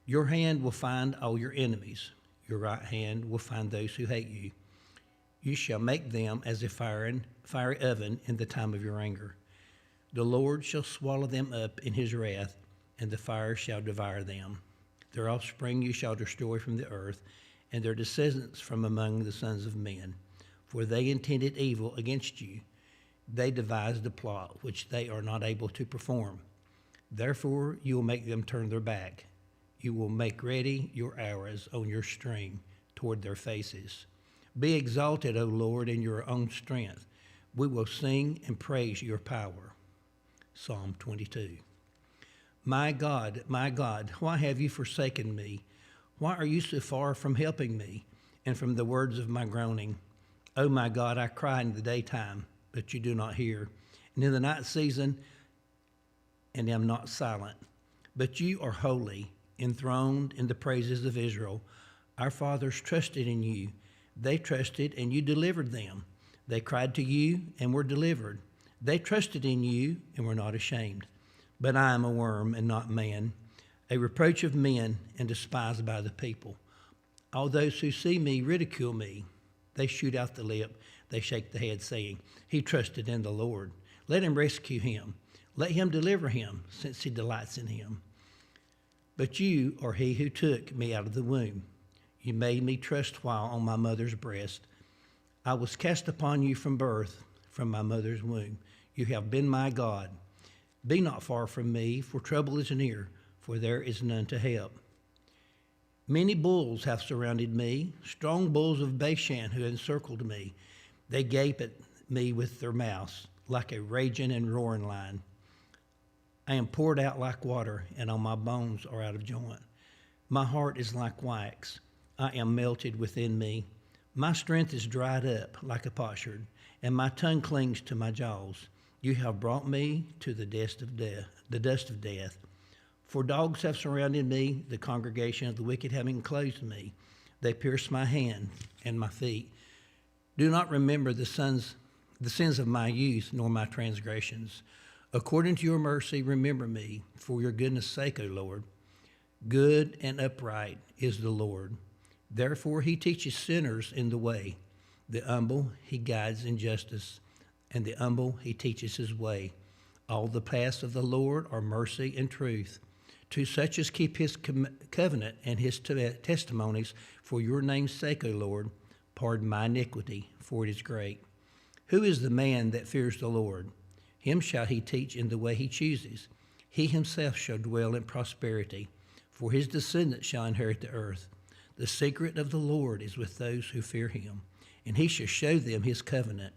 Your hand will find all your enemies. Your right hand will find those who hate you. You shall make them as a fiery oven in the time of your anger. The Lord shall swallow them up in his wrath, and the fire shall devour them. Their offspring you shall destroy from the earth, and their descendants from among the sons of men. For they intended evil against you. They devised a plot which they are not able to perform. Therefore you will make them turn their back. You will make ready your arrows on your string toward their faces. Be exalted, O Lord, in your own strength. We will sing and praise your power. Psalm 22. My God, why have you forsaken me? Why are you so far from helping me and from the words of my groaning? O my God, I cry in the daytime, but you do not hear, and in the night season, and am not silent. But you are holy, enthroned in the praises of Israel. Our fathers trusted in you. They trusted, and you delivered them. They cried to you and were delivered. They trusted in you and were not ashamed. But I am a worm and not man, a reproach of men and despised by the people. All those who see me ridicule me. They shoot out the lip. They shake the head, saying, He trusted in the Lord. Let him rescue him. Let him deliver him, since he delights in him. But you are he who took me out of the womb. You made me trust while on my mother's breast. I was cast upon you from birth, from my mother's womb. You have been my God. Be not far from me, for trouble is near, for there is none to help. Many bulls have surrounded me, strong bulls of Bashan who encircled me. They gape at me with their mouths, like a raging and roaring lion. I am poured out like water, and all my bones are out of joint. My heart is like wax. I am melted within me. My strength is dried up like a potsherd, and my tongue clings to my jaws. You have brought me to the dust of death. For dogs have surrounded me, the congregation of the wicked have enclosed me. They pierce my hand and my feet. Do not remember the sins of my youth, nor my transgressions. According to your mercy, remember me, for your goodness' sake, O Lord. Good and upright is the Lord. Therefore he teaches sinners in the way. The humble he guides in justice, and the humble he teaches his way. All the paths of the Lord are mercy and truth. To such as keep his covenant and his testimonies, for your name's sake, O Lord, pardon my iniquity, for it is great. Who is the man that fears the Lord? Him shall he teach in the way he chooses. He himself shall dwell in prosperity, for his descendants shall inherit the earth. The secret of the Lord is with those who fear him, and he shall show them his covenant.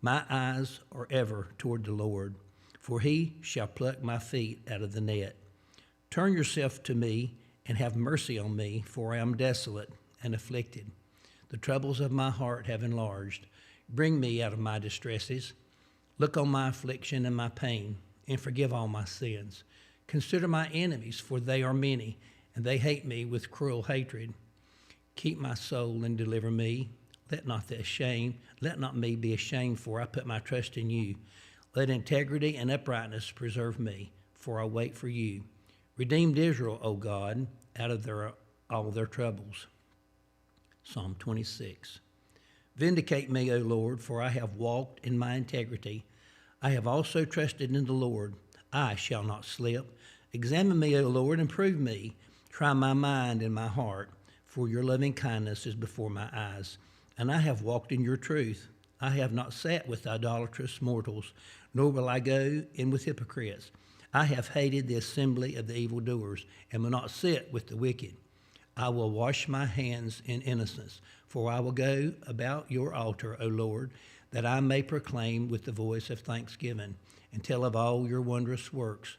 My eyes are ever toward the Lord, for he shall pluck my feet out of the net. Turn yourself to me and have mercy on me, for I am desolate and afflicted. The troubles of my heart have enlarged. Bring me out of my distresses. Look on my affliction and my pain, and forgive all my sins. Consider my enemies, for they are many, and they hate me with cruel hatred. Keep my soul and deliver me. Let not me be ashamed, for I put my trust in you. Let integrity and uprightness preserve me, for I wait for you. Redeemed Israel, O God, out of all their troubles. Psalm 26. Vindicate me, O Lord, for I have walked in my integrity. I have also trusted in the Lord. I shall not slip. Examine me, O Lord, and prove me. Try my mind and my heart, for your loving kindness is before my eyes. And I have walked in your truth. I have not sat with idolatrous mortals, nor will I go in with hypocrites. I have hated the assembly of the evildoers, and will not sit with the wicked. I will wash my hands in innocence, for I will go about your altar, O Lord, that I may proclaim with the voice of thanksgiving, and tell of all your wondrous works.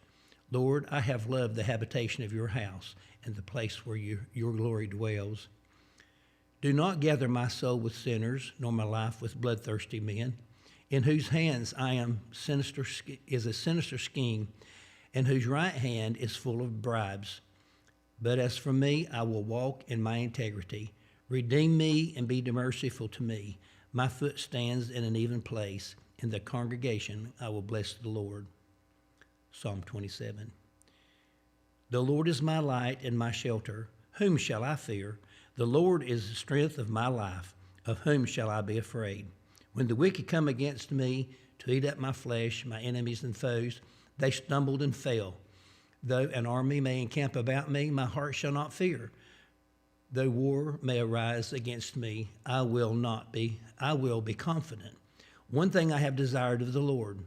Lord, I have loved the habitation of your house, and the place where your glory dwells. Do not gather my soul with sinners, nor my life with bloodthirsty men, in whose hands is a sinister scheme, and whose right hand is full of bribes. But as for me, I will walk in my integrity. Redeem me and be merciful to me. My foot stands in an even place. In the congregation, I will bless the Lord. Psalm 27. The Lord is my light and my shelter. Whom shall I fear? The Lord is the strength of my life. Of whom shall I be afraid? When the wicked come against me to eat up my flesh, my enemies and foes, they stumbled and fell. Though an army may encamp about me, my heart shall not fear. Though war may arise against me, I will be confident. One thing I have desired of the Lord,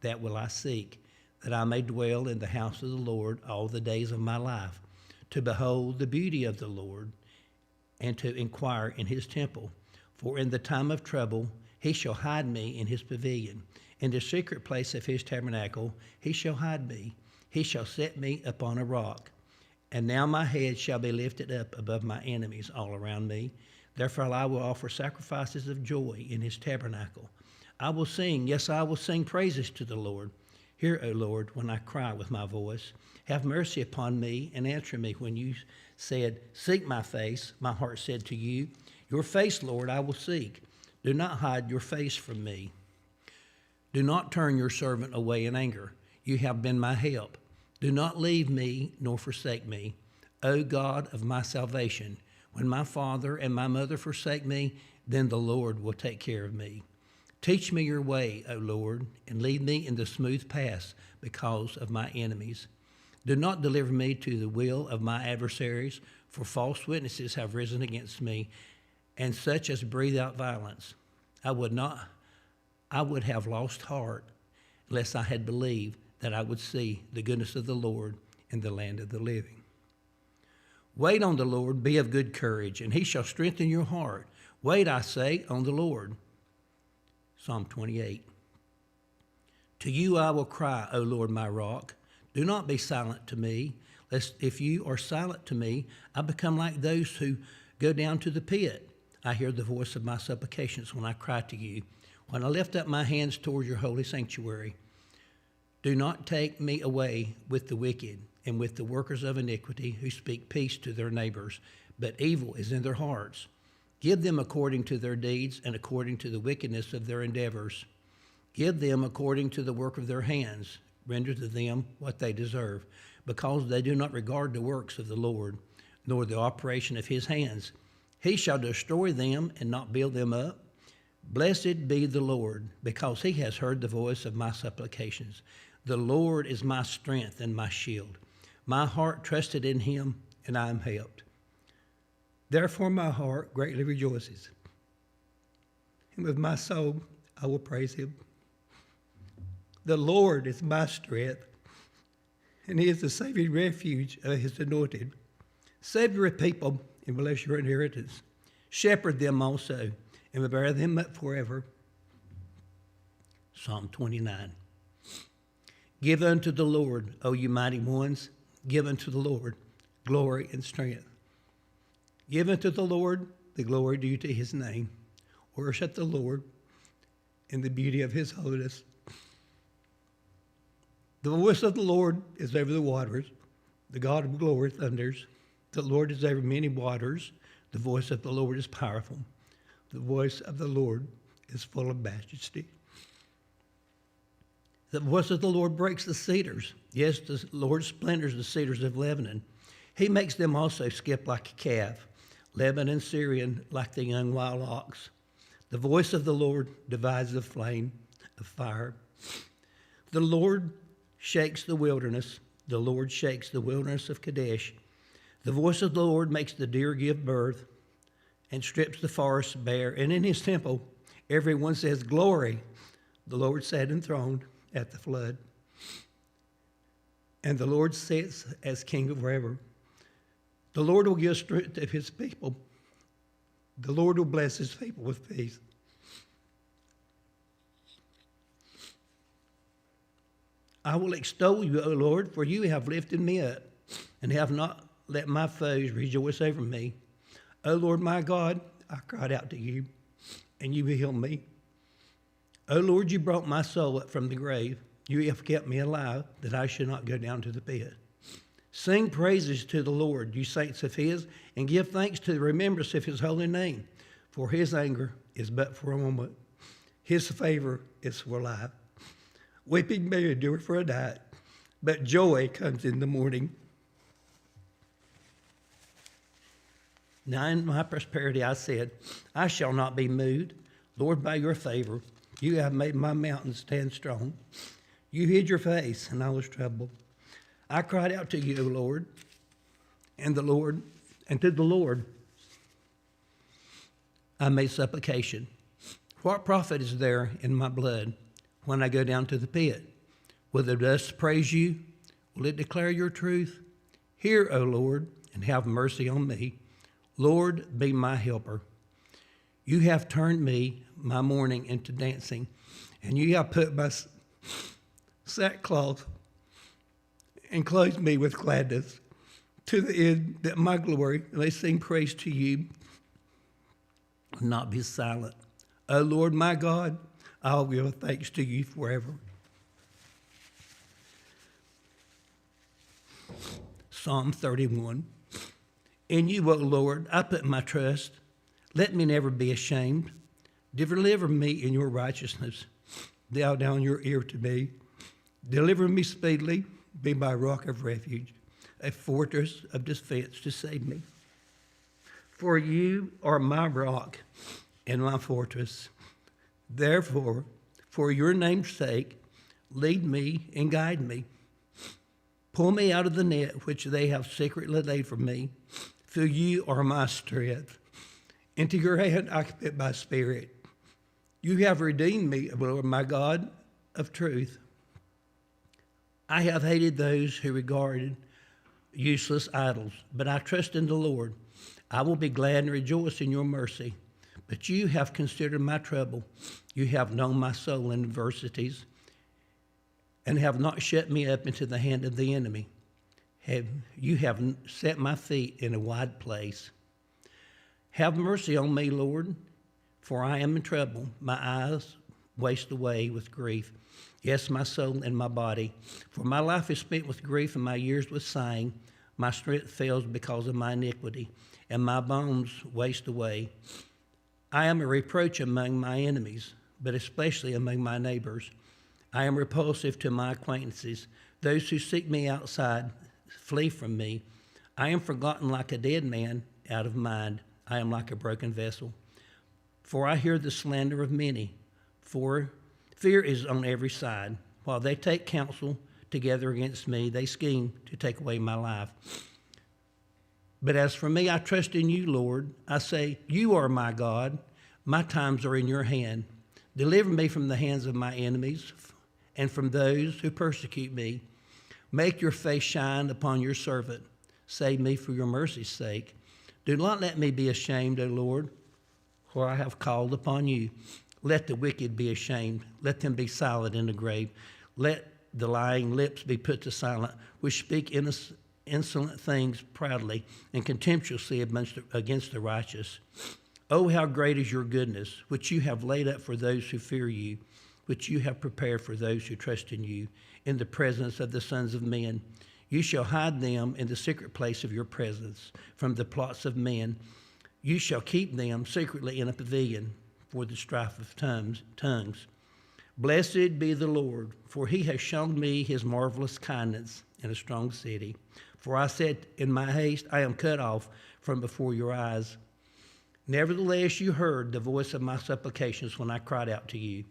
that will I seek, that I may dwell in the house of the Lord all the days of my life, to behold the beauty of the Lord, and to inquire in his temple. For in the time of trouble he shall hide me in his pavilion. In the secret place of his tabernacle he shall hide me. He shall set me upon a rock. And now my head shall be lifted up above my enemies all around me. Therefore I will offer sacrifices of joy in his tabernacle. I will sing, yes, I will sing praises to the Lord. Hear, O Lord, when I cry with my voice. Have mercy upon me and answer me when you said, seek my face. My heart said to you, your face, Lord, I will seek. Do not hide your face from me. Do not turn your servant away in anger. You have been my help. Do not leave me nor forsake me, O God of my salvation. When my father and my mother forsake me, then the Lord will take care of me. Teach me your way, O Lord, and lead me in the smooth paths because of my enemies. Do not deliver me to the will of my adversaries, for false witnesses have risen against me, and such as breathe out violence. I would have lost heart unless I had believed that I would see the goodness of the Lord in the land of the living. Wait on the Lord, be of good courage, and he shall strengthen your heart. Wait, I say, on the Lord. Psalm 28. To you I will cry, O Lord, my rock. Do not be silent to me, lest if you are silent to me, I become like those who go down to the pit. I hear the voice of my supplications when I cry to you, when I lift up my hands toward your holy sanctuary. Do not take me away with the wicked and with the workers of iniquity who speak peace to their neighbors, but evil is in their hearts. Give them according to their deeds and according to the wickedness of their endeavors. Give them according to the work of their hands. Render to them what they deserve, because they do not regard the works of the Lord, nor the operation of his hands. He shall destroy them and not build them up. Blessed be the Lord, because he has heard the voice of my supplications. The Lord is my strength and my shield. My heart trusted in him, and I am helped. Therefore my heart greatly rejoices, and with my soul I will praise him. The Lord is my strength, and he is the saving refuge of his anointed. Save your people and bless your inheritance. Shepherd them also, and bear them up forever. Psalm 29. Give unto the Lord, O you mighty ones, give unto the Lord glory and strength. Give unto the Lord the glory due to his name. Worship the Lord in the beauty of his holiness. The voice of the Lord is over the waters. The God of glory thunders. The Lord is over many waters. The voice of the Lord is powerful. The voice of the Lord is full of majesty. The voice of the Lord breaks the cedars. Yes, the Lord splinters the cedars of Lebanon. He makes them also skip like a calf, Lebanon and Syrian like the young wild ox. The voice of the Lord divides the flame of fire. The Lord shakes the wilderness. The Lord shakes the wilderness of Kadesh. The voice of the Lord makes the deer give birth and strips the forest bare. And in his temple, everyone says, "Glory." The Lord sat enthroned at the flood. And the Lord sits as king forever. The Lord will give strength to his people. The Lord will bless his people with peace. I will extol you, O Lord, for you have lifted me up and have not let my foes rejoice over me. O Lord my God, I cried out to you, and you healed me. O Lord, you brought my soul up from the grave. You have kept me alive, that I should not go down to the pit. Sing praises to the Lord, you saints of his, and give thanks to the remembrance of his holy name. For his anger is but for a moment. His favor is for life. Weeping may endure for a night, but joy comes in the morning. Now in my prosperity I said, I shall not be moved. Lord, by your favor, you have made my mountain stand strong. You hid your face, and I was troubled. I cried out to you, O Lord, and to the Lord I made supplication. What profit is there in my blood when I go down to the pit? Will the dust praise you? Will it declare your truth? Hear, O Lord, and have mercy on me. Lord, be my helper. You have turned me, my mourning, into dancing, and you have put my sackcloth and clothed me with gladness, to the end that my glory may sing praise to you and not be silent. O Lord my God, I will give thanks to you forever. Psalm 31. In you, O Lord, I put my trust. Let me never be ashamed. Deliver me in your righteousness. Bow down your ear to me. Deliver me speedily. Be my rock of refuge, a fortress of defense to save me. For you are my rock and my fortress. Therefore, for your name's sake, lead me and guide me. Pull me out of the net which they have secretly laid for me. For you are my strength. Into your hand I commit my spirit. You have redeemed me, Lord my God, of truth. I have hated those who regarded useless idols, but I trust in the Lord. I will be glad and rejoice in your mercy. But you have considered my trouble. You have known my soul in adversities, and have not shut me up into the hand of the enemy. You have set my feet in a wide place. Have mercy on me, Lord, for I am in trouble. My eyes waste away with grief. Yes, my soul and my body. For my life is spent with grief and my years with sighing. My strength fails because of my iniquity, and my bones waste away. I am a reproach among my enemies, but especially among my neighbors. I am repulsive to my acquaintances. Those who seek me outside flee from me. I am forgotten like a dead man, out of mind. I am like a broken vessel. For I hear the slander of many. For fear is on every side. While they take counsel together against me, they scheme to take away my life. But as for me, I trust in you, Lord. I say, you are my God. My times are in your hand. Deliver me from the hands of my enemies and from those who persecute me. Make your face shine upon your servant. Save me for your mercy's sake. Do not let me be ashamed, O Lord, for I have called upon you. Let the wicked be ashamed. Let them be silent in the grave. Let the lying lips be put to silence, which speak insolent things proudly and contemptuously against the righteous. Oh, how great is your goodness, which you have laid up for those who fear you, which you have prepared for those who trust in you, in the presence of the sons of men. You shall hide them in the secret place of your presence from the plots of men. You shall keep them secretly in a pavilion for the strife of tongues. Blessed be the Lord, for he has shown me his marvelous kindness in a strong city. For I said in my haste, I am cut off from before your eyes. Nevertheless, you heard the voice of my supplications when I cried out to you.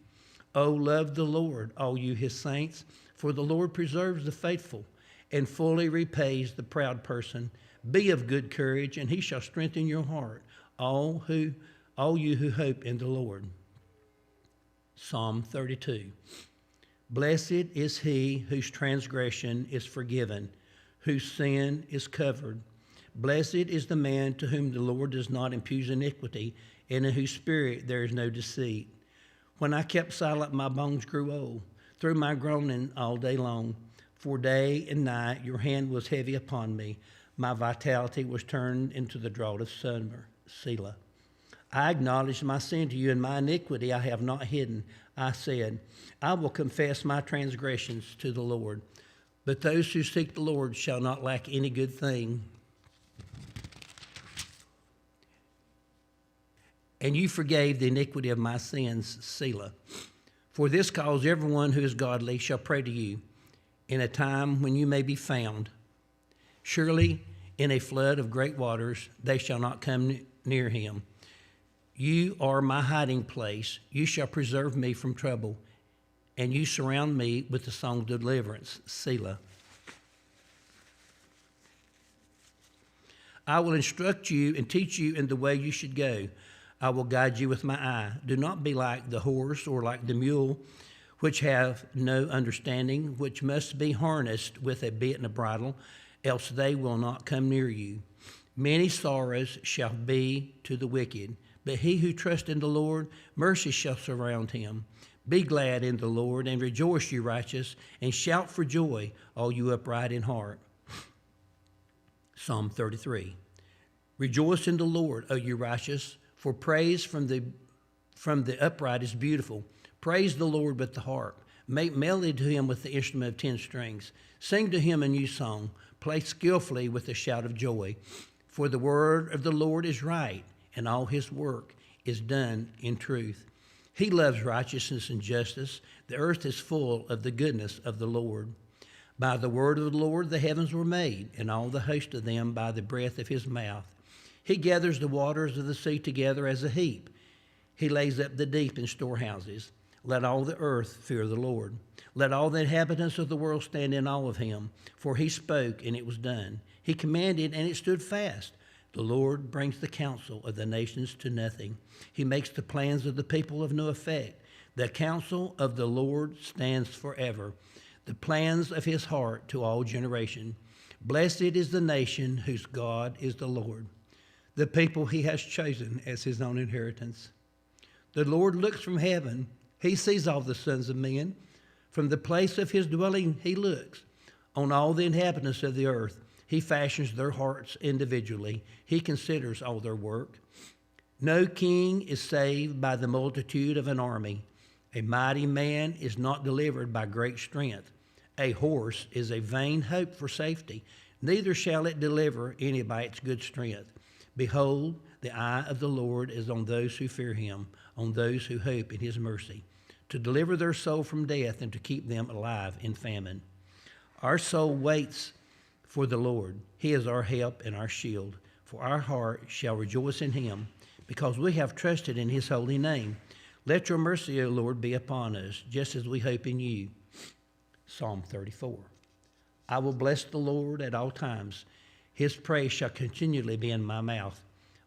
O love the Lord, all you his saints, for the Lord preserves the faithful and fully repays the proud person. Be of good courage, and he shall strengthen your heart, all you who hope in the Lord. Psalm 32. Blessed is he whose transgression is forgiven, whose sin is covered. Blessed is the man to whom the Lord does not impute iniquity, and in whose spirit there is no deceit. When I kept silent, my bones grew old, through my groaning all day long. For day and night your hand was heavy upon me. My vitality was turned into the drought of summer. Selah. I acknowledged my sin to you, and my iniquity I have not hidden. I said, I will confess my transgressions to the Lord. But those who seek the Lord shall not lack any good thing. And you forgave the iniquity of my sins, Selah. For this cause everyone who is godly shall pray to you in a time when you may be found. Surely in a flood of great waters they shall not come near him. You are my hiding place. You shall preserve me from trouble, and you surround me with the song of deliverance, Selah. I will instruct you and teach you in the way you should go. I will guide you with my eye. Do not be like the horse or like the mule, which have no understanding, which must be harnessed with a bit and a bridle, else they will not come near you. Many sorrows shall be to the wicked, but he who trusts in the Lord, mercy shall surround him. Be glad in the Lord, and rejoice, you righteous, and shout for joy, all you upright in heart. Psalm 33. Rejoice in the Lord, O you righteous, for praise from the upright is beautiful. Praise the Lord with the harp. Make melody to him with the instrument of 10 strings. Sing to him a new song. Play skillfully with a shout of joy. For the word of the Lord is right, and all his work is done in truth. He loves righteousness and justice. The earth is full of the goodness of the Lord. By the word of the Lord the heavens were made, and all the host of them by the breath of his mouth. He gathers the waters of the sea together as a heap. He lays up the deep in storehouses. Let all the earth fear the Lord. Let all the inhabitants of the world stand in awe of him. For he spoke, and it was done. He commanded, and it stood fast. The Lord brings the counsel of the nations to nothing. He makes the plans of the people of no effect. The counsel of the Lord stands forever, the plans of his heart to all generation. Blessed is the nation whose God is the Lord, the people he has chosen as his own inheritance. The Lord looks from heaven. He sees all the sons of men. From the place of his dwelling he looks on all the inhabitants of the earth. He fashions their hearts individually. He considers all their work. No king is saved by the multitude of an army. A mighty man is not delivered by great strength. A horse is a vain hope for safety. Neither shall it deliver any by its good strength. Behold, the eye of the Lord is on those who fear him, on those who hope in his mercy, to deliver their soul from death and to keep them alive in famine. Our soul waits for the Lord. He is our help and our shield. For our heart shall rejoice in him, because we have trusted in his holy name. Let your mercy, O Lord, be upon us, just as we hope in you. Psalm 34. I will bless the Lord at all times. His praise shall continually be in my mouth.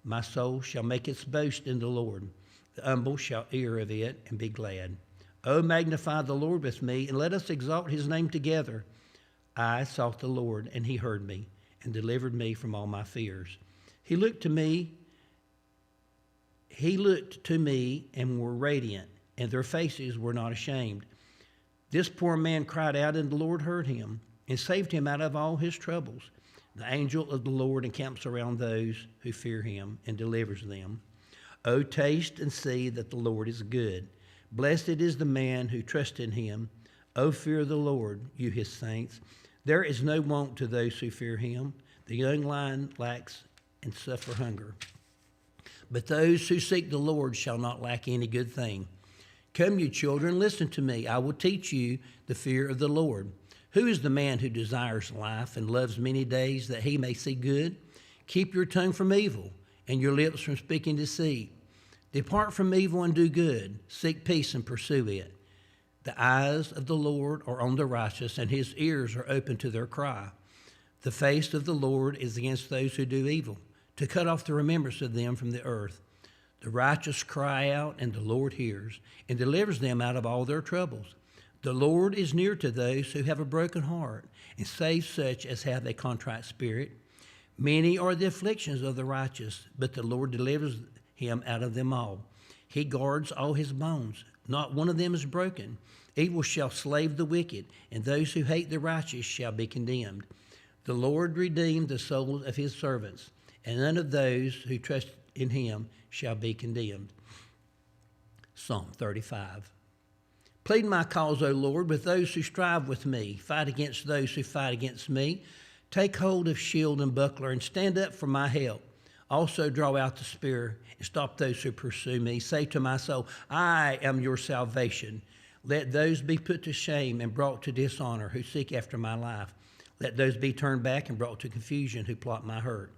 My soul shall make its boast in the Lord. The humble shall hear of it and be glad. O magnify the Lord with me, and let us exalt his name together. I sought the Lord, and he heard me, and delivered me from all my fears. He looked to me and were radiant, and their faces were not ashamed. This poor man cried out, and the Lord heard him, and saved him out of all his troubles. The angel of the Lord encamps around those who fear him, and delivers them. O taste and see that the Lord is good. Blessed is the man who trusts in him. O fear the Lord, you his saints. There is no want to those who fear him. The young lion lacks and suffer hunger, but those who seek the Lord shall not lack any good thing. Come, you children, listen to me. I will teach you the fear of the Lord. Who is the man who desires life and loves many days that he may see good? Keep your tongue from evil and your lips from speaking deceit. Depart from evil and do good. Seek peace and pursue it. The eyes of the Lord are on the righteous, and his ears are open to their cry. The face of the Lord is against those who do evil, to cut off the remembrance of them from the earth. The righteous cry out, and the Lord hears, and delivers them out of all their troubles. The Lord is near to those who have a broken heart, and saves such as have a contrite spirit. Many are the afflictions of the righteous, but the Lord delivers him out of them all. He guards all his bones. Not one of them is broken. Evil shall slay the wicked, and those who hate the righteous shall be condemned. The Lord redeemed the souls of his servants, and none of those who trust in him shall be condemned. Psalm 35. Plead my cause, O Lord, with those who strive with me. Fight against those who fight against me. Take hold of shield and buckler, and stand up for my help. Also draw out the spear, and stop those who pursue me. Say to my soul, I am your salvation. Let those be put to shame and brought to dishonor who seek after my life. Let those be turned back and brought to confusion who plot my hurt.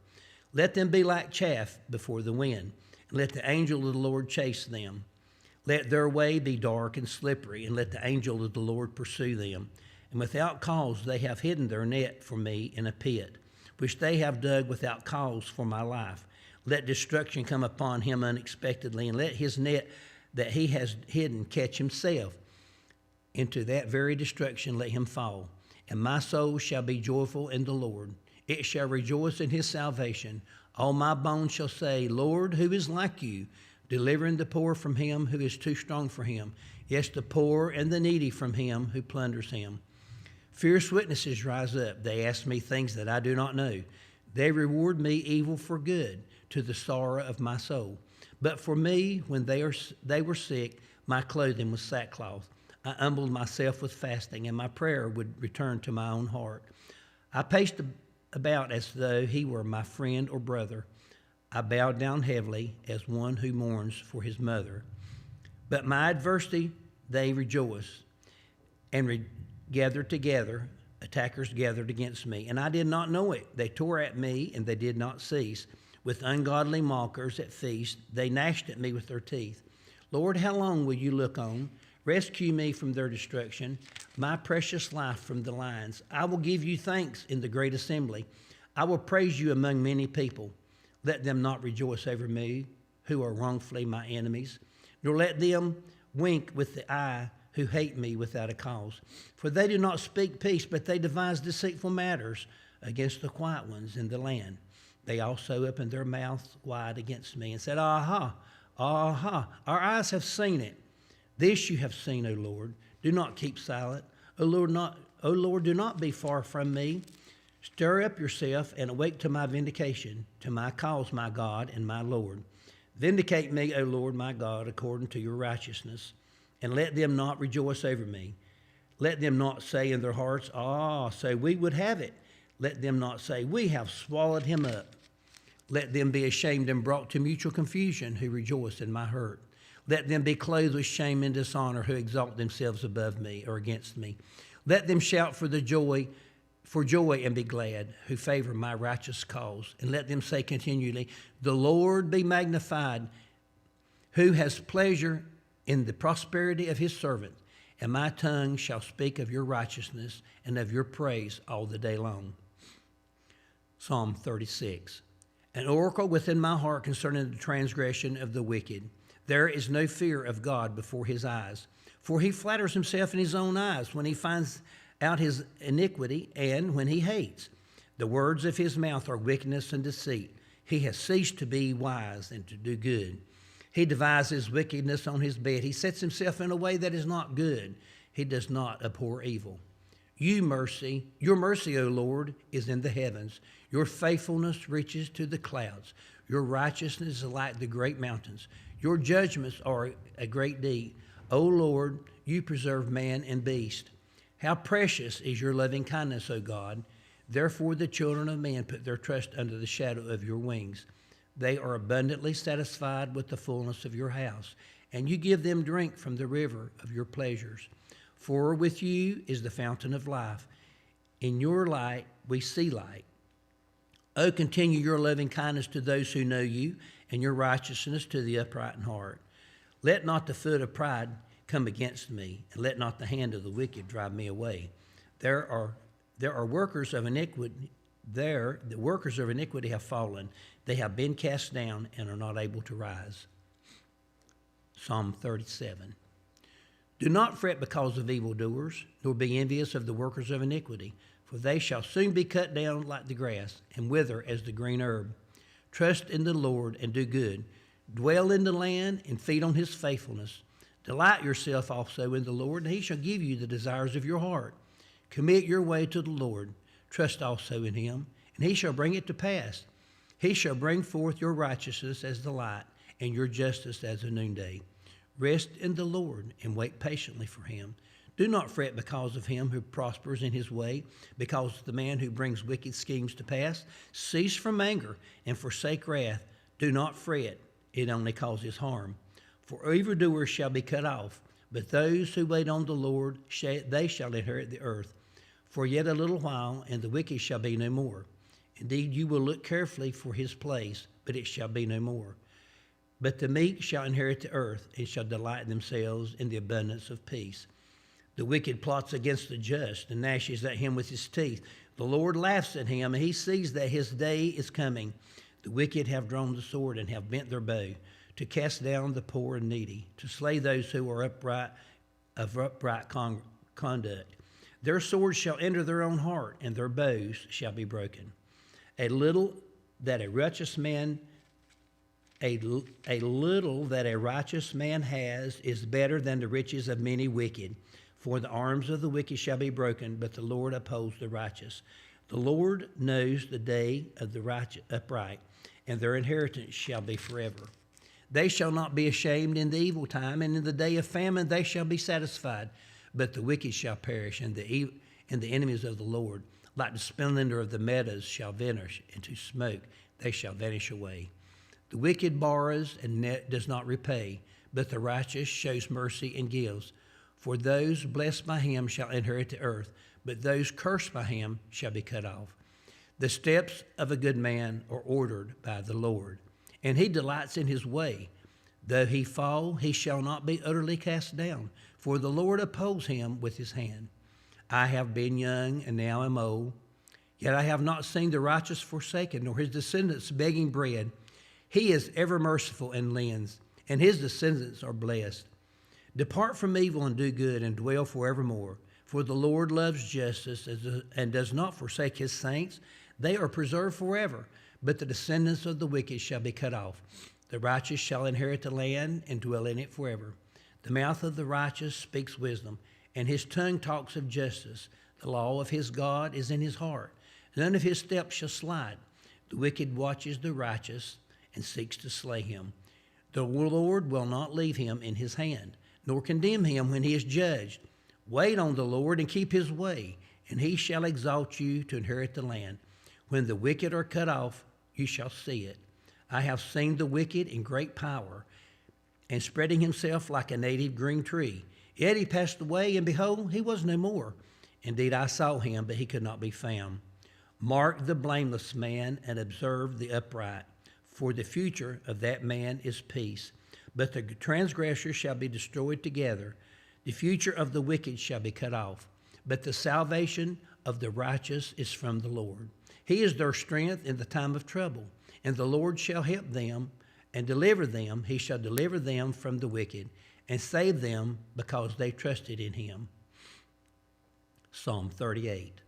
Let them be like chaff before the wind, and let the angel of the Lord chase them. Let their way be dark and slippery, and let the angel of the Lord pursue them. And without cause they have hidden their net for me in a pit, which they have dug without cause for my life. Let destruction come upon him unexpectedly, and let his net that he has hidden catch himself. Into that very destruction let him fall. And my soul shall be joyful in the Lord. It shall rejoice in his salvation. All my bones shall say, Lord, who is like you, delivering the poor from him who is too strong for him, yes, the poor and the needy from him who plunders him. Fierce witnesses rise up. They ask me things that I do not know. They reward me evil for good, to the sorrow of my soul. But for me, when they were sick, my clothing was sackcloth. I humbled myself with fasting, and my prayer would return to my own heart. I paced about as though he were my friend or brother. I bowed down heavily as one who mourns for his mother. But my adversity, they rejoiced and gathered together. Attackers gathered against me, and I did not know it. They tore at me, and they did not cease. With ungodly mockers at feast, they gnashed at me with their teeth. Lord, how long will you look on? Rescue me from their destruction, my precious life from the lions. I will give you thanks in the great assembly. I will praise you among many people. Let them not rejoice over me, who are wrongfully my enemies, nor let them wink with the eye who hate me without a cause. For they do not speak peace, but they devise deceitful matters against the quiet ones in the land. They also opened their mouths wide against me and said, Aha, aha, our eyes have seen it. This you have seen, O Lord. Do not keep silent. O Lord, do not be far from me. Stir up yourself and awake to my vindication, to my cause, my God and my Lord. Vindicate me, O Lord, my God, according to your righteousness, and let them not rejoice over me. Let them not say in their hearts, so we would have it. Let them not say, we have swallowed him up. Let them be ashamed and brought to mutual confusion who rejoice in my hurt. Let them be clothed with shame and dishonor who exalt themselves above me or against me. Let them shout for joy and be glad who favor my righteous cause. And let them say continually, the Lord be magnified, who has pleasure in the prosperity of his servant. And my tongue shall speak of your righteousness and of your praise all the day long. Psalm 36. An oracle within my heart concerning the transgression of the wicked. There is no fear of God before his eyes, for he flatters himself in his own eyes when he finds out his iniquity and when he hates. The words of his mouth are wickedness and deceit. He has ceased to be wise and to do good. He devises wickedness on his bed. He sets himself in a way that is not good. He does not abhor evil. Your mercy, O Lord, is in the heavens. Your faithfulness reaches to the clouds. Your righteousness is like the great mountains. Your judgments are a great deed. O Lord, you preserve man and beast. How precious is your loving kindness, O God. Therefore the children of men put their trust under the shadow of your wings. They are abundantly satisfied with the fullness of your house, and you give them drink from the river of your pleasures. For with you is the fountain of life. In your light we see light. O continue your loving kindness to those who know you, and your righteousness to the upright in heart. Let not the foot of pride come against me, and let not the hand of the wicked drive me away. There are workers of iniquity. The workers of iniquity have fallen. They have been cast down and are not able to rise. Psalm 37. Do not fret because of evildoers, nor be envious of the workers of iniquity, for they shall soon be cut down like the grass and wither as the green herb. Trust in the Lord and do good. Dwell in the land and feed on his faithfulness. Delight yourself also in the Lord, and he shall give you the desires of your heart. Commit your way to the Lord. Trust also in him, and he shall bring it to pass. He shall bring forth your righteousness as the light, and your justice as the noonday. Rest in the Lord and wait patiently for him. Do not fret because of him who prospers in his way, because of the man who brings wicked schemes to pass. Cease from anger and forsake wrath. Do not fret, it only causes harm. For evildoers shall be cut off, but those who wait on the Lord, they shall inherit the earth. For yet a little while, and the wicked shall be no more. Indeed, you will look carefully for his place, but it shall be no more. But the meek shall inherit the earth, and shall delight themselves in the abundance of peace. The wicked plots against the just, and gnashes at him with his teeth. The Lord laughs at him, and he sees that his day is coming. The wicked have drawn the sword, and have bent their bow, to cast down the poor and needy, to slay those who are upright conduct. Their swords shall enter their own heart, and their bows shall be broken. A little that a righteous man has is better than the riches of many wicked. For the arms of the wicked shall be broken, but the Lord upholds the righteous. The Lord knows the day of the upright, and their inheritance shall be forever. They shall not be ashamed in the evil time, and in the day of famine they shall be satisfied. But the wicked shall perish, and the enemies of the Lord, like the splendor of the meadows, shall vanish into smoke. They shall vanish away. The wicked borrows and does not repay, but the righteous shows mercy and gives. For those blessed by him shall inherit the earth, but those cursed by him shall be cut off. The steps of a good man are ordered by the Lord, and he delights in his way. Though he fall, he shall not be utterly cast down, for the Lord upholds him with his hand. I have been young and now am old, yet I have not seen the righteous forsaken, nor his descendants begging bread. He is ever merciful and lends, and his descendants are blessed. Depart from evil and do good, and dwell forevermore. For the Lord loves justice and does not forsake his saints. They are preserved forever, but the descendants of the wicked shall be cut off. The righteous shall inherit the land and dwell in it forever. The mouth of the righteous speaks wisdom, and his tongue talks of justice. The law of his God is in his heart. None of his steps shall slide. The wicked watches the righteous and seeks to slay him. The Lord will not leave him in his hand, nor condemn him when he is judged. Wait on the Lord and keep his way, and he shall exalt you to inherit the land. When the wicked are cut off, you shall see it. I have seen the wicked in great power, and spreading himself like a native green tree. Yet he passed away, and behold, he was no more. Indeed, I saw him, but he could not be found. Mark the blameless man, and observe the upright, for the future of that man is peace. But the transgressors shall be destroyed together. The future of the wicked shall be cut off. But the salvation of the righteous is from the Lord. He is their strength in the time of trouble. And the Lord shall help them and deliver them. He shall deliver them from the wicked and save them because they trusted in him. Psalm 38.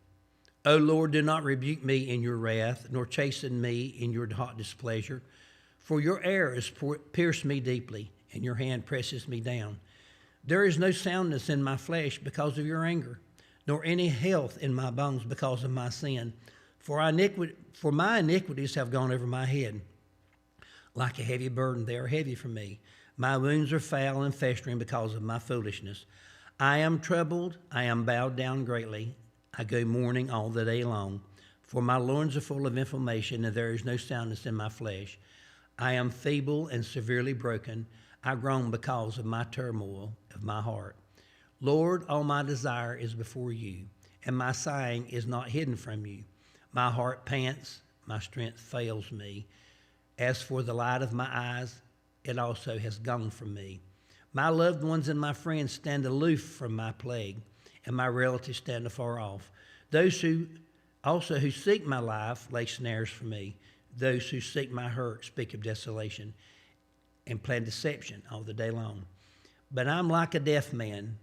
O Lord, do not rebuke me in your wrath, nor chasten me in your hot displeasure. For your arrows pierce me deeply, and your hand presses me down. There is no soundness in my flesh because of your anger, nor any health in my bones because of my sin. For my iniquities have gone over my head. Like a heavy burden, they are heavy for me. My wounds are foul and festering because of my foolishness. I am troubled, I am bowed down greatly. I go mourning all the day long. For my loins are full of inflammation, and there is no soundness in my flesh. I am feeble and severely broken. I groan because of my turmoil of my heart. Lord, all my desire is before you, and my sighing is not hidden from you. My heart pants, my strength fails me. As for the light of my eyes, it also has gone from me. My loved ones and my friends stand aloof from my plague, and my relatives stand afar off. Those who seek my life lay snares for me. Those who seek my hurt speak of desolation and plan deception all the day long. But I, like a deaf man,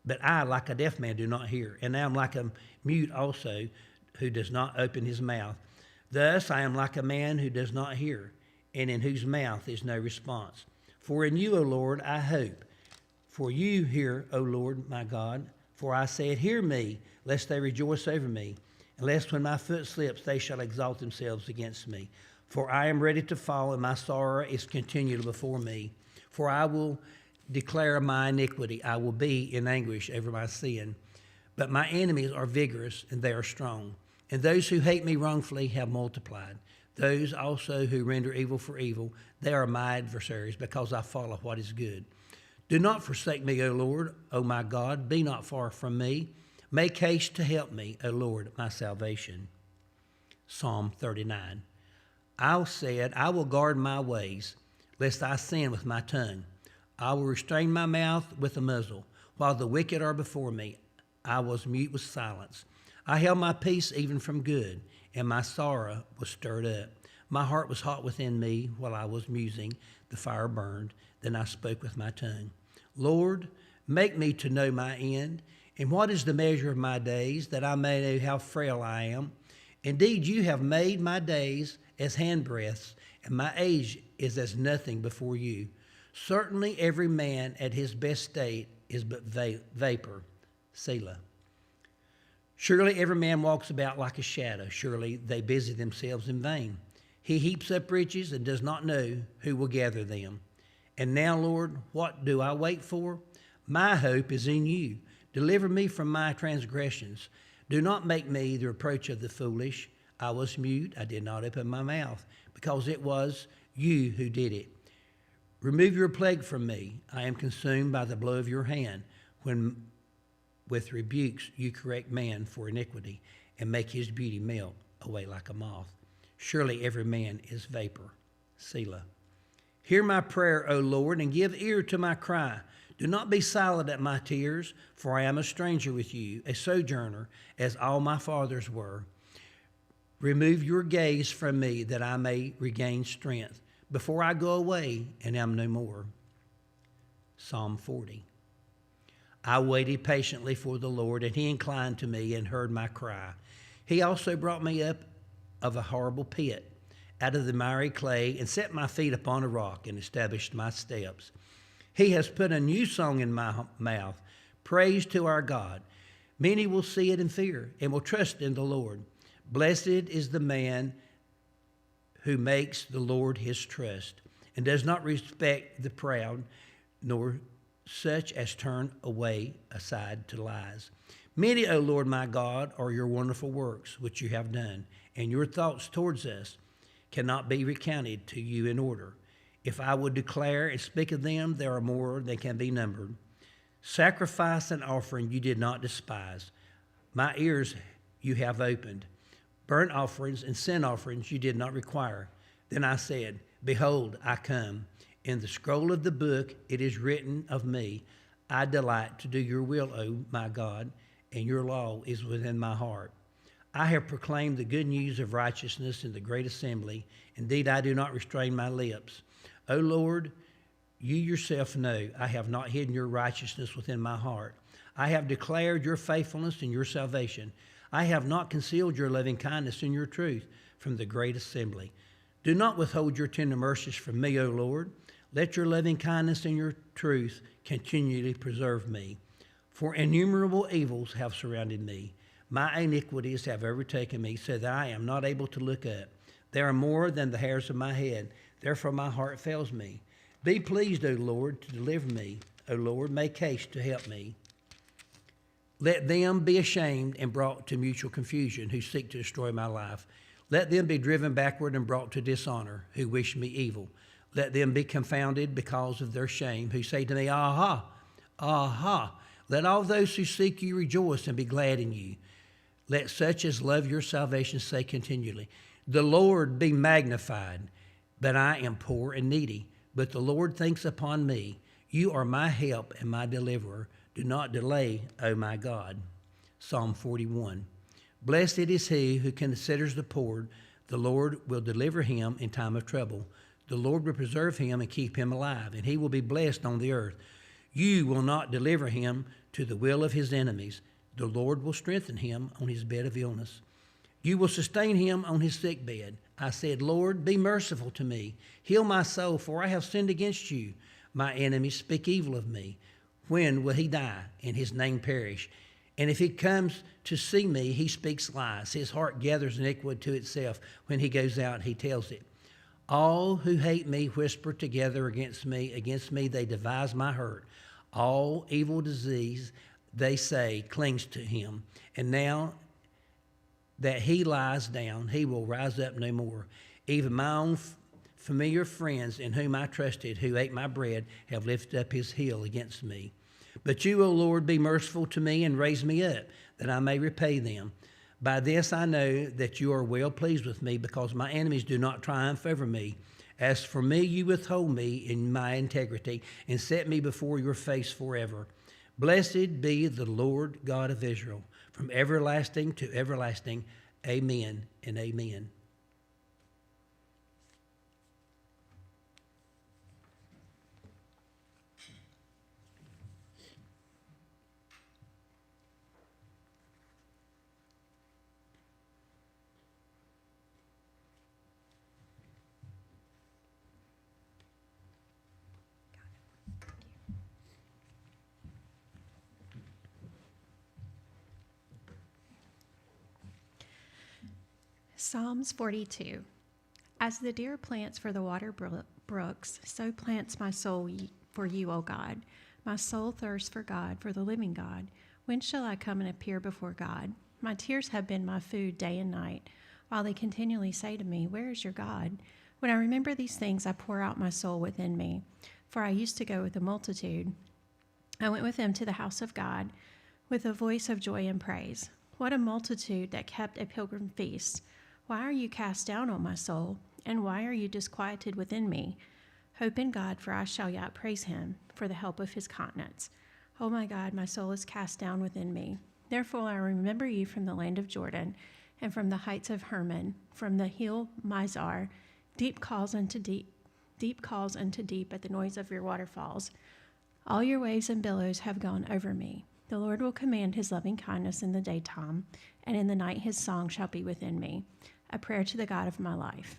do not hear, and I am like a mute also, who does not open his mouth. Thus I am like a man who does not hear, and in whose mouth is no response. For in you, O Lord, I hope. For you hear, O Lord, my God. For I said, hear me, lest they rejoice over me, and lest when my foot slips they shall exalt themselves against me. For I am ready to fall, and my sorrow is continual before me. For I will declare my iniquity. I will be in anguish over my sin. But my enemies are vigorous, and they are strong. And those who hate me wrongfully have multiplied. Those also who render evil for evil, they are my adversaries, because I follow what is good. Do not forsake me, O Lord, O my God. Be not far from me. Make haste to help me, O Lord, my salvation. Psalm 39. I said, I will guard my ways, lest I sin with my tongue. I will restrain my mouth with a muzzle. While the wicked are before me, I was mute with silence. I held my peace even from good, and my sorrow was stirred up. My heart was hot within me while I was musing. The fire burned. Then I spoke with my tongue. Lord, make me to know my end, and what is the measure of my days, that I may know how frail I am. Indeed, you have made my days as handbreadths, and my age is as nothing before you. Certainly every man at his best state is but vapor. Selah. Surely every man walks about like a shadow. Surely they busy themselves in vain. He heaps up riches and does not know who will gather them. And now, Lord, what do I wait for? My hope is in you. Deliver me from my transgressions. Do not make me the reproach of the foolish. I was mute. I did not open my mouth, because it was you who did it. Remove your plague from me. I am consumed by the blow of your hand. When with rebukes you correct man for iniquity, and make his beauty melt away like a moth. Surely every man is vapor. Selah. Hear my prayer, O Lord, and give ear to my cry. Do not be silent at my tears, for I am a stranger with you, a sojourner, as all my fathers were. Remove your gaze from me, that I may regain strength, before I go away and am no more. Psalm 40. I waited patiently for the Lord, and he inclined to me and heard my cry. He also brought me up of a horrible pit, out of the miry clay, and set my feet upon a rock, and established my steps. He has put a new song in my mouth, praise to our God. Many will see it and fear, and will trust in the Lord. Blessed is the man who makes the Lord his trust, and does not respect the proud, nor such as turn away aside to lies. Many, O Lord my God, are your wonderful works which you have done, and your thoughts towards us cannot be recounted to you in order. If I would declare and speak of them, there are more than can be numbered. Sacrifice and offering you did not despise. My ears you have opened. Burnt offerings and sin offerings you did not require. Then I said, behold, I come. In the scroll of the book it is written of me, I delight to do your will, O my God, and your law is within my heart. I have proclaimed the good news of righteousness in the great assembly. Indeed, I do not restrain my lips. O Lord, you yourself know I have not hidden your righteousness within my heart. I have declared your faithfulness and your salvation. I have not concealed your loving kindness and your truth from the great assembly. Do not withhold your tender mercies from me, O Lord. Let your loving kindness and your truth continually preserve me. For innumerable evils have surrounded me. My iniquities have overtaken me, so that I am not able to look up. They are more than the hairs of my head. Therefore my heart fails me. Be pleased, O Lord, to deliver me. O Lord, make haste to help me. Let them be ashamed and brought to mutual confusion who seek to destroy my life. Let them be driven backward and brought to dishonor, who wish me evil. Let them be confounded because of their shame, who say to me, Aha, aha. Let all those who seek you rejoice and be glad in you. Let such as love your salvation say continually, The Lord be magnified, but I am poor and needy. But the Lord thinks upon me. You are my help and my deliverer. Do not delay, O my God. Psalm 41. Blessed is he who considers the poor. The Lord will deliver him in time of trouble. The Lord will preserve him and keep him alive, and he will be blessed on the earth. You will not deliver him to the will of his enemies. The Lord will strengthen him on his bed of illness. You will sustain him on his sick bed. I said, Lord, be merciful to me. Heal my soul, for I have sinned against you. My enemies speak evil of me. When will he die and his name perish? And if he comes to see me, he speaks lies. His heart gathers iniquity to itself. When he goes out, he tells it. All who hate me whisper together against me. Against me they devise my hurt. All evil disease, they say, clings to him. And now that he lies down, he will rise up no more. Even my own familiar friends in whom I trusted, who ate my bread, have lifted up his heel against me. But you, O Lord, be merciful to me and raise me up, that I may repay them. By this I know that you are well pleased with me, because my enemies do not triumph over me. As for me, you withhold me in my integrity, and set me before your face forever. Blessed be the Lord God of Israel, from everlasting to everlasting. Amen and amen. Psalms 42. As the deer plants for the water brooks, so plants my soul for you, O God. My soul thirsts for God, for the living God. When shall I come and appear before God? My tears have been my food day and night, while they continually say to me, Where is your God? When I remember these things, I pour out my soul within me. For I used to go with the multitude. I went with them to the house of God with a voice of joy and praise. What a multitude that kept a pilgrim feast. Why are you cast down, O my soul? And why are you disquieted within me? Hope in God, for I shall yet praise him for the help of his countenance. O my God, my soul is cast down within me. Therefore I remember you from the land of Jordan, and from the heights of Hermon, from the hill Mizar. Deep calls unto deep at the noise of your waterfalls. All your waves and billows have gone over me. The Lord will command his loving kindness in the daytime, and in the night his song shall be within me, a prayer to the God of my life.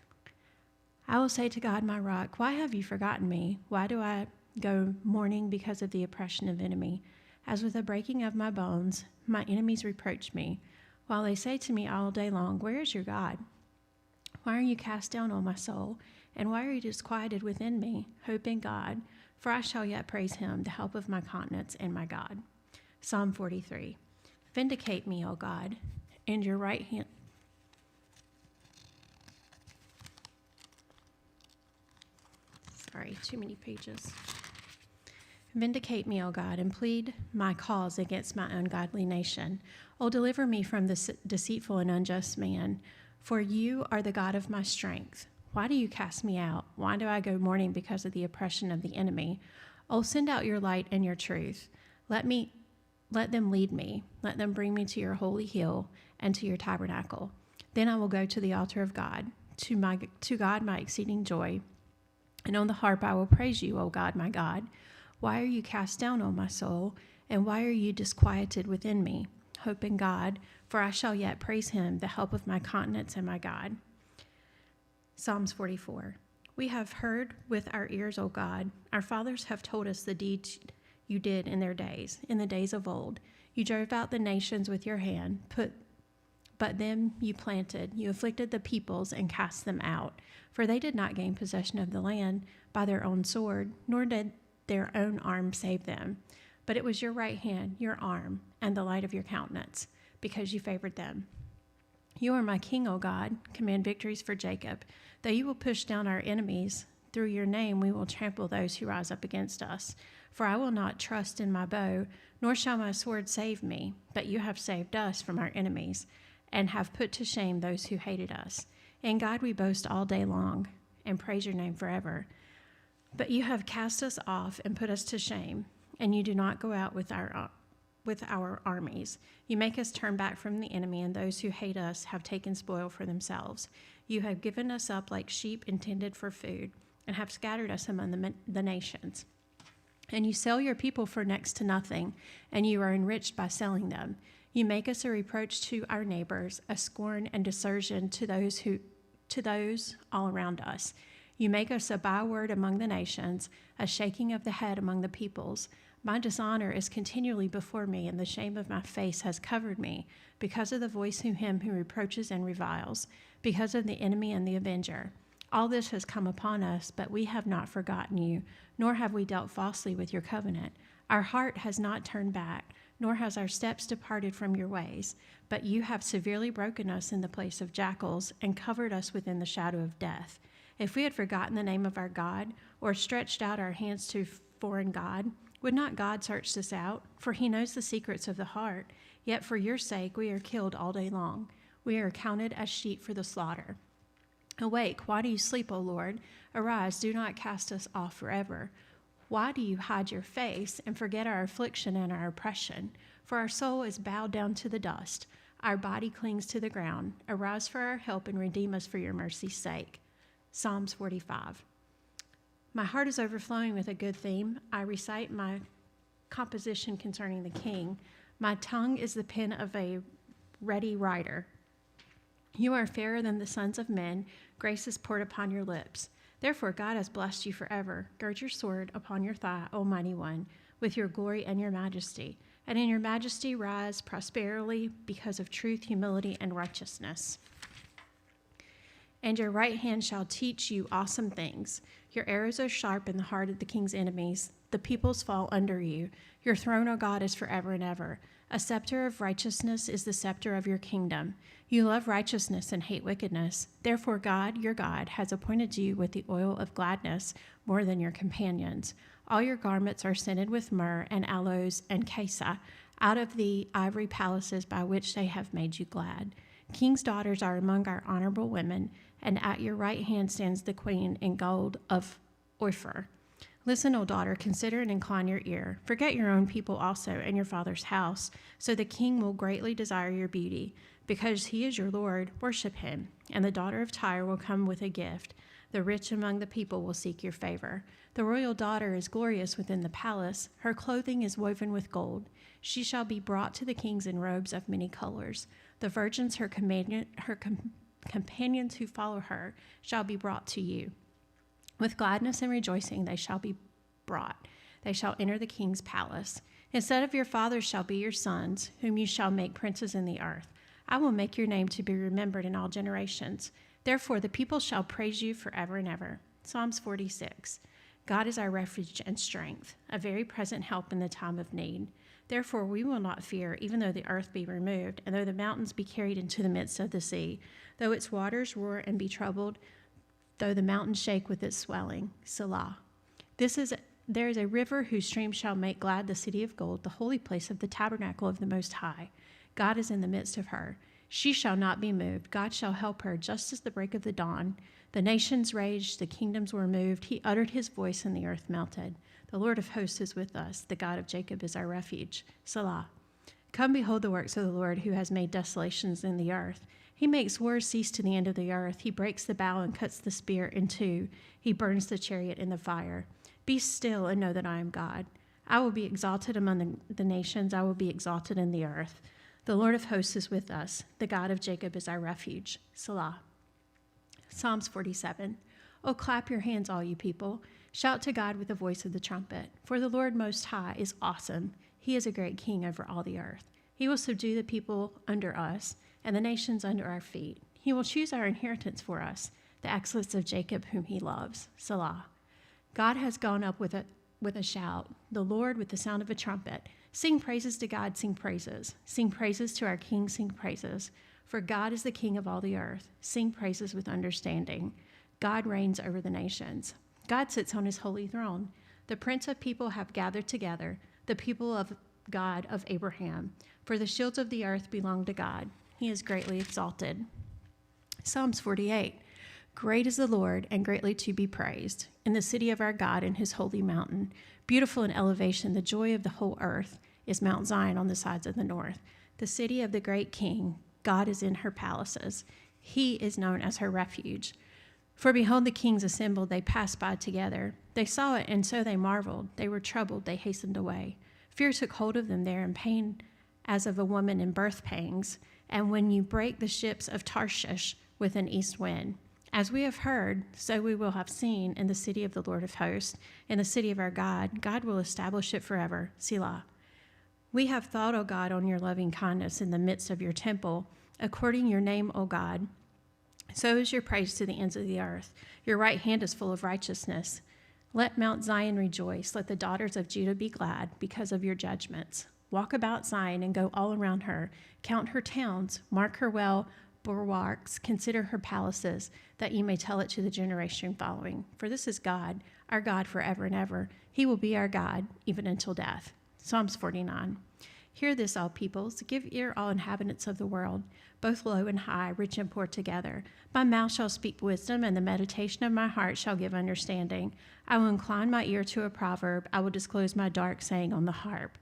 I will say to God, my rock, why have you forgotten me? Why do I go mourning because of the oppression of enemy? As with the breaking of my bones, my enemies reproach me, while they say to me all day long, Where is your God? Why are you cast down, O my soul? And why are you disquieted within me? Hope in God, for I shall yet praise him, the help of my countenance and my God. Psalm 43. Vindicate me, O God, and your right hand. Sorry, too many pages. Vindicate me, O God, and plead my cause against my ungodly nation. O deliver me from this deceitful and unjust man, for you are the God of my strength. Why do you cast me out? Why do I go mourning because of the oppression of the enemy? O send out your light and your truth. Let them lead me. Let them bring me to your holy hill and to your tabernacle. Then I will go to the altar of God, to God my exceeding joy. And on the harp I will praise you, O God, my God. Why are you cast down, O my soul? And why are you disquieted within me? Hope in God, for I shall yet praise him, the help of my countenance and my God. Psalms 44. We have heard with our ears, O God. Our fathers have told us the deeds you did in their days, in the days of old. You drove out the nations with your hand, but them you planted. You afflicted the peoples and cast them out. For they did not gain possession of the land by their own sword, nor did their own arm save them. But it was your right hand, your arm, and the light of your countenance, because you favored them. You are my king, O God. Command victories for Jacob. Though you will push down our enemies, through your name we will trample those who rise up against us. For I will not trust in my bow, nor shall my sword save me, but you have saved us from our enemies, and have put to shame those who hated us. In God we boast all day long, and praise your name forever. But you have cast us off and put us to shame, and you do not go out with our armies. You make us turn back from the enemy, and those who hate us have taken spoil for themselves. You have given us up like sheep intended for food, and have scattered us among the nations. And you sell your people for next to nothing, and you are enriched by selling them. You make us a reproach to our neighbors, a scorn and desertion to those all around us. You make us a byword among the nations, a shaking of the head among the peoples. My dishonor is continually before me, and the shame of my face has covered me, because of the voice of him who reproaches and reviles, because of the enemy and the avenger. All this has come upon us, but we have not forgotten you, nor have we dealt falsely with your covenant. Our heart has not turned back, nor has our steps departed from your ways. But you have severely broken us in the place of jackals, and covered us within the shadow of death. If we had forgotten the name of our God, or stretched out our hands to foreign God, would not God search this out? For he knows the secrets of the heart. Yet for your sake we are killed all day long. We are counted as sheep for the slaughter. Awake, why do you sleep, O Lord? Arise, do not cast us off forever. Why do you hide your face and forget our affliction and our oppression? For our soul is bowed down to the dust. Our body clings to the ground. Arise for our help and redeem us for your mercy's sake. Psalms 45. My heart is overflowing with a good theme. I recite my composition concerning the king. My tongue is the pen of a ready writer. You are fairer than the sons of men. Grace is poured upon your lips. Therefore God has blessed you forever. Gird your sword upon your thigh, O mighty one, with your glory and your majesty. And in your majesty rise prosperity because of truth, humility, and righteousness. And your right hand shall teach you awesome things. Your arrows are sharp in the heart of the king's enemies. The peoples fall under you. Your throne, O God, is forever and ever. A scepter of righteousness is the scepter of your kingdom. You love righteousness and hate wickedness. Therefore God, your God, has appointed you with the oil of gladness more than your companions. All your garments are scented with myrrh and aloes and cassia, out of the ivory palaces by which they have made you glad. King's daughters are among our honorable women, and at your right hand stands the queen in gold of Ophir. Listen, O daughter, consider and incline your ear. Forget your own people also and your father's house, so the king will greatly desire your beauty. Because he is your Lord, worship him. And the daughter of Tyre will come with a gift. The rich among the people will seek your favor. The royal daughter is glorious within the palace. Her clothing is woven with gold. She shall be brought to the kings in robes of many colors. The virgins, her companions who follow her, shall be brought to you. With gladness and rejoicing they shall be brought. They shall enter the king's palace. Instead of your fathers shall be your sons, whom you shall make princes in the earth. I will make your name to be remembered in all generations. Therefore the people shall praise you forever and ever. Psalms 46. God is our refuge and strength, a very present help in the time of need. Therefore we will not fear, even though the earth be removed, and though the mountains be carried into the midst of the sea, though its waters roar and be troubled, though the mountains shake with its swelling. Selah. There is a river whose stream shall make glad the city of gold, the holy place of the tabernacle of the Most High. God is in the midst of her. She shall not be moved. God shall help her just as the break of the dawn. The nations raged, the kingdoms were moved. He uttered his voice, and the earth melted. The Lord of hosts is with us. The God of Jacob is our refuge. Selah. Come behold the works of the Lord, who has made desolations in the earth. He makes wars cease to the end of the earth. He breaks the bow and cuts the spear in two. He burns the chariot in the fire. Be still and know that I am God. I will be exalted among the nations. I will be exalted in the earth. The Lord of hosts is with us. The God of Jacob is our refuge. Selah. Psalms 47. Oh, clap your hands, all you people. Shout to God with the voice of the trumpet. For the Lord Most High is awesome. He is a great king over all the earth. He will subdue the people under us and the nations under our feet. He will choose our inheritance for us, the excellence of Jacob whom he loves. Selah. God has gone up with a shout, the Lord with the sound of a trumpet. Sing praises to God, sing praises. Sing praises to our King, sing praises. For God is the King of all the earth. Sing praises with understanding. God reigns over the nations. God sits on his holy throne. The prince of people have gathered together, the people of God of Abraham. For the shields of the earth belong to God. He is greatly exalted. Psalms 48. Great is the Lord and greatly to be praised in the city of our God and his holy mountain. Beautiful in elevation, the joy of the whole earth is Mount Zion on the sides of the north. The city of the great king, God is in her palaces. He is known as her refuge. For behold, the kings assembled, they passed by together. They saw it, and so they marveled. They were troubled, they hastened away. Fear took hold of them there, and pain as of a woman in birth pangs. And when you break the ships of Tarshish with an east wind. As we have heard, so we will have seen in the city of the Lord of hosts, in the city of our God. God will establish it forever. Selah. We have thought, O God, on your loving kindness in the midst of your temple, according your name, O God. So is your praise to the ends of the earth. Your right hand is full of righteousness. Let Mount Zion rejoice. Let the daughters of Judah be glad because of your judgments. Walk about Zion and go all around her. Count her towns. Mark her well bulwarks. Consider her palaces, that you may tell it to the generation following. For this is God, our God forever and ever. He will be our God, even until death. Psalms 49. Hear this, all peoples. Give ear, all inhabitants of the world, both low and high, rich and poor together. My mouth shall speak wisdom, and the meditation of my heart shall give understanding. I will incline my ear to a proverb. I will disclose my dark saying on the harp.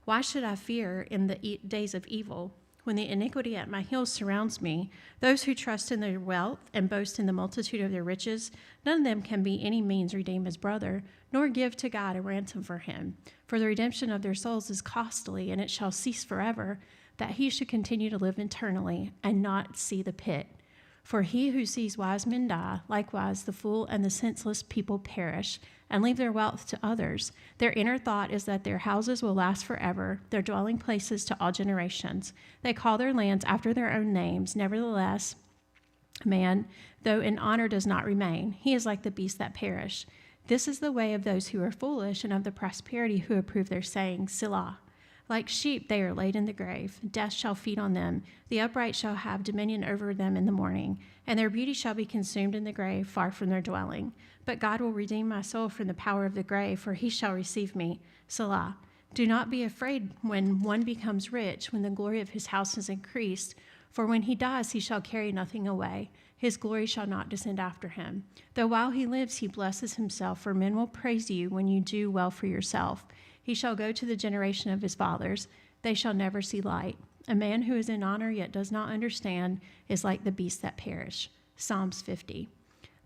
Why should I fear in the days of evil, when the iniquity at my heels surrounds me? Those who trust in their wealth and boast in the multitude of their riches, none of them can by any means redeem his brother, nor give to God a ransom for him. For the redemption of their souls is costly, and it shall cease forever, that he should continue to live eternally and not see the pit. For he who sees wise men die, likewise the fool and the senseless people perish, and leave their wealth to others. Their inner thought is that their houses will last forever, their dwelling places to all generations. They call their lands after their own names. Nevertheless, man, though in honor, does not remain. He is like the beasts that perish. This is the way of those who are foolish, and of the prosperity who approve their saying, Selah. Like sheep they are laid in the grave. Death shall feed on them. The upright shall have dominion over them in the morning, and their beauty shall be consumed in the grave, far from their dwelling. But God will redeem my soul from the power of the grave, for he shall receive me. Selah. Do not be afraid when one becomes rich, when the glory of his house is increased. For when he dies, he shall carry nothing away. His glory shall not descend after him. Though while he lives, he blesses himself, for men will praise you when you do well for yourself. He shall go to the generation of his fathers. They shall never see light. A man who is in honor yet does not understand is like the beasts that perish. Psalms 50.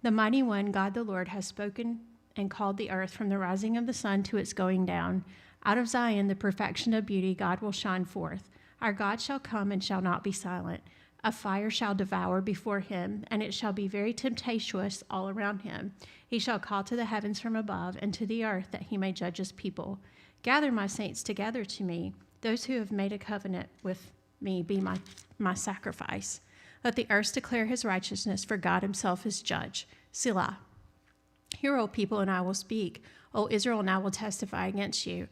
The mighty one, God the Lord, has spoken and called the earth from the rising of the sun to its going down. Out of Zion, the perfection of beauty, God will shine forth. Our God shall come and shall not be silent. A fire shall devour before him, and it shall be very tempestuous all around him. He shall call to the heavens from above and to the earth, that he may judge his people. Gather my saints together to me. Those who have made a covenant with me be my sacrifice. Let the earth declare his righteousness, for God himself is judge. Selah. Hear, O people, and I will speak. O Israel, and I will testify against you.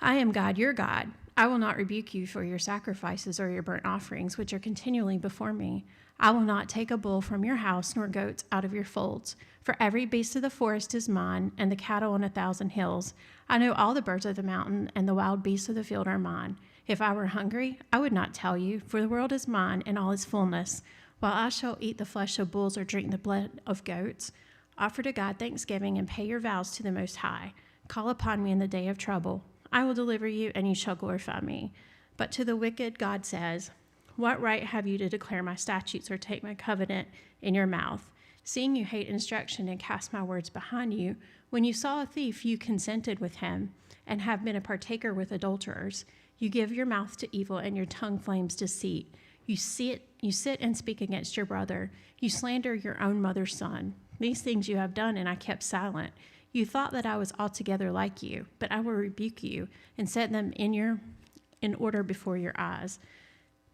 I am God, your God. I will not rebuke you for your sacrifices or your burnt offerings, which are continually before me. I will not take a bull from your house, nor goats out of your folds. For every beast of the forest is mine, and the cattle on 1,000 hills. I know all the birds of the mountain, and the wild beasts of the field are mine. If I were hungry, I would not tell you, for the world is mine and all its fullness. While I shall eat the flesh of bulls or drink the blood of goats, offer to God thanksgiving and pay your vows to the Most High. Call upon me in the day of trouble. I will deliver you, and you shall glorify me. But to the wicked, God says, what right have you to declare my statutes or take my covenant in your mouth? Seeing you hate instruction and cast my words behind you, when you saw a thief, you consented with him, and have been a partaker with adulterers. You give your mouth to evil, and your tongue flames deceit. You sit and speak against your brother. You slander your own mother's son. These things you have done, and I kept silent. You thought that I was altogether like you, but I will rebuke you and set them in order before your eyes.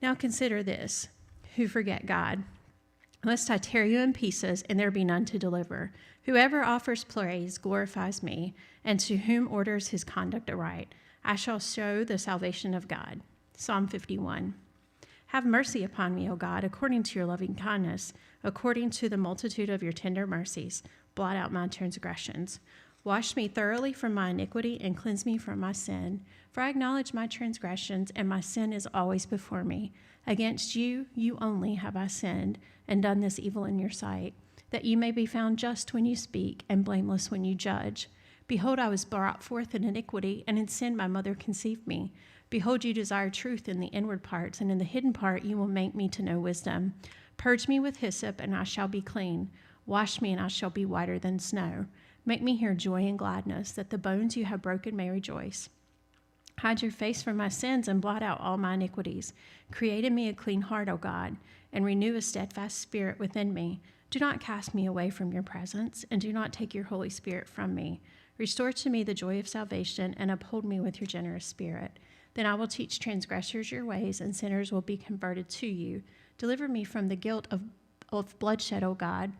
Now consider this, who forget God, lest I tear you in pieces and there be none to deliver. Whoever offers praise glorifies me, and to whom orders his conduct aright, I shall show the salvation of God. Psalm 51. Have mercy upon me, O God, according to your loving kindness, according to the multitude of your tender mercies. Blot out my transgressions. Wash me thoroughly from my iniquity and cleanse me from my sin. For I acknowledge my transgressions, and my sin is always before me. Against you, you only, have I sinned and done this evil in your sight, that you may be found just when you speak and blameless when you judge. Behold, I was brought forth in iniquity, and in sin my mother conceived me. Behold, you desire truth in the inward parts, and in the hidden part you will make me to know wisdom. Purge me with hyssop, and I shall be clean. Wash me, and I shall be whiter than snow. Make me hear joy and gladness, that the bones you have broken may rejoice. Hide your face from my sins and blot out all my iniquities. Create in me a clean heart, O God, and renew a steadfast spirit within me. Do not cast me away from your presence, and do not take your Holy Spirit from me. Restore to me the joy of salvation, and uphold me with your generous spirit. Then I will teach transgressors your ways, and sinners will be converted to you. Deliver me from the guilt of bloodshed, O God,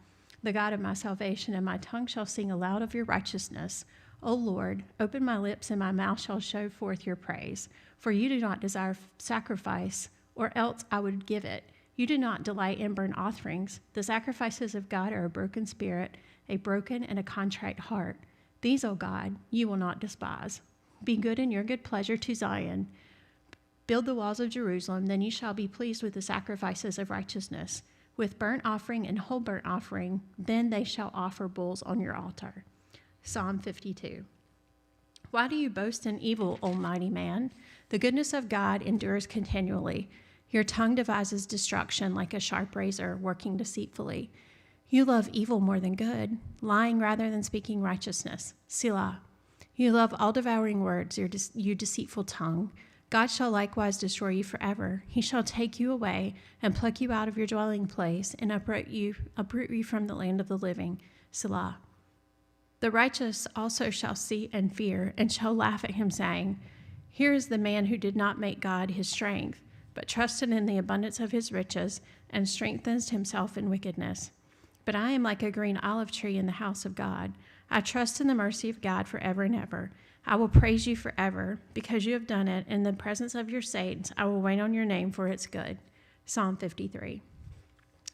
the God of my salvation, and my tongue shall sing aloud of your righteousness. O Lord, open my lips, and my mouth shall show forth your praise. For you do not desire sacrifice, or else I would give it. You do not delight in burnt offerings. The sacrifices of God are a broken spirit, a broken and a contrite heart. These, O God, you will not despise. Be good in your good pleasure to Zion. Build the walls of Jerusalem, then you shall be pleased with the sacrifices of righteousness. With burnt offering and whole burnt offering, then they shall offer bulls on your altar. Psalm 52. Why do you boast in evil, O mighty man? The goodness of God endures continually. Your tongue devises destruction like a sharp razor, working deceitfully. You love evil more than good, lying rather than speaking righteousness. Selah. You love all devouring words, you deceitful tongue. God shall likewise destroy you forever. He shall take you away and pluck you out of your dwelling place and uproot you from the land of the living. Selah. The righteous also shall see and fear, and shall laugh at him, saying, Here is the man who did not make God his strength, but trusted in the abundance of his riches, and strengthens himself in wickedness. But I am like a green olive tree in the house of God. I trust in the mercy of God forever and ever. I will praise you forever, because you have done it. In the presence of your saints, I will wait on your name, for it's good. Psalm 53.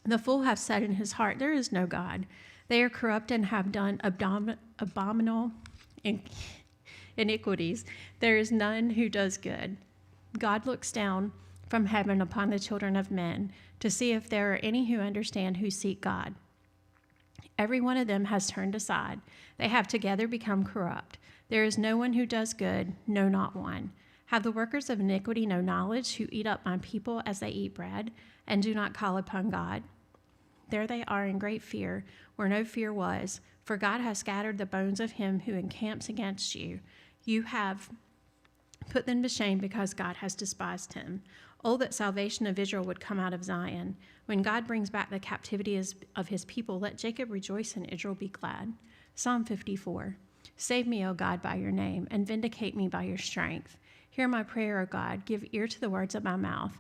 The fool hath said in his heart, There is no God. They are corrupt and have done abominable iniquities. There is none who does good. God looks down from heaven upon the children of men to see if there are any who understand, who seek God. Every one of them has turned aside. They have together become corrupt. There is no one who does good, no, not one. Have the workers of iniquity no knowledge, who eat up my people as they eat bread, and do not call upon God? There they are in great fear, where no fear was, for God has scattered the bones of him who encamps against you. You have put them to shame, because God has despised him. Oh, that salvation of Israel would come out of Zion. When God brings back the captivity of his people, let Jacob rejoice and Israel be glad. Psalm 54. Save me, O God, by your name, and vindicate me by your strength. Hear my prayer, O God. Give ear to the words of my mouth.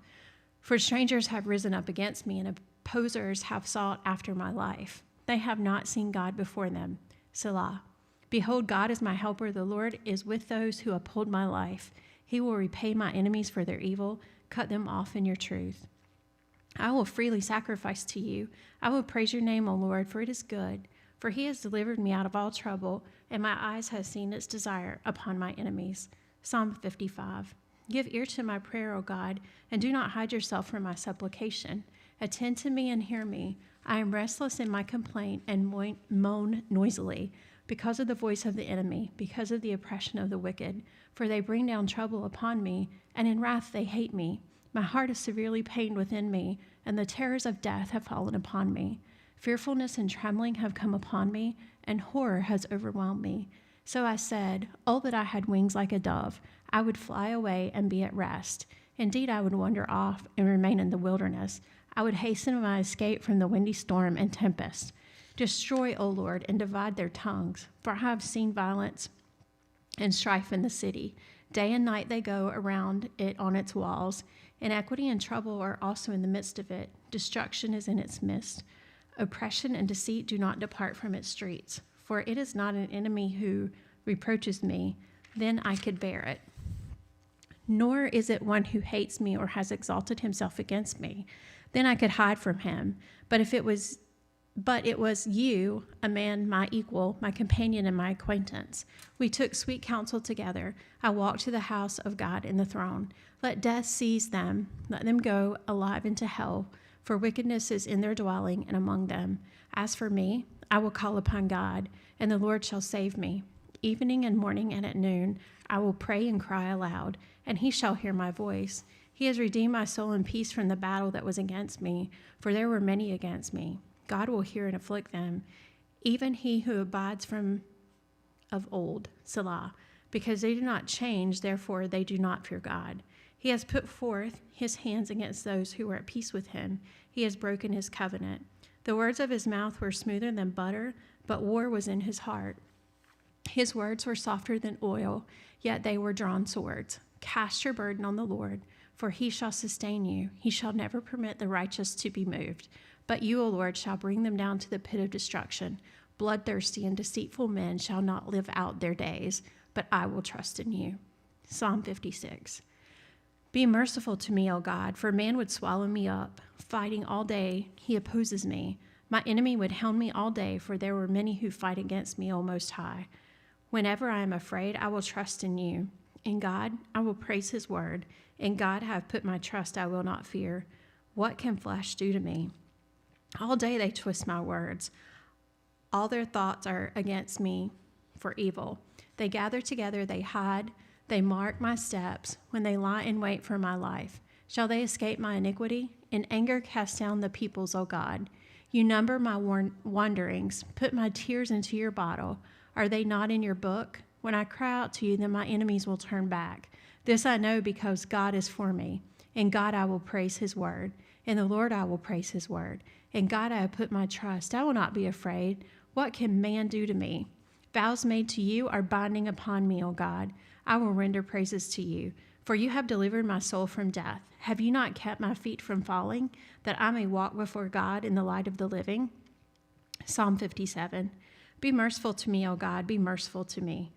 For strangers have risen up against me, and opposers have sought after my life. They have not seen God before them. Selah. Behold, God is my helper. The Lord is with those who uphold my life. He will repay my enemies for their evil, cut them off in your truth. I will freely sacrifice to you. I will praise your name, O Lord, for it is good. For he has delivered me out of all trouble, and my eyes have seen its desire upon my enemies. Psalm 55. Give ear to my prayer, O God, and do not hide yourself from my supplication. Attend to me and hear me. I am restless in my complaint and moan noisily because of the voice of the enemy, because of the oppression of the wicked. For they bring down trouble upon me, and in wrath they hate me. My heart is severely pained within me, and the terrors of death have fallen upon me. Fearfulness and trembling have come upon me, and horror has overwhelmed me. So I said, Oh, that I had wings like a dove! I would fly away and be at rest. Indeed, I would wander off and remain in the wilderness. I would hasten my escape from the windy storm and tempest. Destroy, O Lord, and divide their tongues, for I have seen violence and strife in the city. Day and night they go around it on its walls. Iniquity and trouble are also in the midst of it. Destruction is in its midst. Oppression and deceit do not depart from its streets. For it is not an enemy who reproaches me, then I could bear it. nor is it one who hates me or has exalted himself against me. Then I could hide from him. But it was you, a man my equal, my companion and my acquaintance. We took sweet counsel together. I walked to the house of God in the throne. Let death seize them. Let them go alive into hell, for wickedness is in their dwelling and among them. As for me, I will call upon God, and the Lord shall save me. Evening and morning and at noon, I will pray and cry aloud, and he shall hear my voice. He has redeemed my soul in peace from the battle that was against me, for there were many against me. God will hear and afflict them, even he who abides from of old, Selah, because they do not change, therefore they do not fear God. He has put forth his hands against those who were at peace with him. He has broken his covenant. The words of his mouth were smoother than butter, but war was in his heart. His words were softer than oil, yet they were drawn swords. Cast your burden on the Lord, for he shall sustain you. He shall never permit the righteous to be moved. But you, O Lord, shall bring them down to the pit of destruction. Bloodthirsty and deceitful men shall not live out their days, but I will trust in you. Psalm 56. Be merciful to me, O God, for man would swallow me up. Fighting all day, he opposes me. My enemy would hound me all day, for there were many who fight against me, O Most High. Whenever I am afraid, I will trust in you. In God, I will praise his word. In God I have put my trust, I will not fear. What can flesh do to me? All day they twist my words. All their thoughts are against me for evil. They gather together, they hide, they mark my steps when they lie in wait for my life. Shall they escape my iniquity? In anger cast down the peoples, O God. You number my wanderings. Put my tears into your bottle. Are they not in your book? When I cry out to you, then my enemies will turn back. This I know because God is for me. In God I will praise his word. In the Lord I will praise his word. In God I have put my trust. I will not be afraid. What can man do to me? Vows made to you are binding upon me, O God. I will render praises to you. For you have delivered my soul from death. Have you not kept my feet from falling, that I may walk before God in the light of the living? Psalm 57. Be merciful to me, O God, be merciful to me,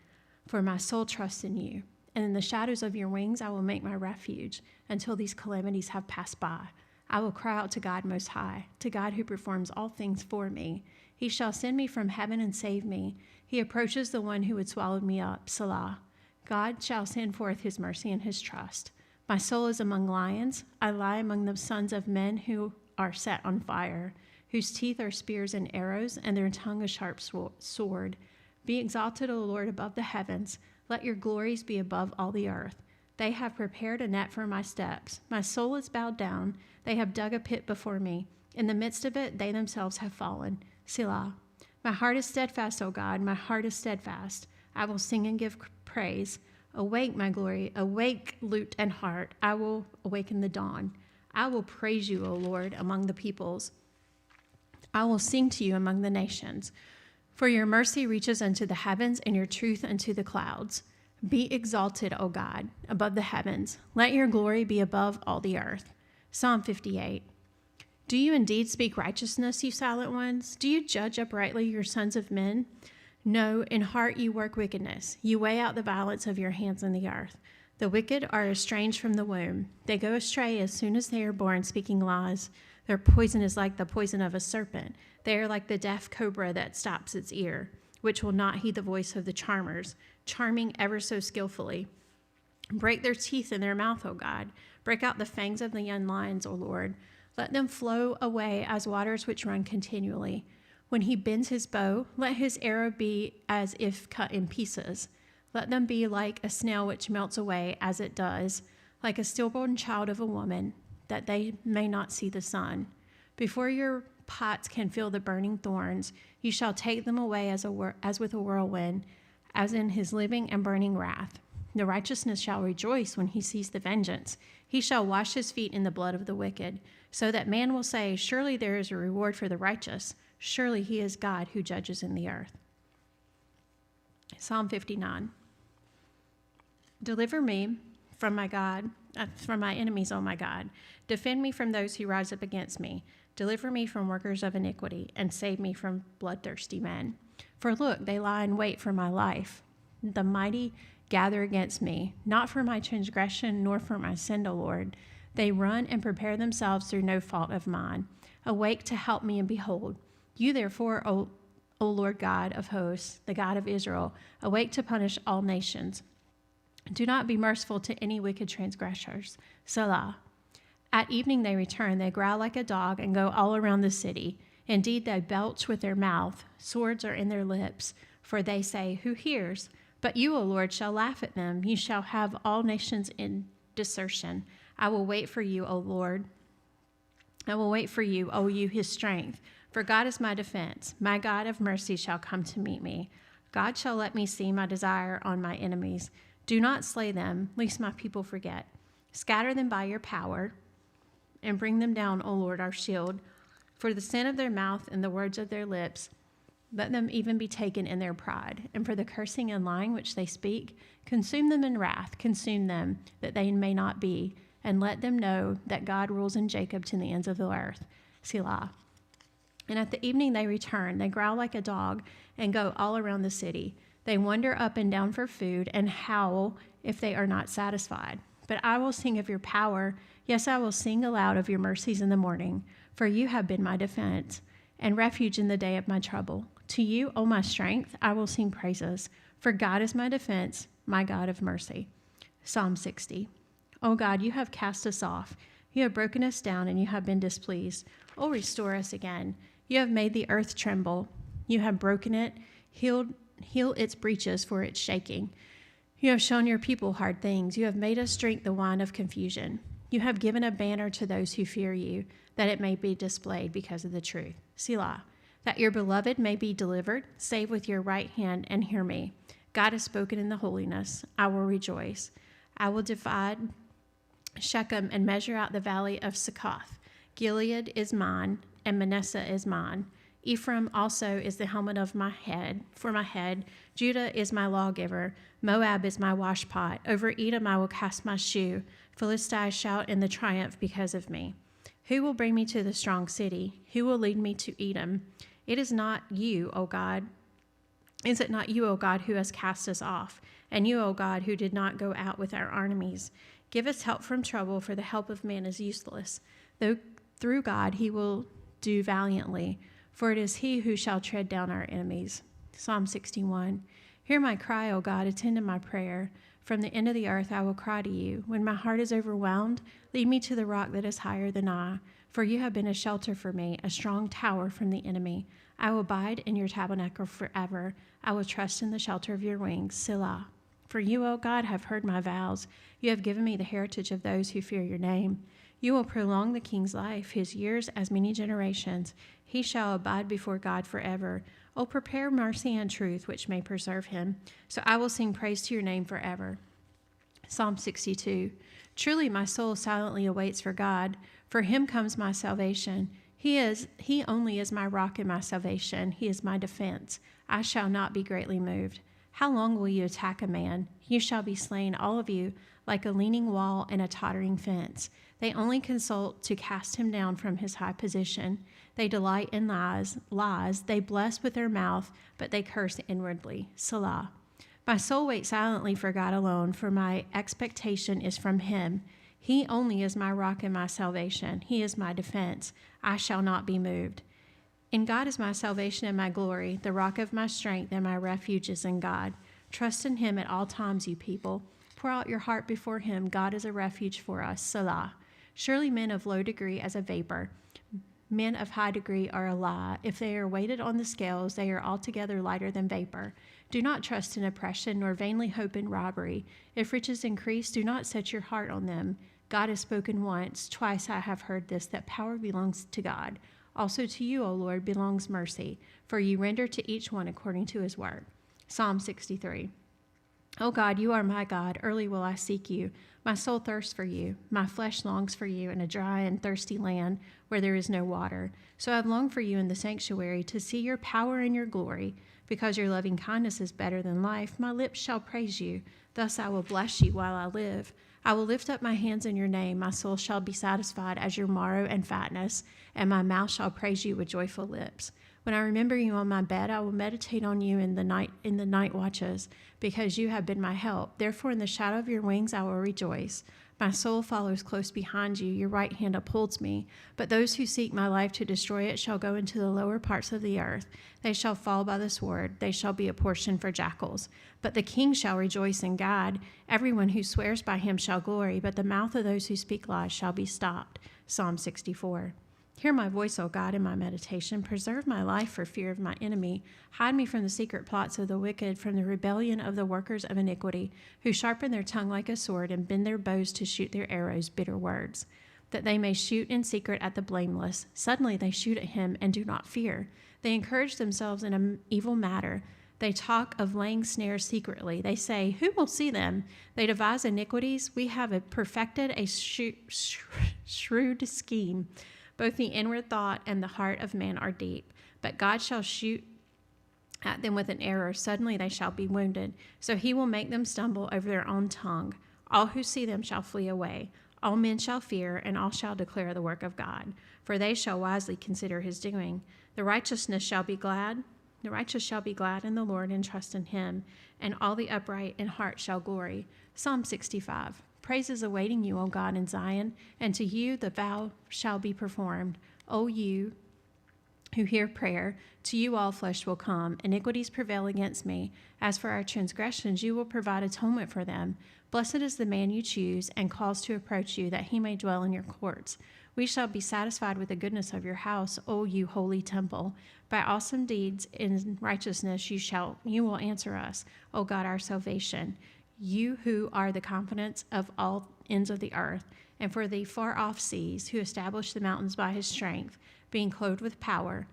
for my soul trusts in you. And in the shadows of your wings I will make my refuge until these calamities have passed by. I will cry out to God Most High, to God who performs all things for me. He shall send me from heaven and save me. He approaches the one who would swallow me up, Selah. God shall send forth his mercy and his trust. My soul is among lions. I lie among the sons of men who are set on fire, whose teeth are spears and arrows, and their tongue a sharp sword. Be exalted, O Lord, above the heavens. Let your glories be above all the earth. They have prepared a net for my steps. My soul is bowed down. They have dug a pit before me. In the midst of it, they themselves have fallen. Selah. My heart is steadfast, O God. My heart is steadfast. I will sing and give praise. Awake, my glory. Awake, lute and harp. I will awaken the dawn. I will praise you, O Lord, among the peoples. I will sing to you among the nations. For your mercy reaches unto the heavens, and your truth unto the clouds. Be exalted, O God, above the heavens. Let your glory be above all the earth. Psalm 58. Do you indeed speak righteousness, you silent ones? Do you judge uprightly, your sons of men? No, in heart you work wickedness. You weigh out the violence of your hands in the earth. The wicked are estranged from the womb. They go astray as soon as they are born, speaking lies. Their poison is like the poison of a serpent. They are like the deaf cobra that stops its ear, which will not heed the voice of the charmers, charming ever so skillfully. Break their teeth in their mouth, O God. Break out the fangs of the young lions, O Lord. Let them flow away as waters which run continually. When he bends his bow, let his arrow be as if cut in pieces. Let them be like a snail which melts away as it does, like a stillborn child of a woman, that they may not see the sun. Before your pots can feel the burning thorns, you shall take them away as with a whirlwind, as in his living and burning wrath. The righteousness shall rejoice when he sees the vengeance. He shall wash his feet in the blood of the wicked, so that man will say, surely there is a reward for the righteous. Surely he is God who judges in the earth. Psalm 59. Deliver me from my God, from my enemies, O my God. Defend me from those who rise up against me. Deliver me from workers of iniquity, and save me from bloodthirsty men. For look, they lie in wait for my life. The mighty gather against me, not for my transgression nor for my sin, O Lord. They run and prepare themselves through no fault of mine. Awake to help me, and behold, you therefore, O Lord God of hosts, the God of Israel, awake to punish all nations. Do not be merciful to any wicked transgressors. Selah. At evening they return. They growl like a dog and go all around the city. Indeed, they belch with their mouth. Swords are in their lips. For they say, who hears? But you, O Lord, shall laugh at them. You shall have all nations in desertion. I will wait for you, O Lord. I will wait for you, O you, his strength. For God is my defense. My God of mercy shall come to meet me. God shall let me see my desire on my enemies. Do not slay them, lest my people forget. Scatter them by your power, and bring them down, O Lord, our shield. For the sin of their mouth and the words of their lips, let them even be taken in their pride. And for the cursing and lying which they speak, consume them in wrath, consume them, that they may not be, and let them know that God rules in Jacob to the ends of the earth. Selah. And at the evening they return. They growl like a dog and go all around the city. They wander up and down for food and howl if they are not satisfied. But I will sing of your power. Yes, I will sing aloud of your mercies in the morning. For you have been my defense and refuge in the day of my trouble. To you, O my strength, I will sing praises. For God is my defense, my God of mercy. Psalm 60. O God, you have cast us off. You have broken us down, and you have been displeased. O restore us again. You have made the earth tremble. You have broken it, heal its breaches for its shaking. You have shown your people hard things. You have made us drink the wine of confusion. You have given a banner to those who fear you, that it may be displayed because of the truth. Selah. That your beloved may be delivered. Save with your right hand and hear me. God has spoken in the holiness. I will rejoice. I will divide Shechem and measure out the valley of Succoth. Gilead is mine, and Manasseh is mine. Ephraim also is the helmet of my head, for my head. Judah is my lawgiver. Moab is my washpot. Over Edom I will cast my shoe. Philistine shout in the triumph because of me. Who will bring me to the strong city? Who will lead me to Edom? It is not you, O God. Is it not you, O God, who has cast us off? And you, O God, who did not go out with our enemies? Give us help from trouble, for the help of man is useless. Though through God he will do valiantly, for it is he who shall tread down our enemies. Psalm 61. Hear my cry, O God, attend to my prayer. From the end of the earth I will cry to you. When my heart is overwhelmed, lead me to the rock that is higher than I. For you have been a shelter for me, a strong tower from the enemy. I will abide in your tabernacle forever. I will trust in the shelter of your wings. Selah. For you, O God, have heard my vows. You have given me the heritage of those who fear your name. You will prolong the king's life, his years as many generations. He shall abide before God forever. O prepare mercy and truth, which may preserve him. So I will sing praise to your name forever. Psalm 62. Truly my soul silently awaits for God. For him comes my salvation. He only is my rock and my salvation. He is my defense. I shall not be greatly moved. How long will you attack a man? You shall be slain, all of you, like a leaning wall and a tottering fence. They only consult to cast him down from his high position. They delight in lies. They bless with their mouth, but they curse inwardly. Selah. My soul waits silently for God alone, for my expectation is from him. He only is my rock and my salvation. He is my defense. I shall not be moved. In God is my salvation and my glory. The rock of my strength and my refuge is in God. Trust in him at all times, you people. Pour out your heart before him. God is a refuge for us. Selah. Surely men of low degree as a vapor. Men of high degree are a lie. If they are weighted on the scales, they are altogether lighter than vapor. Do not trust in oppression, nor vainly hope in robbery. If riches increase, do not set your heart on them. God has spoken once, twice I have heard this, that power belongs to God. Also to you, O Lord, belongs mercy, for you render to each one according to his work. Psalm 63. O God, you are my God. Early will I seek you. My soul thirsts for you. My flesh longs for you in a dry and thirsty land where there is no water. So I have longed for you in the sanctuary to see your power and your glory. Because your loving kindness is better than life, my lips shall praise you. Thus I will bless you while I live. I will lift up my hands in your name. My soul shall be satisfied as your marrow and fatness, and my mouth shall praise you with joyful lips. When I remember you on my bed, I will meditate on you in the night watches, because you have been my help. Therefore, in the shadow of your wings I will rejoice. My soul follows close behind you. Your right hand upholds me. But those who seek my life to destroy it shall go into the lower parts of the earth. They shall fall by the sword. They shall be a portion for jackals. But the king shall rejoice in God. Everyone who swears by him shall glory, but the mouth of those who speak lies shall be stopped. Psalm 64. Hear my voice, O God, in my meditation. Preserve my life for fear of my enemy. Hide me from the secret plots of the wicked, from the rebellion of the workers of iniquity, who sharpen their tongue like a sword and bend their bows to shoot their arrows, bitter words, that they may shoot in secret at the blameless. Suddenly they shoot at him and do not fear. They encourage themselves in an evil matter. They talk of laying snares secretly. They say, who will see them? They devise iniquities. We have perfected a shrewd scheme. Both the inward thought and the heart of man are deep. But God shall shoot at them with an arrow. Suddenly they shall be wounded. So he will make them stumble over their own tongue. All who see them shall flee away. All men shall fear, and all shall declare the work of God. For they shall wisely consider his doing. The righteous shall be glad in the Lord and trust in him. And all the upright in heart shall glory. Psalm 65. Praise is awaiting you, O God, in Zion, and to you the vow shall be performed. O you who hear prayer, to you all flesh will come. Iniquities prevail against me. As for our transgressions, you will provide atonement for them. Blessed is the man you choose and cause to approach you, that he may dwell in your courts. We shall be satisfied with the goodness of your house, O you holy temple. By awesome deeds in righteousness you will answer us, O God, our salvation. You who are the confidence of all ends of the earth, and for the far-off seas, who establish the mountains by his strength, being clothed with power.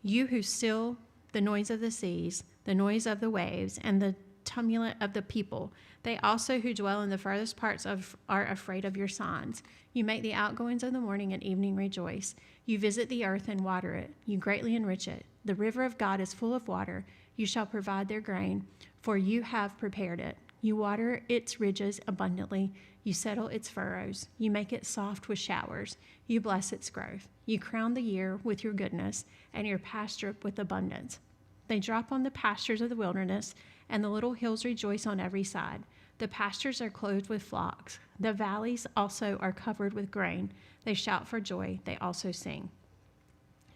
You who still the noise of the seas, the noise of the waves, and the tumult of the people. They also who dwell in the furthest parts are afraid of your signs. You make the outgoings of the morning and evening rejoice. You visit the earth and water it. You greatly enrich it. The river of God is full of water. You shall provide their grain, for you have prepared it. You water its ridges abundantly. You settle its furrows. You make it soft with showers. You bless its growth. You crown the year with your goodness, and your pasture with abundance. They drop on the pastures of the wilderness, and the little hills rejoice on every side. The pastures are clothed with flocks. The valleys also are covered with grain. They shout for joy. They also sing.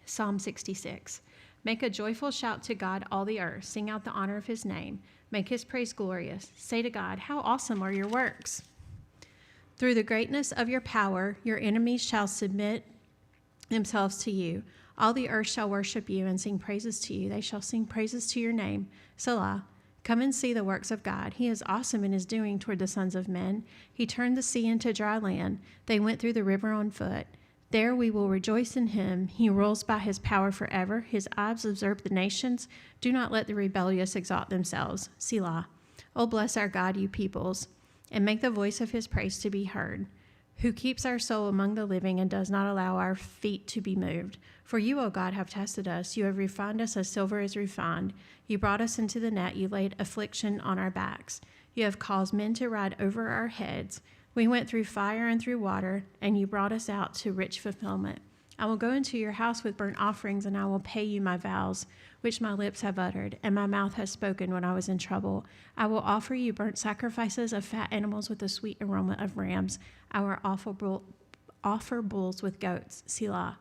Psalm 66. Make a joyful shout to God, all the earth. Sing out the honor of his name. Make his praise glorious. Say to God, how awesome are your works. Through the greatness of your power, your enemies shall submit themselves to you. All the earth shall worship you and sing praises to you. They shall sing praises to your name. Selah. Come and see the works of God. He is awesome in his doing toward the sons of men. He turned the sea into dry land. They went through the river on foot. There we will rejoice in him. He rules by his power forever. His eyes observe the nations. Do not let the rebellious exalt themselves. Selah. Oh, bless our God, you peoples, and make the voice of his praise to be heard, who keeps our soul among the living and does not allow our feet to be moved. For you, O God, have tested us. You have refined us as silver is refined. You brought us into the net. You laid affliction on our backs. You have caused men to ride over our heads. We went through fire and through water, and you brought us out to rich fulfillment. I will go into your house with burnt offerings, and I will pay you my vows, which my lips have uttered, and my mouth has spoken when I was in trouble. I will offer you burnt sacrifices of fat animals with the sweet aroma of rams. I will offer bulls with goats. Selah.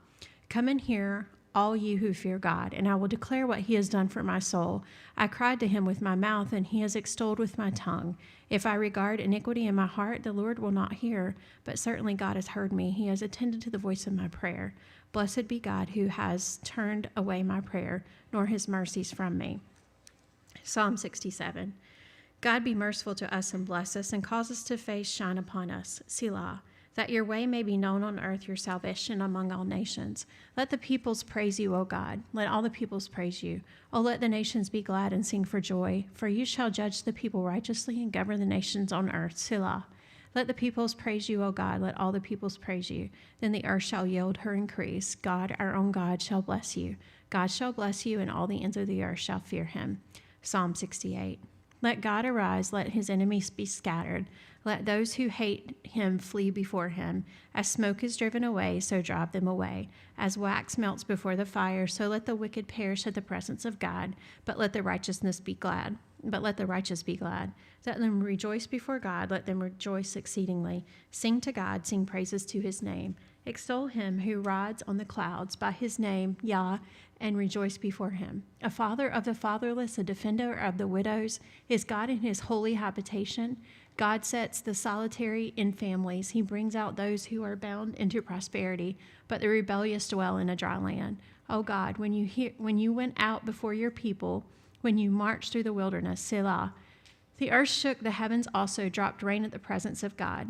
Come and hear, all you who fear God, and I will declare what he has done for my soul. I cried to him with my mouth, and he has extolled with my tongue. If I regard iniquity in my heart, the Lord will not hear, but certainly God has heard me. He has attended to the voice of my prayer. Blessed be God who has turned away my prayer, nor his mercies from me. Psalm 67. God be merciful to us and bless us, and cause us to face shine upon us. Selah. That your way may be known on earth, your salvation among all nations. Let the peoples praise you, O God. Let all the peoples praise you. O let the nations be glad and sing for joy. For you shall judge the people righteously and govern the nations on earth. Selah. Let the peoples praise you, O God. Let all the peoples praise you. Then the earth shall yield her increase. God, our own God, shall bless you. God shall bless you, and all the ends of the earth shall fear him. Psalm 68. Let God arise, let his enemies be scattered. Let those who hate him flee before him. As smoke is driven away, so drive them away. As wax melts before the fire, so let the wicked perish at the presence of God. But let the righteous be glad. Let them rejoice before God. Let them rejoice exceedingly. Sing to God, sing praises to his name. Extol him who rides on the clouds by his name, Yah, and rejoice before him. A father of the fatherless, a defender of the widows, is God in his holy habitation. God sets the solitary in families. He brings out those who are bound into prosperity, but the rebellious dwell in a dry land. O God, when you went out before your people, when you marched through the wilderness, Selah. The earth shook, the heavens also dropped rain at the presence of God.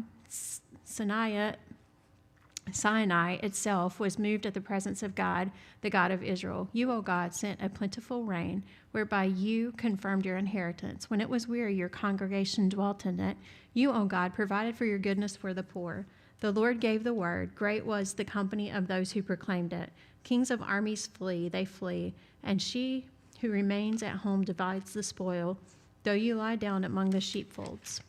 Sinai itself was moved at the presence of God, the God of Israel. You, O God, sent a plentiful rain, whereby you confirmed your inheritance. When it was weary, your congregation dwelt in it. You, O God, provided for your goodness for the poor. The Lord gave the word. Great was the company of those who proclaimed it. Kings of armies flee, they flee, and she who remains at home divides the spoil, though you lie down among the sheepfolds.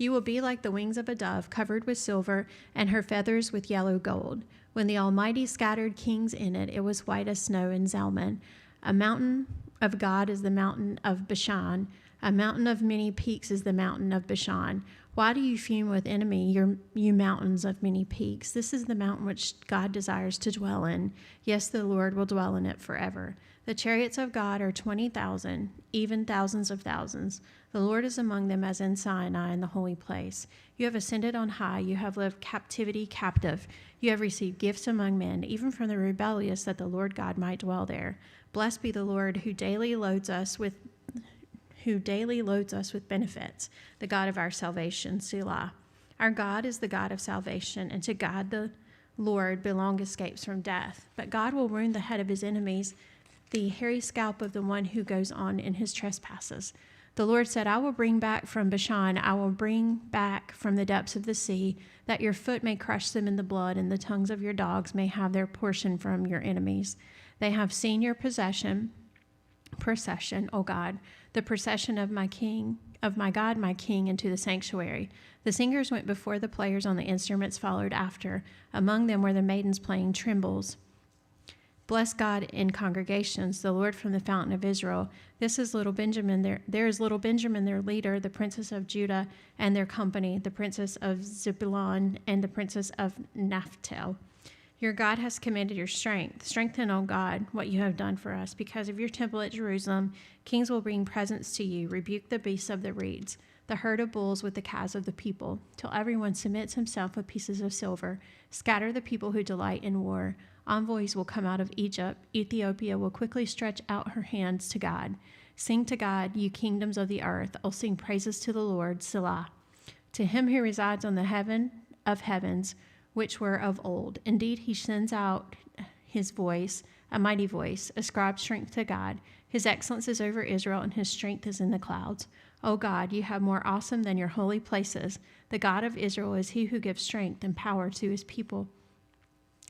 You will be like the wings of a dove, covered with silver, and her feathers with yellow gold. When the Almighty scattered kings in it, it was white as snow in Zalman. A mountain of God is the mountain of Bashan. A mountain of many peaks is the mountain of Bashan. Why do you fume with enemy, you mountains of many peaks? This is the mountain which God desires to dwell in. Yes, the Lord will dwell in it forever. The chariots of God are 20,000, even thousands of thousands. The Lord is among them as in Sinai in the holy place. You have ascended on high. You have lived captivity captive. You have received gifts among men, even from the rebellious, that the Lord God might dwell there. Blessed be the Lord who daily loads us with benefits, the God of our salvation, Selah. Our God is the God of salvation, and to God the Lord belong escapes from death. But God will wound the head of his enemies, the hairy scalp of the one who goes on in his trespasses. The Lord said, I will bring back from Bashan, I will bring back from the depths of the sea, that your foot may crush them in the blood, and the tongues of your dogs may have their portion from your enemies. They have seen your procession, O God, the procession of my King, of my God, my King, into the sanctuary. The singers went before, the players on the instruments followed after. Among them were the maidens playing timbrels. Bless God in congregations, the Lord from the fountain of Israel. This is little Benjamin. There is little Benjamin, their leader, the princess of Judah and their company, the princess of Zebulun and the princess of Naphtali. Your God has commanded your strength. Strengthen, O God, what you have done for us. Because of your temple at Jerusalem, kings will bring presents to you. Rebuke the beasts of the reeds, the herd of bulls with the calves of the people, till everyone submits himself with pieces of silver. Scatter the people who delight in war. Envoys will come out of Egypt. Ethiopia will quickly stretch out her hands to God. Sing to God, you kingdoms of the earth. Oh, sing praises to the Lord, Selah. To him who resides on the heaven of heavens, which were of old. Indeed, he sends out his voice, a mighty voice. Ascribe strength to God. His excellence is over Israel, and his strength is in the clouds. O God, you have more awesome than your holy places. The God of Israel is he who gives strength and power to his people.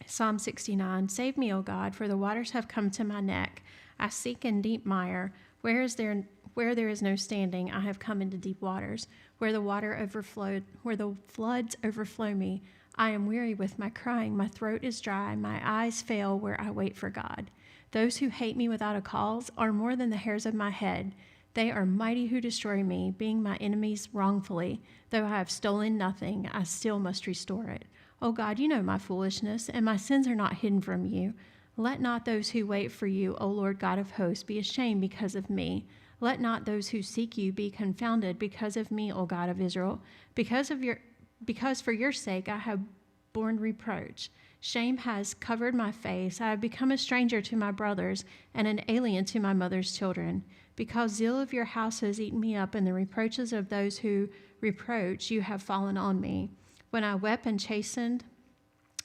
Psalm 69, Save me, O God, for the waters have come to my neck. I seek in deep mire. Where there is no standing, I have come into deep waters. Where the floods overflow me, I am weary with my crying. My throat is dry. My eyes fail where I wait for God. Those who hate me without a cause are more than the hairs of my head. They are mighty who destroy me, being my enemies wrongfully. Though I have stolen nothing, I still must restore it. O God, you know my foolishness, and my sins are not hidden from you. Let not those who wait for you, O Lord God of hosts, be ashamed because of me. Let not those who seek you be confounded because of me, O God of Israel. Because for your sake I have borne reproach. Shame has covered my face. I have become a stranger to my brothers and an alien to my mother's children. Because zeal of your house has eaten me up, and the reproaches of those who reproach you have fallen on me. When I wept and chastened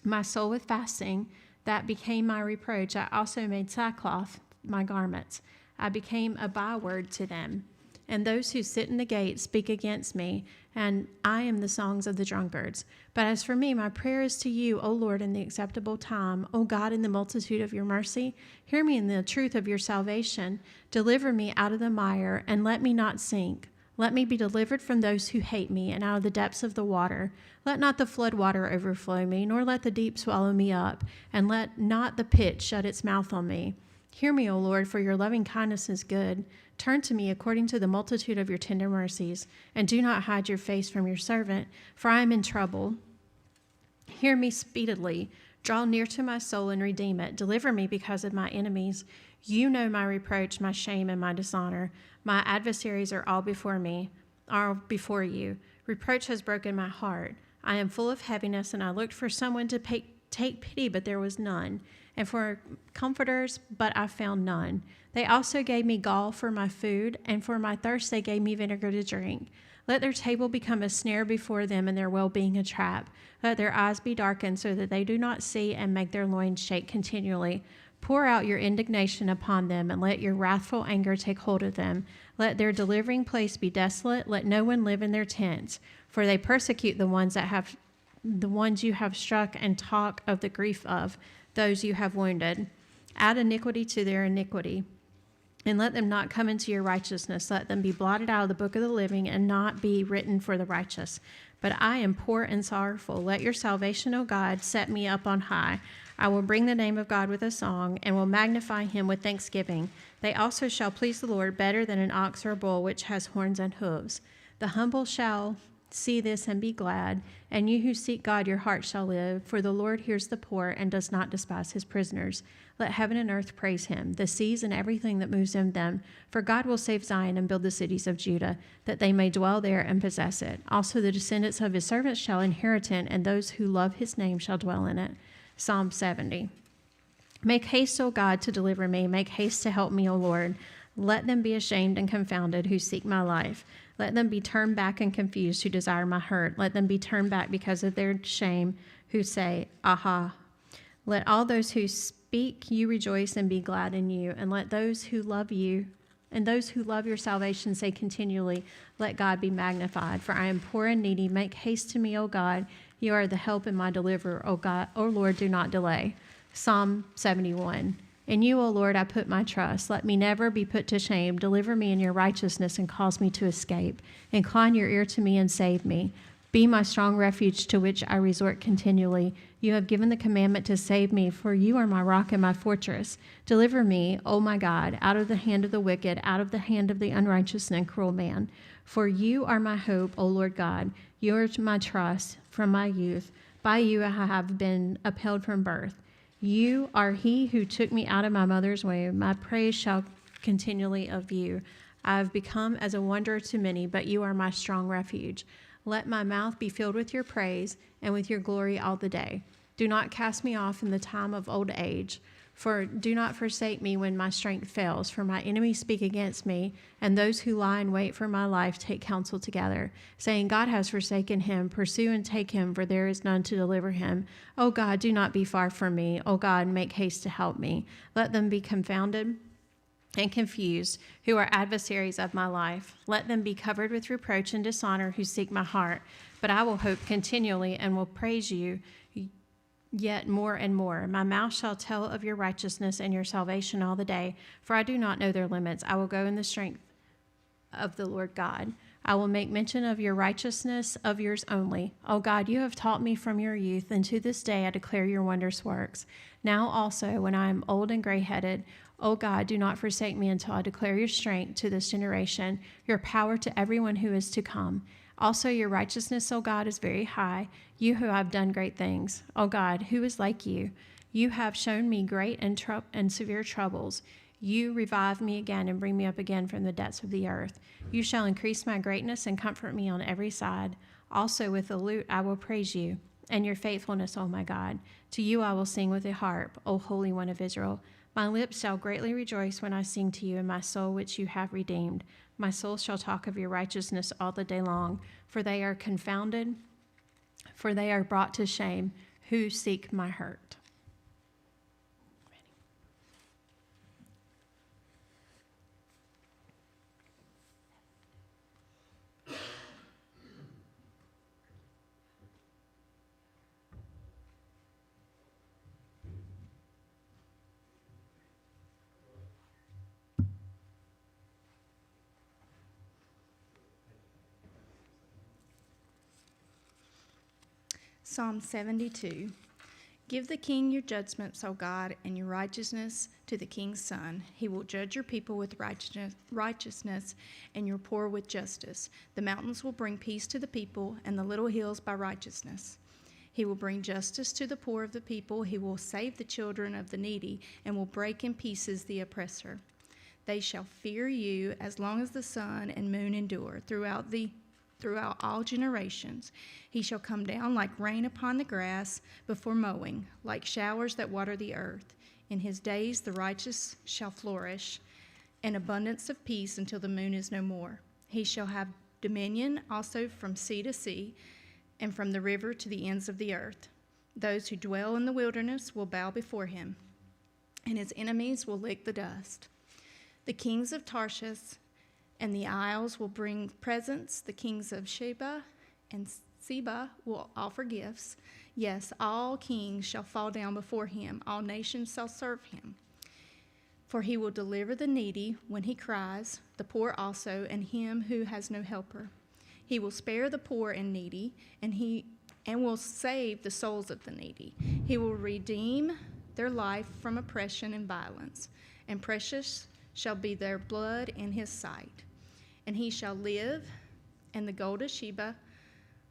my soul with fasting, that became my reproach. I also made sackcloth my garments. I became a byword to them. and those who sit in the gate speak against me, and I am the songs of the drunkards. But as for me, my prayer is to you, O Lord, in the acceptable time. O God, in the multitude of your mercy, hear me in the truth of your salvation. Deliver me out of the mire, and let me not sink. Let me be delivered from those who hate me, and out of the depths of the water. Let not the flood water overflow me, nor let the deep swallow me up, and let not the pit shut its mouth on me. Hear me, O Lord, for your loving kindness is good. Turn to me according to the multitude of your tender mercies, and do not hide your face from your servant, for I am in trouble. Hear me speedily. Draw near to my soul and redeem it. Deliver me because of my enemies. You know my reproach, my shame, and my dishonor. My adversaries are all before you. Reproach has broken my heart. I am full of heaviness, and I looked for someone to take pity, but there was none, and for comforters, but I found none. They also gave me gall for my food, and for my thirst they gave me vinegar to drink. Let their table become a snare before them, and their well-being a trap. Let their eyes be darkened so that they do not see, and make their loins shake continually. Pour out your indignation upon them, and let your wrathful anger take hold of them. Let their delivering place be desolate. Let no one live in their tents, for they persecute the ones you have struck, and talk of the grief of those you have wounded. Add iniquity to their iniquity, and let them not come into your righteousness. Let them be blotted out of the book of the living, and not be written for the righteous. But I am poor and sorrowful. Let your salvation, O God, set me up on high. I will bring the name of God with a song, and will magnify him with thanksgiving. They also shall please the Lord better than an ox or a bull which has horns and hooves. The humble shall see this and be glad, and you who seek God, your heart shall live. For the Lord hears the poor and does not despise his prisoners. Let heaven and earth praise him, the seas and everything that moves in them. For God will save Zion and build the cities of Judah, that they may dwell there and possess it. Also the descendants of his servants shall inherit it, and those who love his name shall dwell in it. Psalm 70. Make haste, O God, to deliver me. Make haste to help me, O Lord. Let them be ashamed and confounded who seek my life. Let them be turned back and confused who desire my hurt. Let them be turned back because of their shame who say, Aha. Let all those who speak you rejoice and be glad in you. And let those who love you and those who love your salvation say continually, Let God be magnified. For I am poor and needy. Make haste to me, O God. You are the help and my deliverer, O God. O Lord, do not delay. Psalm 71. In you, O Lord, I put my trust. Let me never be put to shame. Deliver me in your righteousness and cause me to escape. Incline your ear to me and save me. Be my strong refuge to which I resort continually. You have given the commandment to save me, for you are my rock and my fortress. Deliver me, O my God, out of the hand of the wicked, out of the hand of the unrighteous and cruel man. For you are my hope, O Lord God. You are my trust from my youth. By you I have been upheld from birth. You are he who took me out of my mother's womb. My praise shall continually of you. I have become as a wanderer to many, but you are my strong refuge. Let my mouth be filled with your praise and with your glory all the day. Do not cast me off in the time of old age, for do not forsake me when my strength fails. For my enemies speak against me, and those who lie in wait for my life take counsel together, saying, God has forsaken him. Pursue and take him, for there is none to deliver him. O God, do not be far from me. O God, make haste to help me. Let them be confounded and confused who are adversaries of my life. Let them be covered with reproach and dishonor who seek my heart. But I will hope continually and will praise you yet more and more. My mouth shall tell of your righteousness and your salvation all the day, for I do not know their limits. I will go in the strength of the Lord God. I will make mention of your righteousness, of yours only. O God, you have taught me from your youth, and to this day I declare your wondrous works. Now also, when I am old and gray-headed, O God, do not forsake me until I declare your strength to this generation, your power to everyone who is to come. Also, your righteousness, O God, is very high, you who have done great things. O God, who is like you? You have shown me great and severe troubles. You revive me again and bring me up again from the depths of the earth. You shall increase my greatness and comfort me on every side. Also with the lute I will praise you, and your faithfulness, O my God. To you I will sing with a harp, O Holy One of Israel. My lips shall greatly rejoice when I sing to you, and my soul which you have redeemed. My soul shall talk of your righteousness all the day long, for they are confounded, for they are brought to shame who seek my hurt. Psalm 72. Give the king your judgments, O God, and your righteousness to the king's son. He will judge your people with righteousness and your poor with justice. The mountains will bring peace to the people, and the little hills by righteousness. He will bring justice to the poor of the people. He will save the children of the needy, and will break in pieces the oppressor. They shall fear you as long as the sun and moon endure, throughout all generations. He shall come down like rain upon the grass before mowing, like showers that water the earth. In his days the righteous shall flourish, an abundance of peace until the moon is no more. He shall have dominion also from sea to sea, and from the river to the ends of the earth. Those who dwell in the wilderness will bow before him, and his enemies will lick the dust. The kings of Tarshish and the isles will bring presents. The kings of Sheba and Seba will offer gifts. Yes, all kings shall fall down before him. All nations shall serve him. For he will deliver the needy when he cries, the poor also, and him who has no helper. He will spare the poor and needy, and will save the souls of the needy. He will redeem their life from oppression and violence, and precious shall be their blood in his sight. And he shall live, and the gold of Sheba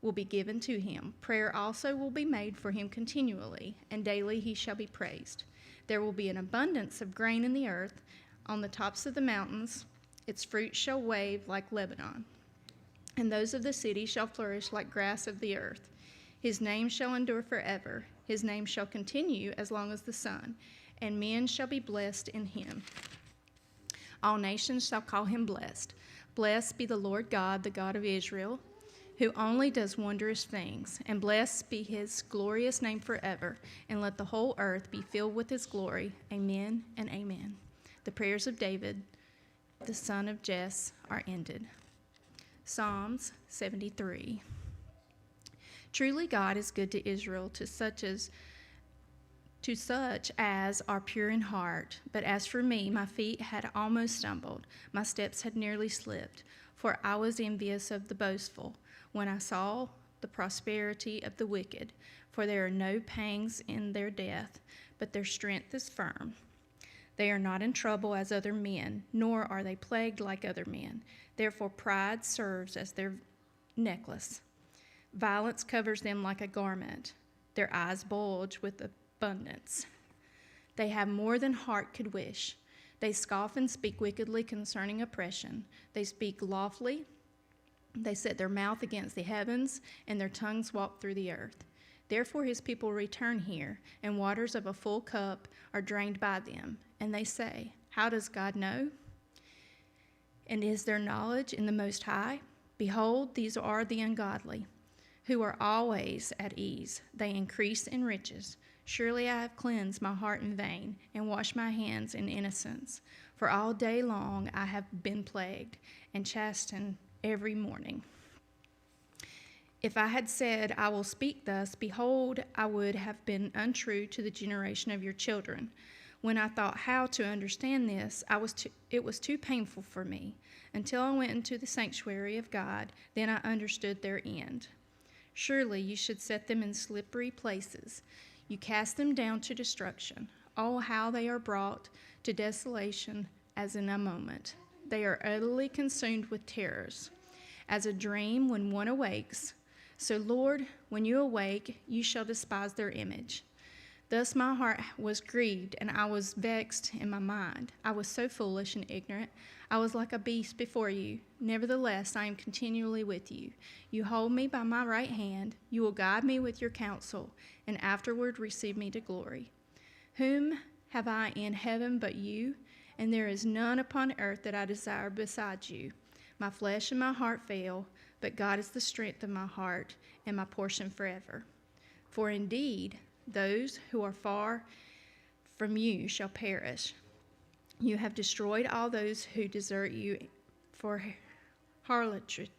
will be given to him. Prayer also will be made for him continually, and daily he shall be praised. There will be an abundance of grain in the earth, on the tops of the mountains. Its fruit shall wave like Lebanon, and those of the city shall flourish like grass of the earth. His name shall endure forever. His name shall continue as long as the sun, and men shall be blessed in him. All nations shall call him blessed. Blessed be the Lord God, the God of Israel, who only does wondrous things. And blessed be his glorious name forever. And let the whole earth be filled with his glory. Amen and amen. The prayers of David, the son of Jesse, are ended. Psalms 73. Truly God is good to Israel, to such as are pure in heart. But as for me, my feet had almost stumbled. My steps had nearly slipped. For I was envious of the boastful when I saw the prosperity of the wicked. For there are no pangs in their death, but their strength is firm. They are not in trouble as other men, nor are they plagued like other men. Therefore pride serves as their necklace. Violence covers them like a garment. Their eyes bulge with abundance. They have more than heart could wish. They scoff and speak wickedly concerning oppression. They speak lawfully. They set their mouth against the heavens, and their tongues walk through the earth. Therefore his people return here, and waters of a full cup are drained by them. And they say, how does God know? And is there knowledge in the Most High? Behold, these are the ungodly, who are always at ease. They increase in riches. Surely I have cleansed my heart in vain, and washed my hands in innocence. For all day long I have been plagued, and chastened every morning. If I had said, I will speak thus, behold, I would have been untrue to the generation of your children. When I thought how to understand this, it was too painful for me. Until I went into the sanctuary of God, then I understood their end. Surely you should set them in slippery places. You cast them down to destruction. Oh, how they are brought to desolation as in a moment. They are utterly consumed with terrors, as a dream when one awakes. So, Lord, when you awake, you shall despise their image. Thus my heart was grieved, and I was vexed in my mind. I was so foolish and ignorant. I was like a beast before you. Nevertheless, I am continually with you. You hold me by my right hand. You will guide me with your counsel, and afterward receive me to glory. Whom have I in heaven but you? And there is none upon earth that I desire besides you. My flesh and my heart fail, but God is the strength of my heart and my portion forever. For indeed, those who are far from you shall perish. You have destroyed all those who desert you for harlotry.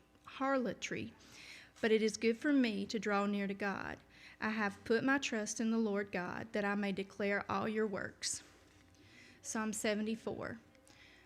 But it is good for me to draw near to God. I have put my trust in the Lord God, that I may declare all your works. Psalm 74.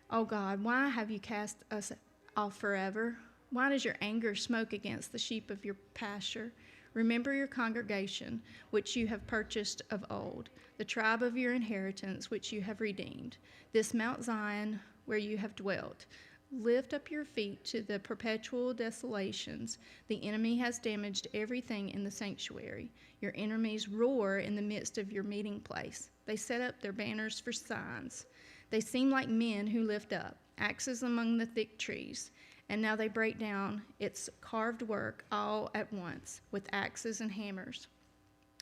O God, why have you cast us off forever? Why does your anger smoke against the sheep of your pasture? Remember your congregation, which you have purchased of old, the tribe of your inheritance, which you have redeemed, this Mount Zion, where you have dwelt. Lift up your feet to the perpetual desolations. The enemy has damaged everything in the sanctuary. Your enemies roar in the midst of your meeting place. They set up their banners for signs. They seem like men who lift up axes among the thick trees. And now they break down its carved work all at once with axes and hammers.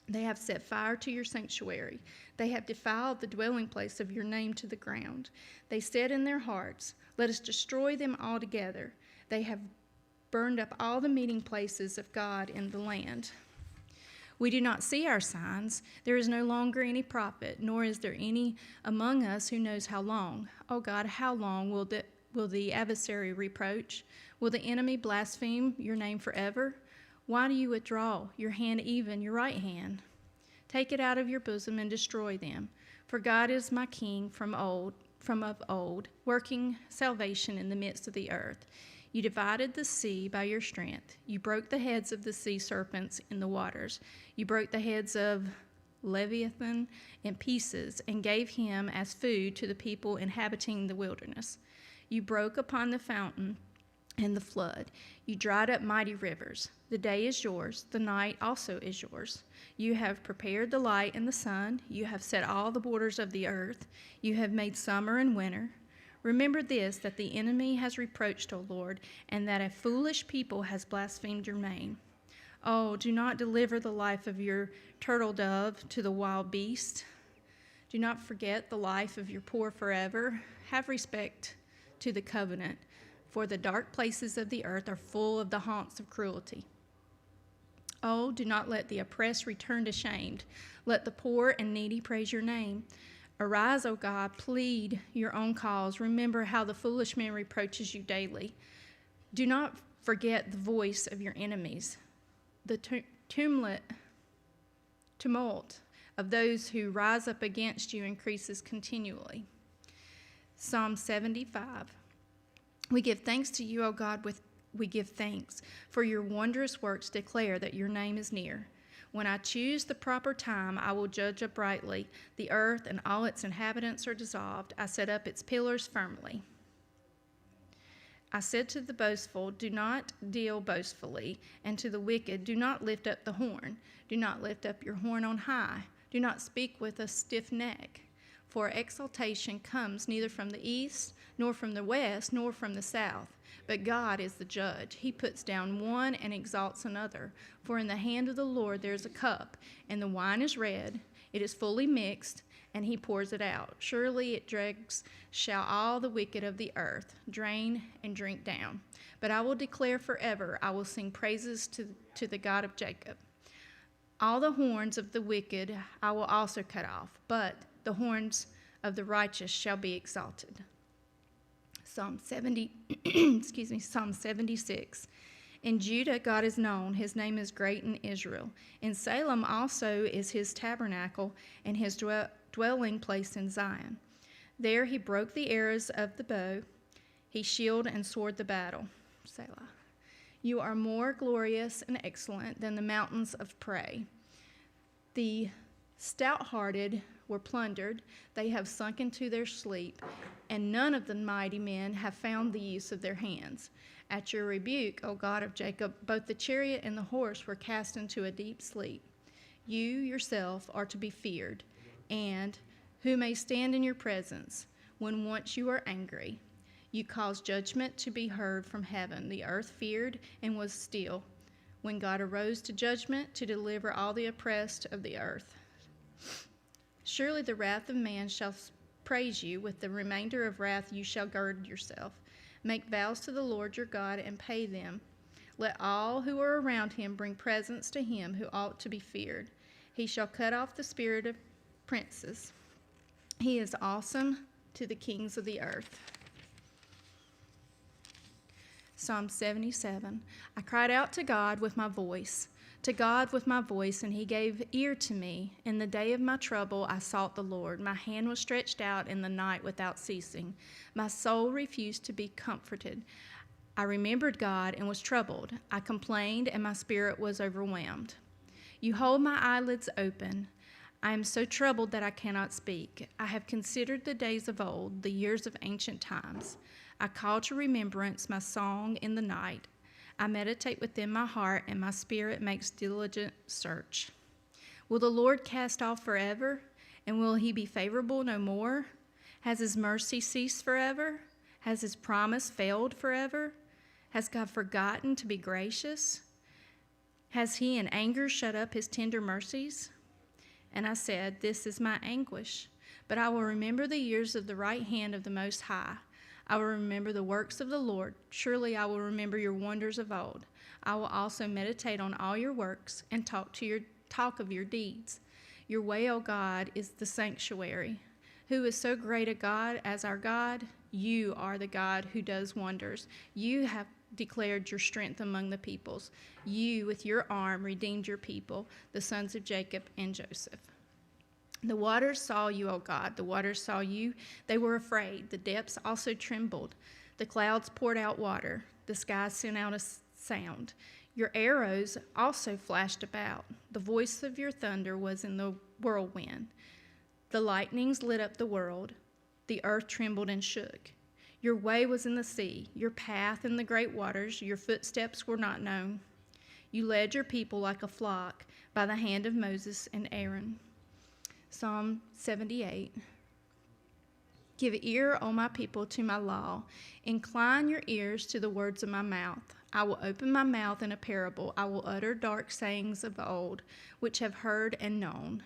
They have set fire to your sanctuary. They have defiled the dwelling place of your name to the ground. They said in their hearts, let us destroy them altogether. They have burned up all the meeting places of God in the land. We do not see our signs. There is no longer any prophet, nor is there any among us who knows how long. O God, how long will the adversary reproach? Will the enemy blaspheme your name forever? Why do you withdraw your hand, even your right hand? Take it out of your bosom and destroy them. For God is my king from of old, working salvation in the midst of the earth. You divided the sea by your strength. You broke the heads of the sea serpents in the waters. You broke the heads of Leviathan in pieces and gave him as food to the people inhabiting the wilderness. You broke upon the fountain and the flood. You dried up mighty rivers. The day is yours. The night also is yours. You have prepared the light and the sun. You have set all the borders of the earth. You have made summer and winter. Remember this, that the enemy has reproached, O Lord, and that a foolish people has blasphemed your name. Oh, do not deliver the life of your turtle dove to the wild beast. Do not forget the life of your poor forever. Have respect to the covenant, for the dark places of the earth are full of the haunts of cruelty. Oh, do not let the oppressed return to shame. Let the poor and needy praise your name. Arise, O God, plead your own cause. Remember how the foolish man reproaches you daily. Do not forget the voice of your enemies. The tumult of those who rise up against you increases continually. Psalm 75. We give thanks to you, O God, we give thanks, for your wondrous works declare that your name is near. When I choose the proper time, I will judge uprightly. The earth and all its inhabitants are dissolved. I set up its pillars firmly. I said to the boastful, do not deal boastfully, and to the wicked, do not lift up the horn. Do not lift up your horn on high. Do not speak with a stiff neck. For exaltation comes neither from the east, nor from the west, nor from the south. But God is the judge. He puts down one and exalts another. For in the hand of the Lord there is a cup, and the wine is red. It is fully mixed, and he pours it out. Surely it dregs shall all the wicked of the earth drain and drink down. But I will declare forever, I will sing praises to the God of Jacob. All the horns of the wicked I will also cut off, but the horns of the righteous shall be exalted. Psalm 76. In Judah, God is known. His name is great in Israel. In Salem also is his tabernacle and his dwelling place in Zion. There he broke the arrows of the bow. He shielded and sword the battle. Selah. You are more glorious and excellent than the mountains of prey. The stout-hearted were plundered. They have sunk into their sleep, and none of the mighty men have found the use of their hands. At your rebuke, O God of Jacob, both the chariot and the horse were cast into a deep sleep. You yourself are to be feared, and who may stand in your presence when once you are angry? You caused judgment to be heard from heaven. The earth feared and was still, when God arose to judgment to deliver all the oppressed of the earth. Surely the wrath of man shall praise you. With the remainder of wrath you shall gird yourself. Make vows to the Lord your God and pay them. Let all who are around him bring presents to him who ought to be feared. He shall cut off the spirit of princes. He is awesome to the kings of the earth. Psalm 77. I cried out to God with my voice, and he gave ear to me. In the day of my trouble, I sought the Lord. My hand was stretched out in the night without ceasing. My soul refused to be comforted. I remembered God and was troubled. I complained, and my spirit was overwhelmed. You hold my eyelids open. I am so troubled that I cannot speak. I have considered the days of old, the years of ancient times. I call to remembrance my song in the night. I meditate within my heart, and my spirit makes diligent search. Will the Lord cast off forever? And will he be favorable no more? Has his mercy ceased forever? Has his promise failed forever? Has God forgotten to be gracious? Has he in anger shut up his tender mercies? And I said, this is my anguish. But I will remember the years of the right hand of the Most High. I will remember the works of the Lord. Surely I will remember your wonders of old. I will also meditate on all your works and talk of your deeds. Your way, O God, is the sanctuary. Who is so great a God as our God? You are the God who does wonders. You have declared your strength among the peoples. You, with your arm, redeemed your people, the sons of Jacob and Joseph. The waters saw you, O God. The waters saw you. They were afraid. The depths also trembled. The clouds poured out water. The sky sent out a sound. Your arrows also flashed about. The voice of your thunder was in the whirlwind. The lightnings lit up the world. The earth trembled and shook. Your way was in the sea, your path in the great waters. Your footsteps were not known. You led your people like a flock by the hand of Moses and Aaron. Psalm 78. Give ear, O my people, to my law. Incline your ears to the words of my mouth. I will open my mouth in a parable. I will utter dark sayings of old, which have heard and known,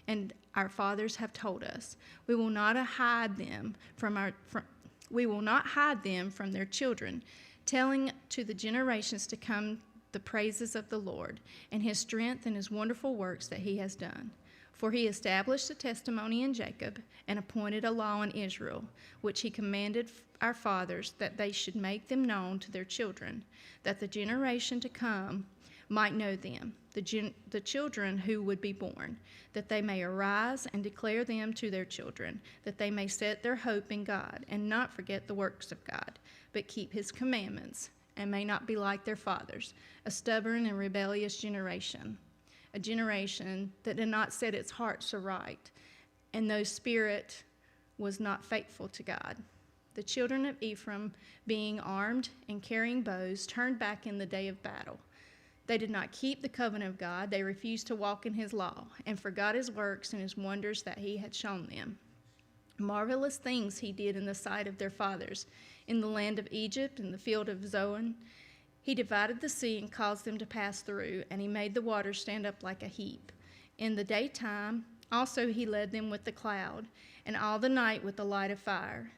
and our fathers have told us. We will not hide them from their children, telling to the generations to come the praises of the Lord, and his strength and his wonderful works that he has done. For he established a testimony in Jacob and appointed a law in Israel, which he commanded our fathers, that they should make them known to their children, that the generation to come might know them, the children who would be born, that they may arise and declare them to their children, that they may set their hope in God and not forget the works of God, but keep his commandments, and may not be like their fathers, a stubborn and rebellious generation, a generation that did not set its heart so right, and whose spirit was not faithful to God. The children of Ephraim, being armed and carrying bows, turned back in the day of battle. They did not keep the covenant of God. They refused to walk in his law, and forgot his works and his wonders that he had shown them. Marvelous things he did in the sight of their fathers, in the land of Egypt, in the field of Zoan. He divided the sea and caused them to pass through, and he made the waters stand up like a heap. In the daytime also he led them with the cloud, and all the night with the light of fire.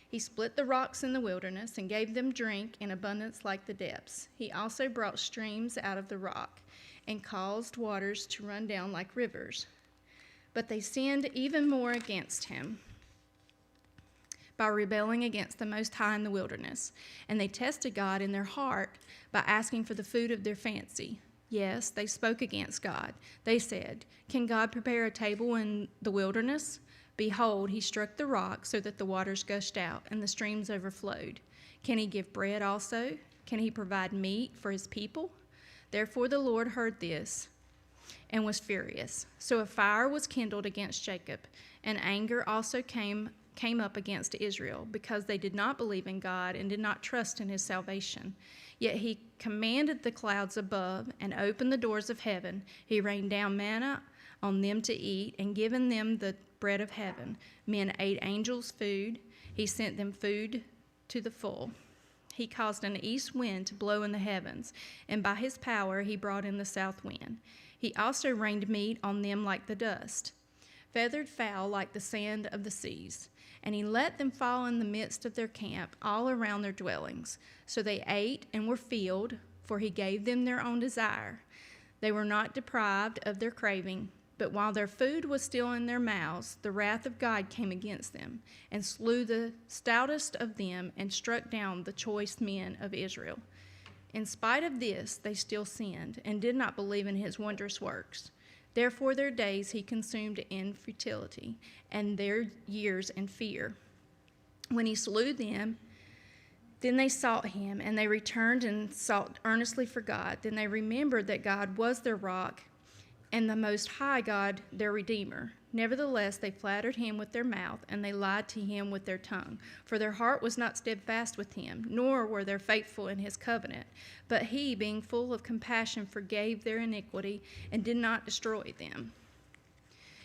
He split the rocks in the wilderness and gave them drink in abundance like the depths. He also brought streams out of the rock and caused waters to run down like rivers. But they sinned even more against him by rebelling against the Most High in the wilderness. And they tested God in their heart by asking for the food of their fancy. Yes, they spoke against God. They said, "Can God prepare a table in the wilderness? Behold, he struck the rock so that the waters gushed out and the streams overflowed. Can he give bread also? Can he provide meat for his people?" Therefore the Lord heard this and was furious. So a fire was kindled against Jacob, and anger also came up against Israel, because they did not believe in God and did not trust in his salvation. Yet he commanded the clouds above and opened the doors of heaven. He rained down manna on them to eat, and given them the bread of heaven. Men ate angels' food. He sent them food to the full. He caused an east wind to blow in the heavens, and by his power he brought in the south wind. He also rained meat on them like the dust, feathered fowl like the sand of the seas. And he let them fall in the midst of their camp, all around their dwellings. So they ate and were filled, for he gave them their own desire. They were not deprived of their craving, but while their food was still in their mouths, the wrath of God came against them, and slew the stoutest of them, and struck down the choice men of Israel. In spite of this, they still sinned, and did not believe in his wondrous works. Therefore their days he consumed in futility, and their years in fear. When he slew them, then they sought him, and they returned and sought earnestly for God. Then they remembered that God was their rock, and the Most High God their Redeemer. Nevertheless, they flattered him with their mouth, and they lied to him with their tongue. For their heart was not steadfast with him, nor were they faithful in his covenant. But he, being full of compassion, forgave their iniquity, and did not destroy them.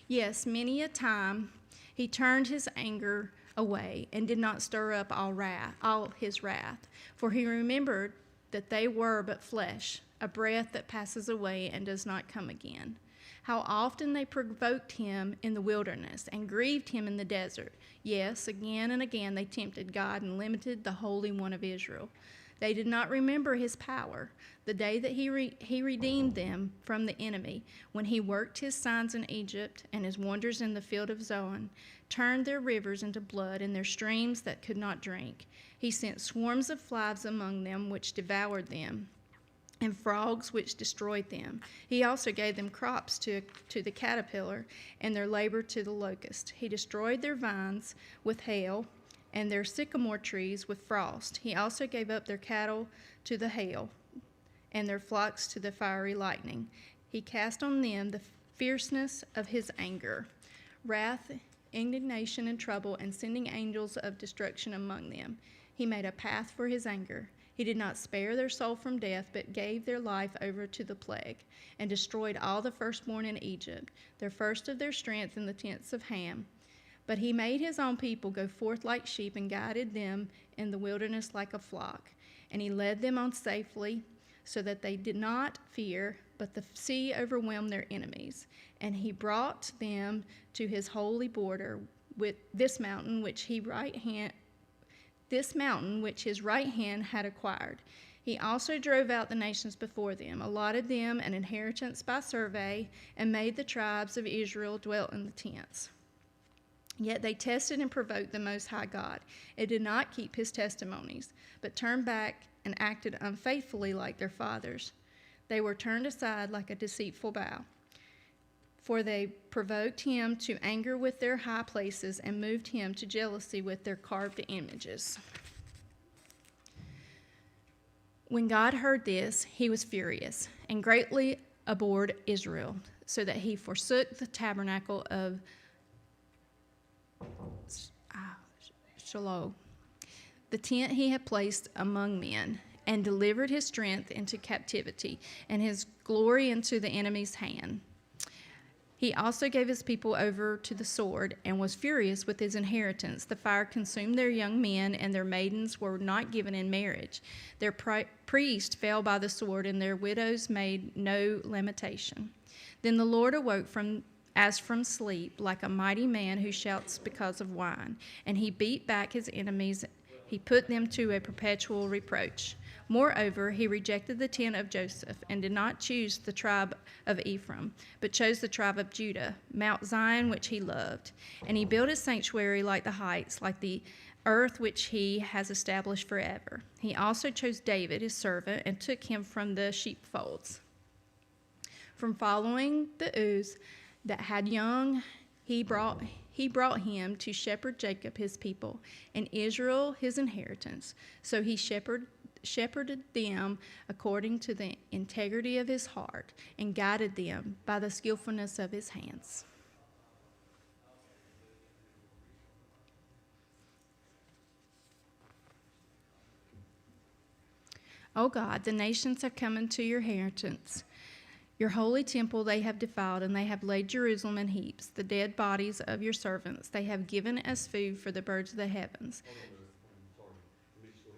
Yes, many a time he turned his anger away, and did not stir up all his wrath. For he remembered that they were but flesh, a breath that passes away and does not come again. How often they provoked him in the wilderness and grieved him in the desert. Yes, again and again they tempted God and limited the Holy One of Israel. They did not remember his power, the day that he redeemed them from the enemy, when he worked his signs in Egypt and his wonders in the field of Zoan, turned their rivers into blood and their streams that could not drink. He sent swarms of flies among them, which devoured them, and frogs which destroyed them. He also gave them crops to the caterpillar, and their labor to the locust. He destroyed their vines with hail, and their sycamore trees with frost. He also gave up their cattle to the hail, and their flocks to the fiery lightning. He cast on them the fierceness of his anger, wrath, indignation, and trouble, and sending angels of destruction among them. He made a path for his anger. He did not spare their soul from death, but gave their life over to the plague, and destroyed all the firstborn in Egypt, their first of their strength in the tents of Ham. But he made his own people go forth like sheep, and guided them in the wilderness like a flock. And he led them on safely, so that they did not fear, but the sea overwhelmed their enemies. And he brought them to his holy border with this mountain which his right hand had acquired. He also drove out the nations before them, allotted them an inheritance by survey, and made the tribes of Israel dwell in the tents. Yet they tested and provoked the Most High God. It did not keep his testimonies, but turned back and acted unfaithfully like their fathers. They were turned aside like a deceitful bow. For they provoked him to anger with their high places, and moved him to jealousy with their carved images. When God heard this, he was furious, and greatly abhorred Israel, so that he forsook the tabernacle of Shiloh, the tent he had placed among men, and delivered his strength into captivity, and his glory into the enemy's hand. He also gave his people over to the sword, and was furious with his inheritance. The fire consumed their young men, and their maidens were not given in marriage. Their priests fell by the sword, and their widows made no lamentation. Then the Lord awoke as from sleep, like a mighty man who shouts because of wine. And he beat back his enemies. He put them to a perpetual reproach. Moreover, he rejected the tent of Joseph, and did not choose the tribe of Ephraim, but chose the tribe of Judah, Mount Zion, which he loved. And he built his sanctuary like the heights, like the earth which he has established forever. He also chose David, his servant, and took him from the sheepfolds. From following the ewes that had young, he brought him to shepherd Jacob his people, and Israel his inheritance. So he shepherded them according to the integrity of his heart, and guided them by the skillfulness of his hands. O God, the nations have come into your inheritance. Your holy temple they have defiled, and they have laid Jerusalem in heaps. The dead bodies of your servants they have given as food for the birds of the heavens.